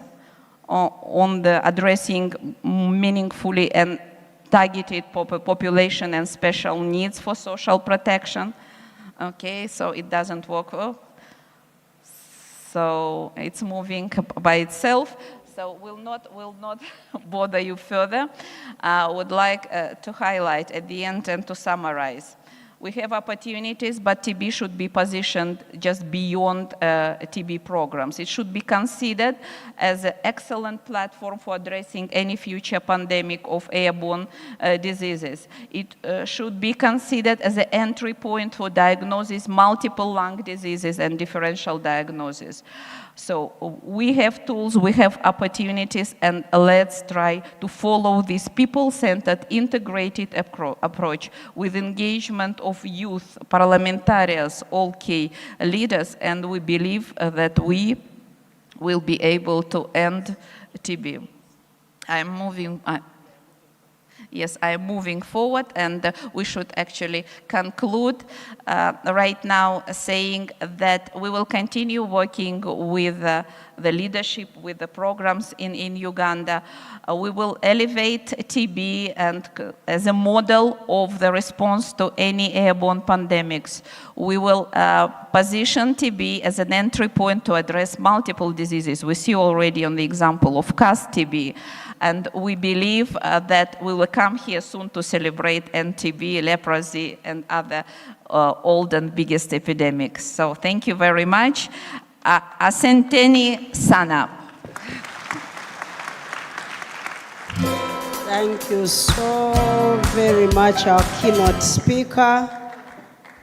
on the addressing meaningfully and targeted population and special needs for social protection. Okay, so it doesn't work well. So it's moving by itself. So we'll not bother you further. I would like to highlight at the end and to summarize. We have opportunities, but TB should be positioned just beyond TB programs. It should be considered as an excellent platform for addressing any future pandemic of airborne diseases. It should be considered as an entry point for diagnosis multiple lung diseases and differential diagnosis. So we have tools, we have opportunities, and let's try to follow this people-centered, integrated approach with engagement of youth, parliamentarians, all key leaders, and we believe that we will be able to end TB. Yes, I am moving forward, and we should actually conclude right now saying that we will continue working with the leadership, with the programs in Uganda. We will elevate TB and as a model of the response to any airborne pandemics. We will position TB as an entry point to address multiple diseases. We see already on the example of CAS TB. And we believe that we will come here soon to celebrate TB, leprosy, and other old and biggest epidemics. So thank you very much. Asanteni sana. Thank you so very much, our keynote speaker,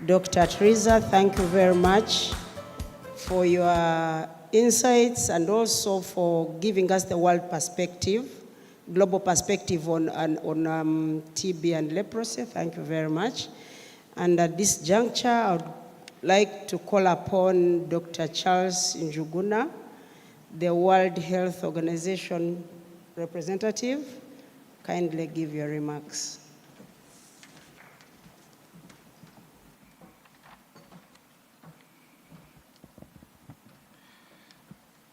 Dr. Teresa. Thank you very much for your insights and also for giving us the world perspective, global perspective on TB and leprosy. Thank you very much. And at this juncture, I would like to call upon Dr. Charles Njuguna, the World Health Organization representative. Kindly give your remarks.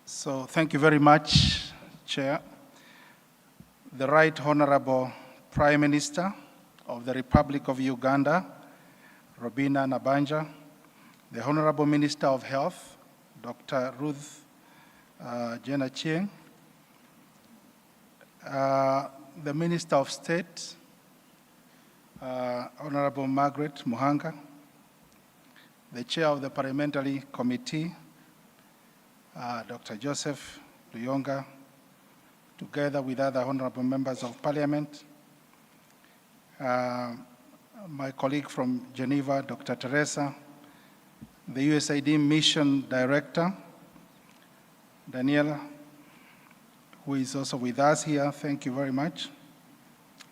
So thank you very much, Chair. The Right Honorable Prime Minister of the Republic of Uganda, Robina Nabanja, the Honorable Minister of Health, Dr. Ruth Jena Chieng, the Minister of State, Honorable Margaret Muhanga, the Chair of the Parliamentary Committee, Dr. Joseph Luyonga, together with other honorable members of Parliament, my colleague from Geneva, Dr. Teresa, the USAID Mission Director, Daniela, who is also with us here. Thank you very much.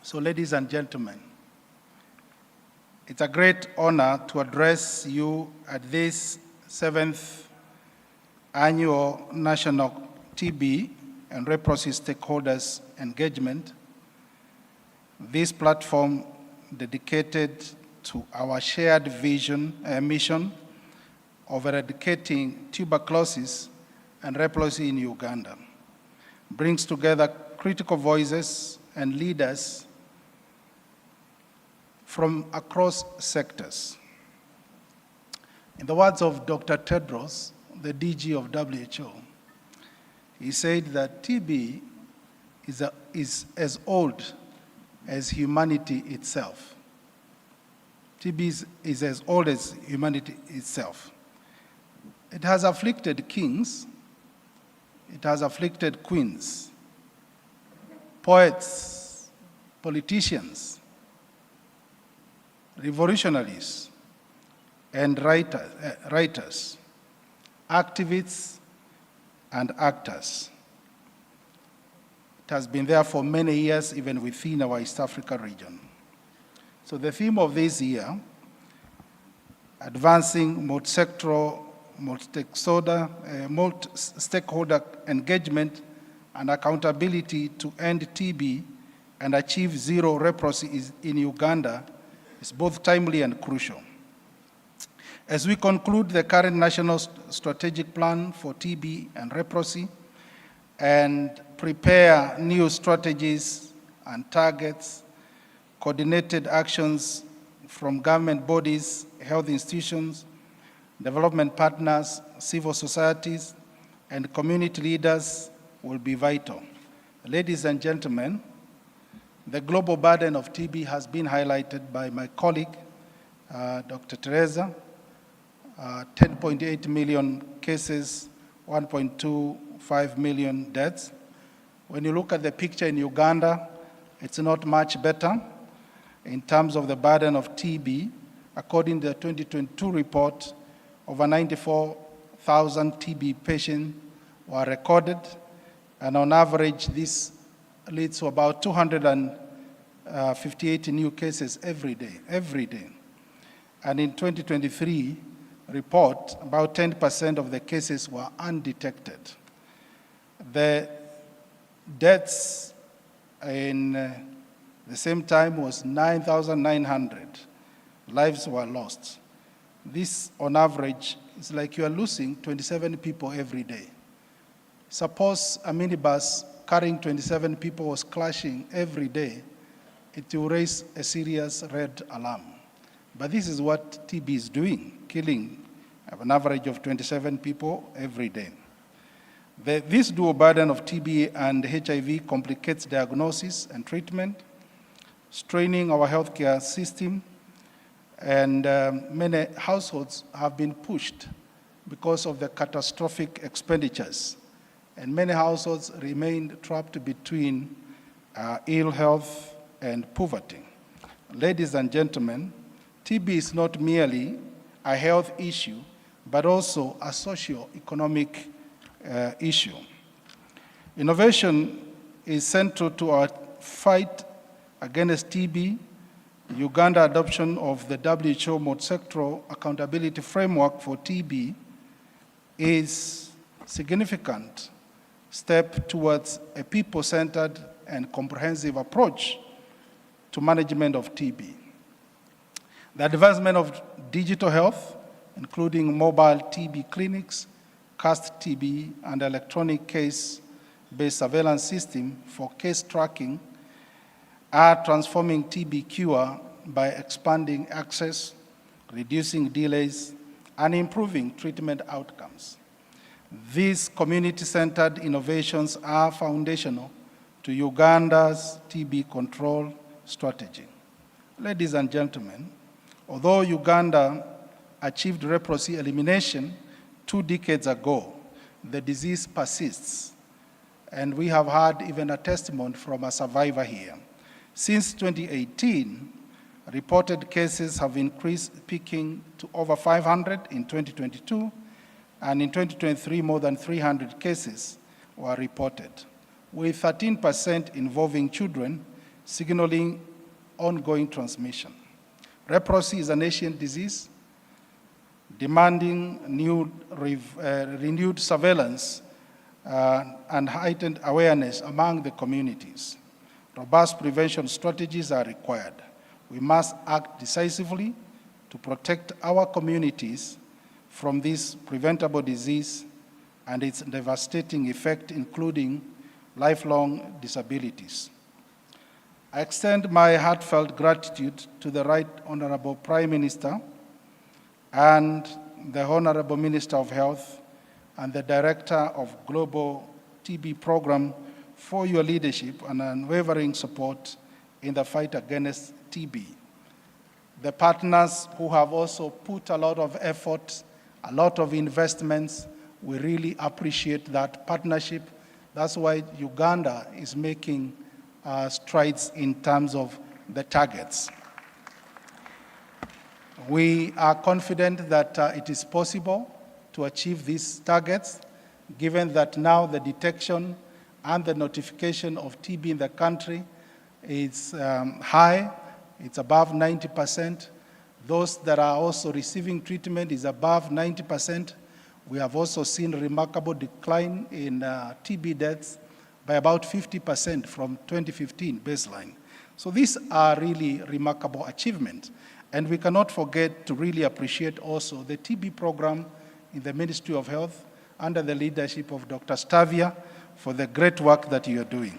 So, ladies and gentlemen, it's a great honor to address you at this 7th Annual National TB and Leprosy Stakeholders Engagement. This platform dedicated to our shared mission of eradicating tuberculosis and leprosy in Uganda, brings together critical voices and leaders from across sectors. In the words of Dr. Tedros, the DG of WHO, he said that TB is as old as humanity itself. TB is as old as humanity itself. It has afflicted kings, it has afflicted queens, poets, politicians, revolutionaries, and writers, activists, and actors. It has been there for many years, even within our East Africa region. So the theme of this year, advancing multisectoral, multi-stakeholder engagement and accountability to end TB and achieve zero leprosy in Uganda, is both timely and crucial. As we conclude the current national strategic plan for TB and leprosy and prepare new strategies and targets, coordinated actions from government bodies, health institutions, development partners, civil societies, and community leaders will be vital. Ladies and gentlemen, the global burden of TB has been highlighted by my colleague, Dr. Teresa. 10.8 million cases, 1.25 million deaths. When you look at the picture in Uganda, it's not much better in terms of the burden of TB. According to the 2022 report, over 94,000 TB patients were recorded, and on average, this leads to about 258 new cases every day. And in 2023 report, about 10% of the cases were undetected. The deaths in the same time was 9,900. Lives were lost. This, on average, is like you are losing 27 people every day. Suppose a minibus carrying 27 people was crashing every day, it will raise a serious red alarm. But this is what TB is doing, killing an average of 27 people every day. This dual burden of TB and HIV complicates diagnosis and treatment, straining our healthcare system, and many households have been pushed because of the catastrophic expenditures. And many households remain trapped between ill health and poverty. Ladies and gentlemen, TB is not merely a health issue, but also a socio-economic issue. Innovation is central to our fight against TB. Uganda adoption of the WHO Multisectoral Accountability Framework for TB is a significant step towards a people-centered and comprehensive approach to management of TB. The advancement of digital health, including mobile TB clinics, CAST TB, and electronic case-based surveillance system for case tracking, are transforming TB cure by expanding access, reducing delays, and improving treatment outcomes. These community-centered innovations are foundational to Uganda's TB control strategy. Ladies and gentlemen, although Uganda achieved leprosy elimination 2 decades ago, the disease persists, and we have had even a testimony from a survivor here. Since 2018, reported cases have increased, peaking to over 500 in 2022, and in 2023, more than 300 cases were reported, with 13% involving children, signaling ongoing transmission. Leprosy is an ancient disease demanding renewed surveillance and heightened awareness among the communities. Robust prevention strategies are required. We must act decisively to protect our communities from this preventable disease and its devastating effect, including lifelong disabilities. I extend my heartfelt gratitude to the Right Honorable Prime Minister and the Honorable Minister of Health and the Director of Global TB Program for your leadership and unwavering support in the fight against TB. The partners who have also put a lot of effort, a lot of investments, we really appreciate that partnership. That's why Uganda is making strides in terms of the targets. We are confident that it is possible to achieve these targets, given that now the detection and the notification of TB in the country is high. It's above 90%. Those that are also receiving treatment is above 90%. We have also seen a remarkable decline in TB deaths by about 50% from 2015 baseline. So these are really remarkable achievements. And we cannot forget to really appreciate also the TB program in the Ministry of Health under the leadership of Dr. Stavia for the great work that you are doing.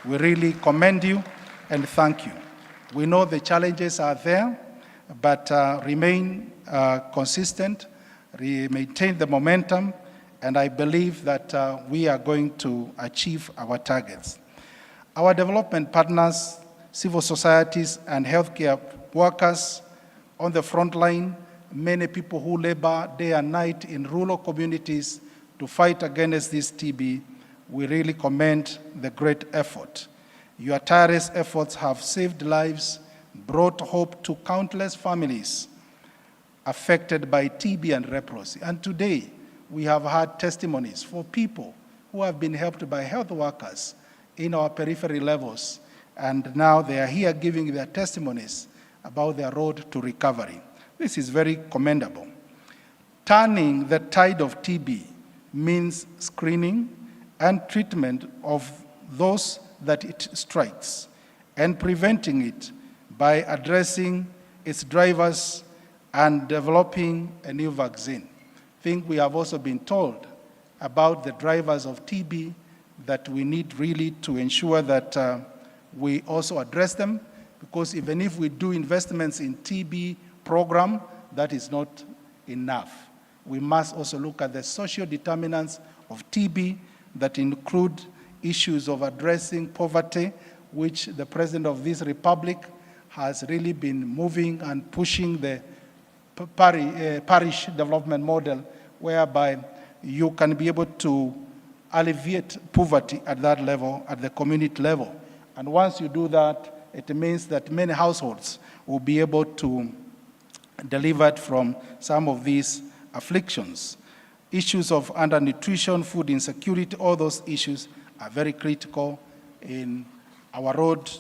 We really commend you and thank you. We know the challenges are there, but remain consistent, maintain the momentum, and I believe that we are going to achieve our targets. Our development partners, civil societies, and healthcare workers on the front line, many people who labor day and night in rural communities to fight against this TB, we really commend the great effort. Your tireless efforts have saved lives, brought hope to countless families affected by TB and leprosy. And today, we have had testimonies for people who have been helped by health workers in our periphery levels, and now they are here giving their testimonies about their road to recovery. This is very commendable. Turning the tide of TB means screening and treatment of those that it strikes, and preventing it by addressing its drivers and developing a new vaccine. I think we have also been told about the drivers of TB that we need really to ensure that we also address them, because even if we do investments in TB program, that is not enough. We must also look at the social determinants of TB that include issues of addressing poverty, which the President of this Republic has really been moving and pushing the parish development model, whereby you can be able to alleviate poverty at that level, at the community level. And once you do that, it means that many households will be able to deliver from some of these afflictions. Issues of undernutrition, food insecurity, all those issues are very critical in our road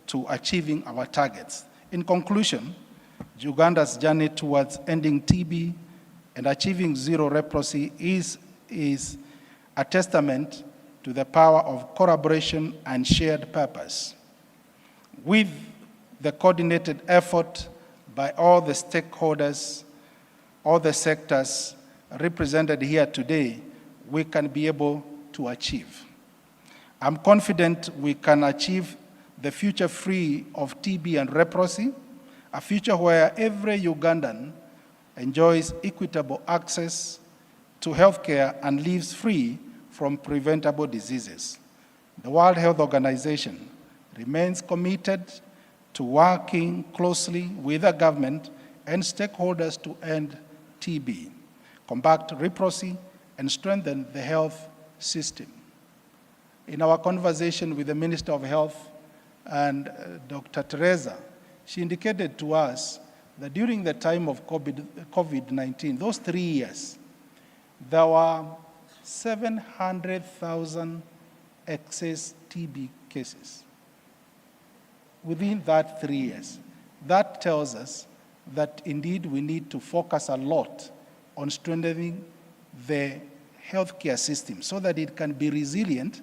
to achieving our targets. In conclusion, Uganda's journey towards ending TB and achieving zero leprosy is a testament to the power of collaboration and shared purpose. With the coordinated effort by all the stakeholders, all the sectors represented here today, we can be able to achieve. I'm confident we can achieve the future free of TB and leprosy, a future where every Ugandan enjoys equitable access to healthcare and lives free from preventable diseases. The World Health Organization remains committed to working closely with the government and stakeholders to end TB, combat leprosy, and strengthen the health system. In our conversation with the Minister of Health and Dr. Teresa, she indicated to us that during the time of COVID-19, those 3 years, there were 700,000 excess TB cases within that 3 years. That tells us that indeed we need to focus a lot on strengthening the healthcare system so that it can be resilient,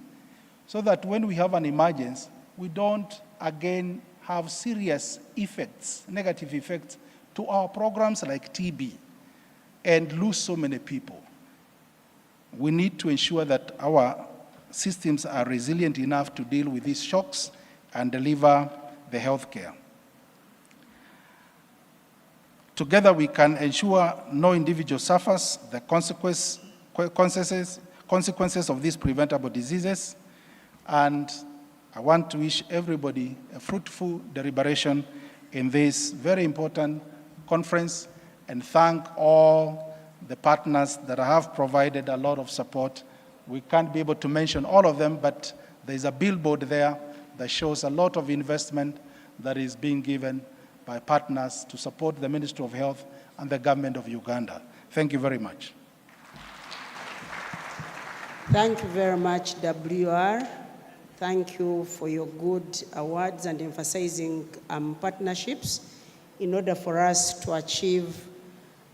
so that when we have an emergency, we don't again have serious effects, negative effects to our programs like TB and lose so many people. We need to ensure that our systems are resilient enough to deal with these shocks and deliver the health care. Together we can ensure no individual suffers the consequences of these preventable diseases, and I want to wish everybody a fruitful deliberation in this very important conference and thank all the partners that have provided a lot of support. We can't be able to mention all of them, but there's a billboard there that shows a lot of investment that is being given by partners to support the Ministry of Health and the government of Uganda. Thank you very much. Thank you very much, WR. Thank you for your good awards and emphasizing partnerships in order for us to achieve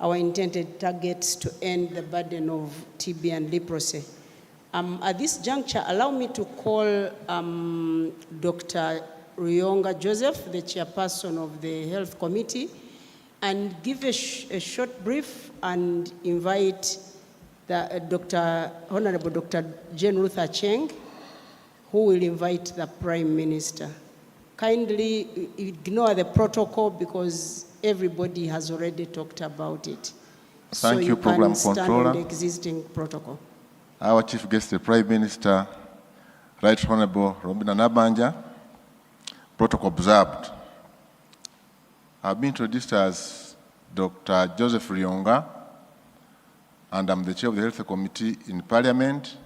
our intended targets to end the burden of TB and leprosy. At this juncture, allow me to call Dr. Ruyonga Joseph, the chairperson of the Health Committee, and give a short brief and invite the Honorable Dr. Jane Ruth Acheng, who will invite the Prime Minister. Kindly ignore the protocol because everybody has already talked about it. Thank you, Program Controller. On the existing protocol. Our Chief Guest, the Prime Minister, Right Honorable Robina Nabanja, protocol observed. I've been introduced as Dr. Joseph Ruyonga, and I'm the Chair of the Health Committee in Parliament.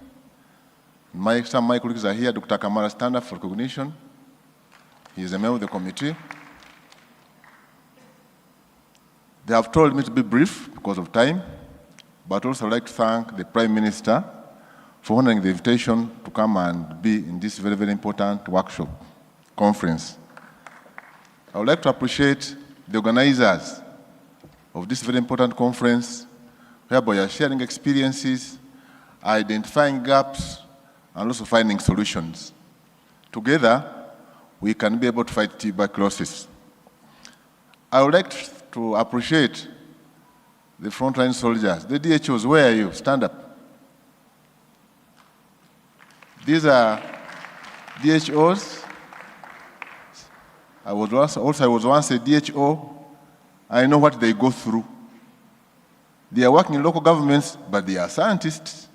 Some of my colleagues are here. Dr. Kamara stand up for recognition. He is a member of the committee. They have told me to be brief because of time, but also I'd like to thank the Prime Minister for honoring the invitation to come and be in this very, very important workshop, conference. I would like to appreciate the organizers of this very important conference, whereby you are sharing experiences, identifying gaps, and also finding solutions. Together, we can be able to fight tuberculosis. I would like to appreciate the frontline soldiers. The DHOs, where are you? Stand up. These are DHOs. I was once a DHO. I know what they go through. They are working in local governments, but they are scientists.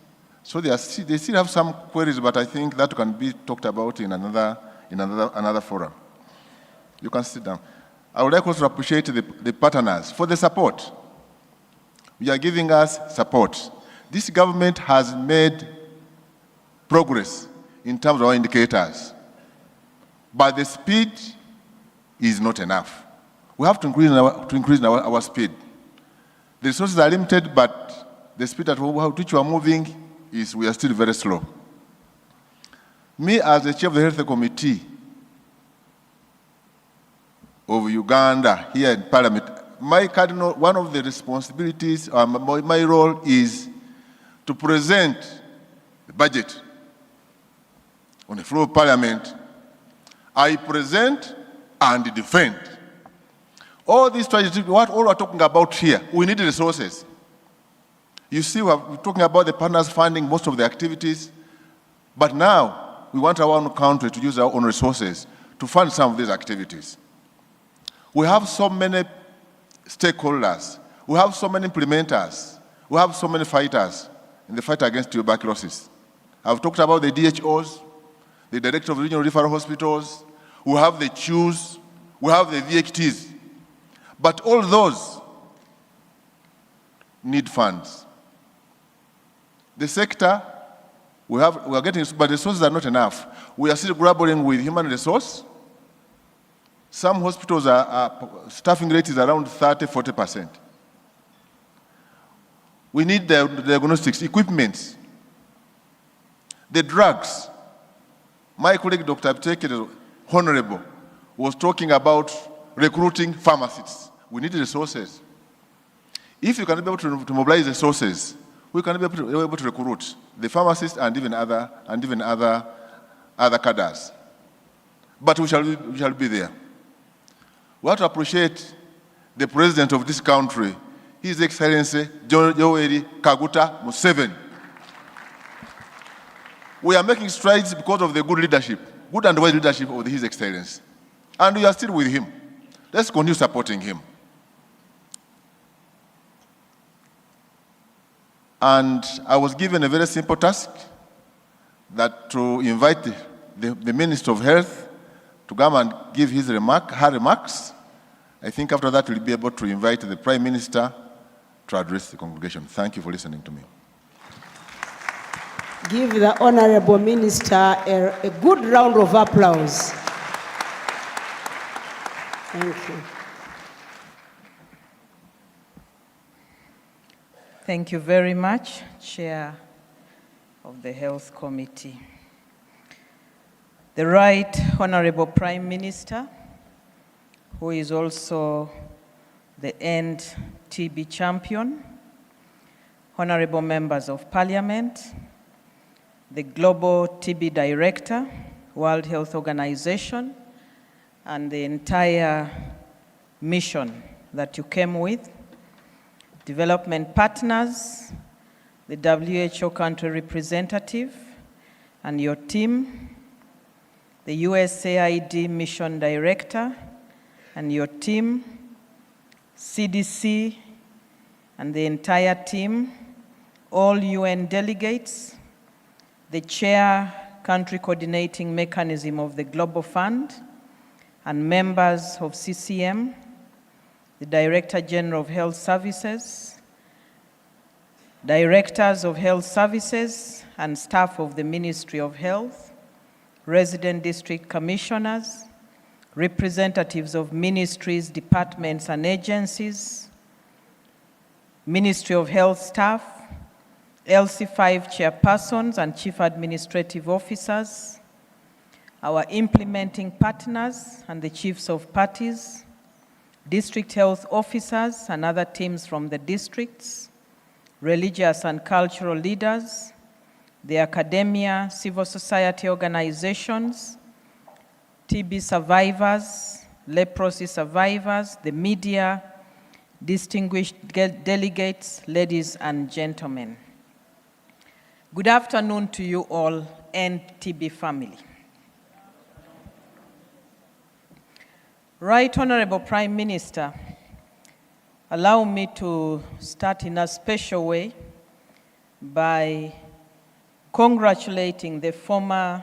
So they still have some queries, but I think that can be talked about in another forum. You can sit down. I would like also to appreciate the partners for the support. You are giving us support. This government has made progress in terms of our indicators, but the speed is not enough. We have to increase our speed. The resources are limited, but the speed at which we are moving we are still very slow. Me, as the Chair of the Health Committee of Uganda here in Parliament, one of the responsibilities, my role is to present the budget on the floor of Parliament. I present and defend. All these strategies, what all we're talking about here, we need resources. You see, we're talking about the partners funding most of the activities, but now we want our own country to use our own resources to fund some of these activities. We have so many stakeholders, we have so many implementers, we have so many fighters in the fight against tuberculosis. I've talked about the DHOs, the director of regional referral hospitals, we have the CHUs, we have the VHTs, but all those need funds. The sector, we are getting, but the resources are not enough. We are still grappling with human resource. Some hospitals staffing rate is around 30–40%. We need the diagnostics, equipment, the drugs. My colleague, Dr. Abteke, Honorable, was talking about recruiting pharmacists. We need resources. If you can be able to mobilize resources, we can be able to recruit the pharmacists and even other cadres. But we shall be there. We have to appreciate the president of this country, His Excellency Yoweri Kaguta Museveni. We are making strides because of the good leadership, good and wise leadership of His Excellency. And we are still with him. Let's continue supporting him. And I was given a very simple task, that to invite the Minister of Health to come and give her remarks. I think after that we'll be able to invite the Prime Minister to address the congregation. Thank you for listening to me. Give the Honorable Minister a good round of applause. Thank you. Thank you very much, Chair of the Health Committee. The Right Honorable Prime Minister, who is also the End TB champion, honorable members of Parliament, the Global TB Director, World Health Organization, and the entire mission that you came with, development partners, the WHO country representative, and your team, the USAID mission director, and your team, CDC, and the entire team, all UN delegates, the chair country coordinating mechanism of the Global Fund, and members of CCM, the Director General of Health Services, directors of health services and staff of the Ministry of Health, resident district commissioners, representatives of ministries, departments, and agencies, Ministry of Health staff, LC5 chairpersons and chief administrative officers, our implementing partners and the chiefs of parties, district health officers and other teams from the districts, religious and cultural leaders, the academia, civil society organizations, TB survivors, leprosy survivors, the media, distinguished delegates, ladies and gentlemen. Good afternoon to you all and TB family. Right Honorable Prime Minister, allow me to start in a special way by congratulating the former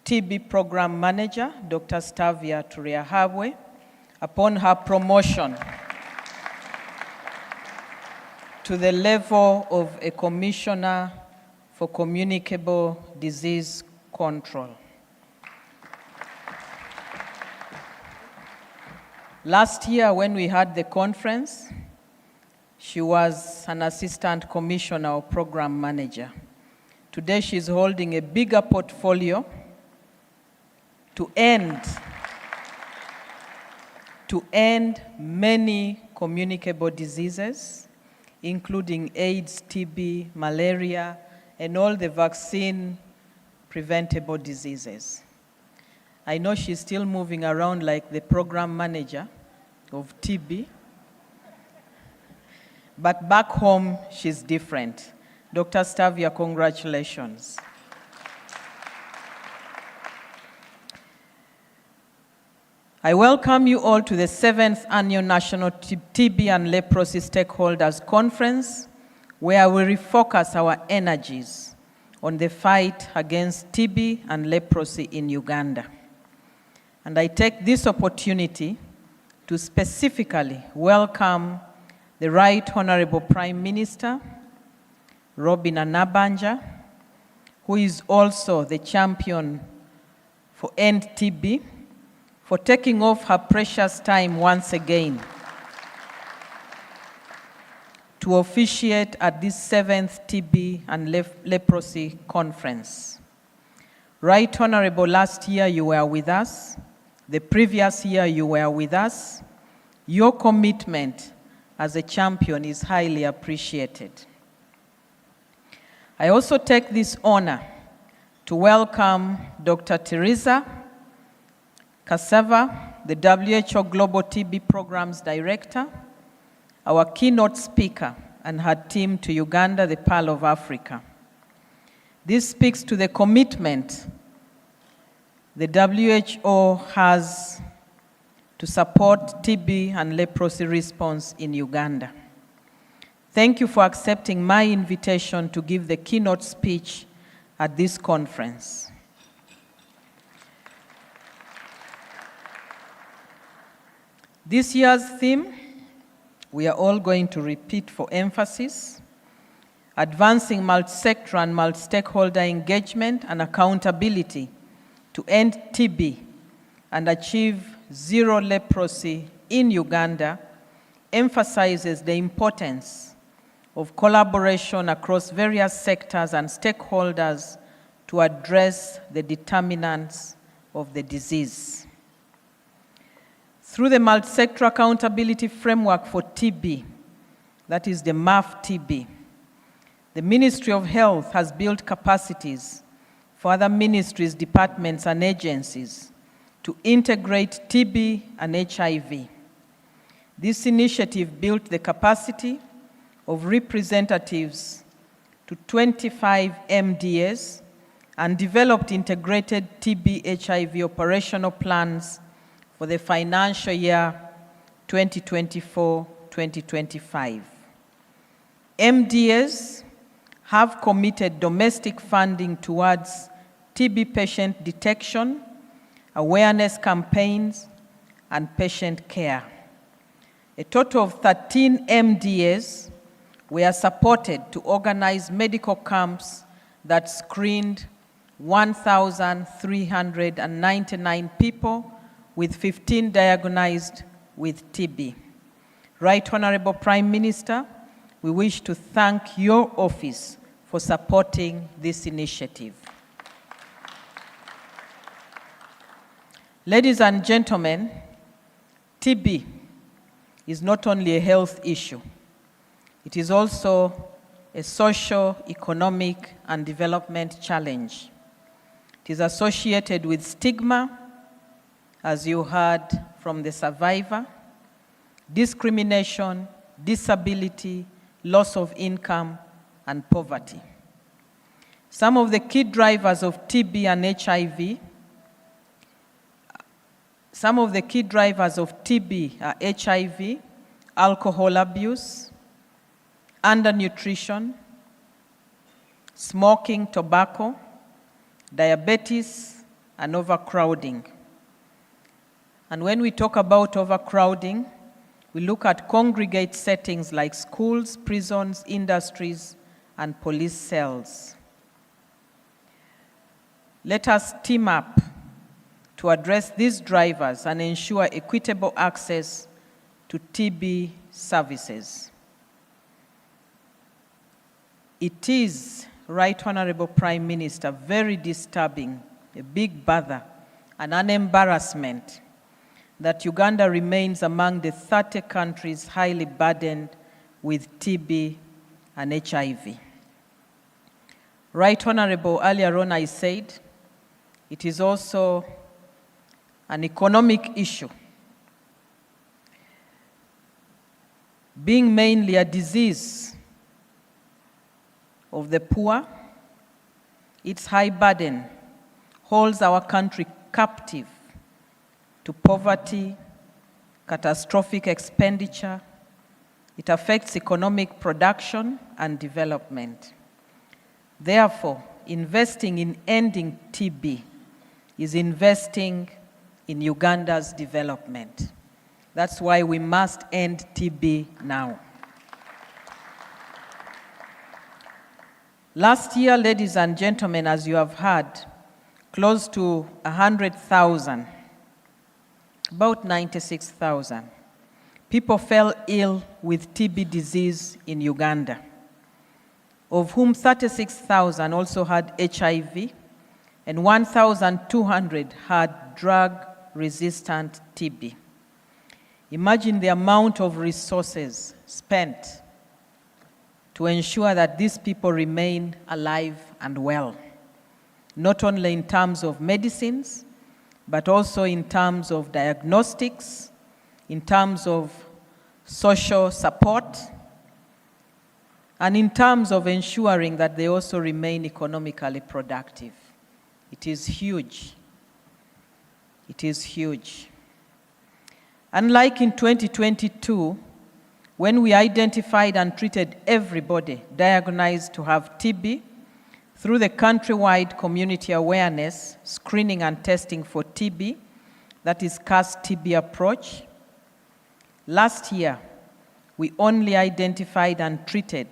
TB program manager, Dr. Stavia Turiahabwe, upon her promotion to the level of a commissioner for communicable disease control. Last year, when we had the conference, she was an assistant commissioner or program manager. Today, she's holding a bigger portfolio to end many communicable diseases, including AIDS, TB, malaria, and all the vaccine-preventable diseases. I know she's still moving around like the program manager of TB, but back home, she's different. Dr. Stavia, congratulations. I welcome you all to the 7th Annual National TB and Leprosy Stakeholders Conference, where we refocus our energies on the fight against TB and leprosy in Uganda. And I take this opportunity to specifically welcome the Right Honorable Prime Minister, Robin Anabanja, who is also the champion for End TB, for taking off her precious time once again to officiate at this 7th TB and Leprosy Conference. Right Honorable, last year you were with us. The previous year you were with us. Your commitment as a champion is highly appreciated. I also take this honor to welcome Dr. Teresa Kasava, the WHO Global TB Programs Director, our keynote speaker, and her team to Uganda, the Pearl of Africa. This speaks to the commitment the WHO has to support TB and leprosy response in Uganda. Thank you for accepting my invitation to give the keynote speech at this conference. This year's theme, we are all going to repeat for emphasis: advancing multisectoral and multi-stakeholder engagement and accountability to end TB and achieve zero leprosy in Uganda, emphasizes the importance of collaboration across various sectors and stakeholders to address the determinants of the disease. Through the Multisectoral Accountability Framework for TB, that is the MAF-TB, the Ministry of Health has built capacities for other ministries, departments, and agencies to integrate TB and HIV. This initiative built the capacity of representatives to 25 MDAs and developed integrated TB-HIV operational plans for the financial year 2024-2025. MDAs have committed domestic funding towards TB patient detection, awareness campaigns, and patient care. A total of 13 MDAs were supported to organize medical camps that screened 1,399 people, with 15 diagnosed with TB. Right Honorable Prime Minister, we wish to thank your office for supporting this initiative. Ladies and gentlemen, TB is not only a health issue, it is also a social, economic, and development challenge. It is associated with stigma, as you heard from the survivor, discrimination, disability, loss of income, and poverty. Some of the key drivers of TB and HIV are HIV, alcohol abuse, undernutrition, smoking, tobacco, diabetes, and overcrowding. And when we talk about overcrowding, we look at congregate settings like schools, prisons, industries, and police cells. Let us team up to address these drivers and ensure equitable access to TB services. It is, Right Honorable Prime Minister, very disturbing, a big bother, and an embarrassment that Uganda remains among the 30 countries highly burdened with TB and HIV. Right Honorable, earlier on I said, it is also an economic issue, being mainly a disease of the poor. Its high burden holds our country captive to poverty, catastrophic expenditure. It affects economic production and development. Therefore, investing in ending TB is investing in Uganda's development. That's why we must end TB now. Last year, ladies and gentlemen, as you have heard, close to 100,000, about 96,000, people fell ill with TB disease in Uganda, of whom 36,000 also had HIV, and 1,200 had drug-resistant TB. Imagine the amount of resources spent to ensure that these people remain alive and well, not only in terms of medicines, but also in terms of diagnostics, in terms of social support, and in terms of ensuring that they also remain economically productive. It is huge. It is huge. Unlike in 2022, when we identified and treated everybody diagnosed to have TB through the countrywide community awareness, screening and testing for TB, that is CAS TB approach, last year we only identified and treated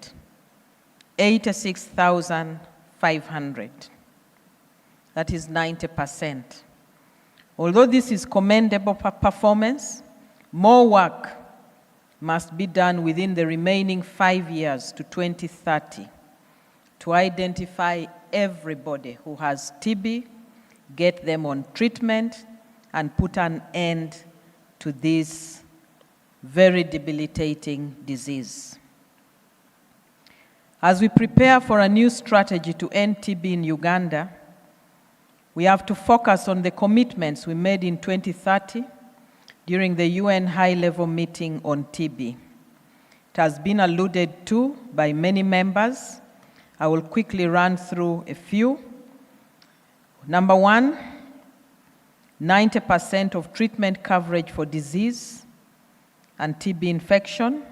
86,500. That is 90%. Although this is commendable performance, more work must be done within the remaining 5 years to 2030 to identify everybody who has TB, get them on treatment, and put an end to this very debilitating disease. As we prepare for a new strategy to end TB in Uganda, we have to focus on the commitments we made in 2030 during the UN high-level meeting on TB. It has been alluded to by many members. I will quickly run through a few. Number one, 90% of treatment coverage for disease and TB infection,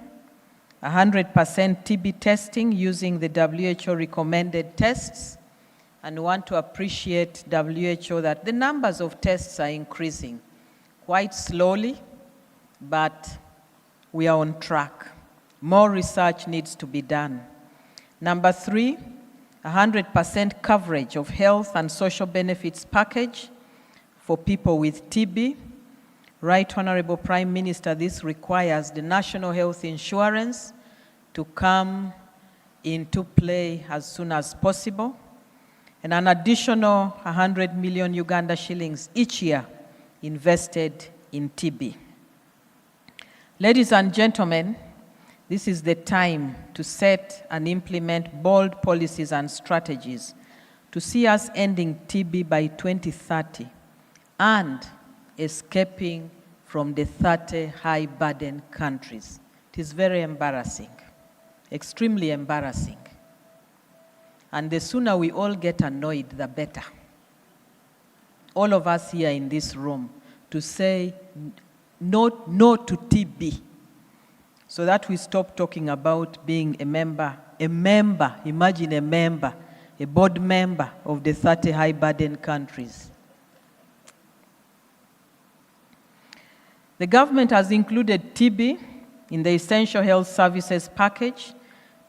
100% TB testing using the WHO recommended tests, and we want to appreciate WHO that the numbers of tests are increasing quite slowly, but we are on track. More research needs to be done. Number three, 100% coverage of health and social benefits package for people with TB. Right Honorable Prime Minister, this requires the National Health Insurance to come into play as soon as possible, and an additional 100 million Uganda shillings each year invested in TB. Ladies and gentlemen, this is the time to set and implement bold policies and strategies to see us ending TB by 2030 and escaping from the 30 high-burden countries. It is very embarrassing, extremely embarrassing. And the sooner we all get annoyed, the better. All of us here in this room to say no to TB, so that we stop talking about being a member, imagine a member, a board member of the 30 high-burden countries. The government has included TB in the Essential Health Services package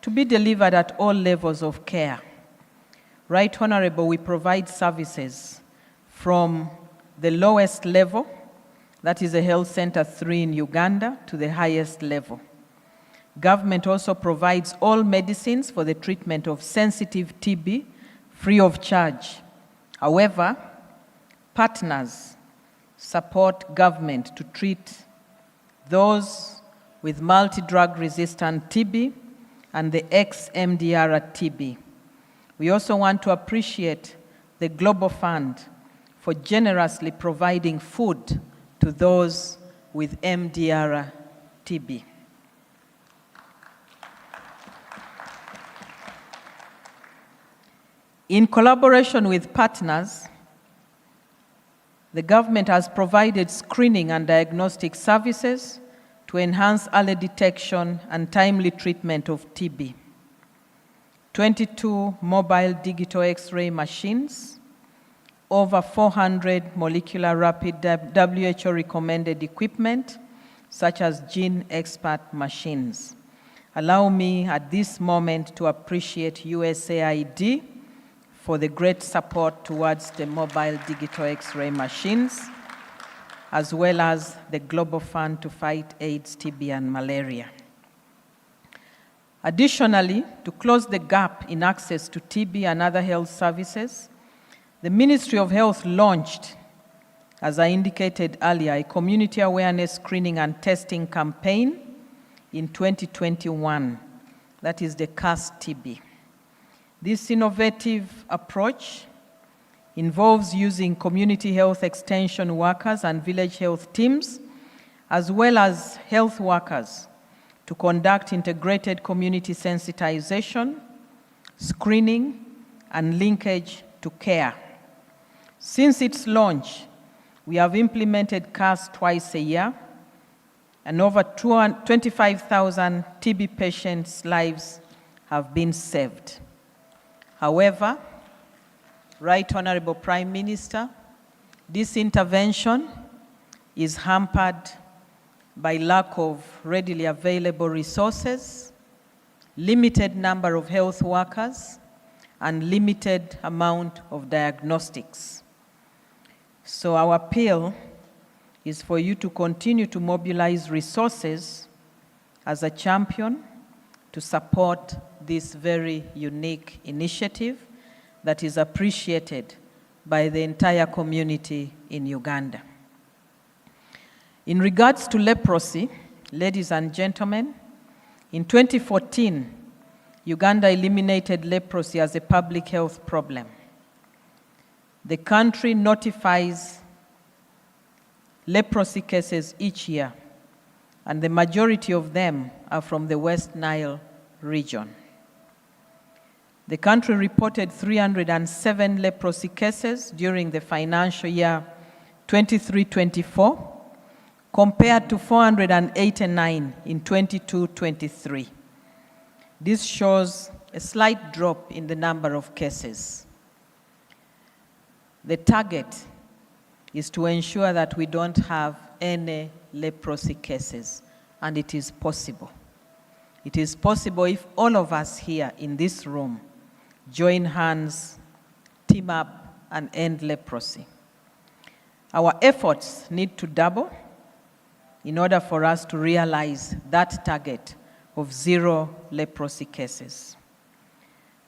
to be delivered at all levels of care. Right Honorable, we provide services from the lowest level, that is a Health Center 3 in Uganda, to the highest level. Government also provides all medicines for the treatment of sensitive TB free of charge. However, partners support government to treat those with multi-drug resistant TB and the ex-MDR TB. We also want to appreciate the Global Fund for generously providing food to those with MDR TB. In collaboration with partners, the government has provided screening and diagnostic services to enhance early detection and timely treatment of TB. 22 mobile digital X-ray machines, over 400 molecular rapid WHO recommended equipment, such as Gene Expert machines. Allow me at this moment to appreciate USAID for the great support towards the mobile digital X-ray machines, as well as the Global Fund to fight AIDS, TB, and malaria. Additionally, to close the gap in access to TB and other health services, the Ministry of Health launched, as I indicated earlier, a community awareness screening and testing campaign in 2021. That is the CAS TB. This innovative approach involves using community health extension workers and village health teams, as well as health workers, to conduct integrated community sensitization, screening, and linkage to care. Since its launch, we have implemented CAS twice a year, and over 25,000 TB patients' lives have been saved. However, Right Honorable Prime Minister, this intervention is hampered by lack of readily available resources, limited number of health workers, and limited amount of diagnostics. So our appeal is for you to continue to mobilize resources as a champion to support this very unique initiative that is appreciated by the entire community in Uganda. In regards to leprosy, ladies and gentlemen, in 2014, Uganda eliminated leprosy as a public health problem. The country notifies leprosy cases each year, and the majority of them are from the West Nile region. The country reported 307 leprosy cases during the financial year 23-24, compared to 489 in 22-23. This shows a slight drop in the number of cases. The target is to ensure that we don't have any leprosy cases, and it is possible. It is possible if all of us here in this room join hands, team up, and end leprosy. Our efforts need to double in order for us to realize that target of 0 leprosy cases.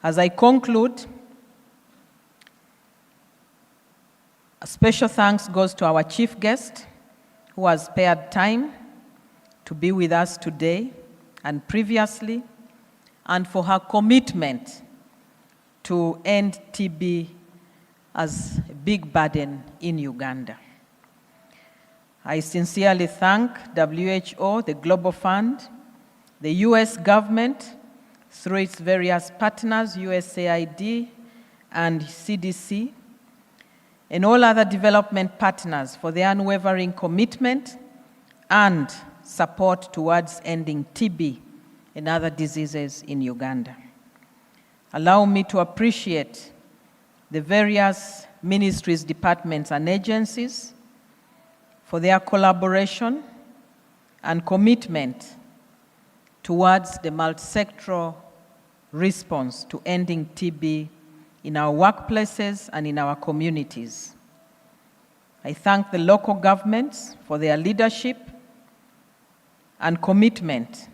As I conclude, a special thanks goes to our chief guest, who has spared time to be with us today and previously, and for her commitment to end TB as a big burden in Uganda. I sincerely thank WHO, the Global Fund, the US government, through its various partners, USAID and CDC, and all other development partners for their unwavering commitment and support towards ending TB and other diseases in Uganda. Allow me to appreciate the various ministries, departments, and agencies for their collaboration and commitment towards the multisectoral response to ending TB in our workplaces and in our communities. I thank the local governments for their leadership and commitment,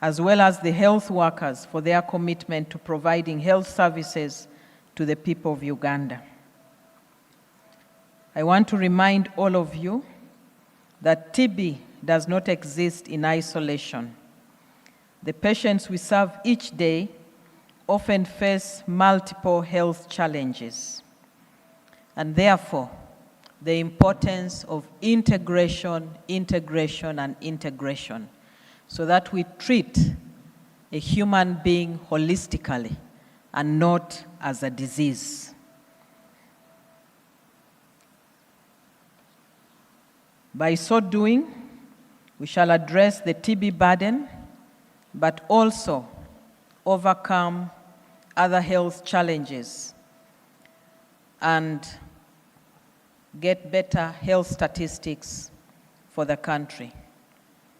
as well as the health workers for their commitment to providing health services to the people of Uganda. I want to remind all of you that TB does not exist in isolation. The patients we serve each day often face multiple health challenges, and therefore, the importance of integration, and integration, so that we treat a human being holistically and not as a disease. By so doing, we shall address the TB burden, but also overcome other health challenges and get better health statistics for the country.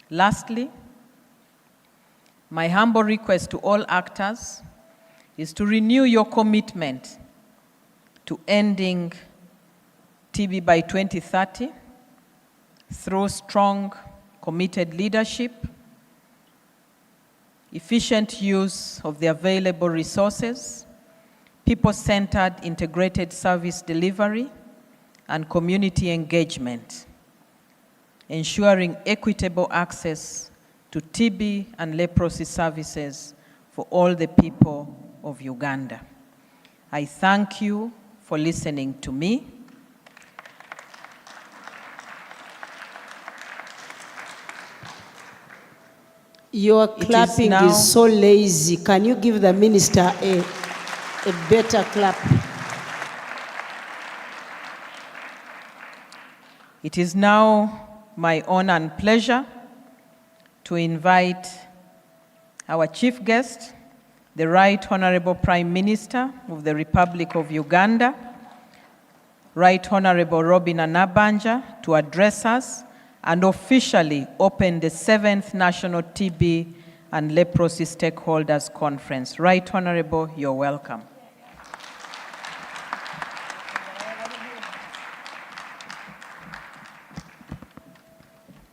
Lastly, my humble request to all actors is to renew your commitment to ending TB by 2030 through strong, committed leadership, efficient use of the available resources, people-centered integrated service delivery, and community engagement, ensuring equitable access to TB and leprosy services for all the people of Uganda. I thank you for listening to me. Your clapping is so lazy. Can you give the minister a better clap? It is now my honor and pleasure to invite our chief guest, the Right Honorable Prime Minister of the Republic of Uganda, Right Honorable Robin Anabanja, to address us and officially open the 7th National TB and Leprosy Stakeholders Conference. Right Honorable, you're welcome.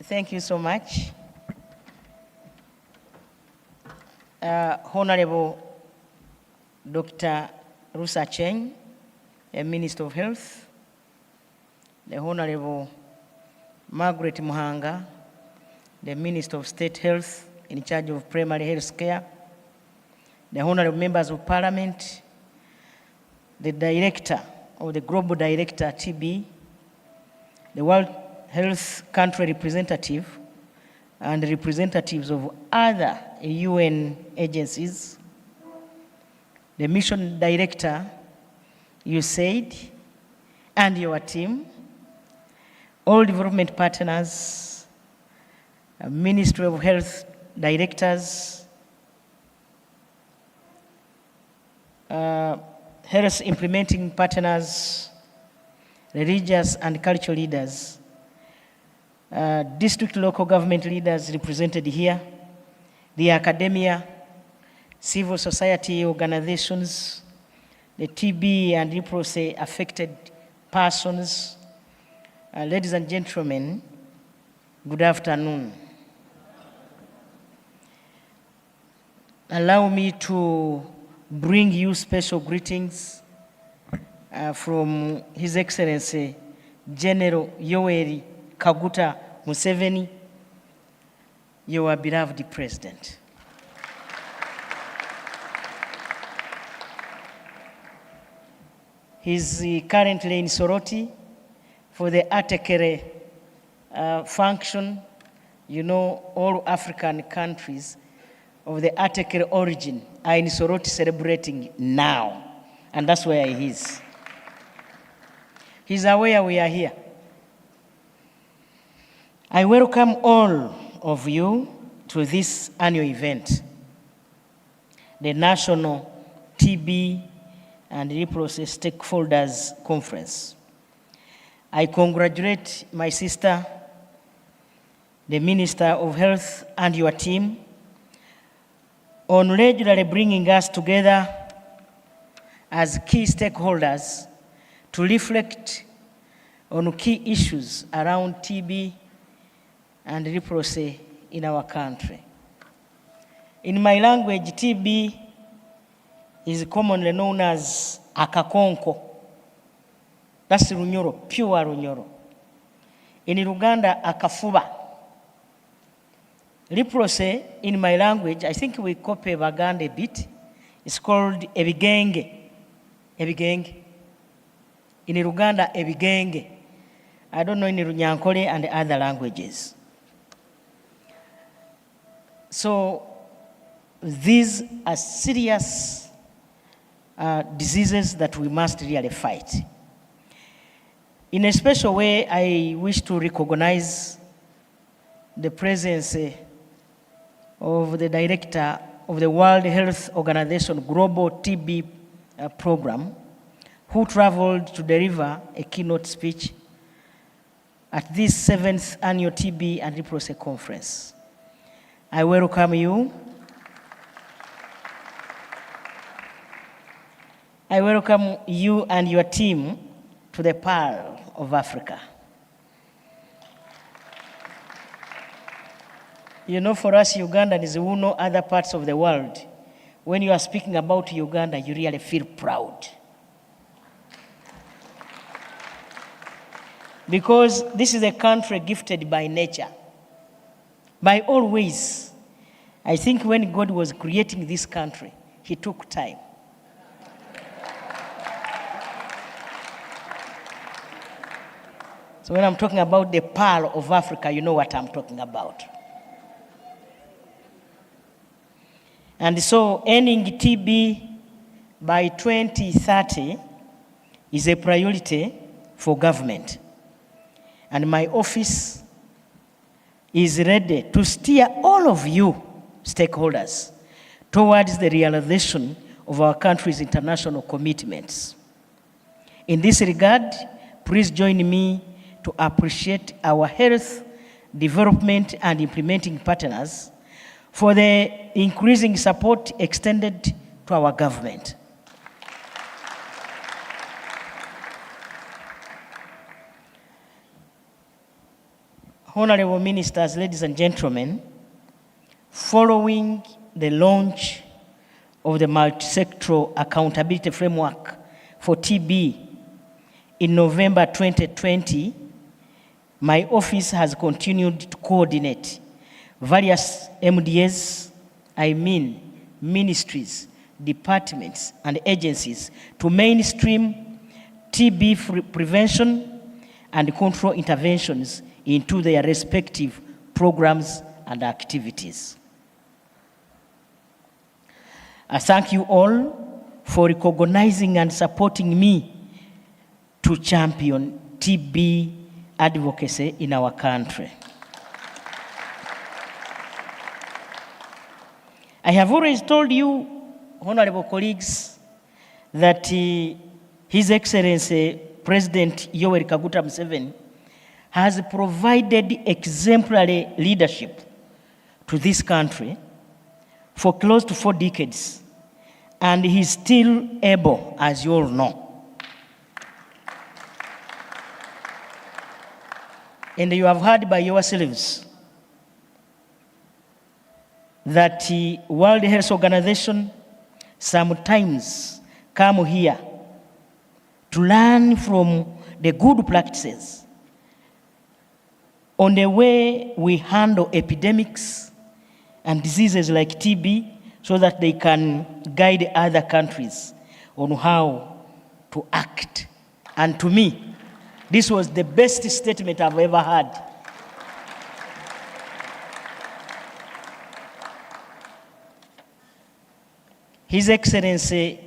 Thank you so much. Honorable Dr. Rusa Cheng, the Minister of Health, the Honorable Margaret Muhanga, the Minister of State Health in charge of primary health care, the Honorable Members of Parliament, the Director or the Global Director TB, the World Health Country Representative, and representatives of other UN agencies, the Mission Director, USAID, and your team, all development partners, Ministry of Health directors, health implementing partners, religious and cultural leaders, district local government leaders represented here, the academia, civil society organizations, the TB and leprosy affected persons. Ladies and gentlemen, good afternoon. Allow me to bring you special greetings from His Excellency General Yoweri Kaguta Museveni, your beloved President. He's currently in Soroti for the Atekere function. You know, all African countries of the Atekere origin are in Soroti celebrating now, and that's where he is. He's aware we are here. I welcome all of you to this annual event, the National TB and Leprosy Stakeholders Conference. I congratulate my sister, the Minister of Health, and your team on regularly bringing us together as key stakeholders to reflect on key issues around TB and leprosy in our country. In my language, TB is commonly known as akakonko. That's Runyoro, pure Runyoro. In Uganda, akafuba. Leprosy, in my language, I think we copy Baganda a bit. It's called ebigenge. Ebigenge. In Uganda, ebigenge. I don't know in Runyankole and other languages. So these are serious diseases that we must really fight. In a special way, I wish to recognize the presence of the director of the World Health Organization Global TB Program, who traveled to deliver a keynote speech at this 7th annual TB and Leprosy Conference. I welcome you. I welcome you and your team to the Pearl of Africa. You know, for us Ugandans who know other parts of the world, when you are speaking about Uganda, you really feel proud. Because this is a country gifted by nature. By all ways, I think when God was creating this country, He took time. So when I'm talking about the Pearl of Africa, you know what I'm talking about. And so ending TB by 2030 is a priority for government. And my office is ready to steer all of you stakeholders towards the realization of our country's international commitments. In this regard, please join me to appreciate our health, development, and implementing partners for the increasing support extended to our government. Honorable ministers, ladies and gentlemen, following the launch of the Multisectoral Accountability Framework for TB in November 2020, my office has continued to coordinate various MDAs, ministries, departments, and agencies to mainstream TB prevention and control interventions into their respective programs and activities. I thank you all for recognizing and supporting me to champion TB advocacy in our country. I have always told you, honorable colleagues, that His Excellency President Yoweri Kaguta Museveni has provided exemplary leadership to this country for close to 4 decades, and he's still able, as you all know. And you have heard by yourselves that the World Health Organization sometimes come here to learn from the good practices on the way we handle epidemics and diseases like TB, so that they can guide other countries on how to act. And to me, this was the best statement I've ever heard. His Excellency,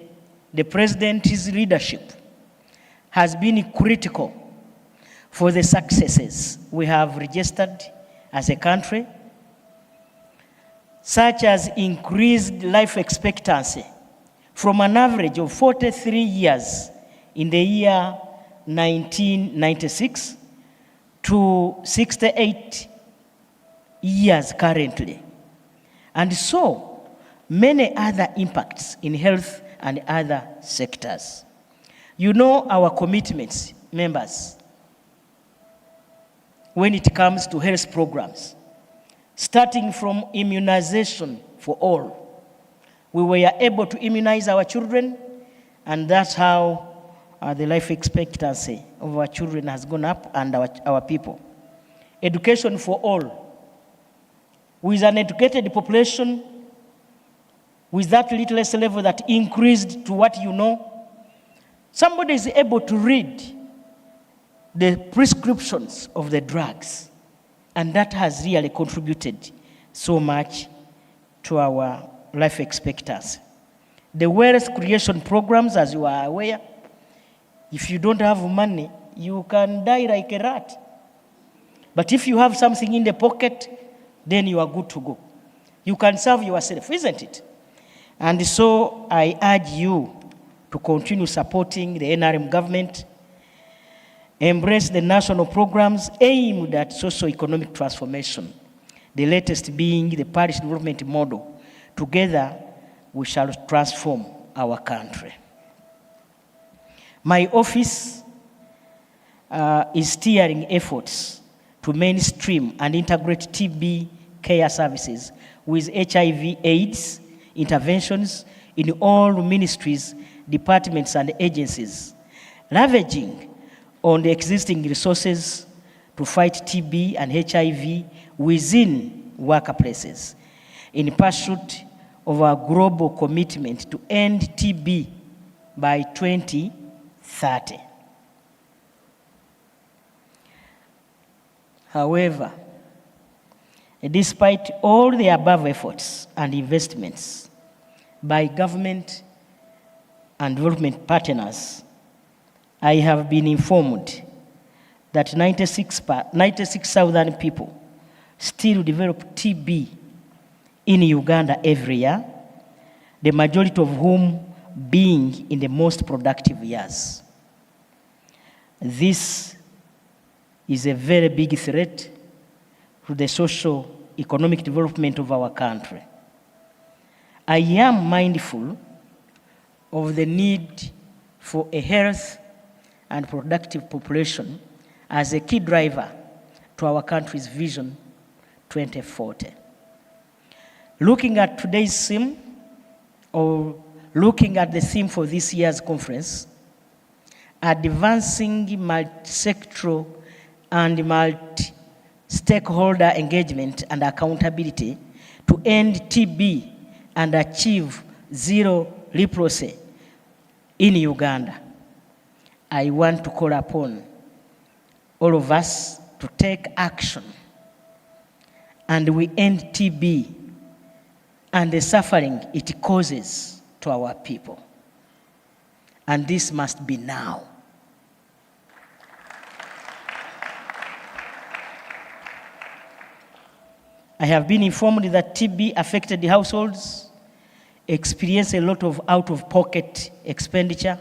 the President's leadership has been critical for the successes we have registered as a country, such as increased life expectancy from an average of 43 years in the year 1996 to 68 years currently. And so many other impacts in health and other sectors. You know our commitments, members, when it comes to health programs, starting from immunization for all. We were able to immunize our children, and that's how the life expectancy of our children has gone up, and our people. Education for all. With an educated population, with that literacy level that increased to what you know, somebody is able to read the prescriptions of the drugs, and that has really contributed so much to our life expectancy. The wealth creation programs, as you are aware, if you don't have money, you can die like a rat. But if you have something in the pocket, then you are good to go. You can serve yourself, isn't it? And so I urge you to continue supporting the NRM government, embrace the national programs aimed at socio-economic transformation, the latest being the Paris Development Model. Together, we shall transform our country. My office is steering efforts to mainstream and integrate TB care services with HIV/AIDS interventions in all ministries, departments, and agencies, leveraging on the existing resources to fight TB and HIV within workplaces in pursuit of our global commitment to end TB by 2030. However, despite all the above efforts and investments by government and development partners, I have been informed that 96,000 people still develop TB in Uganda every year, the majority of whom being in the most productive years. This is a very big threat to the socio-economic development of our country. I am mindful of the need for a health and productive population as a key driver to our country's Vision 2040. Looking at today's theme, or looking at the theme for this year's conference, advancing multisectoral and multi-stakeholder engagement and accountability to end TB and achieve zero leprosy in Uganda. I want to call upon all of us to take action, and we end TB and the suffering it causes to our people. And this must be now. I have been informed that TB-affected households experience a lot of out-of-pocket expenditure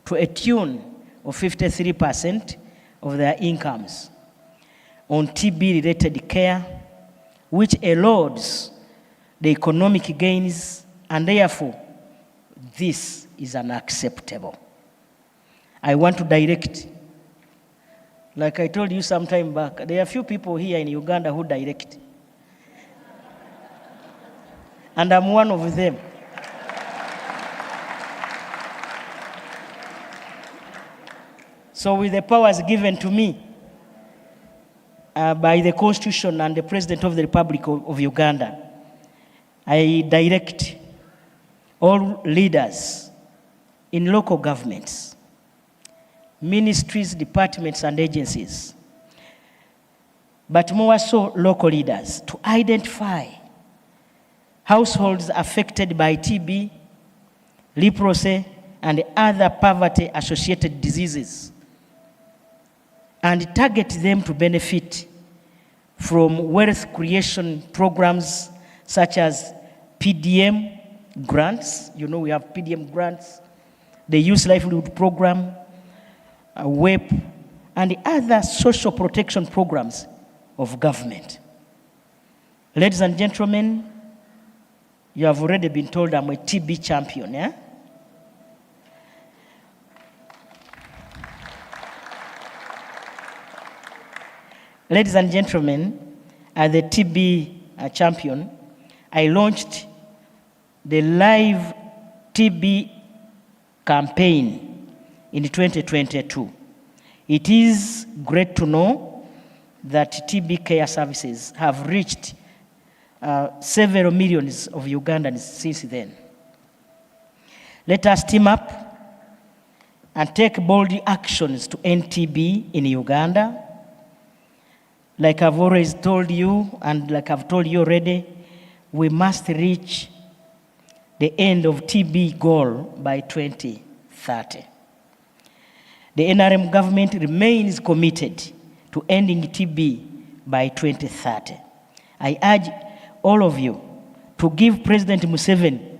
to a tune of 53% of their incomes on TB-related care, which erodes the economic gains, and therefore, this is unacceptable. I want to direct, like I told you some time back, there are few people here in Uganda who direct. And I'm one of them. So with the powers given to me by the Constitution and the President of the Republic of Uganda, I direct all leaders in local governments, ministries, departments, and agencies, but more so local leaders, to identify households affected by TB, leprosy, and other poverty-associated diseases, and target them to benefit from wealth creation programs such as PDM grants. You know, we have PDM grants, the Youth Livelihood Program, WEP, and other social protection programs of government. Ladies and gentlemen, you have already been told I'm a TB champion, yeah? Ladies and gentlemen, as the TB champion, I launched the live TB campaign in 2022. It is great to know that TB care services have reached several millions of Ugandans since then. Let us team up and take bold actions to end TB in Uganda. Like I've always told you, and like I've told you already, we must reach the end of TB goal by 2030. The NRM government remains committed to ending TB by 2030. I urge all of you to give President Museveni,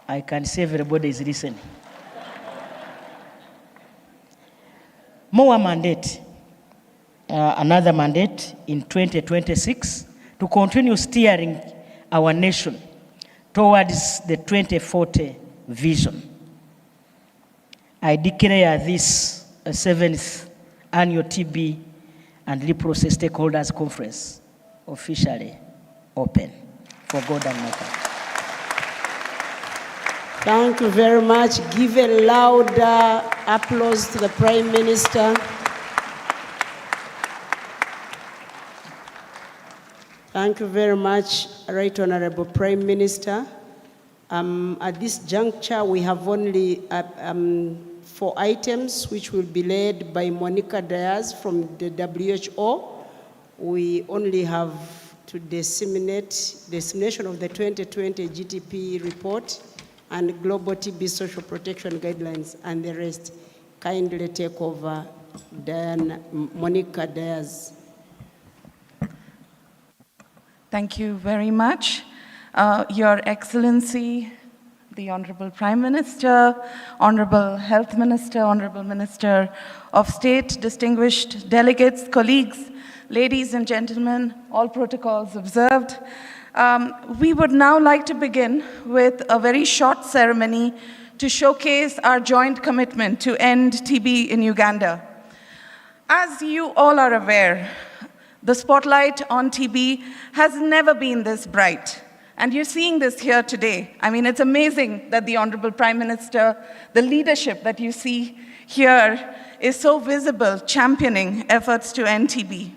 I can see everybody is listening, more mandate, another mandate in 2026 to continue steering our nation towards the 2040 vision. I declare this 7th annual TB and Leprosy Stakeholders Conference officially open for God and my country. Thank you very much. Give a loud applause to the Prime Minister. Thank you very much, Right Honorable Prime Minister. At this juncture, we have only 4 items which will be led by Monica Diaz from the WHO. We only have to dissemination of the 2020 GTP report and Global TB Social Protection Guidelines, and the rest. Kindly take over, Monica Diaz. Thank you very much. Your Excellency, the Honorable Prime Minister, Honorable Health Minister, Honorable Minister of State, distinguished delegates, colleagues, ladies and gentlemen, all protocols observed. We would now like to begin with a very short ceremony to showcase our joint commitment to end TB in Uganda. As you all are aware, The spotlight on TB has never been this bright. And you're seeing this here today. I mean, it's amazing that the Honorable Prime Minister, the leadership that you see here is so visible, championing efforts to end TB.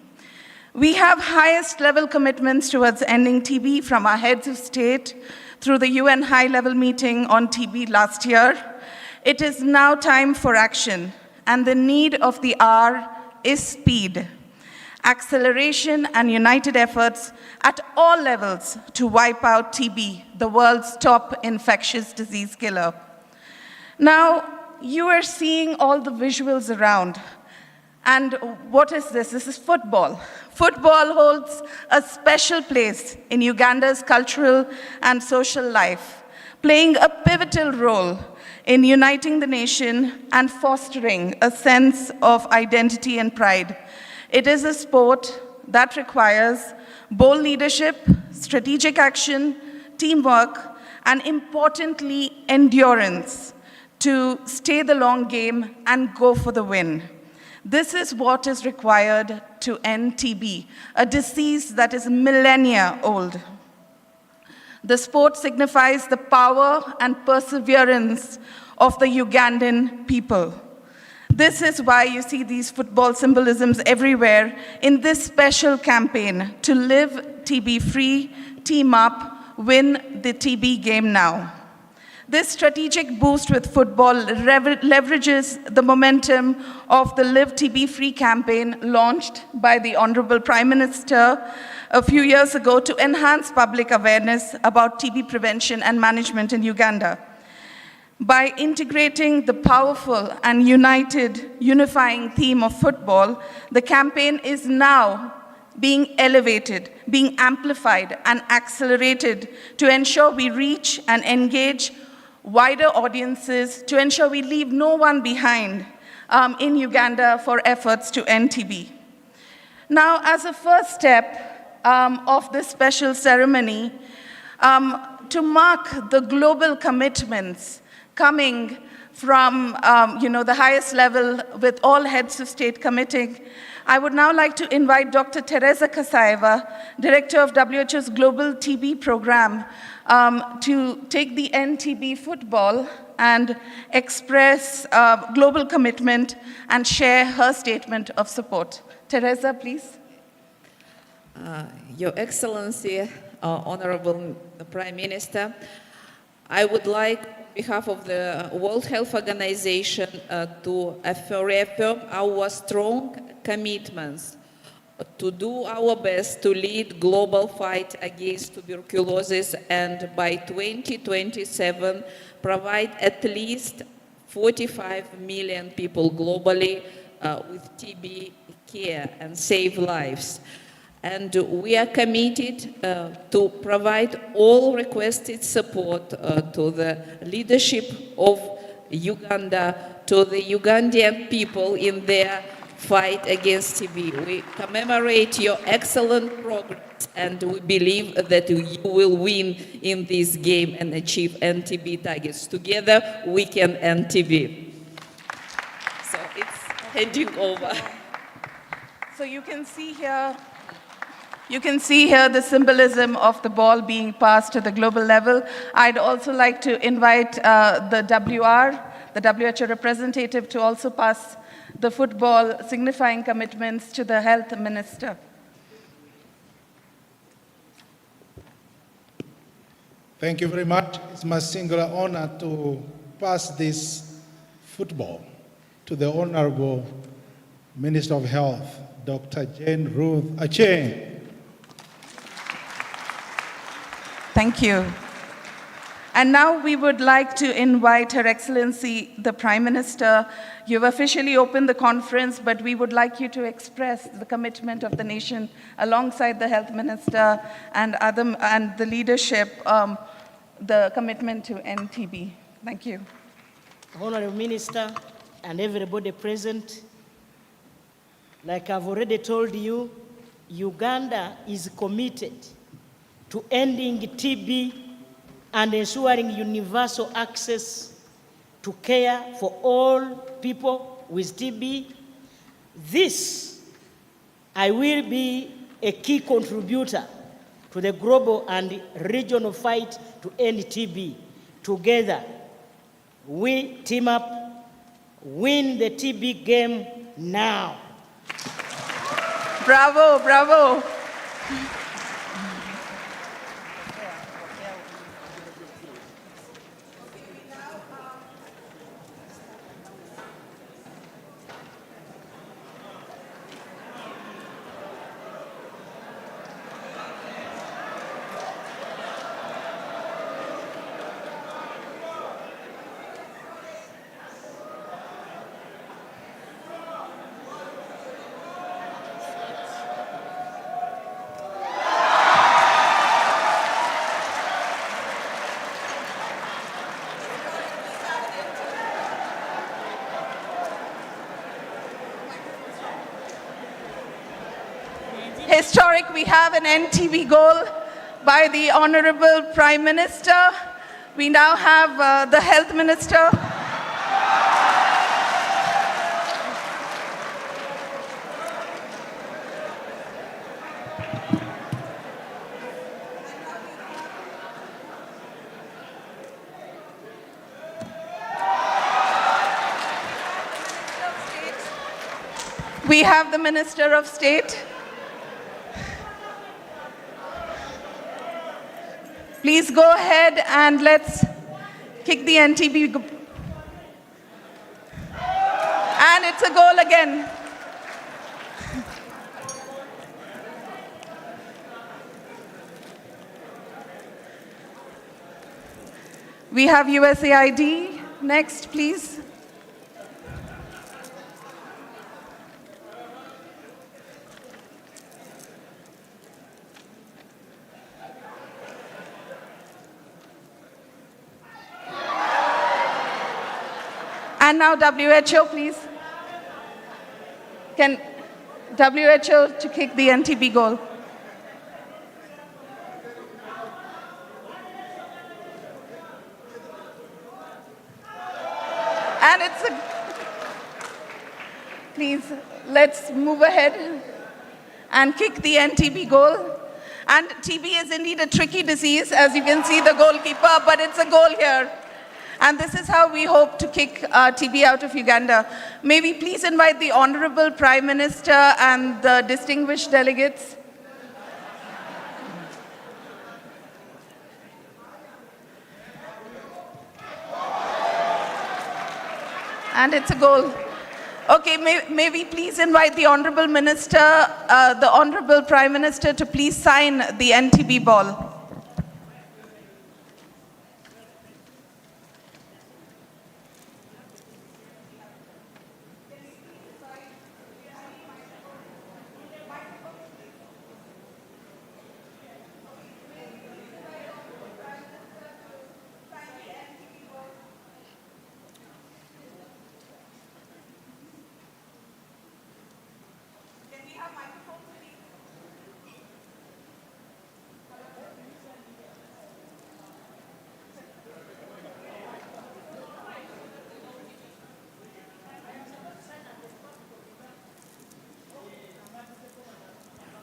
We have highest level commitments towards ending TB from our heads of state through the UN high-level meeting on TB last year. It is now time for action, and the need of the hour is speed. Acceleration and united efforts at all levels to wipe out TB, the world's top infectious disease killer. Now, you are seeing all the visuals around. And what is this? This is football. Football holds a special place in Uganda's cultural and social life, playing a pivotal role in uniting the nation and fostering a sense of identity and pride. It is a sport that requires bold leadership, strategic action, teamwork, and importantly, endurance to stay the long game and go for the win. This is what is required to end TB, a disease that is millennia old. The sport signifies the power and perseverance of the Ugandan people. This is why you see these football symbolisms everywhere in this special campaign to live TB-free, team up, win the TB game now. This strategic boost with football leverages the momentum of the Live TB-Free campaign launched by the Honorable Prime Minister a few years ago to enhance public awareness about TB prevention and management in Uganda. By integrating the powerful and unifying theme of football, the campaign is now being elevated, being amplified and accelerated to ensure we reach and engage wider audiences, to ensure we leave no one behind in Uganda for efforts to end TB. Now, as a first step of this special ceremony, to mark the global commitments coming from the highest level with all heads of state committing, I would now like to invite Dr. Teresa Kasaeva, Director of WHO's Global TB Program, to take the End TB football and express global commitment and share her statement of support. Teresa, please. Your Excellency, Honorable Prime Minister, I would like, on behalf of the World Health Organization, to reaffirm our strong commitments to do our best to lead global fight against tuberculosis and by 2027 provide at least 45 million people globally with TB care and save lives. And we are committed to provide all requested support to the leadership of Uganda, to the Ugandan people in their fight against TB. We commemorate your excellent progress and we believe that you will win in this game and achieve end TB targets. Together we can end TB. So it's handing over. So you can see here the symbolism of the ball being passed to the global level. I'd also like to invite the WHO representative, to also pass the football signifying commitments to the health minister. Thank you very much. It's my singular honor to pass this football to the Honorable Minister of Health, Dr. Jane Ruth Acheng. Thank you. And now we would like to invite Her Excellency, the Prime Minister. You've officially opened the conference, but we would like you to express the commitment of the nation alongside the Health Minister and the leadership, the commitment to end TB. Thank you. Honorable Minister and everybody present, like I've already told you, Uganda is committed to ending TB and ensuring universal access to care for all people with TB. This I will be a key contributor to the global and regional fight to end TB. Together, we team up, win the TB game now. Bravo, bravo. Historic, we have an NTB goal by the Honorable Prime Minister. We now have the Health Minister. We have the Minister of State. Please go ahead and let's kick the NTB. And it's a goal again. We have USAID. Next, please. And now WHO, please. Can WHO to kick the NTB goal. And it's a, please, let's move ahead and kick the NTB goal. And TB is indeed a tricky disease, as you can see the goalkeeper, but it's a goal here. And this is how we hope to kick TB out of Uganda. May we please invite the Honorable Prime Minister and the distinguished delegates. And it's a goal. Okay, may we please invite the Honorable Minister, the Honorable Prime Minister to please sign the NTB ball.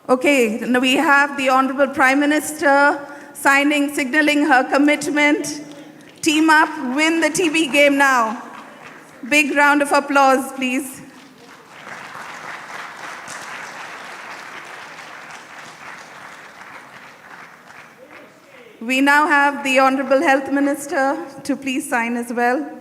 Okay, now we have the Honorable Prime Minister signing, signaling her commitment. Team up, win the TB game now. Big round of applause, please. We now have the Honorable Health Minister to please sign as well.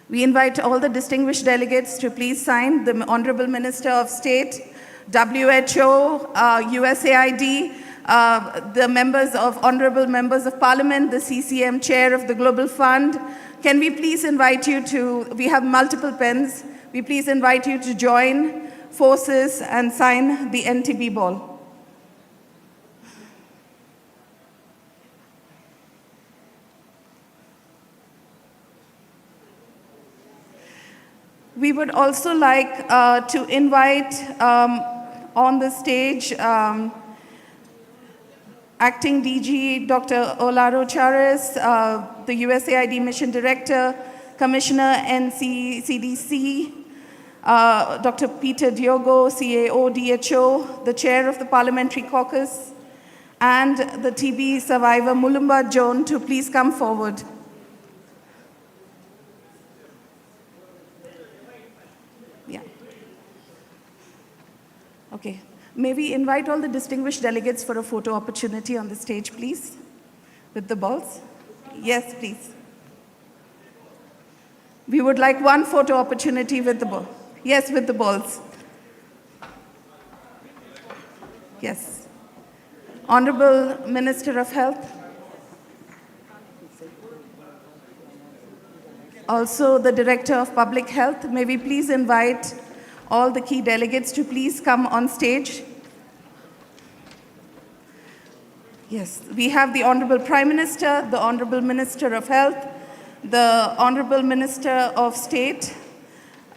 We invite all the distinguished delegates to please sign. The Honorable Minister of State, WHO, USAID, the honorable members of Parliament, the CCM Chair of the Global Fund. Can we please invite you to, we have multiple pens, we please invite you to join forces and sign the NTB ball. We would also like to invite on the stage Acting DG, Dr. Olaro Charis, the USAID Mission Director, Commissioner NCCDC, Dr. Peter Diogo, CAO DHO, the Chair of the Parliamentary Caucus, and the TB survivor Mulumba Joan to please come forward. Yeah. Okay. May we invite all the distinguished delegates for a photo opportunity on the stage, please, with the balls? Yes, please. We would like one photo opportunity with the ball. Yes, with the balls. Yes. Honorable Minister of Health. Also the Director of Public Health. May we please invite all the key delegates to please come on stage. Yes, we have the Honorable Prime Minister, the Honorable Minister of Health, the Honorable Minister of State,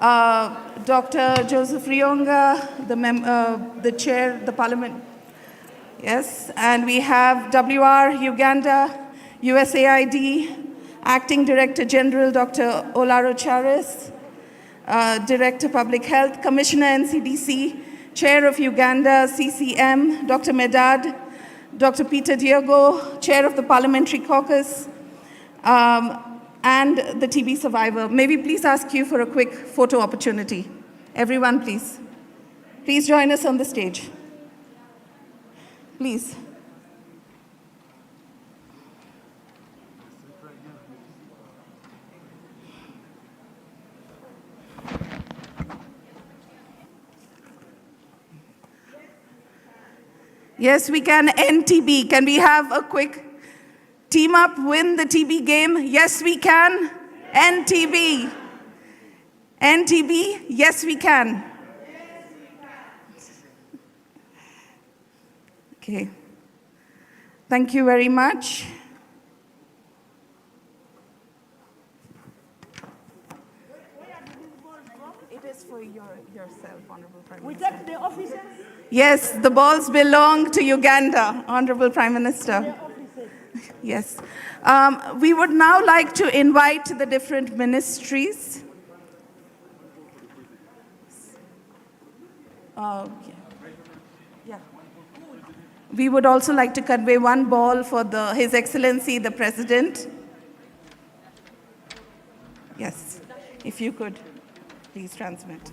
Dr. Joseph Rionga, the Chair of the Parliament. Yes, and we have WR Uganda, USAID, Acting Director General Dr. Olaro Charis, Director Public Health, Commissioner NCDC, Chair of Uganda CCM, Dr. Medad, Dr. Peter Diogo, Chair of the Parliamentary Caucus, and the TB survivor. May we please ask you for a quick photo opportunity? Everyone, please. Please join us on the stage. Please. Yes, we can end TB. Can we have a quick team up, win the TB game? Yes, we can. End TB. End TB. Yes, we can. Okay. Thank you very much. It is for yourself, Honorable Prime Minister. We take the officers? Yes, the balls belong to Uganda, Honorable Prime Minister. Yes. We would now like to invite the different ministries. Yeah. We would also like to convey one ball for His Excellency, the President. Yes, if you could, please transmit.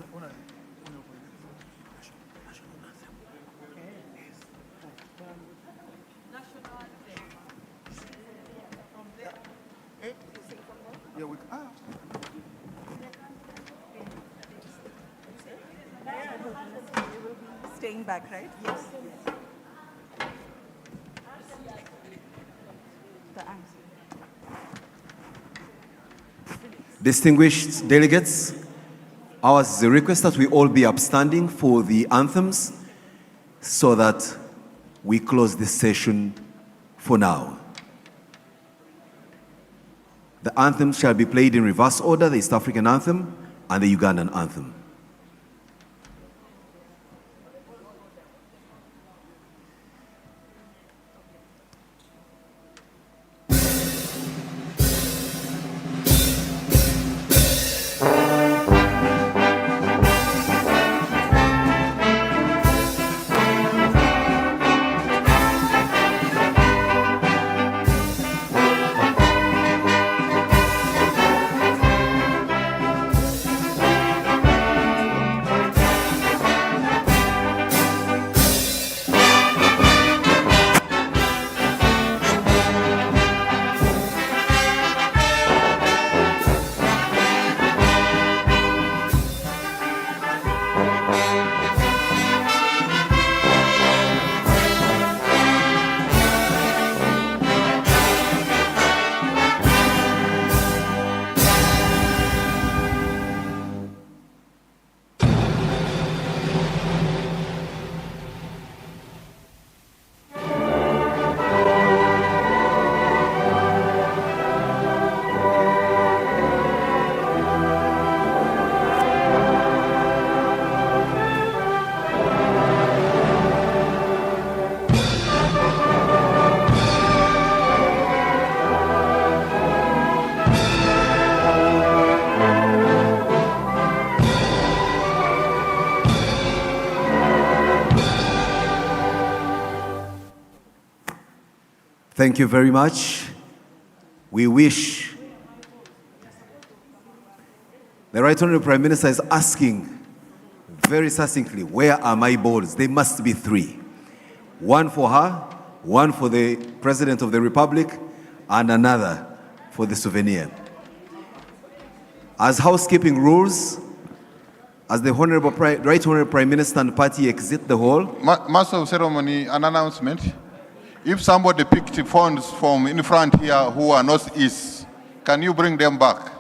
Staying back, right? Yes. Distinguished delegates, ours is a request that we all be upstanding for the anthems so that we close this session for now. The anthems shall be played in reverse order, the East African anthem and the Ugandan anthem. Thank you very much. We wish. The Right Honorable Prime Minister is asking very succinctly, where are my balls? There must be 3. One for her, one for the President of the Republic, and another for the souvenir. As housekeeping rules, as the Right Honorable Prime Minister and party exit the hall. Master of Ceremony, an announcement. If somebody picked phones from in front here who are not east, can you bring them back?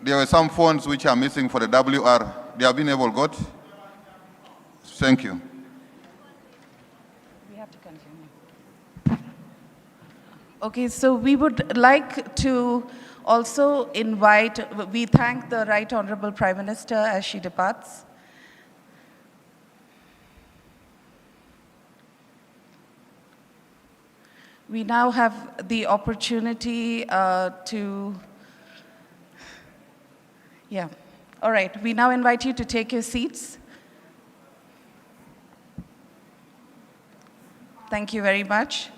There were some phones which are missing for the WR. They have been able got. Thank you. We have to continue. Okay, so we would like to also invite, we thank the Right Honorable Prime Minister as she departs. We now have the opportunity all right. We now invite you to take your seats. Thank you very much.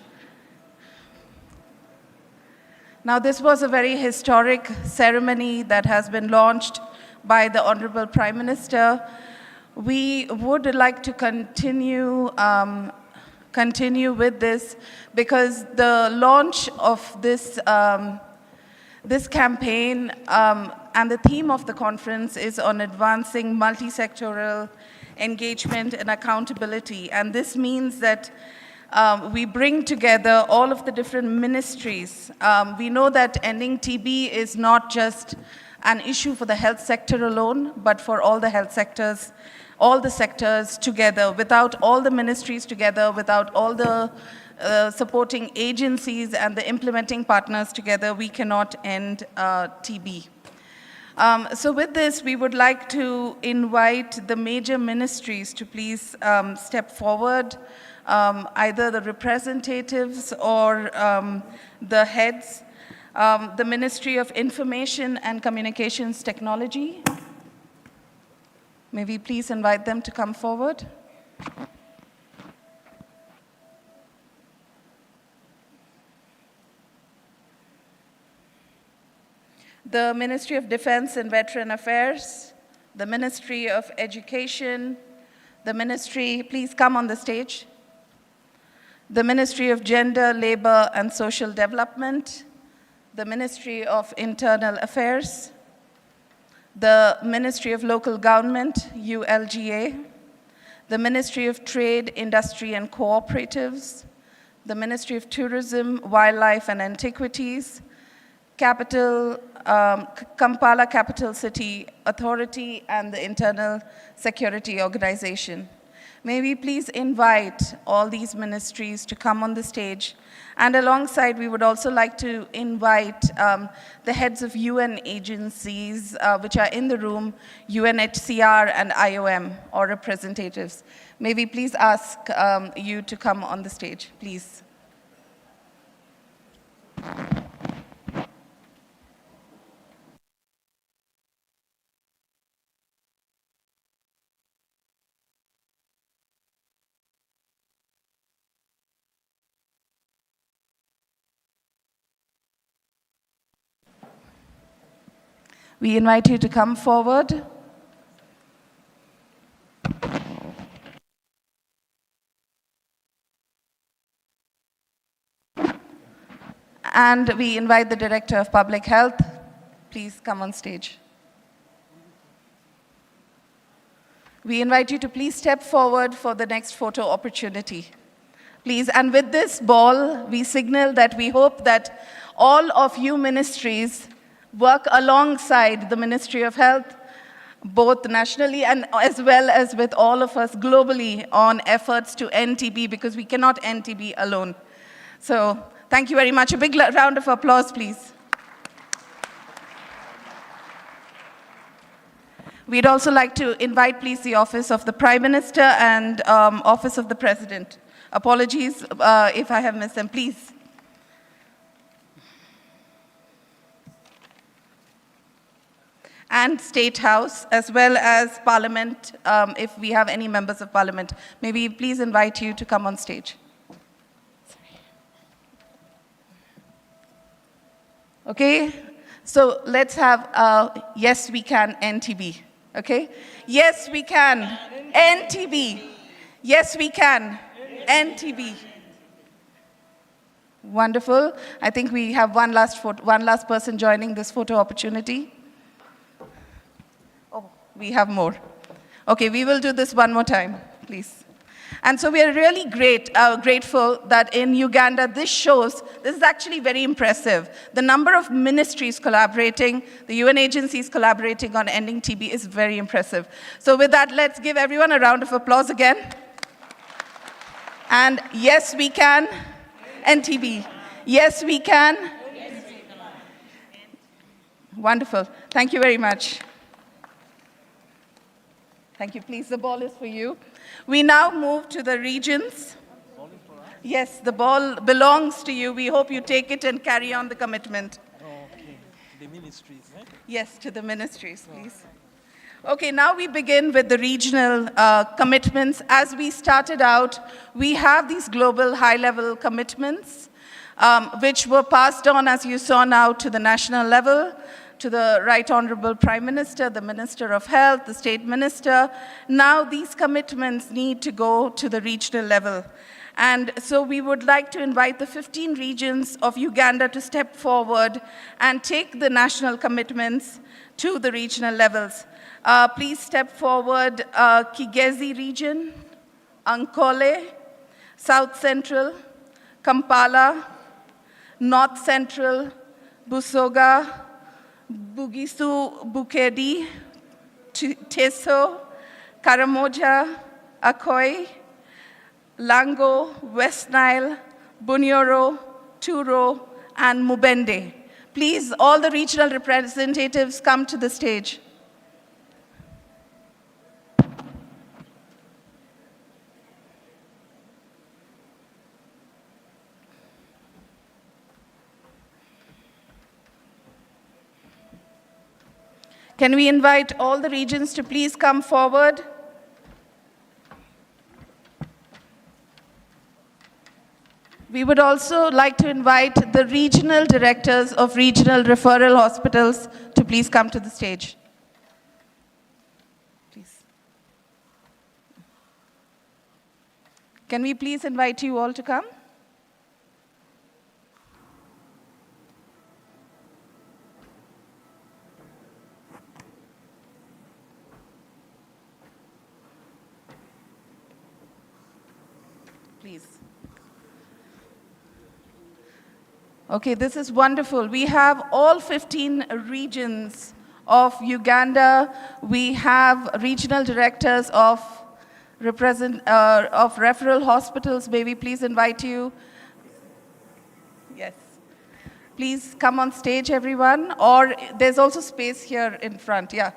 Now, this was a very historic ceremony that has been launched by the Honorable Prime Minister. We would like to continue with this because the launch of this this campaign and the theme of the conference is on advancing multisectoral engagement and accountability. And this means that we bring together all of the different ministries. We know that ending TB is not just an issue for the health sector alone, but for all the health sectors, all the sectors together. Without all the ministries together, without all the supporting agencies and the implementing partners together, we cannot end TB. So with this, we would like to invite the major ministries to please step forward, either the representatives or the heads. The Ministry of Information and Communications Technology. May we please invite them to come forward? The Ministry of Defense and Veteran Affairs, the Ministry of Education, the Ministry, please come on the stage, the Ministry of Gender, Labor, and Social Development, the Ministry of Internal Affairs, the Ministry of Local Government, ULGA, the Ministry of Trade, Industry, and Cooperatives, the Ministry of Tourism, Wildlife, and Antiquities, Kampala Capital City Authority, and the Internal Security Organization. May we please invite all these ministries to come on the stage. And alongside, we would also like to invite the heads of UN agencies which are in the room, UNHCR and IOM, or representatives. May we please ask you to come on the stage, please. We invite you to come forward. And we invite the Director of Public Health. Please come on stage. We invite you to please step forward for the next photo opportunity. Please, and with this ball, we signal that we hope that all of you ministries work alongside the Ministry of Health, both nationally and as well as with all of us globally on efforts to end TB, because we cannot end TB alone. So thank you very much. A big round of applause, please. We'd also like to invite, please, the Office of the Prime Minister and Office of the President. Apologies if I have missed them, please. And State House, as well as Parliament, if we have any members of Parliament. May we please invite you to come on stage. Sorry. Okay? So let's have Yes We Can NTB. Okay? Yes We Can NTB. Yes We Can NTB. Wonderful. I think we have one last person joining this photo opportunity. Oh, we have more. Okay, we will do this one more time, please. And so we are really grateful that in Uganda, this is actually very impressive. The number of ministries collaborating, the UN agencies collaborating on ending TB is very impressive. So with that, let's give everyone a round of applause again. And yes, we can. NTB. Yes, we can. Wonderful. Thank you very much. Thank you. Please, the ball is for you. We now move to the regions. Yes, the ball belongs to you. We hope you take it and carry on the commitment. Okay. The ministries, eh? Yes, to the ministries, please. Okay, now we begin with the regional commitments. As we started out, we have these global high-level commitments, which were passed on, as you saw now, to the national level, to the Right Honorable Prime Minister, the Minister of Health, the State Minister. Now these commitments need to go to the regional level. And so we would like to invite the 15 regions of Uganda to step forward and take the national commitments to the regional levels. Please step forward, Kigezi region, Ankole, South Central, Kampala, North Central, Busoga, Bugisu Bukedi, Teso, Karamoja, Akoi, Lango, West Nile, Bunyoro, Turo, and Mubende. Please, all the regional representatives come to the stage. Can we invite all the regions to please come forward? We would also like to invite the regional directors of regional referral hospitals to please come to the stage. Please. Can we please invite you all to come? Please. Okay, this is wonderful. We have all 15 regions of Uganda. We have regional directors of referral hospitals. May we please invite you? Yes. Please come on stage, everyone. Or there's also space here in front. Yeah,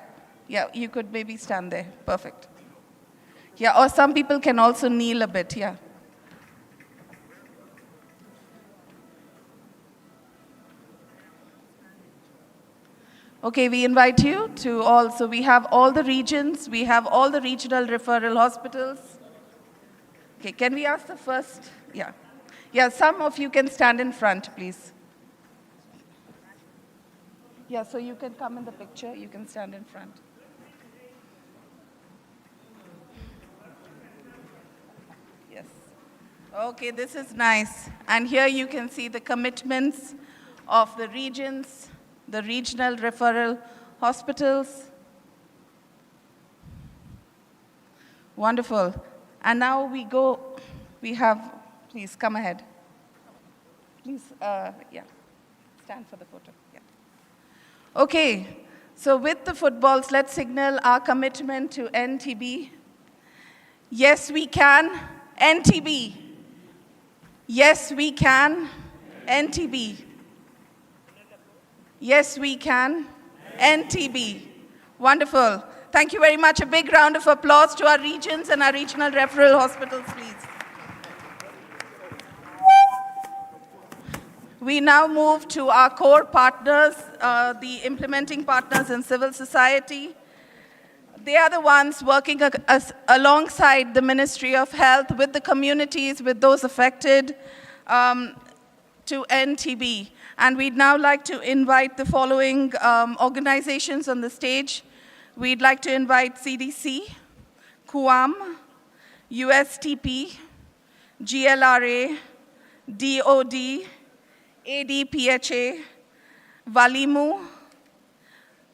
you could maybe stand there. Perfect. Yeah, or some people can also kneel a bit. Yeah. Okay, we invite you to all. So we have all the regions. We have all the regional referral hospitals. Okay, can we ask the first? Yeah. Yeah, some of you can stand in front, please. Yeah, so you can come in the picture. You can stand in front. Yes. Okay, this is nice. And here you can see the commitments of the regions, the regional referral hospitals. Wonderful. And now we have, please come ahead. Please, yeah, stand for the photo. Yeah. Okay, so with the footballs, let's signal our commitment to NTB. Yes, we can. NTB. Yes, we can. NTB. Yes, we can. NTB. Wonderful. Thank you very much. A big round of applause to our regions and our regional referral hospitals, please. We now move to our core partners, the implementing partners in civil society. They are the ones working alongside the Ministry of Health with the communities, with those affected to end TB. And we'd now like to invite the following organizations on the stage. We'd like to invite CDC, QAM, USTP, GLRA, DOD, ADPHA, Valimu,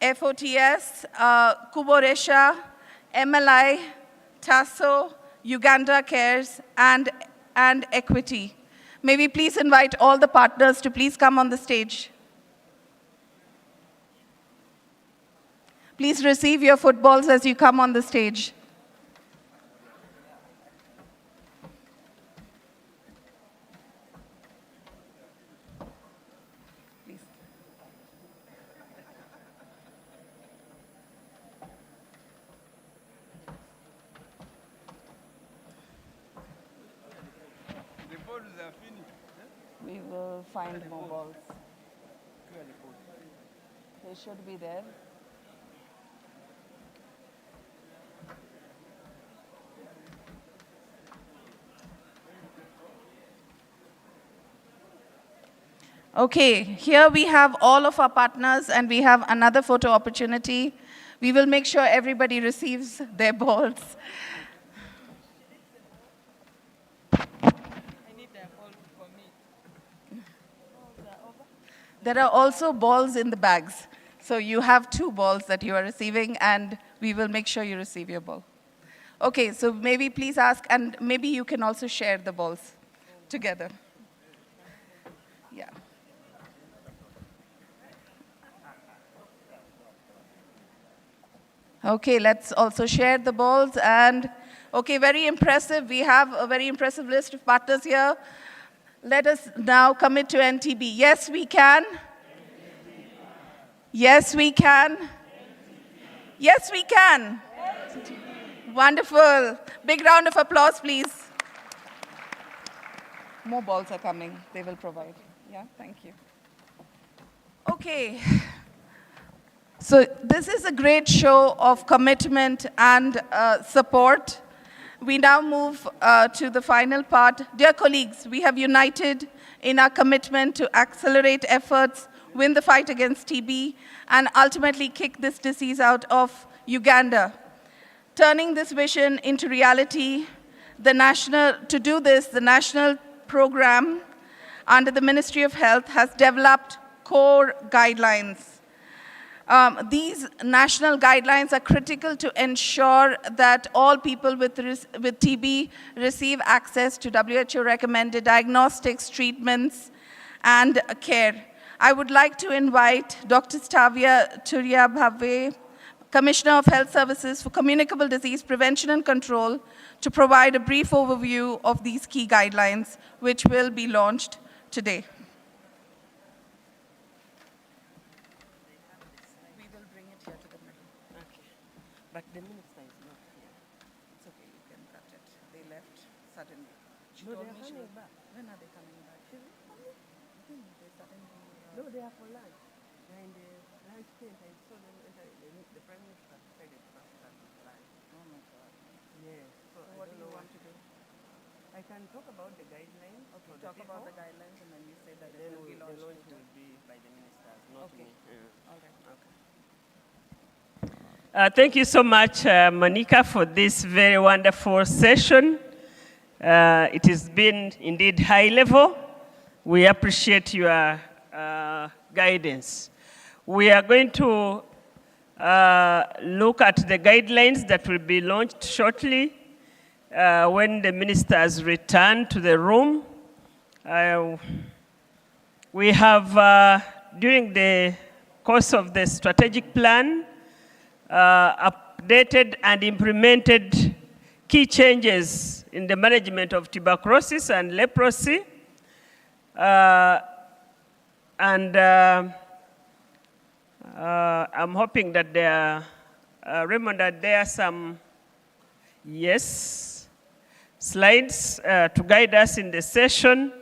FOTS, Kuboresha, MLI, TASO, Uganda Cares, and Equity. May we please invite all the partners to please come on the stage. Please receive your footballs as you come on the stage. We will find more balls. They should be there. Okay, here we have all of our partners and we have another photo opportunity. We will make sure everybody receives their balls. There are also balls in the bags. So you have 2 balls that you are receiving, and we will make sure you receive your ball. Okay, so maybe please ask, and maybe you can also share the balls together. Yeah. Okay, let's also share the balls. And okay, very impressive. We have a very impressive list of partners here. Let us now commit to NTB. Yes, we can. Yes, we can. Yes, we can. Wonderful. Big round of applause, please. More balls are coming. They will provide. Yeah, thank you. Okay. So this is a great show of commitment and support. We now move to the final part. Dear colleagues, we have united in our commitment to accelerate efforts, win the fight against TB, and ultimately kick this disease out of Uganda. Turning this vision into reality, to do this, the national program under the Ministry of Health has developed core guidelines. These national guidelines are critical to ensure that all people with TB receive access to WHO-recommended diagnostics, treatments, and care. I would like to invite Dr. Stavia Turyabhave, Commissioner of Health Services for Communicable Disease Prevention and Control, to provide a brief overview of these key guidelines, which will be launched today. But the minister is not here. It's okay, you can cut it. They left suddenly. She told me she was back. When are they coming back? They suddenly... No, they are for lunch. They're in the lunch tent. I saw them enter. The Prime Minister decided to come start with lunch. Oh my God. Yes. So what do you want to do? I can talk about the guidelines. Okay, talk about the guidelines and then you say that it will be launched. The launch will be by the ministers, not me. Yeah. All right. Okay. Thank you so much, Monica, for this very wonderful session. It has been indeed high level. We appreciate your guidance. We are going to look at the guidelines that will be launched shortly when the ministers return to the room. We have, during the course of the strategic plan, updated and implemented key changes in the management of tuberculosis and leprosy. I'm hoping that there are, Raymond, that there are some, slides to guide us in the session.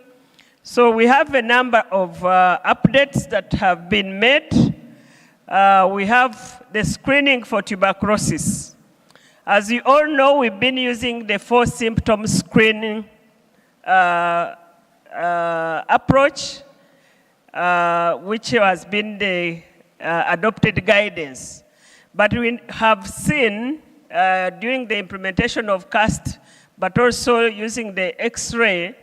So we have a number of updates that have been made. We have the screening for tuberculosis. As you all know, we've been using the 4-symptom screening approach. which has been the adopted guidance. But we have seen during the implementation of CAST, but also using the X-ray,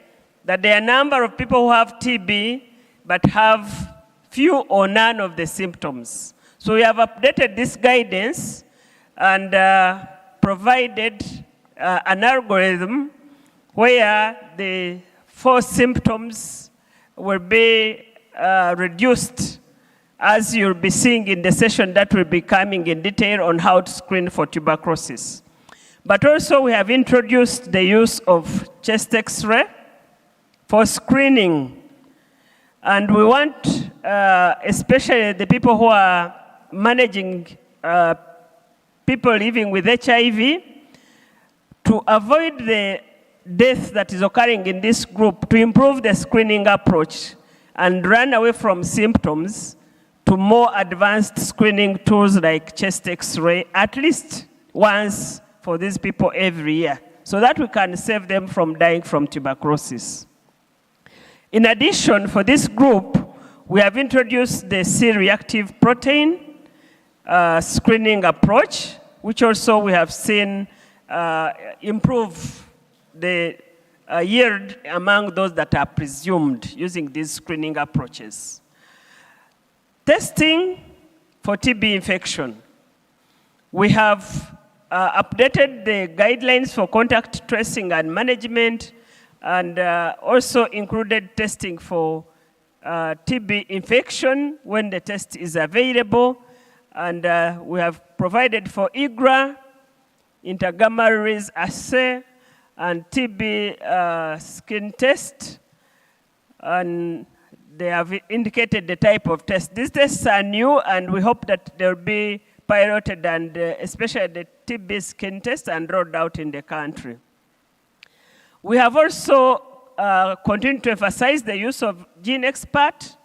that there are a number of people who have TB but have few or none of the symptoms. So we have updated this guidance and provided an algorithm where the 4 symptoms will be reduced, as you'll be seeing in the session that will be coming in detail on how to screen for tuberculosis. But also we have introduced the use of chest X-ray for screening. And we want, especially the people who are managing people living with HIV, to avoid the death that is occurring in this group, to improve the screening approach and run away from symptoms to more advanced screening tools like chest X-ray, at least once for these people every year, so that we can save them from dying from tuberculosis. In addition, for this group, we have introduced the C-reactive protein screening approach, which also we have seen improve the yield among those that are presumed using these screening approaches. Testing for TB infection. We have updated the guidelines for contact tracing and management, and also included testing for TB infection when the test is available. And we have provided for IGRA, intergamma release assay, and TB skin test. And they have indicated the type of test. These tests are new, and we hope that they'll be piloted, and especially the TB skin test, and rolled out in the country. We have also continued to emphasize the use of Gene Expert.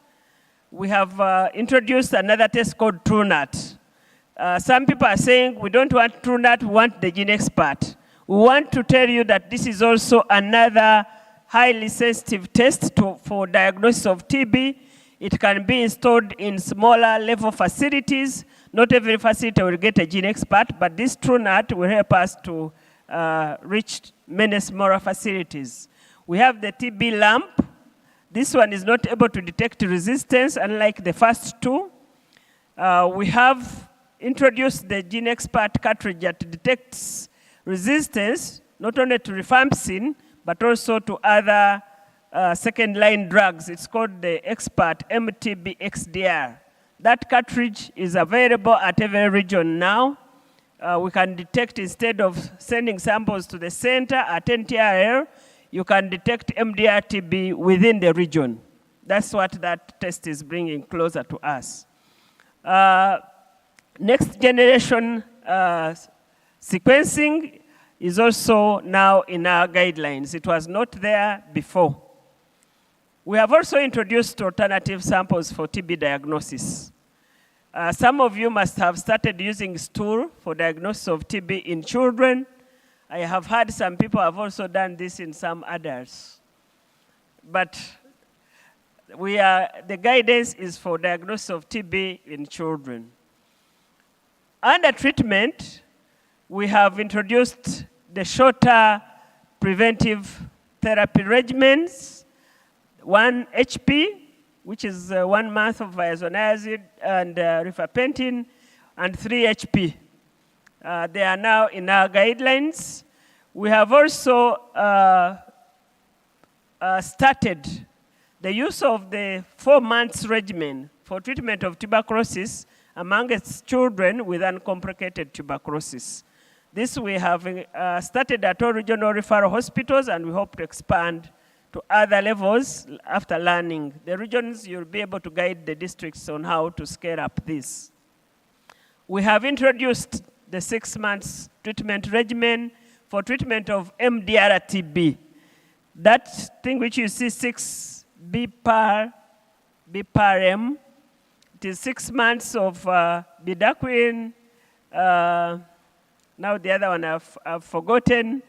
We have introduced another test called TrueNut. Some people are saying we don't want TrueNut, we want the Gene Expert. We want to tell you that this is also another highly sensitive test for diagnosis of TB. It can be installed in smaller level facilities. Not every facility will get a Gene Expert, but this TrueNut will help us to reach many smaller facilities. We have the TB lamp. This one is not able to detect resistance, unlike the first two. We have introduced the Gene Expert cartridge that detects resistance, not only to rifampicin, but also to other second-line drugs. It's called the Expert MTB XDR. That cartridge is available at every region now. We can detect, instead of sending samples to the center at NTRL, you can detect MDR-TB within the region. That's what that test is bringing closer to us. Next generation sequencing is also now in our guidelines. It was not there before. We have also introduced alternative samples for TB diagnosis. Some of you must have started using stool for diagnosis of TB in children. I have heard some people have also done this in some adults. But the guidance is for diagnosis of TB in children. Under treatment, we have introduced the shorter preventive therapy regimens, 1 HP, which is 1 month of isoniazid and rifampicin, and 3 HP. They are now in our guidelines. We have also started the use of the 4 months regimen for treatment of tuberculosis among its children with uncomplicated tuberculosis. This we have started at all regional referral hospitals, and we hope to expand to other levels after learning. The regions, you'll be able to guide the districts on how to scale up this. We have introduced the 6 months treatment regimen for treatment of MDR-TB. That thing which you see 6 B-PAR-M, it is 6 months of bedaquiline. Now the other one I've forgotten.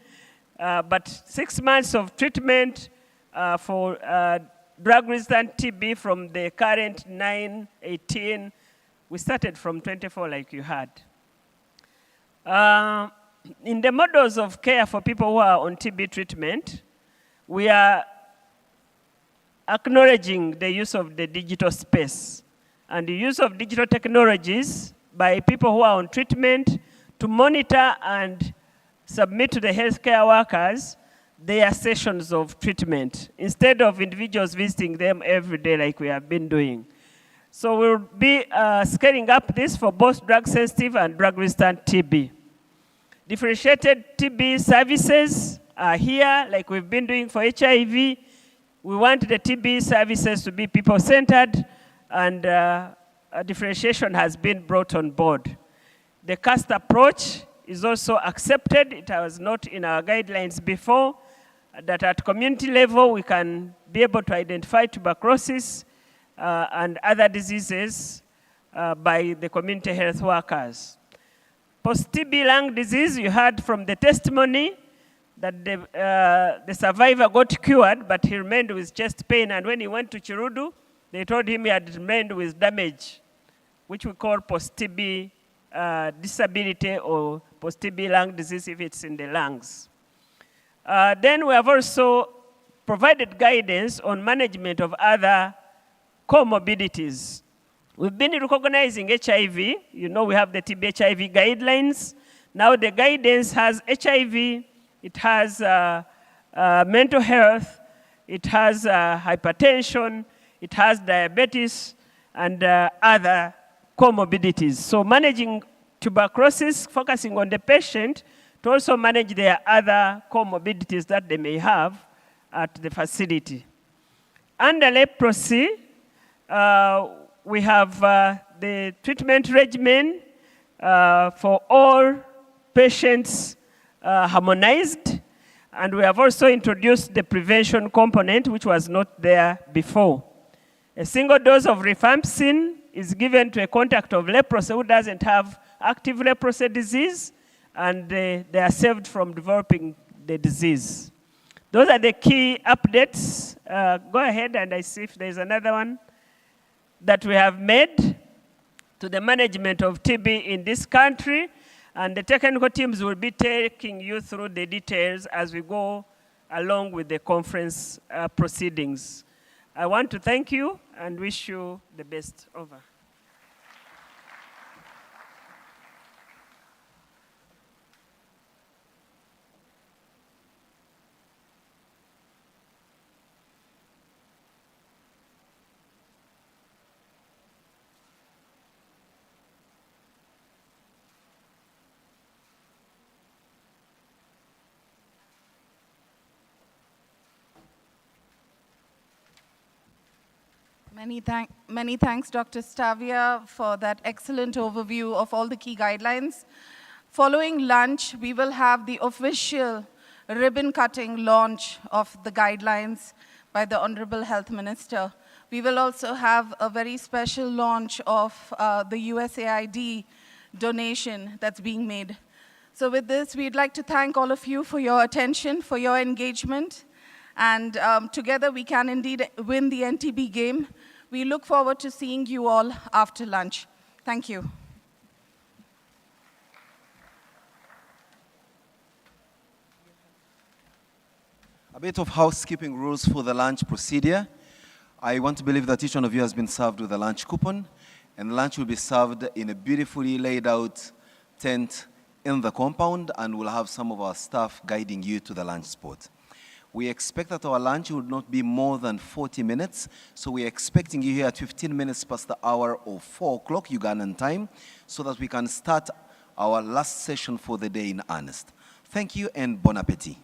But 6 months of treatment for drug-resistant TB from the current 9, 18. We started from 24 like you had. In the models of care for people who are on TB treatment, we are acknowledging the use of the digital space and the use of digital technologies by people who are on treatment to monitor and submit to the healthcare workers their sessions of treatment, instead of individuals visiting them every day like we have been doing. So we'll be scaling up this for both drug-sensitive and drug-resistant TB. Differentiated TB services are here, like we've been doing for HIV. We want the TB services to be people-centered, and a differentiation has been brought on board. The CAST approach is also accepted. It was not in our guidelines before, that at community level we can be able to identify tuberculosis and other diseases by the community health workers. Post-TB lung disease, you heard from the testimony that the survivor got cured, but he remained with chest pain, and when he went to Chirudu, they told him he had remained with damage, which we call post-TB disability or post-TB lung disease if it's in the lungs. Then we have also provided guidance on management of other comorbidities. We've been recognizing HIV. You know, we have the TB HIV guidelines. Now the guidance has HIV, it has mental health, it has hypertension, it has diabetes, and other comorbidities. So managing tuberculosis, focusing on the patient, to also manage their other comorbidities that they may have at the facility. Under leprosy, we have the treatment regimen for all patients harmonized, and we have also introduced the prevention component, which was not there before. A single dose of rifampicin is given to a contact of leprosy who doesn't have active leprosy disease, and they are saved from developing the disease. Those are the key updates. Go ahead, and I see if there's another one that we have made to the management of TB in this country, and the technical teams will be taking you through the details as we go along with the conference proceedings. I want to thank you and wish you the best. Over. Many thanks, Dr. Stavia, for that excellent overview of all the key guidelines. Following lunch, we will have the official ribbon-cutting launch of the guidelines by the Honorable Health Minister. We will also have a very special launch of the USAID donation that's being made. So with this, we'd like to thank all of you for your attention, for your engagement, and together we can indeed win the NTB game. We look forward to seeing you all after lunch. Thank you. A bit of housekeeping rules for the lunch procedure. I want to believe that each one of you has been served with a lunch coupon, and lunch will be served in a beautifully laid out tent in the compound, and we'll have some of our staff guiding you to the lunch spot. We expect that our lunch would not be more than 40 minutes, so we're expecting you here at 15 minutes past the hour of 4 o'clock Ugandan time, so that we can start our last session for the day in earnest. Thank you and bon appetit.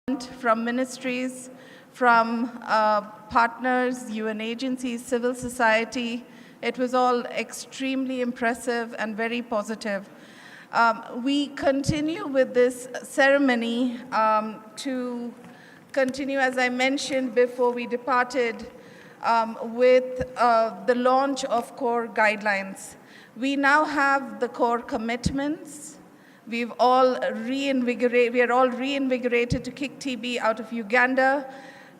from ministries, from partners, UN agencies, civil society. It was all extremely impressive and very positive. We continue with this ceremony to continue, as I mentioned before we departed, with the launch of core guidelines. We now have the core commitments. We are all reinvigorated to kick TB out of Uganda,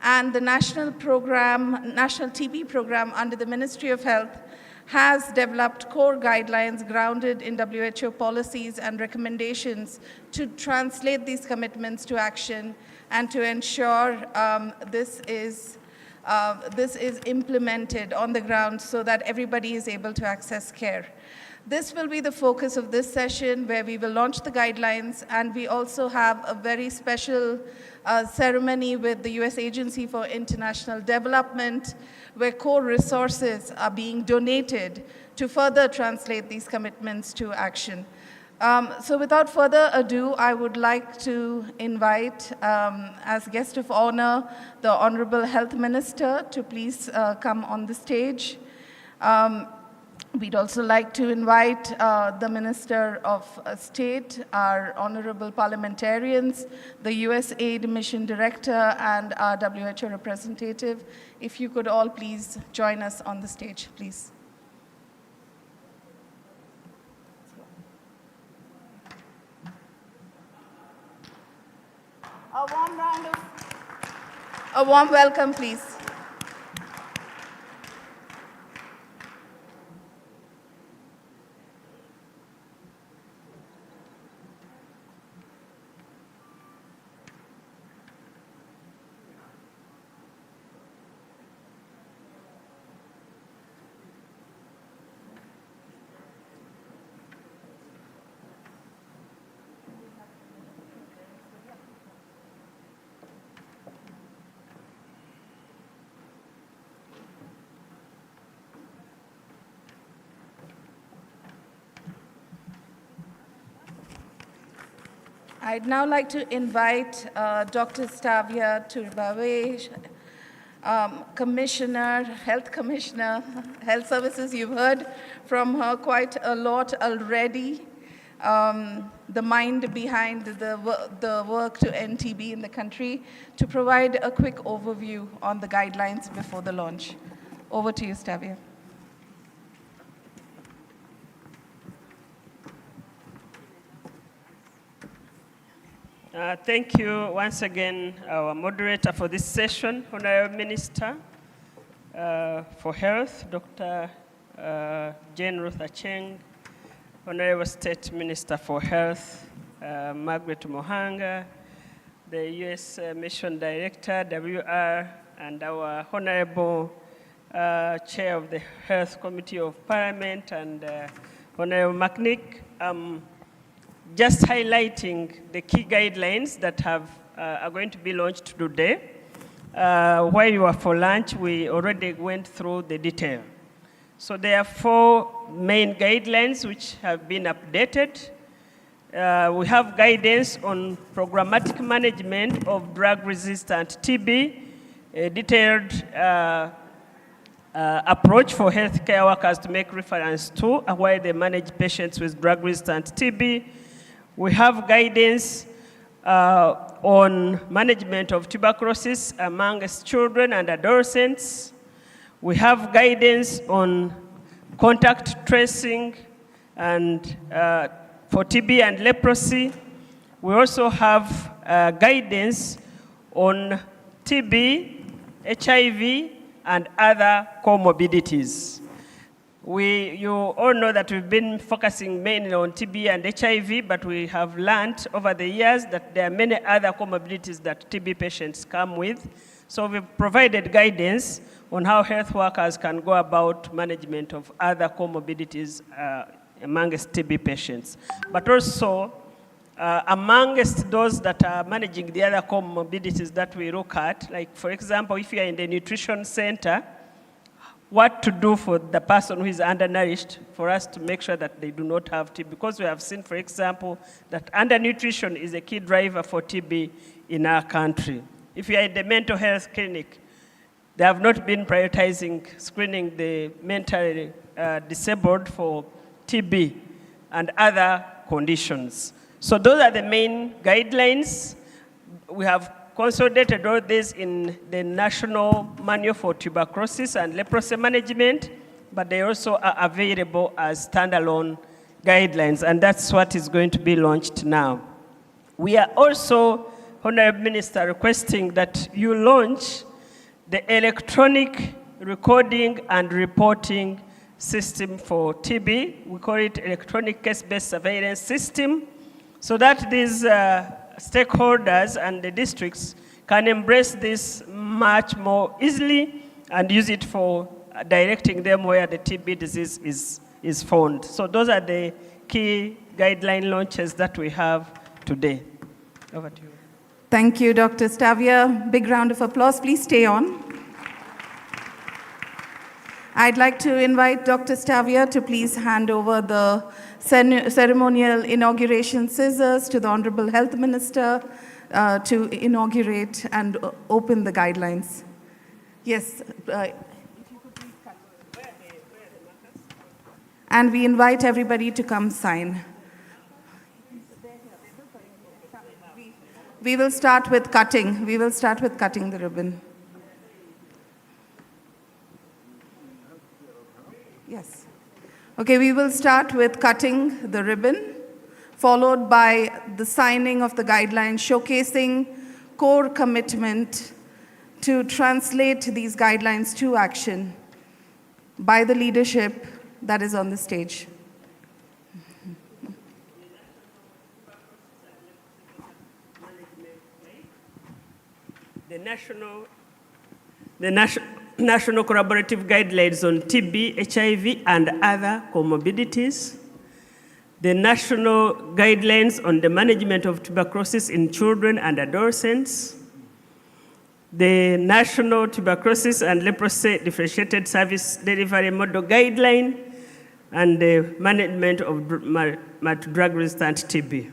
and the national TB program under the Ministry of Health has developed core guidelines grounded in WHO policies and recommendations to translate these commitments to action and to ensure this is implemented on the ground so that everybody is able to access care. This will be the focus of this session, where we will launch the guidelines, and we also have a very special ceremony with the U.S. Agency for International Development, where core resources are being donated to further translate these commitments to action. So without further ado, I would like to invite, as guest of honor, the Honorable Health Minister to please come on the stage. We'd also like to invite the Minister of State, our honorable parliamentarians, the USAID Mission Director, and our WHO representative. If you could all please join us on the stage, please. A warm welcome, please. I'd now like to invite Dr. Stavia Turbawe, Health Commissioner, Health Services. You've heard from her quite a lot already. The mind behind the work to end TB in the country, to provide a quick overview on the guidelines before the launch. Over to you, Stavia. Thank you once again, our moderator for this session, Honorable Minister for Health, Dr. Jane Ruth Acheng, Honorable State Minister for Health, Margaret Mohanga, the U.S. Mission Director, WR, and our Honorable Chair of the Health Committee of Parliament, and Honorable McNick. Just highlighting the key guidelines that are going to be launched today. While you were for lunch, we already went through the detail. So there are 4 main guidelines which have been updated. We have guidance on programmatic management of drug-resistant TB, a detailed approach for healthcare workers to make reference to while they manage patients with drug-resistant TB. We have guidance on management of tuberculosis amongst children and adolescents. We have guidance on contact tracing and for TB and leprosy. We also have guidance on TB, HIV, and other comorbidities. You all know that we've been focusing mainly on TB and HIV, but we have learned over the years that there are many other comorbidities that TB patients come with. So we've provided guidance on how health workers can go about management of other comorbidities amongst TB patients. But also, amongst those that are managing the other comorbidities that we look at, like for example, if you're in the nutrition center, what to do for the person who is undernourished for us to make sure that they do not have TB. Because we have seen, for example, that undernutrition is a key driver for TB in our country. If you are in the mental health clinic, they have not been prioritizing screening the mentally disabled for TB and other conditions. So those are the main guidelines. We have consolidated all this in the National Manual for Tuberculosis and Leprosy Management, but they also are available as standalone guidelines, and that's what is going to be launched now. We are also, Honorable Minister, requesting that you launch the electronic recording and reporting system for TB. We call it electronic case-based surveillance system, so that these stakeholders and the districts can embrace this much more easily and use it for directing them where the TB disease is found. So those are the key guideline launches that we have today. Over to you. Thank you, Dr. Stavia. Big round of applause. Please stay on. I'd like to invite Dr. Stavia to please hand over the ceremonial inauguration scissors to the Honorable Health Minister to inaugurate and open the guidelines. Yes. And we invite everybody to come sign. We will start with cutting. We will start with cutting the ribbon. Yes. Okay, we will start with cutting the ribbon, followed by the signing of the guidelines, showcasing core commitment to translate these guidelines to action by the leadership that is on the stage. The National Collaborative Guidelines on TB, HIV, and other comorbidities. The National Guidelines on the Management of Tuberculosis in Children and Adolescents. The National Tuberculosis and Leprosy Differentiated Service Delivery Model Guideline, and the Management of Drug-Resistant TB.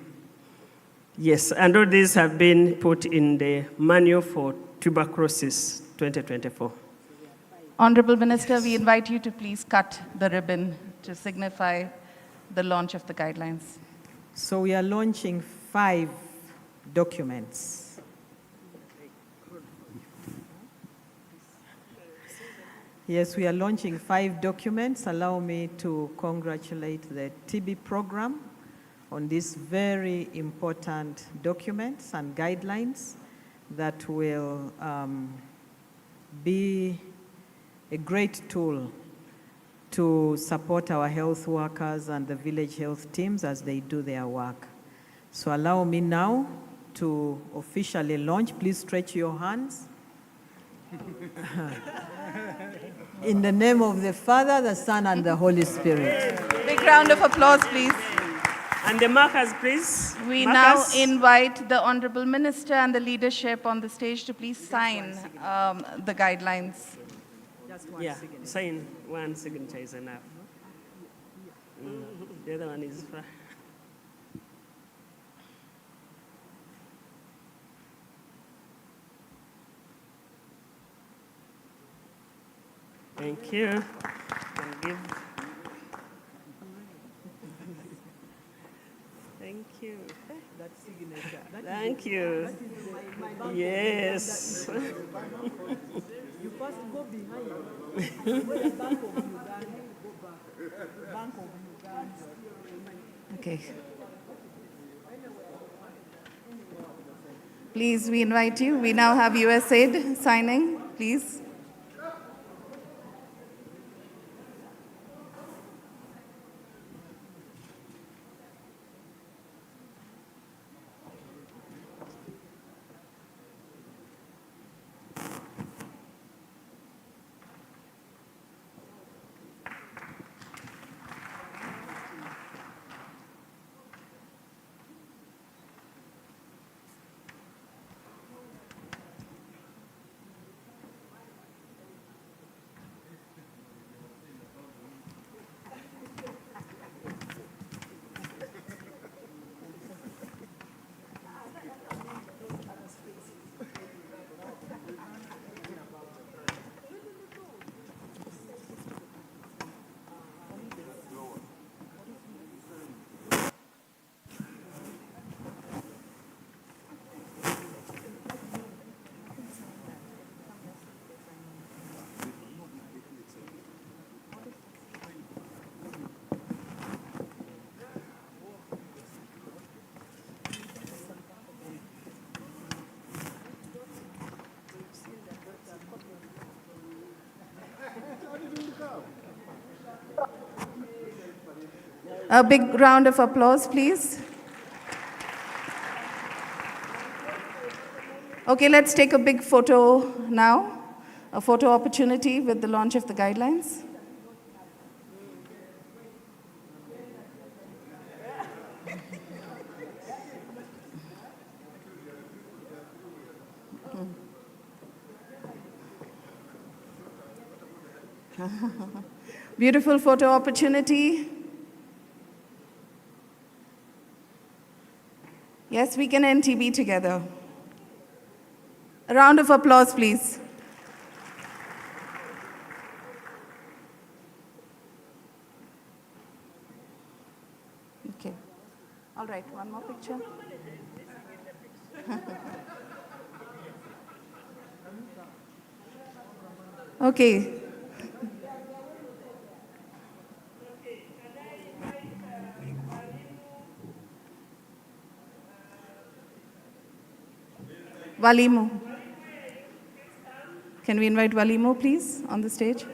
Yes, and all these have been put in the Manual for Tuberculosis 2024. Honorable Minister, we invite you to please cut the ribbon to signify the launch of the guidelines. So we are launching 5 documents. Yes, we are launching 5 documents. Allow me to congratulate the TB program on these very important documents and guidelines that will be a great tool to support our health workers and the village health teams as they do their work. So allow me now to officially launch. Please stretch your hands. In the name of the Father, the Son, and the Holy Spirit. Big round of applause, please. And the markers, please. We Markers. now invite the Honorable Minister and the leadership on the stage to please sign the guidelines. Yeah, sign one signature is enough. The other one is for... Thank you. And give... Thank you. That signature. Thank you. Yes. You first go behind. Where the Bank of Uganda, go back. Bank of Uganda. Okay. Please, we invite you. We now have USAID signing, please. A big round of applause, please. Okay, let's take a big photo now, a photo opportunity with the launch of the guidelines. Beautiful photo opportunity. Yes, we can end TB together. A round of applause, please. Okay. All right, one more picture. Okay. Walimu. Can we invite Walimu, please, on the stage?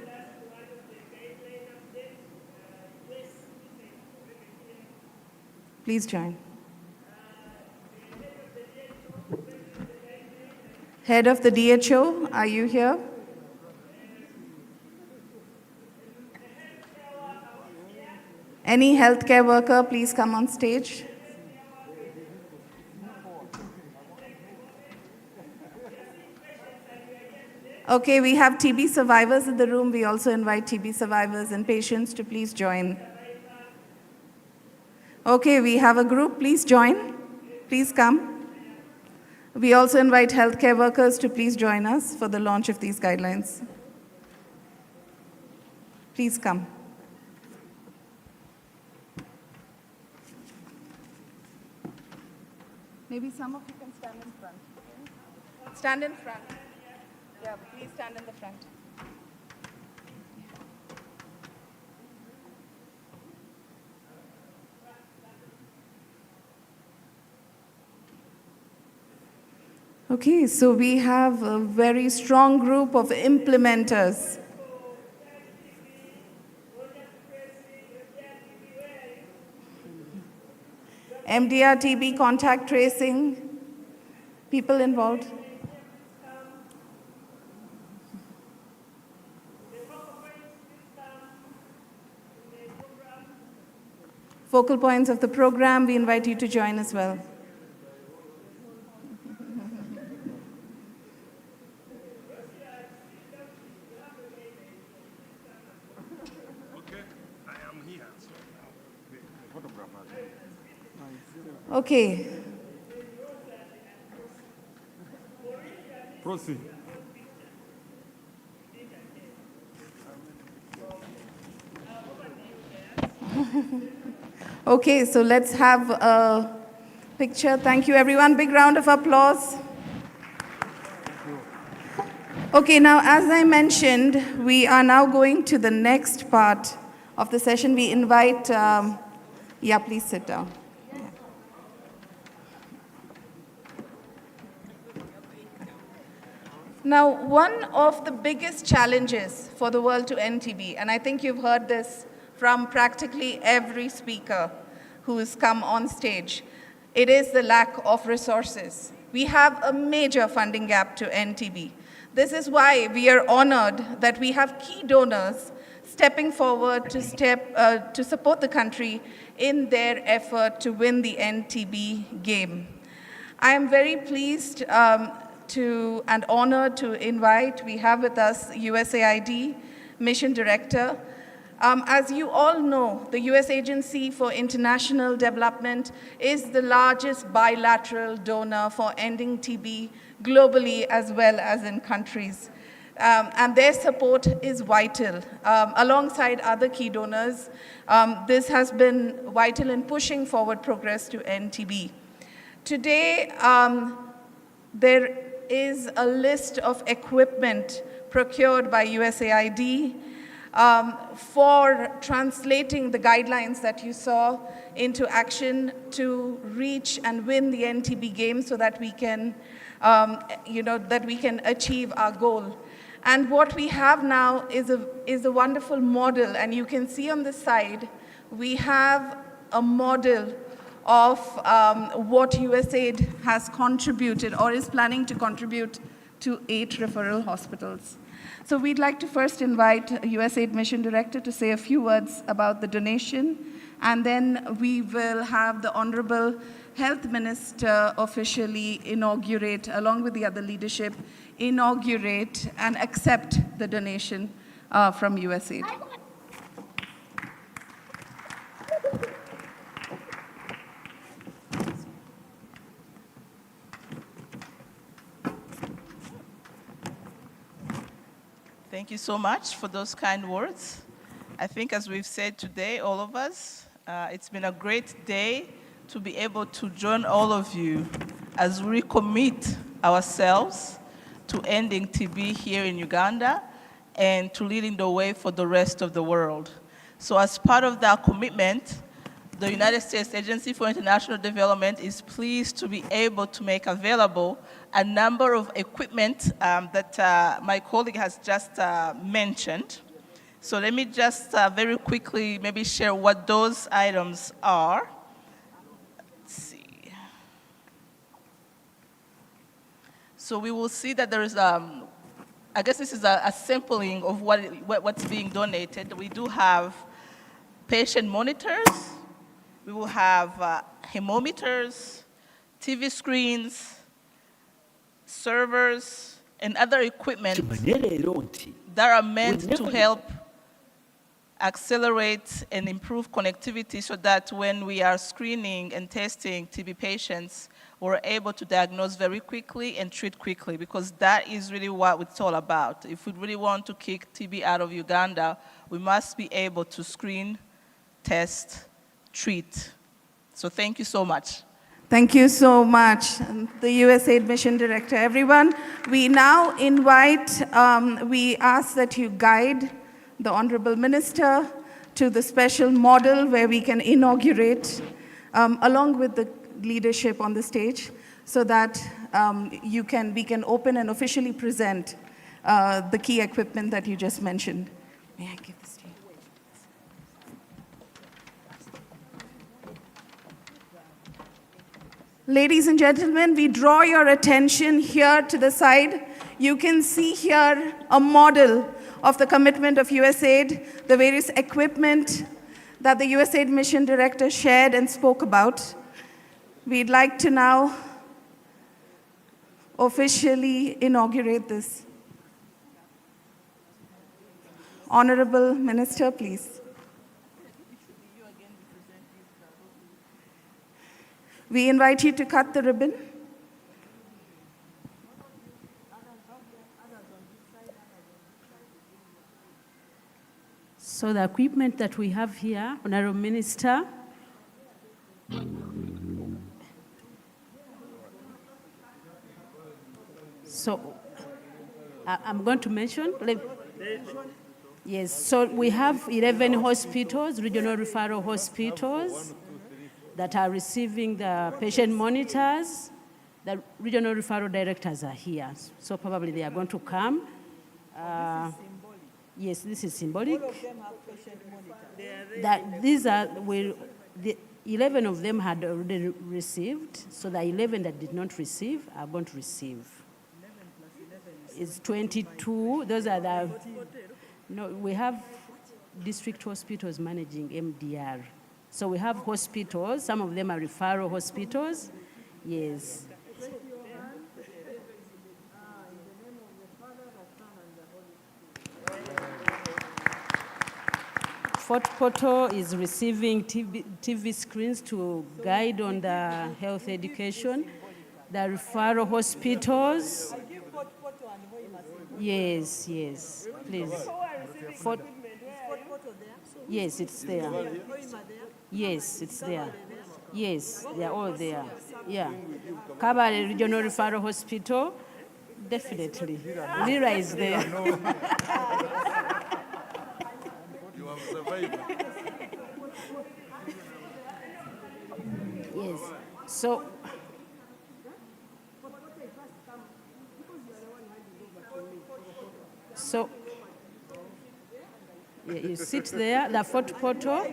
Please join. Head of the DHO, are you here? Any healthcare worker, please come on stage. Okay, we have TB survivors in the room. We also invite TB survivors and patients to please join. Okay, we have a group. Please join. Please come. We also invite healthcare workers to please join us for the launch of these guidelines. Please come. Maybe some of you can stand in front. Stand in front. Yeah, please stand in the front. Okay, so we have a very strong group of implementers. MDR, TB, contact tracing, people involved. Focal points of the program, we invite you to join as well. Okay. Proceed. Okay, so let's have a picture. Thank you, everyone. Big round of applause. Okay, now, as I mentioned, we are now going to the next part of the session. We invite, yeah, please sit down. Now, one of the biggest challenges for the world to end TB, and I think you've heard this from practically every speaker who has come on stage, it is the lack of resources. We have a major funding gap to end TB. This is why we are honored that we have key donors stepping forward to support the country in their effort to win the end TB game. I am very pleased and honored to invite, we have with us USAID Mission Director. As you all know, the US Agency for International Development is the largest bilateral donor for ending TB globally as well as in countries. And their support is vital. Alongside other key donors, this has been vital in pushing forward progress to end TB. Today, there is a list of equipment procured by USAID for translating the guidelines that you saw into action to reach and win the NTB game so that we can, that we can achieve our goal. And what we have now is a wonderful model, and you can see on the side, we have a model of what USAID has contributed or is planning to contribute to 8 referral hospitals. So we'd like to first invite USAID Mission Director to say a few words about the donation, and then we will have the Honorable Health Minister officially inaugurate, along with the other leadership, inaugurate and accept the donation from USAID. Thank you so much for those kind words. I think as we've said today, all of us, it's been a great day to be able to join all of you as we commit ourselves to ending TB here in Uganda and to leading the way for the rest of the world. So as part of that commitment, the United States Agency for International Development is pleased to be able to make available a number of equipment that my colleague has just mentioned. So let me just very quickly maybe share what those items are. Let's see. So we will see that there is, I guess this is a sampling of what's being donated. We do have patient monitors. We will have thermometers, TV screens, servers, and other equipment that are meant to help accelerate and improve connectivity so that when we are screening and testing TB patients, we're able to diagnose very quickly and treat quickly, because that is really what it's all about. If we really want to kick TB out of Uganda, we must be able to screen, test, treat. So thank you so much. Thank you so much, the USAID Mission Director. Everyone, we now invite, we ask that you guide the Honorable Minister to the special model where we can inaugurate, along with the leadership on the stage, so that we can open and officially present the key equipment that you just mentioned. May I give this to you? Ladies and gentlemen, we draw your attention here to the side. You can see here a model of the commitment of USAID, the various equipment that the USAID Mission Director shared and spoke about. We'd like to now officially inaugurate this. Honorable Minister, please. We invite you to cut the ribbon. So the equipment that we have here, Honorable Minister, so I'm going to mention, yes, so we have 11 hospitals, regional referral hospitals, that are receiving the patient monitors. The regional referral directors are here, so probably they are going to come. Yes, this is symbolic. That these are, the 11 of them had already received, so the 11 that did not receive are going to receive. It's 22, those are the, no, we have district hospitals managing MDR. So we have hospitals, some of them are referral hospitals, yes. Fort Portal is receiving TV screens to guide on the health education. The referral hospitals, yes, yes, please. Yes, it's there. Yes, it's there. Yes, they're all there. Yeah. Kabale Regional Referral Hospital, definitely. Lira is there. You have survived. Yes. So, yeah, you sit there, the Fort Portal.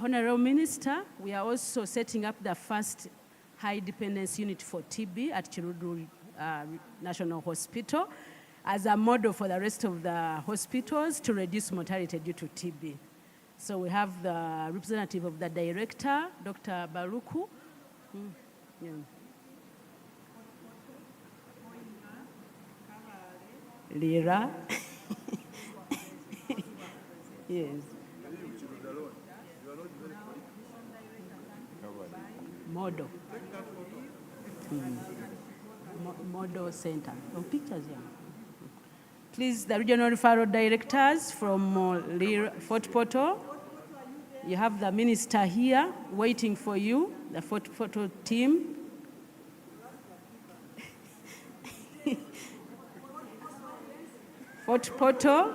Honorable Minister, we are also setting up the first high dependence unit for TB at Chiruduru National Hospital as a model for the rest of the hospitals to reduce mortality due to TB. So we have the representative of the director, Dr. Baruku. Yeah. Lira. Yes. Model. Model Center. On pictures, yeah. Please, the regional referral directors from Fort Portal. You have the minister here waiting for you, the Fort Portal team. Fort Portal.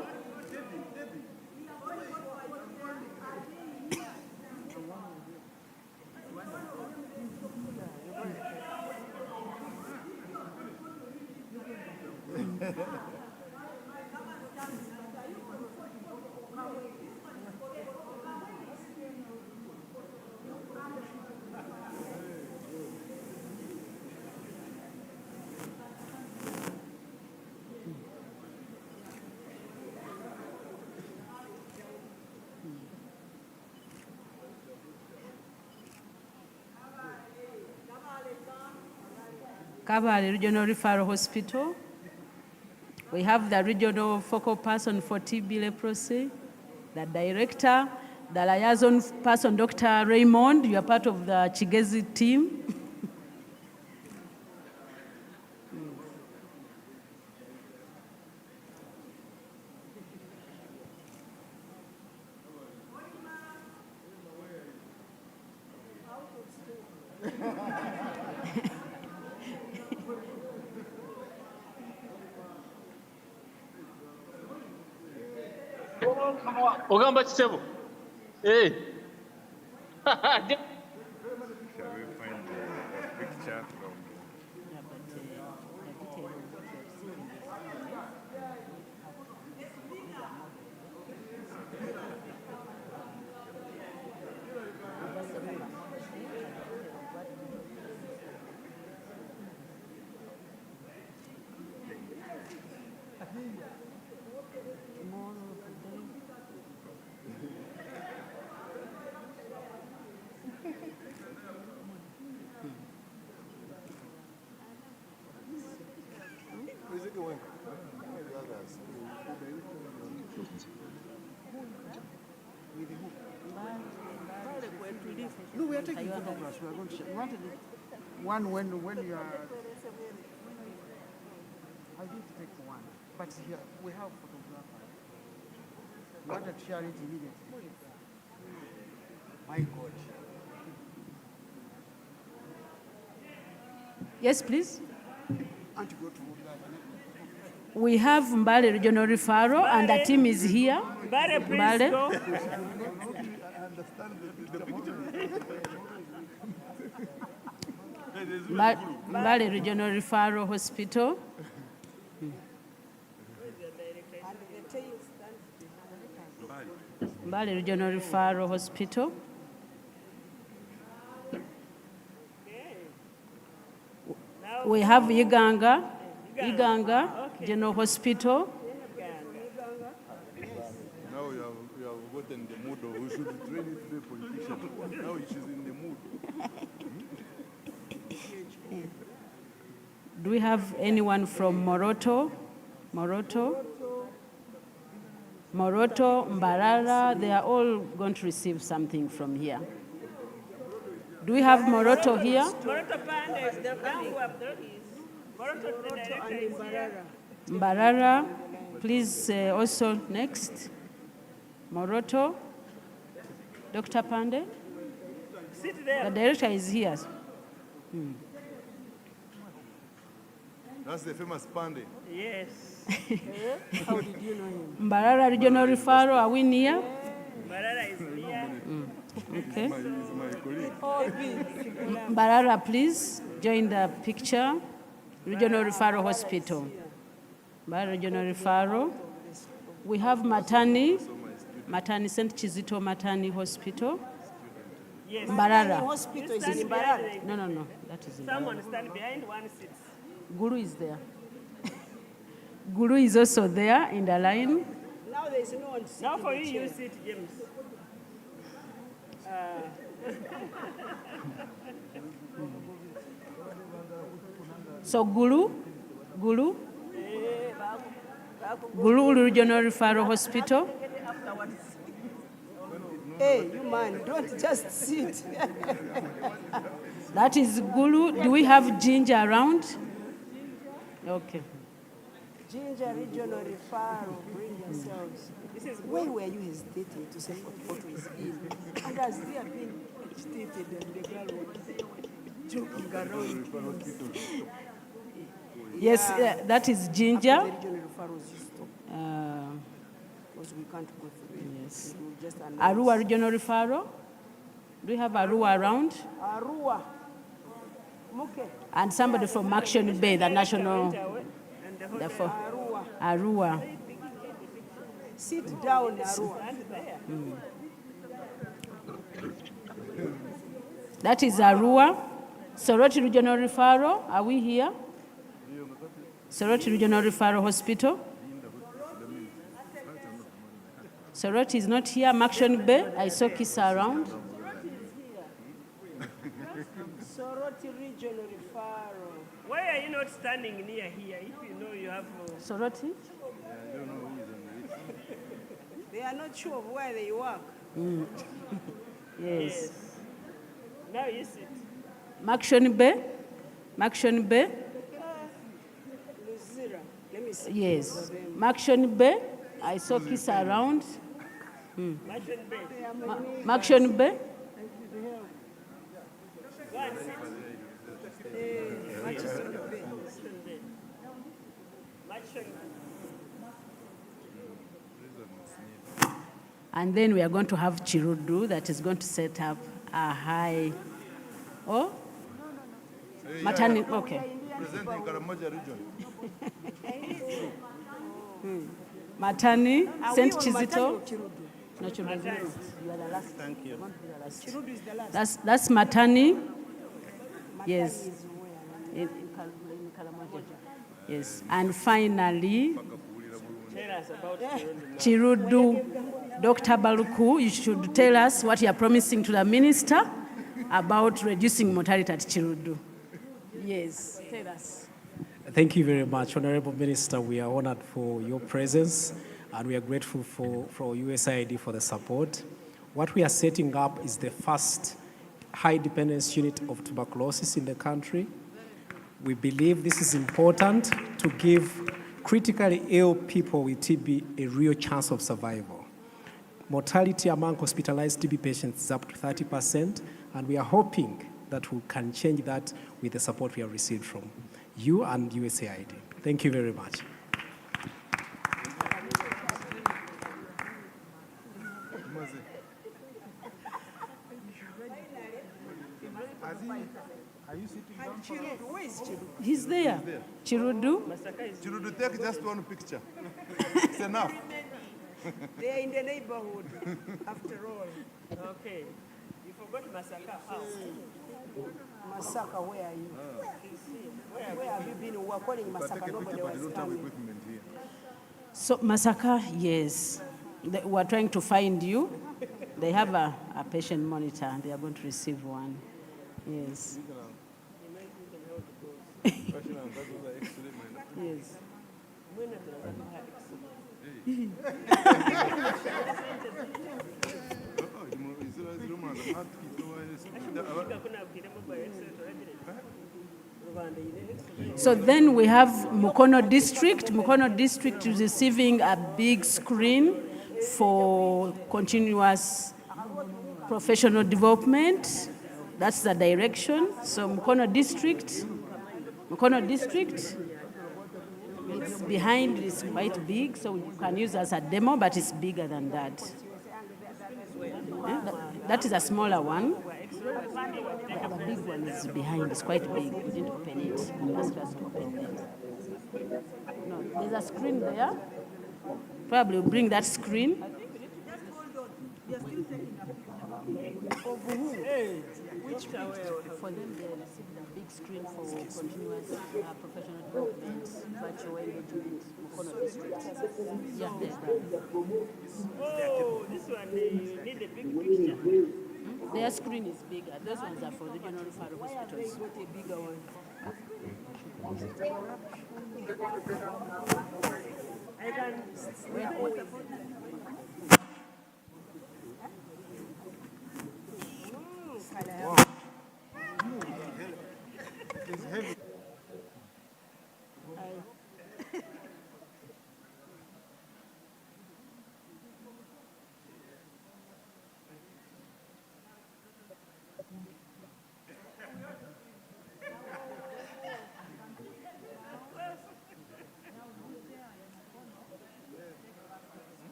Kabale Regional Referral Hospital. We have the regional focal person for TB leprosy, the director, the liaison person, Dr. Raymond. You are part of the Chigezi team. Ogamba Kitebo. Hey. Shall we find a picture from No, we are taking photographs. We are going to share. We wanted one when you are. I did take one, but here we have photographers. We wanted to share it immediately. My God. Yes, please. We have Mbale Regional Referral, and the team is here. Mbale, please go. Mbale Regional Referral Hospital. Mbale Regional Referral Hospital. We have Uganda General Hospital. now we have gotten the mood of we should train it to be politician. Now she's in the mood. Do we have anyone from Moroto? Moroto, Mbarara, they are all going to receive something from here. Do we have Moroto here? Moroto Pandes, they're coming up. There is. Moroto, the director is here. Mbarara, please also next. Moroto, Dr. Pande. Sit there. The director is here. That's the famous Pande. Yes. How did you know him? Mbarara Regional Referral, are we near? Marara is here. Okay. He's my colleague. Mbarara, please join the picture. Regional Referral Hospital. Mbarara Regional Referral. We have Matani St. Kizito Matani Hospital. Yes. Mbarara. Hospital is Stand in behind Mbarara. the- No, that is in Someone stand behind, one sits. Guru is there. Guru is also there in the line. Now there is no one sitting Now for in the you, chair. you sit, James. So Guru Regional Referral Hospital. Hey, you man, don't just sit. That is Guru. Do we have Ginger around? Okay. Ginger Regional Referral, bring yourselves. Why were you hesitating to say photo is in? And as they have been agitated and the girl was joking around. Yes, that is Ginger. After the regional referrals, you stop. Because we can't go through it. Yes. We will just announce. Arua Regional Referral. Do we have Arua around? Arua. Muke. And somebody from Action Bay, the national. Arua. Sit down, Arua. That is Arua. Soroti Regional Referral. Are we here? Soroti Regional Referral Hospital. Soroti is not here. Maction Bay. I saw Kisa around. Soroti Regional Referral. Why are you not standing near here if you know you have... Soroti? They are not sure of where they work. Yes. Now you sit. Maction Bay. Maction Bay. Luzira. Let me see. Yes. Maction Bay. I saw Kisa around. Martin Bay. Maction Bay. Go and sit. And then we are going to have Chirudu that is going to set up a high. Oh? Maternity. Okay. Presenting Karamoja region. Matani, Are St. we on Kizito. Matani or Chirudu? No, Chirudu. You are the last. Thank you. Chirudu is the last. That's Matani. Matani Yes. is where? In Karamoja. Yes. And finally, Tell us about Chirudu. Chirudu, Dr. Baluku, you should tell us what you are promising to the minister about reducing mortality at Chirudu. Yes, tell us. Thank you very much, Honorable Minister. We are honored for your presence, and we are grateful for USAID for the support. What we are setting up is the first high dependence unit of tuberculosis in the country. We believe this is important to give critically ill people with TB a real chance of survival. Mortality among hospitalized TB patients is up to 30%, and we are hoping that we can change that with the support we have received from you and USAID. Thank you very much. Are you sitting down for us? Where is Chirudu? He's there. Chirudu. Chirudu, take just one picture. It's enough. They are in the neighborhood, after all. Okay. You forgot Masaka House. Masaka, where are you? Where have you been? We are calling Masaka, nobody was coming. So, Masaka, yes. We are trying to find you. They have a patient monitor. They are going to receive one. Yes. Yes. So then we have Mukono District. Mukono District is receiving a big screen for continuous professional development. That's the direction. So Mukono District. It's behind, it's quite big, so we can use as a demo, but it's bigger than that. That is a smaller one. The big one is behind, it's quite big. We didn't open it. Ask us to open it. No, there's a screen there. Probably we'll bring that screen. For them, they received a big screen for continuous professional development, virtual engagement, Mukono district. Yeah, there. Oh, this one, they need a big picture. Their screen is bigger. Those ones are for regional referral hospitals. What a bigger one. I can. It's heavy.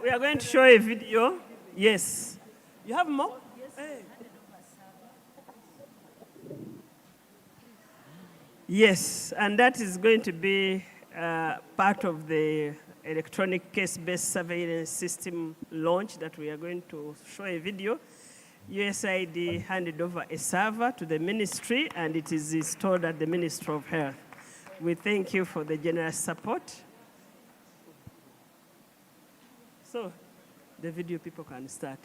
We are going to show a video. Yes. You have more? Yes, and that is going to be part of the electronic case-based surveillance system launch that we are going to show a video. USAID handed over a server to the ministry, and it is installed at the Ministry of Health. We thank you for the generous support. So, the video people can start.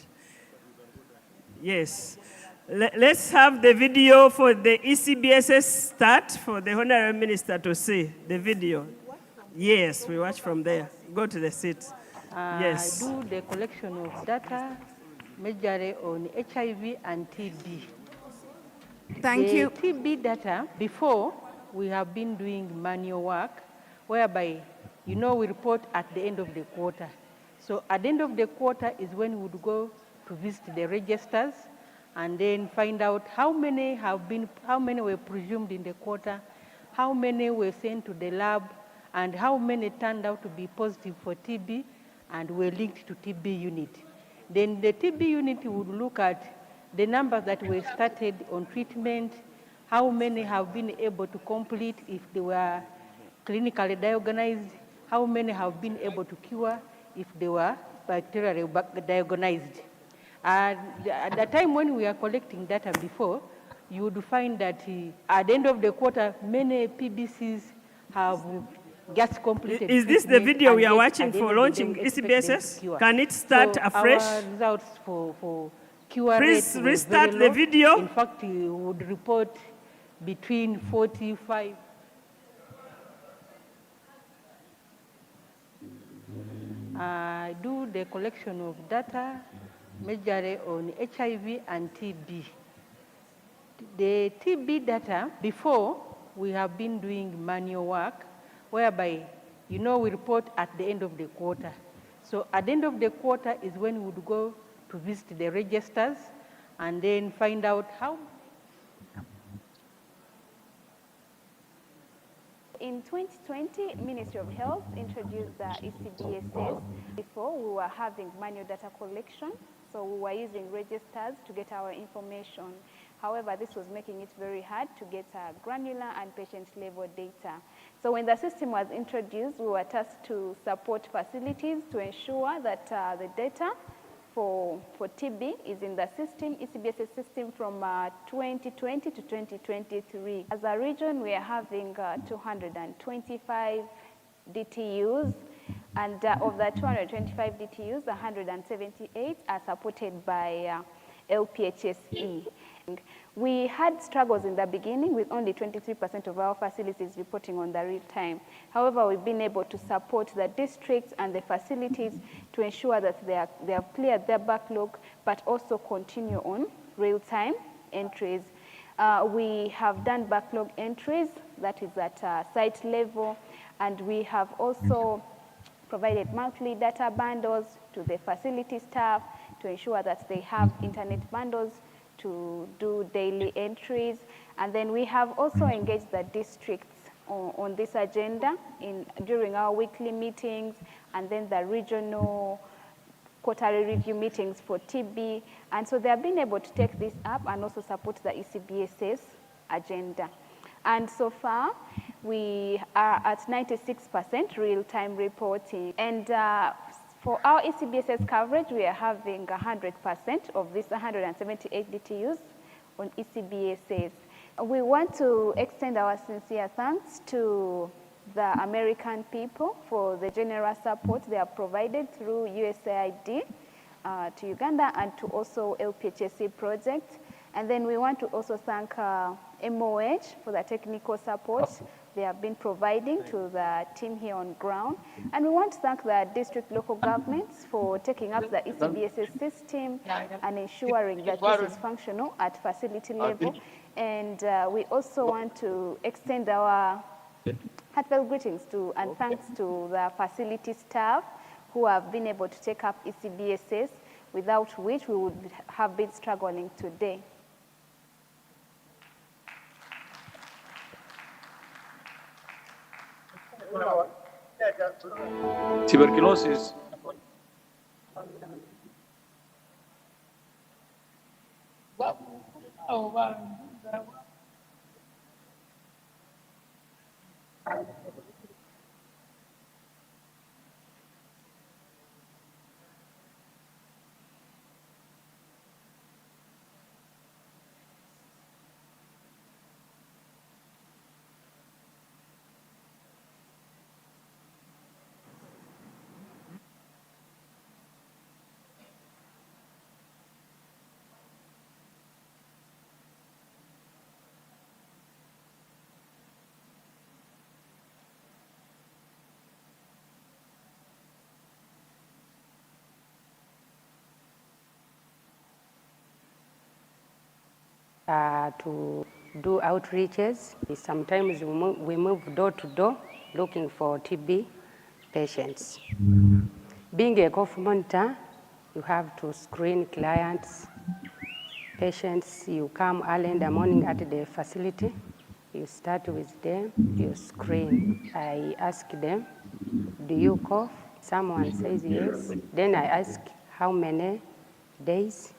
Yes. Let's have the video for the ECBSS start for the Honorable Minister to see the video. Yes, we watch from there. Go to the seat. Yes. Do the collection of data majorly on HIV and TB. Thank you. TB data, before, we have been doing manual work, whereby, we report at the end of the quarter. So at the end of the quarter is when we would go to visit the registers and then find out how many were presumed in the quarter, how many were sent to the lab, and how many turned out to be positive for TB and were linked to TB unit. Then the TB unit would look at the numbers that were started on treatment, how many have been able to complete if they were clinically diagnosed, how many have been able to cure if they were bacterially diagnosed. At the time when we are collecting data before, you would find that at the end of the quarter, many PBCs have just completed. Is this the video we are watching for launching ECBSS? Can it start afresh? Our results for cure Please rate restart very low. the video. In fact, we would report between 45. Do the collection of data majorly on HIV and TB. The TB data, before, we have been doing manual work, whereby, we report at the end of the quarter. So at the end of the quarter is when we would go to visit the registers and then find out how. In 2020, Ministry of Health introduced the ECBSS. Before, we were having manual data collection, so we were using registers to get our information. However, this was making it very hard to get granular and patient-level data. So when the system was introduced, we were tasked to support facilities to ensure that the data for TB is in the system, ECBSS system from 2020 to 2023. As a region, we are having 225 DTUs, and of the 225 DTUs, 178 are supported by LPHSE. We had struggles in the beginning with only 23% of our facilities reporting on the real time. However, we've been able to support the districts and the facilities to ensure that they have cleared their backlog, but also continue on real time entries. We have done backlog entries, that is at site level, and we have also provided monthly data bundles to the facility staff to ensure that they have internet bundles to do daily entries. And then we have also engaged the districts on this agenda during our weekly meetings, and then the regional quarterly review meetings for TB. And so they have been able to take this up and also support the ECBSS agenda. And so far, we are at 96% real-time reporting. And for our ECBSS coverage, we are having 100% of these 178 DTUs on ECBSS. We want to extend our sincere thanks to the American people for the generous support they have provided through USAID to Uganda and to also LPHSC project. And then we want to also thank MOH for the technical support they have been providing to the team here on ground. And we want to thank the district local governments for taking up the ECBSS system and ensuring that this is functional at facility level. And we also want to extend our heartfelt greetings to and thanks to the facility staff who have been able to take up ECBSS, without which we would have been struggling today. Tuberculosis. To do outreaches. Sometimes we move door to door looking for TB patients. Being a cough monitor, you have to screen clients, patients. You come early in the morning at the facility. You start with them, you screen. I ask them, do you cough? Someone says yes. Then I ask, how many days?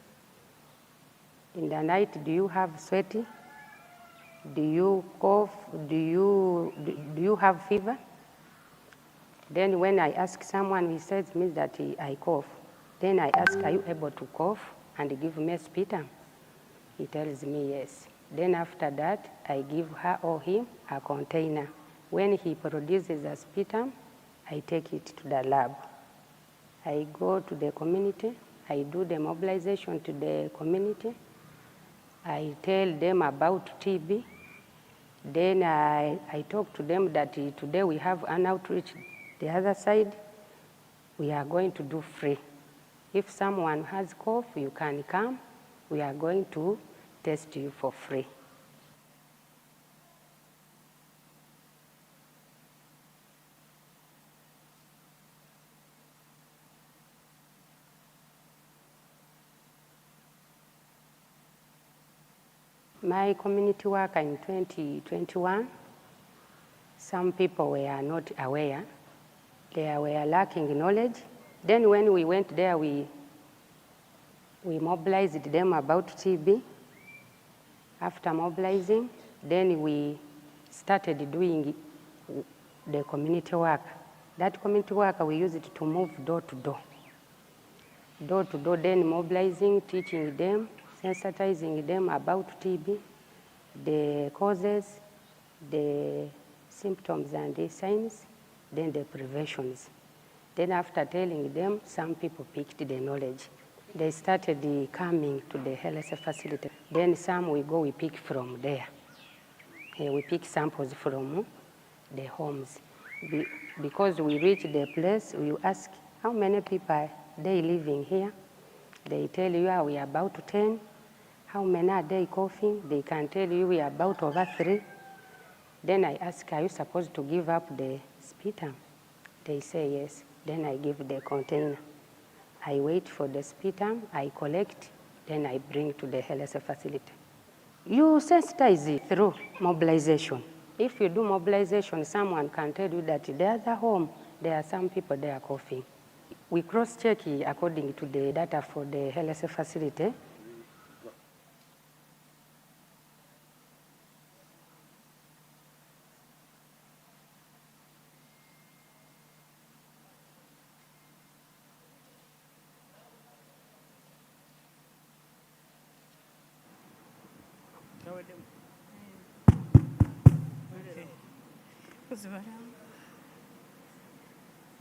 In the night, do you have sweaty? Do you cough? Do you have fever? Then when I ask someone, he says me that I cough. Then I ask, are you able to cough and give me sputum? He tells me yes. Then after that, I give her or him a container. When he produces a sputum, I take it to the lab. I go to the community. I do the mobilization to the community. I tell them about TB. Then I talk to them that today we have an outreach. The other side, we are going to do free. If someone has cough, you can come. We are going to test you for free. My community work in 2021, some people were not aware. They were lacking knowledge. Then when we went there, we mobilized them about TB. After mobilizing, then we started doing the community work. That community work, we use it to move door to door. Door to door, then mobilizing, teaching them, sensitizing them about TB, the causes, the symptoms and the signs, then the preventions. Then after telling them, some people picked the knowledge. They started coming to the health facility. Then some we pick from there. We pick samples from the homes. Because we reach the place, we ask, how many people are they living here? They tell you, we are about 10. How many are they coughing? They can tell you we are about over 3. Then I ask, are you supposed to give up the sputum? They say yes. Then I give the container. I wait for the sputum, I collect, then I bring to the health facility. You sensitize it through mobilization. If you do mobilization, someone can tell you that the other home, there are some people there coughing. We cross-check according to the data for the health facility.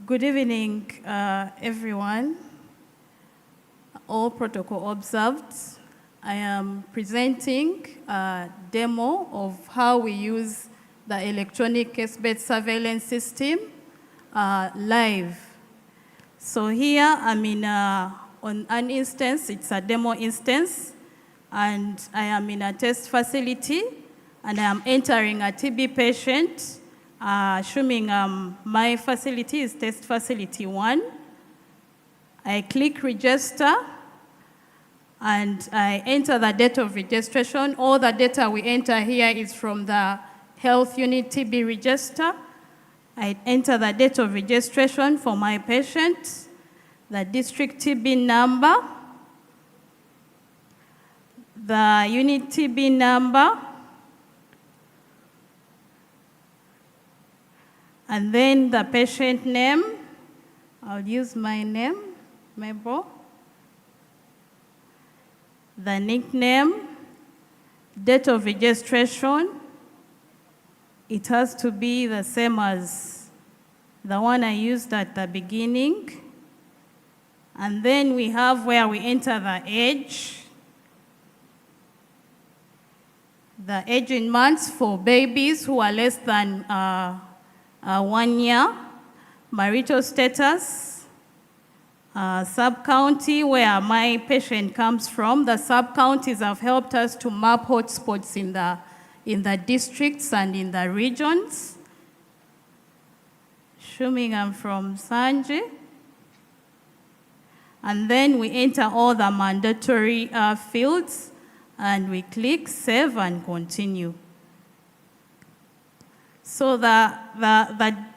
Good evening, everyone. All protocol observed. I am presenting a demo of how we use the electronic case-based surveillance system live. So here I'm on an instance, it's a demo instance, and I am in a test facility, and I am entering a TB patient, assuming my facility is test facility 1. I click register, and I enter the date of registration. All the data we enter here is from the health unit TB register. I enter the date of registration for my patient, the district TB number, the unit TB number, and then the patient name. I'll use my name, Mabel. The nickname, date of registration. It has to be the same as the one I used at the beginning. And then we have where we enter the age. The age in months for babies who are less than 1 year. Marital status. Sub-county where my patient comes from. The sub-counties have helped us to map hotspots in the districts and in the regions. Assuming I'm from Sanje. And then we enter all the mandatory fields, and we click save and continue. So the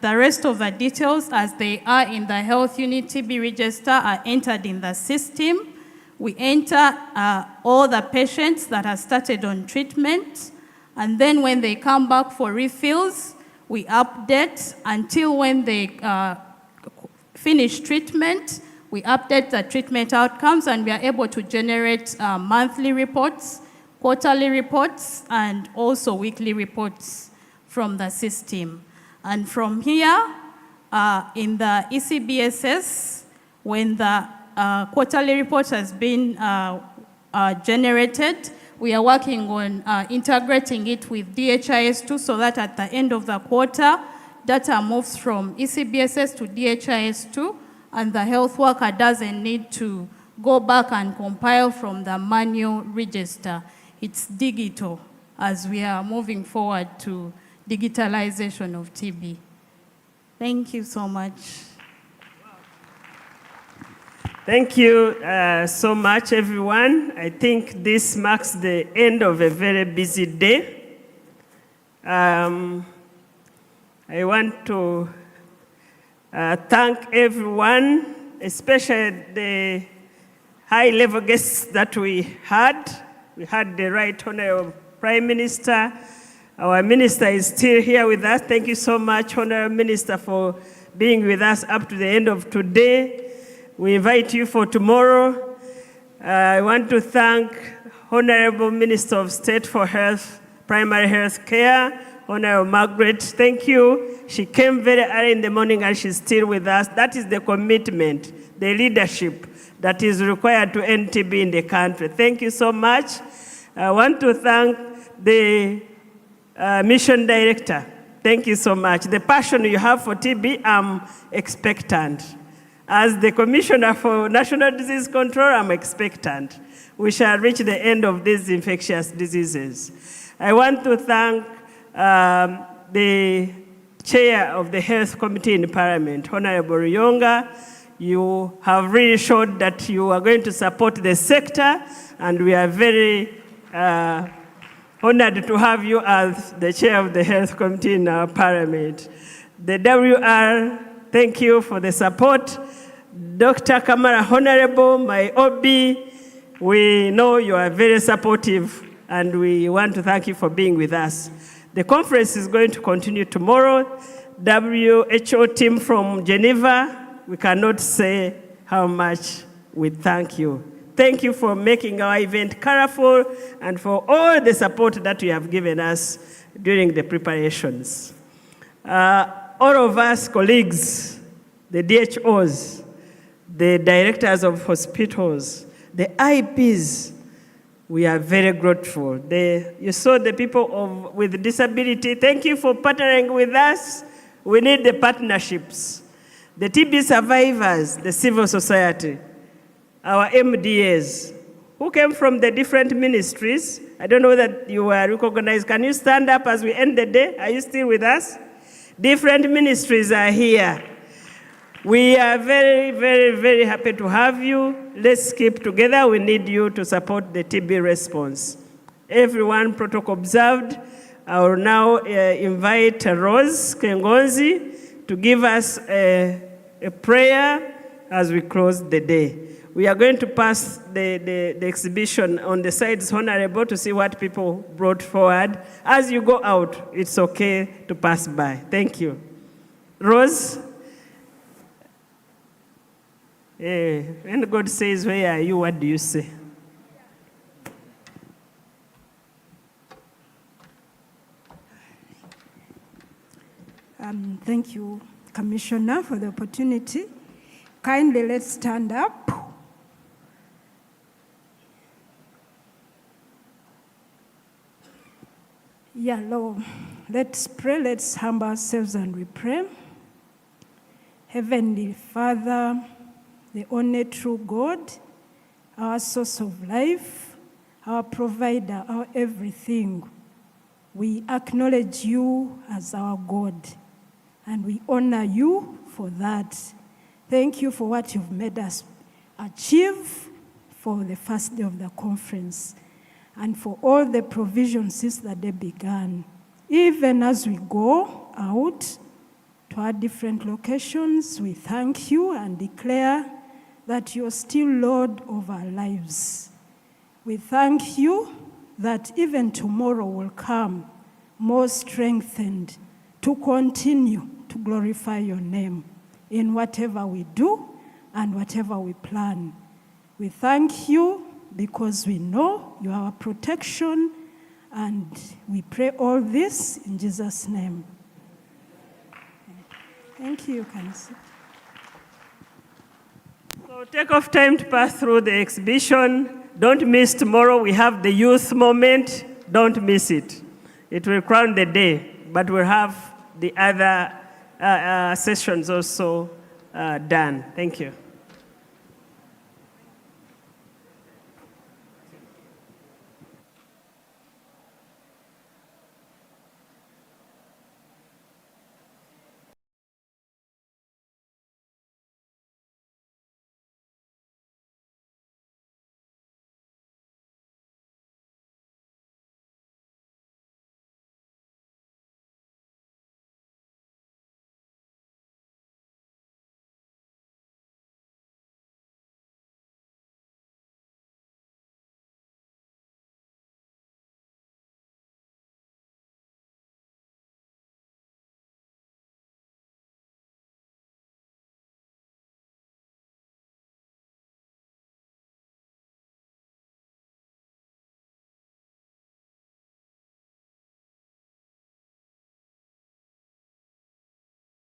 rest of the details as they are in the health unit TB register are entered in the system. We enter all the patients that are started on treatment, and then when they come back for refills, we update until when they finish treatment. We update the treatment outcomes, and we are able to generate monthly reports, quarterly reports, and also weekly reports from the system. And from here, in the ECBSS, when the quarterly report has been generated, we are working on integrating it with DHIS2 so that at the end of the quarter, data moves from ECBSS to DHIS2, and the health worker doesn't need to go back and compile from the manual register. It's digital as we are moving forward to digitalization of TB. Thank you so much. Thank you so much, everyone. I think this marks the end of a very busy day. I want to thank everyone, especially the high-level guests that we had. We had the Right Honorable Prime Minister. Our minister is still here with us. Thank you so much, Honorable Minister, for being with us up to the end of today. We invite you for tomorrow. I want to thank Honorable Minister of State for Health, Primary Health Care, Honorable Margaret. Thank you. She came very early in the morning and she's still with us. That is the commitment, the leadership that is required to end TB in the country. Thank you so much. I want to thank the Mission Director. Thank you so much. The passion you have for TB, I'm expectant. As the Commissioner for National Disease Control, I'm expectant. We shall reach the end of these infectious diseases. I want to thank the Chair of the Health Committee in Parliament, Honorable Ruyonga. You have really showed that you are going to support the sector, and we are very honored to have you as the chair of the Health Committee in our Parliament. The WR, thank you for the support. Dr. Kamara Honorable, my OB, we know you are very supportive, and we want to thank you for being with us. The conference is going to continue tomorrow. WHO team from Geneva, we cannot say how much we thank you. Thank you for making our event colorful and for all the support that you have given us during the preparations. All of us colleagues, the DHOs, the directors of hospitals, the IPs, we are very grateful. You saw the people with disability. Thank you for partnering with us. We need the partnerships. The TB survivors, the civil society, our MDAs, who came from the different ministries. I don't know that you were recognized. Can you stand up as we end the day? Are you still with us? Different ministries are here. We are very, very, very happy to have you. Let's keep together. We need you to support the TB response. Everyone, protocol observed. I will now invite Rose Kengonzi to give us a prayer as we close the day. We are going to pass the exhibition on the sides, Honorable, to see what people brought forward. As you go out, it's okay to pass by. Thank you. Rose? When God says, where are you, what do you say? Thank you, Commissioner, for the opportunity. Kindly, let's stand up. Yeah, Lord, let's pray. Let's humble ourselves and we pray. Heavenly Father, the only true God, our source of life, our provider, our everything, we acknowledge you as our God, and we honor you for that. Thank you for what you've made us achieve for the first day of the conference, and for all the provisions since the day began. Even as we go out to our different locations, we thank you and declare that you're still Lord of our lives. We thank you that even tomorrow will come more strengthened to continue to glorify your name in whatever we do and whatever we plan. We thank you because we know you are our protection, and we pray all this in Jesus' name. Thank you, Council. So take off time to pass through the exhibition. Don't miss tomorrow. We have the youth moment. Don't miss it. It will crown the day, but we'll have the other sessions also done. Thank you.